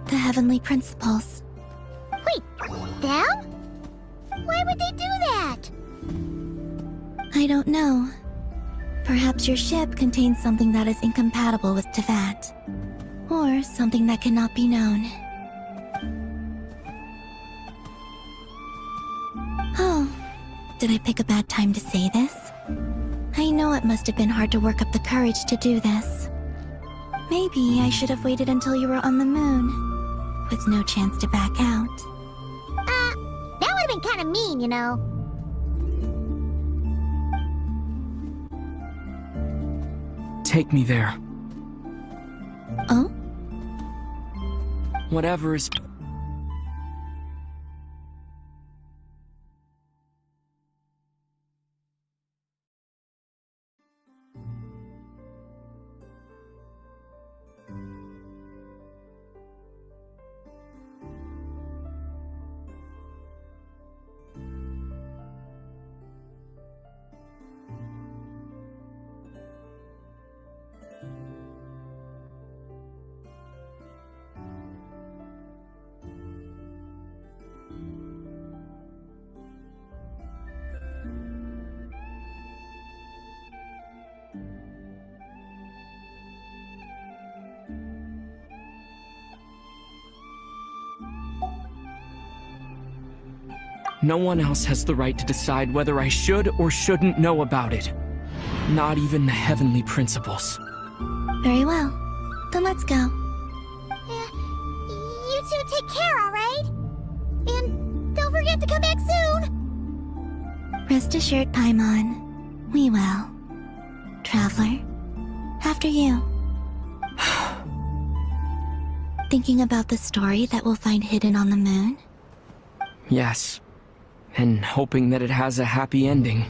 The heavenly principles. Wait, them? Why would they do that? I don't know. Perhaps your ship contains something that is incompatible with Tevat. Or something that cannot be known. Oh, did I pick a bad time to say this? I know it must have been hard to work up the courage to do this. Maybe I should have waited until you were on the moon, with no chance to back out. That would have been kind of mean, you know. Take me there. Oh? Whatever is... No one else has the right to decide whether I should or shouldn't know about it. Not even the heavenly principles. Very well. Then let's go. You two take care, alright? And don't forget to come back soon! Rest assured, Paimon. We will. Traveler, after you. Thinking about the story that we'll find hidden on the moon? Yes. And hoping that it has a happy ending.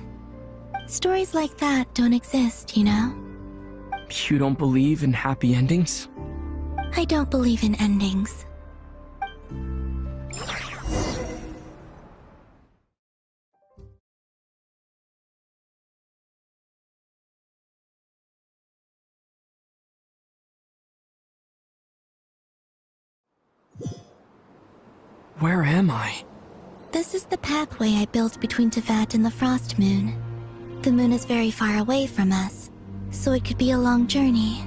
Stories like that don't exist, you know? You don't believe in happy endings? I don't believe in endings. Where am I? This is the pathway I built between Teyvat and the Frost Moon. The moon is very far away from us, so it could be a long journey.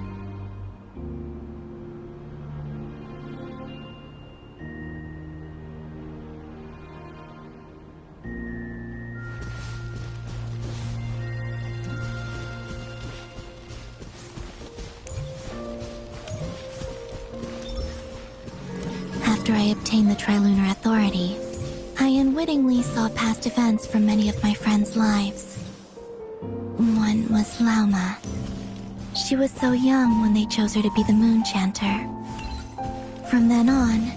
After I obtained the Trilunar Authority, I unwittingly saw past events from many of my friends' lives. One was Lauma. She was so young when they chose her to be the Moon Chanter. From then on,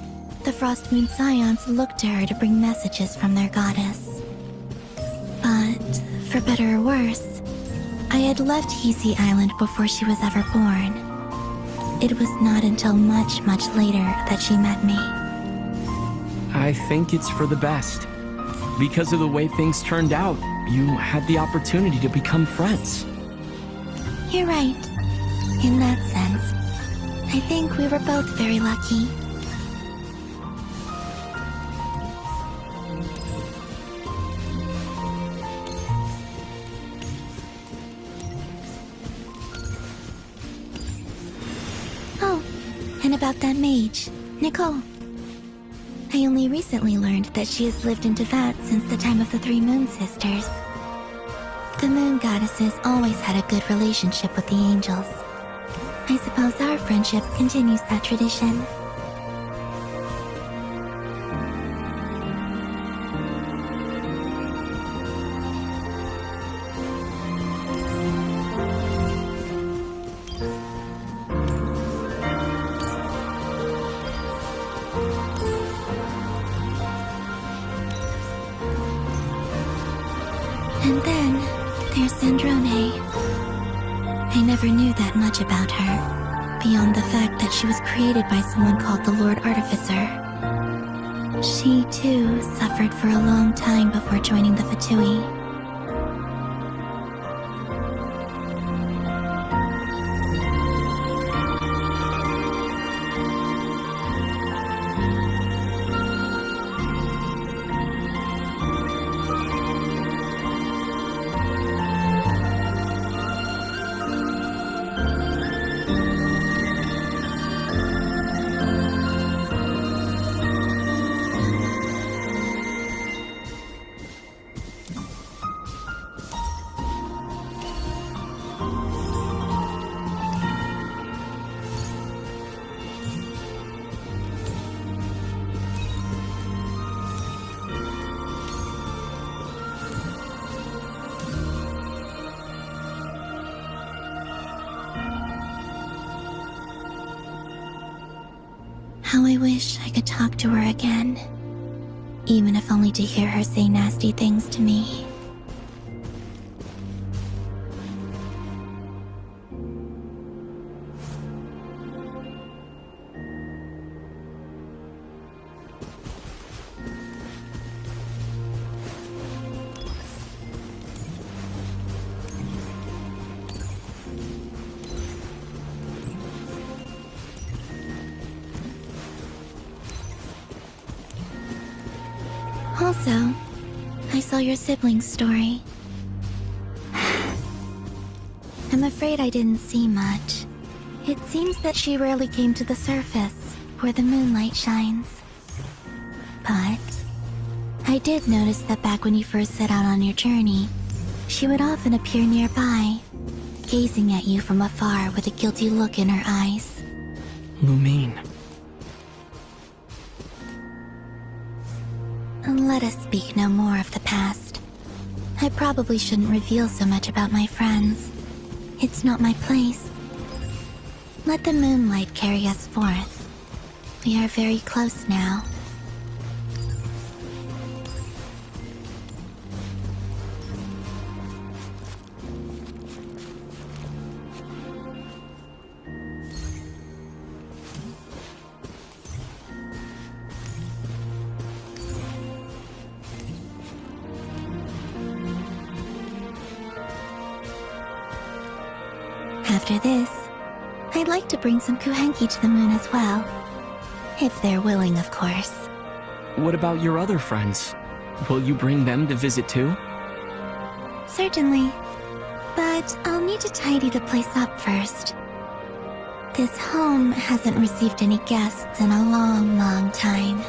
the Frost Moon Scions looked to her to bring messages from their goddess. But, for better or worse, I had left Hisi Island before she was ever born. It was not until much, much later that she met me. I think it's for the best. Because of the way things turned out, you had the opportunity to become friends. You're right. In that sense, I think we were both very lucky. Oh, and about that mage, Nicole. I only recently learned that she has lived in Teyvat since the time of the Three Moon Sisters. The Moon Goddesses always had a good relationship with the angels. I suppose our friendship continues that tradition. And then, there's Sandrone. I never knew that much about her, beyond the fact that she was created by someone called the Lord Artificer. She, too, suffered for a long time before joining the Fatui. How I wish I could talk to her again, even if only to hear her say nasty things to me. Also, I saw your siblings' story. I'm afraid I didn't see much. It seems that she rarely came to the surface, where the moonlight shines. But I did notice that back when you first set out on your journey, she would often appear nearby, gazing at you from afar with a guilty look in her eyes. Lumine. Let us speak no more of the past. I probably shouldn't reveal so much about my friends. It's not my place. Let the moonlight carry us forth. We are very close now. After this, I'd like to bring some kuhenki to the moon as well. If they're willing, of course. What about your other friends? Will you bring them to visit too? Certainly. But I'll need to tidy the place up first. This home hasn't received any guests in a long, long time.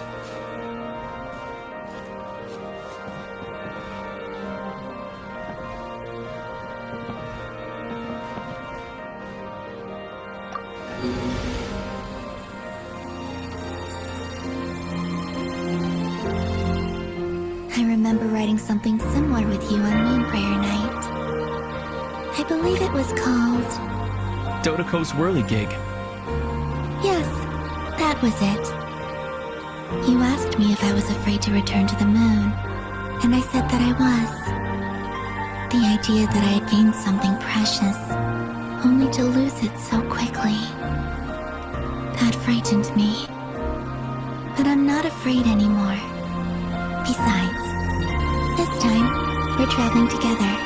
I remember writing something similar with you on Moon Prayer Night. I believe it was called... Dodoko's Whirligig. Yes, that was it. You asked me if I was afraid to return to the moon, and I said that I was. The idea that I had gained something precious, only to lose it so quickly. That frightened me. But I'm not afraid anymore. Besides, this time, we're traveling together.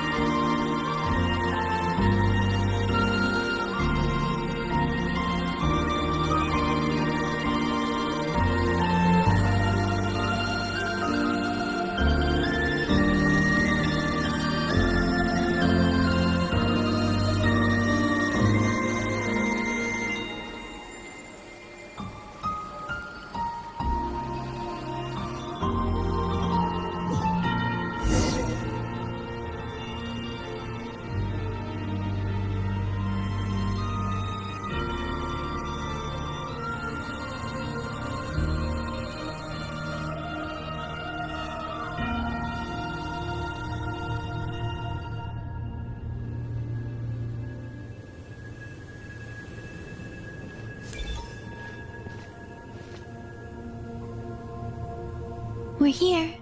We're here.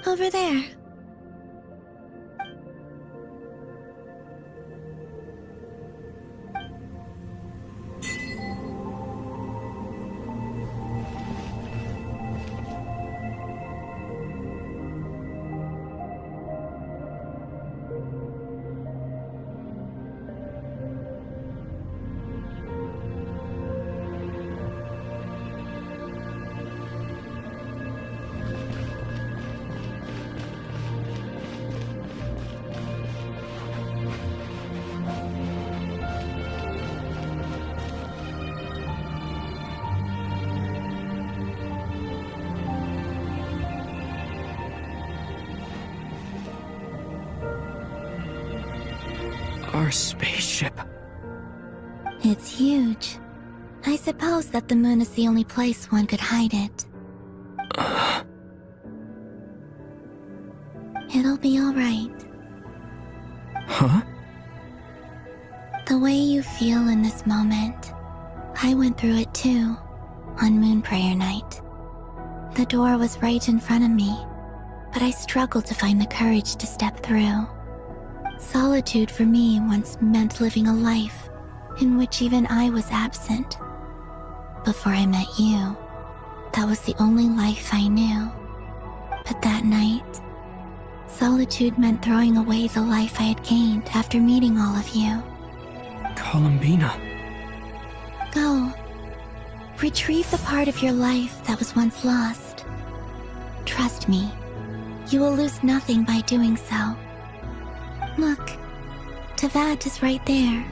Over there. Our spaceship. It's huge. I suppose that the moon is the only place one could hide it. It'll be alright. Huh? The way you feel in this moment, I went through it too, on Moon Prayer Night. The door was right in front of me, but I struggled to find the courage to step through. Solitude for me once meant living a life in which even I was absent. Before I met you, that was the only life I knew. But that night, solitude meant throwing away the life I had gained after meeting all of you. Columbina. Go. Retrieve the part of your life that was once lost. Trust me, you will lose nothing by doing so. Look, Tavad is right there.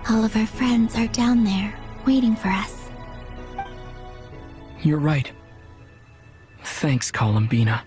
All of our friends are down there, waiting for us. You're right. Thanks, Columbina.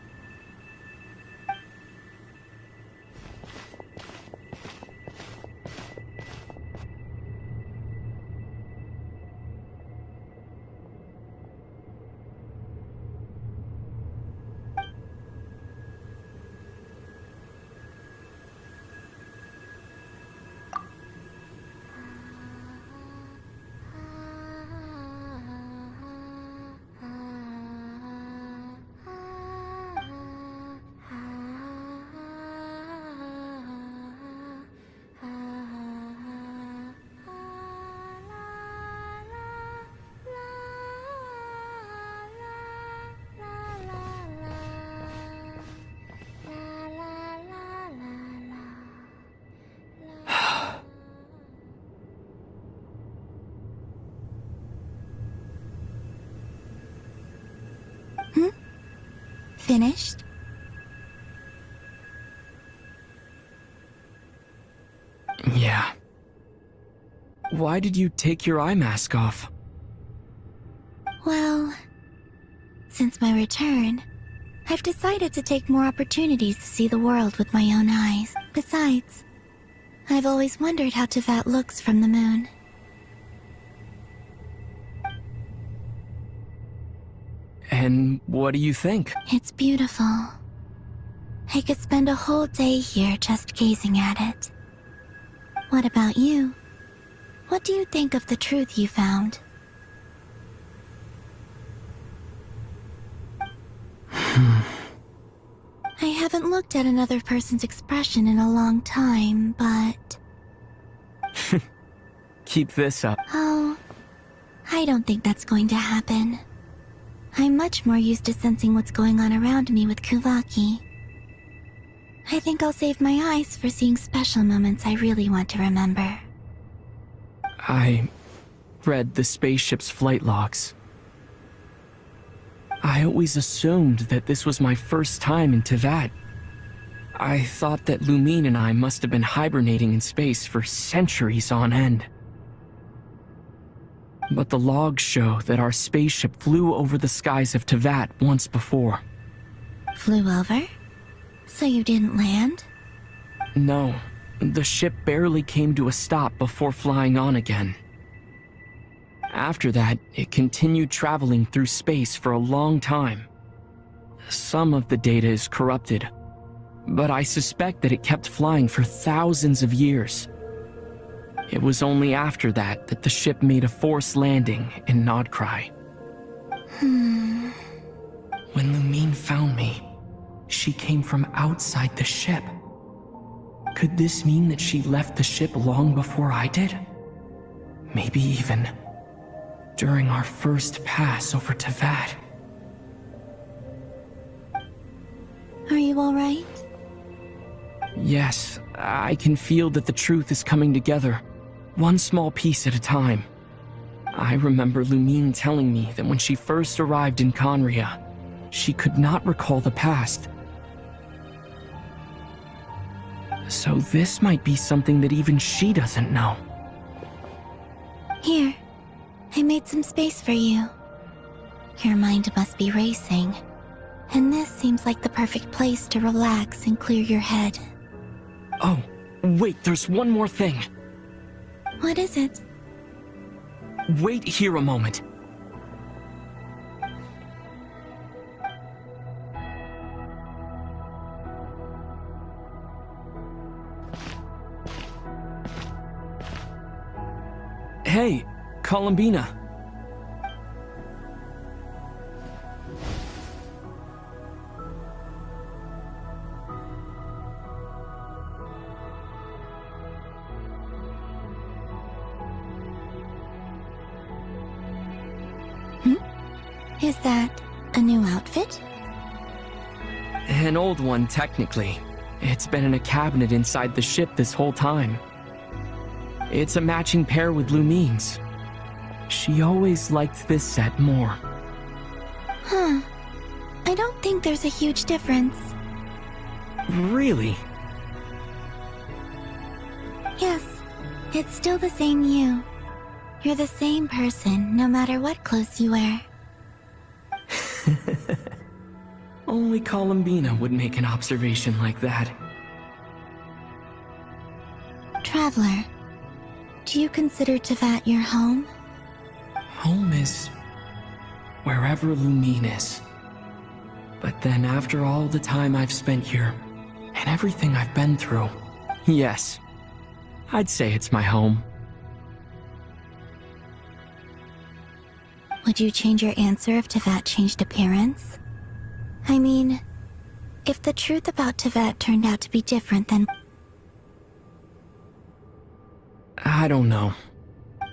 Finished? Yeah. Why did you take your eye mask off? Well, since my return, I've decided to take more opportunities to see the world with my own eyes. Besides, I've always wondered how Tevat looks from the moon. And what do you think? It's beautiful. I could spend a whole day here just gazing at it. What about you? What do you think of the truth you found? I haven't looked at another person's expression in a long time, but... Keep this up. Oh, I don't think that's going to happen. I'm much more used to sensing what's going on around me with Kuvaki. I think I'll save my eyes for seeing special moments I really want to remember. I read the spaceship's flight logs. I always assumed that this was my first time in Tevat. I thought that Lumine and I must have been hibernating in space for centuries on end. But the logs show that our spaceship flew over the skies of Tevat once before. Flew over? So you didn't land? No, the ship barely came to a stop before flying on again. After that, it continued traveling through space for a long time. Some of the data is corrupted, but I suspect that it kept flying for thousands of years. It was only after that that the ship made a forced landing in Nodcry. When Lumine found me, she came from outside the ship. Could this mean that she left the ship long before I did? Maybe even during our first pass over Tevat. Are you alright? Yes, I can feel that the truth is coming together, one small piece at a time. I remember Lumine telling me that when she first arrived in Conria, she could not recall the past. So this might be something that even she doesn't know. Here, I made some space for you. Your mind must be racing, and this seems like the perfect place to relax and clear your head. Oh, wait, there's one more thing. What is it? Wait here a moment. Hey, Columbina. Is that a new outfit? An old one, technically. It's been in a cabinet inside the ship this whole time. It's a matching pair with Lumine's. She always liked this set more. Huh. I don't think there's a huge difference. Really? Yes, it's still the same you. You're the same person, no matter what clothes you wear. Only Columbina would make an observation like that. Traveler, do you consider Tevat your home? Home is wherever Lumine is. But then after all the time I've spent here, and everything I've been through, yes, I'd say it's my home. Would you change your answer if Tevat changed appearance? I mean, if the truth about Tevat turned out to be different than... I don't know.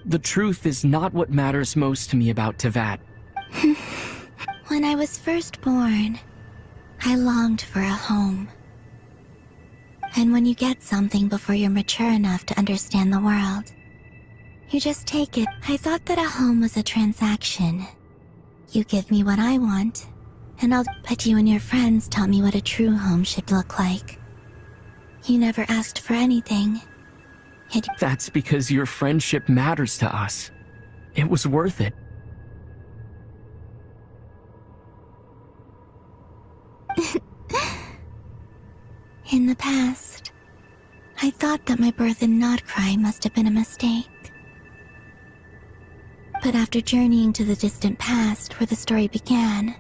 The truth is not what matters most to me about Tevat. When I was first born, I longed for a home. And when you get something before you're mature enough to understand the world, you just take it. I thought that a home was a transaction. You give me what I want, and but you and your friends taught me what a true home should look like. You never asked for anything. That's because your friendship matters to us. It was worth it. In the past, I thought that my birth in Notcry must have been a mistake. But after journeying to the distant past where the story began,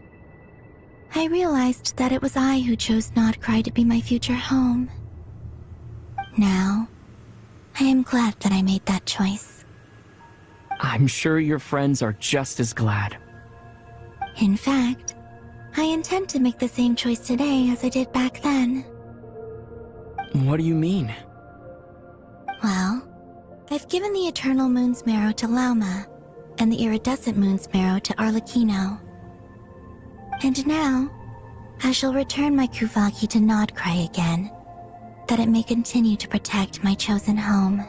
I realized that it was I who chose Notcry to be my future home. Now, I am glad that I made that choice. I'm sure your friends are just as glad. In fact, I intend to make the same choice today as I did back then. What do you mean? Well, I've given the Eternal Moon's Marrow to Lauma, and the Iridescent Moon's Marrow to Arlecchino. And now, I shall return my Kuvaki to Nodcry again, that it may continue to protect my chosen home.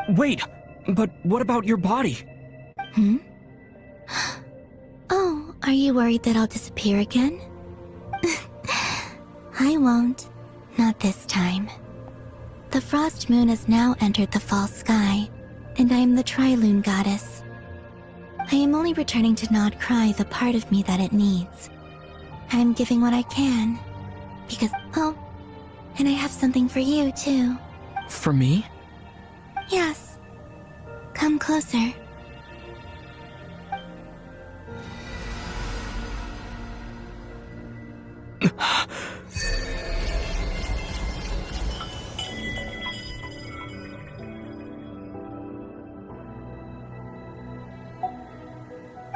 Wait, but what about your body? Hmm? Oh, are you worried that I'll disappear again? I won't. Not this time. The Frost Moon has now entered the fall sky, and I am the Tri-Lune Goddess. I am only returning to Nodcry the part of me that it needs. I am giving what I can, because, oh, and I have something for you, too. For me? Yes. Come closer.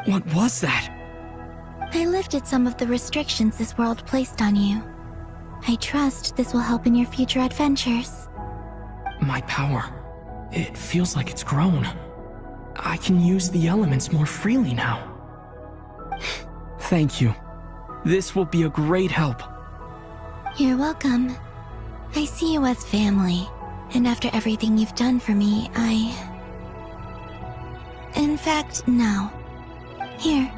What was that? I lifted some of the restrictions this world placed on you. I trust this will help in your future adventures. My power. It feels like it's grown. I can use the elements more freely now. Thank you. This will be a great help. You're welcome. I see you as family, and after everything you've done for me, In fact, no. Here,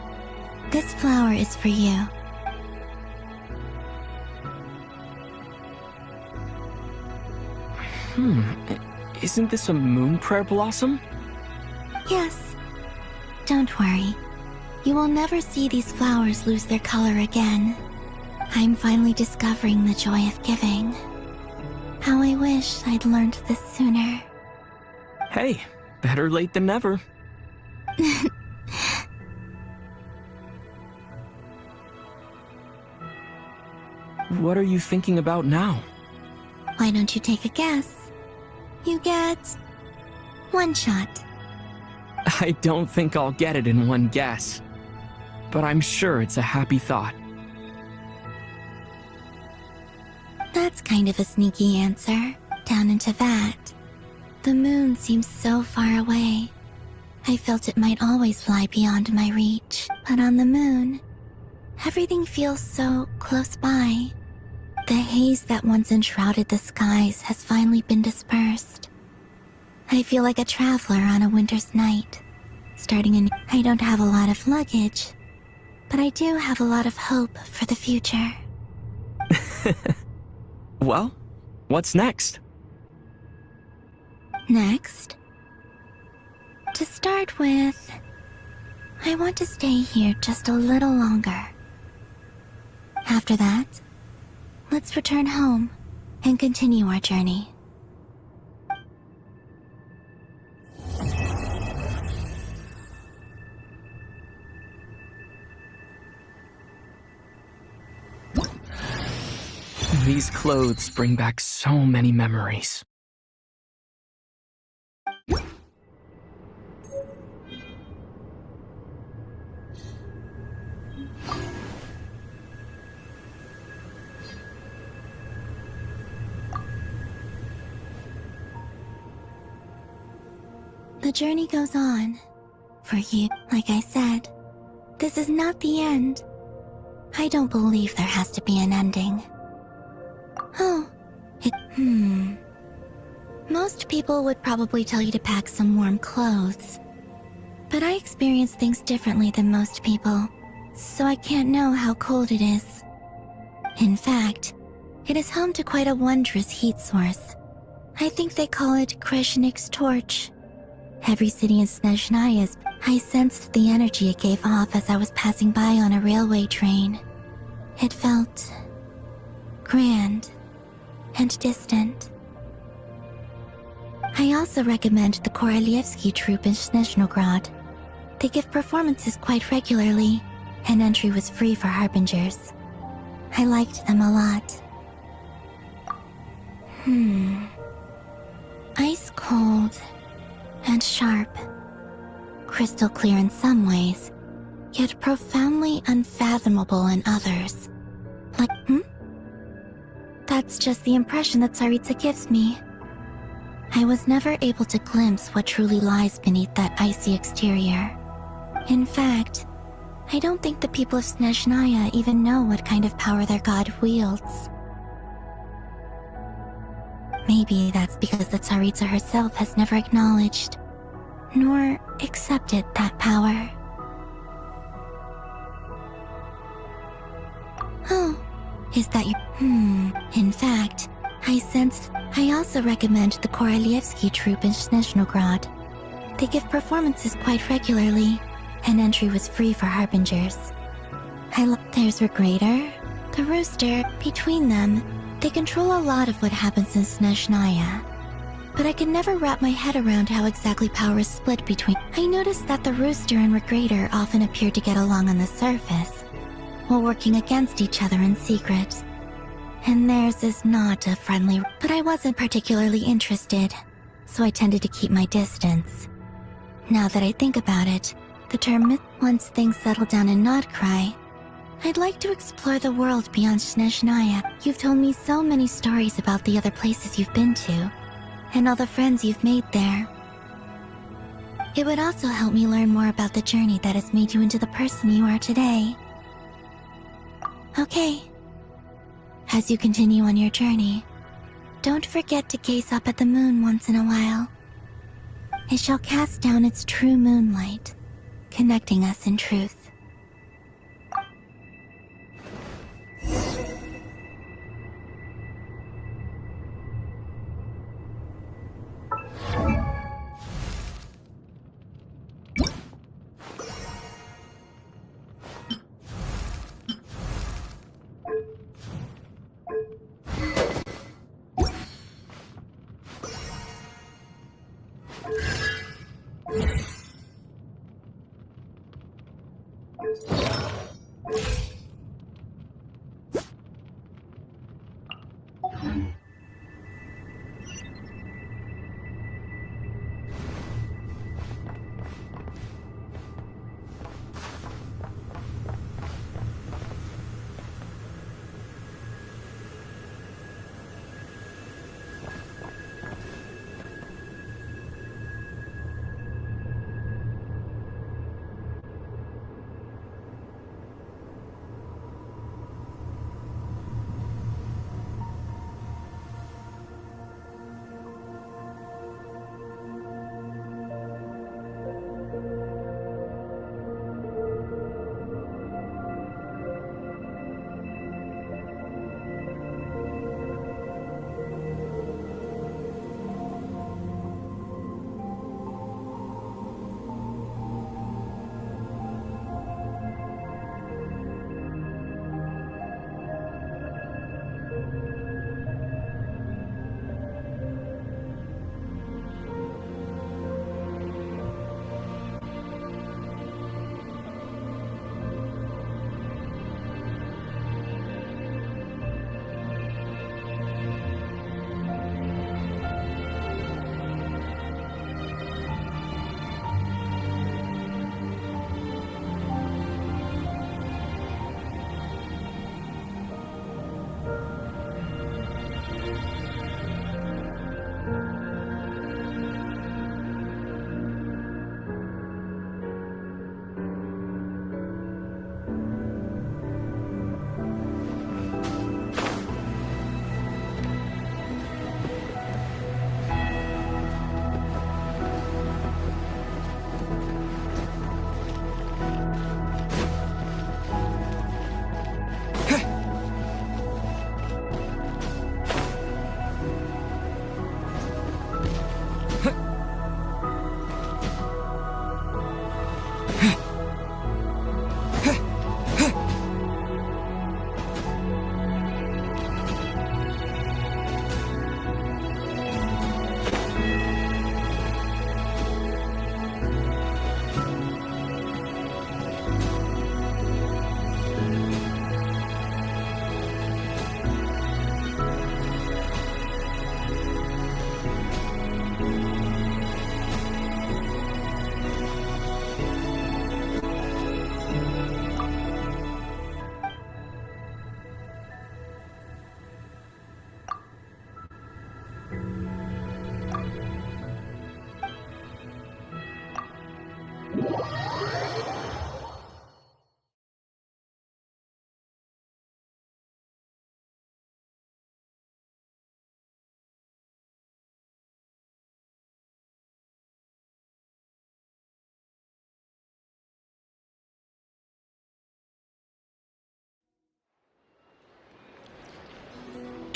this flower is for you. Isn't this a moon prayer blossom? Yes. Don't worry. You will never see these flowers lose their color again. I'm finally discovering the joy of giving. How I wish I'd learned this sooner. Hey, better late than never. What are you thinking about now? Why don't you take a guess? You get... one shot. I don't think I'll get it in one guess. But I'm sure it's a happy thought. That's kind of a sneaky answer. Down into that. The moon seems so far away. I felt it might always lie beyond my reach. But on the moon, everything feels so close by. The haze that once enshrouded the skies has finally been dispersed. I feel like a traveler on a winter's night. I don't have a lot of luggage, but I do have a lot of hope for the future. Well, what's next? Next? To start with, I want to stay here just a little longer. After that, let's return home and continue our journey. These clothes bring back so many memories. The journey goes on. For you, like I said, this is not the end. I don't believe there has to be an ending. Oh, Most people would probably tell you to pack some warm clothes. But I experience things differently than most people, so I can't know how cold it is. In fact, it is home to quite a wondrous heat source. I think they call it Kreshnik's torch. Every city in Snezhnaya, I sensed the energy it gave off as I was passing by on a railway train. It felt grand and distant. I also recommend the Korolievsky troupe in Snezhnograd. They give performances quite regularly, and entry was free for harbingers. I liked them a lot. Ice cold and sharp. Crystal clear in some ways, yet profoundly unfathomable in others. Like, That's just the impression that Tsaritsa gives me. I was never able to glimpse what truly lies beneath that icy exterior. In fact, I don't think the people of Snezhnaya even know what kind of power their god wields. Maybe that's because the Tsaritsa herself has never acknowledged, nor accepted that power. Oh, is that your... In fact, I also recommend the Korolievsky troupe in Snezhnograd. They give performances quite regularly, and entry was free for harbingers. There's Regrator, the Rooster. Between them, they control a lot of what happens in Snezhnaya. But I can never wrap my head around how exactly power is split between... I noticed that the Rooster and Regrator often appear to get along on the surface, while working against each other in secret. And theirs is not a friendly... But I wasn't particularly interested, so I tended to keep my distance. Now that I think about it, the term myth, once things settle down in Nodcry, I'd like to explore the world beyond Snezhnaya. You've told me so many stories about the other places you've been to, and all the friends you've made there. It would also help me learn more about the journey that has made you into the person you are today. Okay. As you continue on your journey, don't forget to gaze up at the moon once in a while. It shall cast down its true moonlight, connecting us in truth.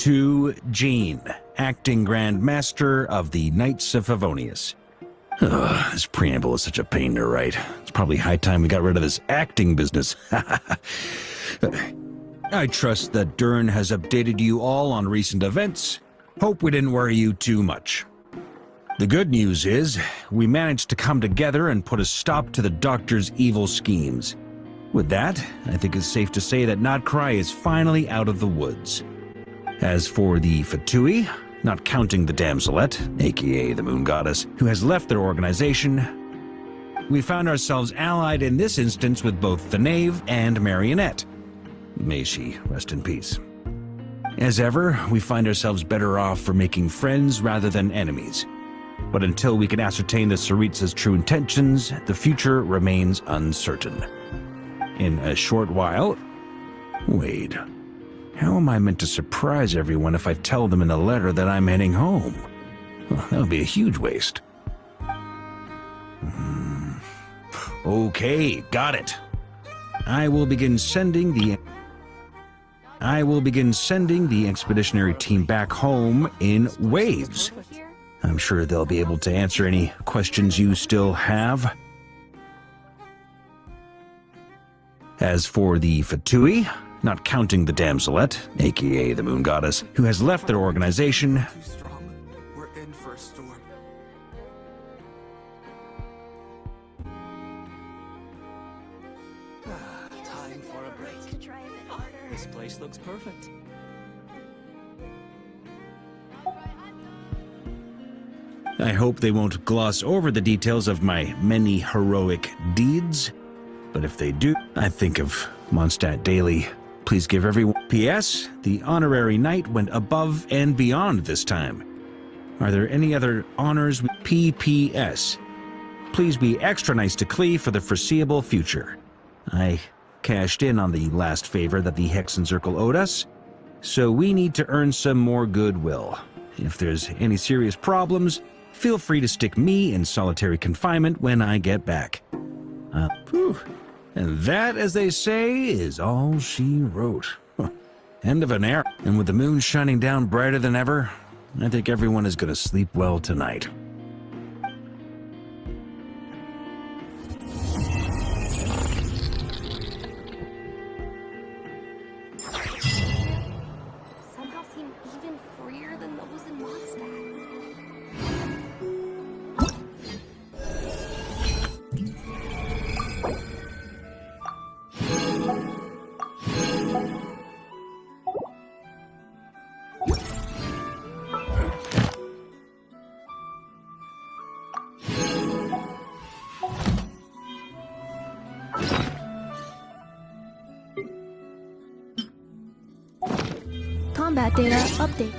To Jean, Acting Grand Master of the Knights of Favonius. Ugh, this preamble is such a pain to write. It's probably high time we got rid of this acting business. I trust that Dern has updated you all on recent events. Hope we didn't worry you too much. The good news is, we managed to come together and put a stop to the Doctor's evil schemes. With that, I think it's safe to say that Notcry is finally out of the woods. As for the Fatui, not counting the Damselette, aka the Moon Goddess, who has left their organization, we found ourselves allied in this instance with both the Knave and Marionette. May she rest in peace. As ever, we find ourselves better off for making friends rather than enemies. But until we can ascertain the Tsaritsa's true intentions, the future remains uncertain. In a short while... Wait. How am I meant to surprise everyone if I tell them in the letter that I'm heading home? Well, that would be a huge waste. Okay, got it. I will begin sending the expeditionary team back home in waves. I'm sure they'll be able to answer any questions you still have. As for the Fatui, not counting the Damselette, aka the Moon Goddess, who has left their organization, We're in for a storm. Time for a break. This place looks perfect. I hope they won't gloss over the details of my many heroic deeds. But if they do, I think of Mondstadt daily. Please give everyone... P.S. The honorary knight went above and beyond this time. Are there any other honors with P.P.S.? Please be extra nice to Klee for the foreseeable future. I cashed in on the last favor that the Hexen Circle owed us, so we need to earn some more goodwill. If there's any serious problems, feel free to stick me in solitary confinement when I get back. And that, as they say, is all she wrote. End of an era. And with the moon shining down brighter than ever, I think everyone is going to sleep well tonight. Somehow seem even freer than those in Mondstadt. Combat data update.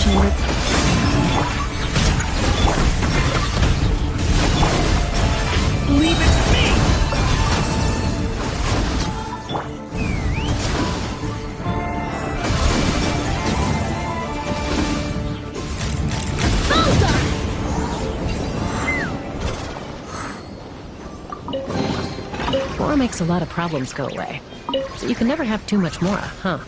appreciate it. Leave it to me! Mora makes a lot of problems go away. So you can never have too much Mora, huh?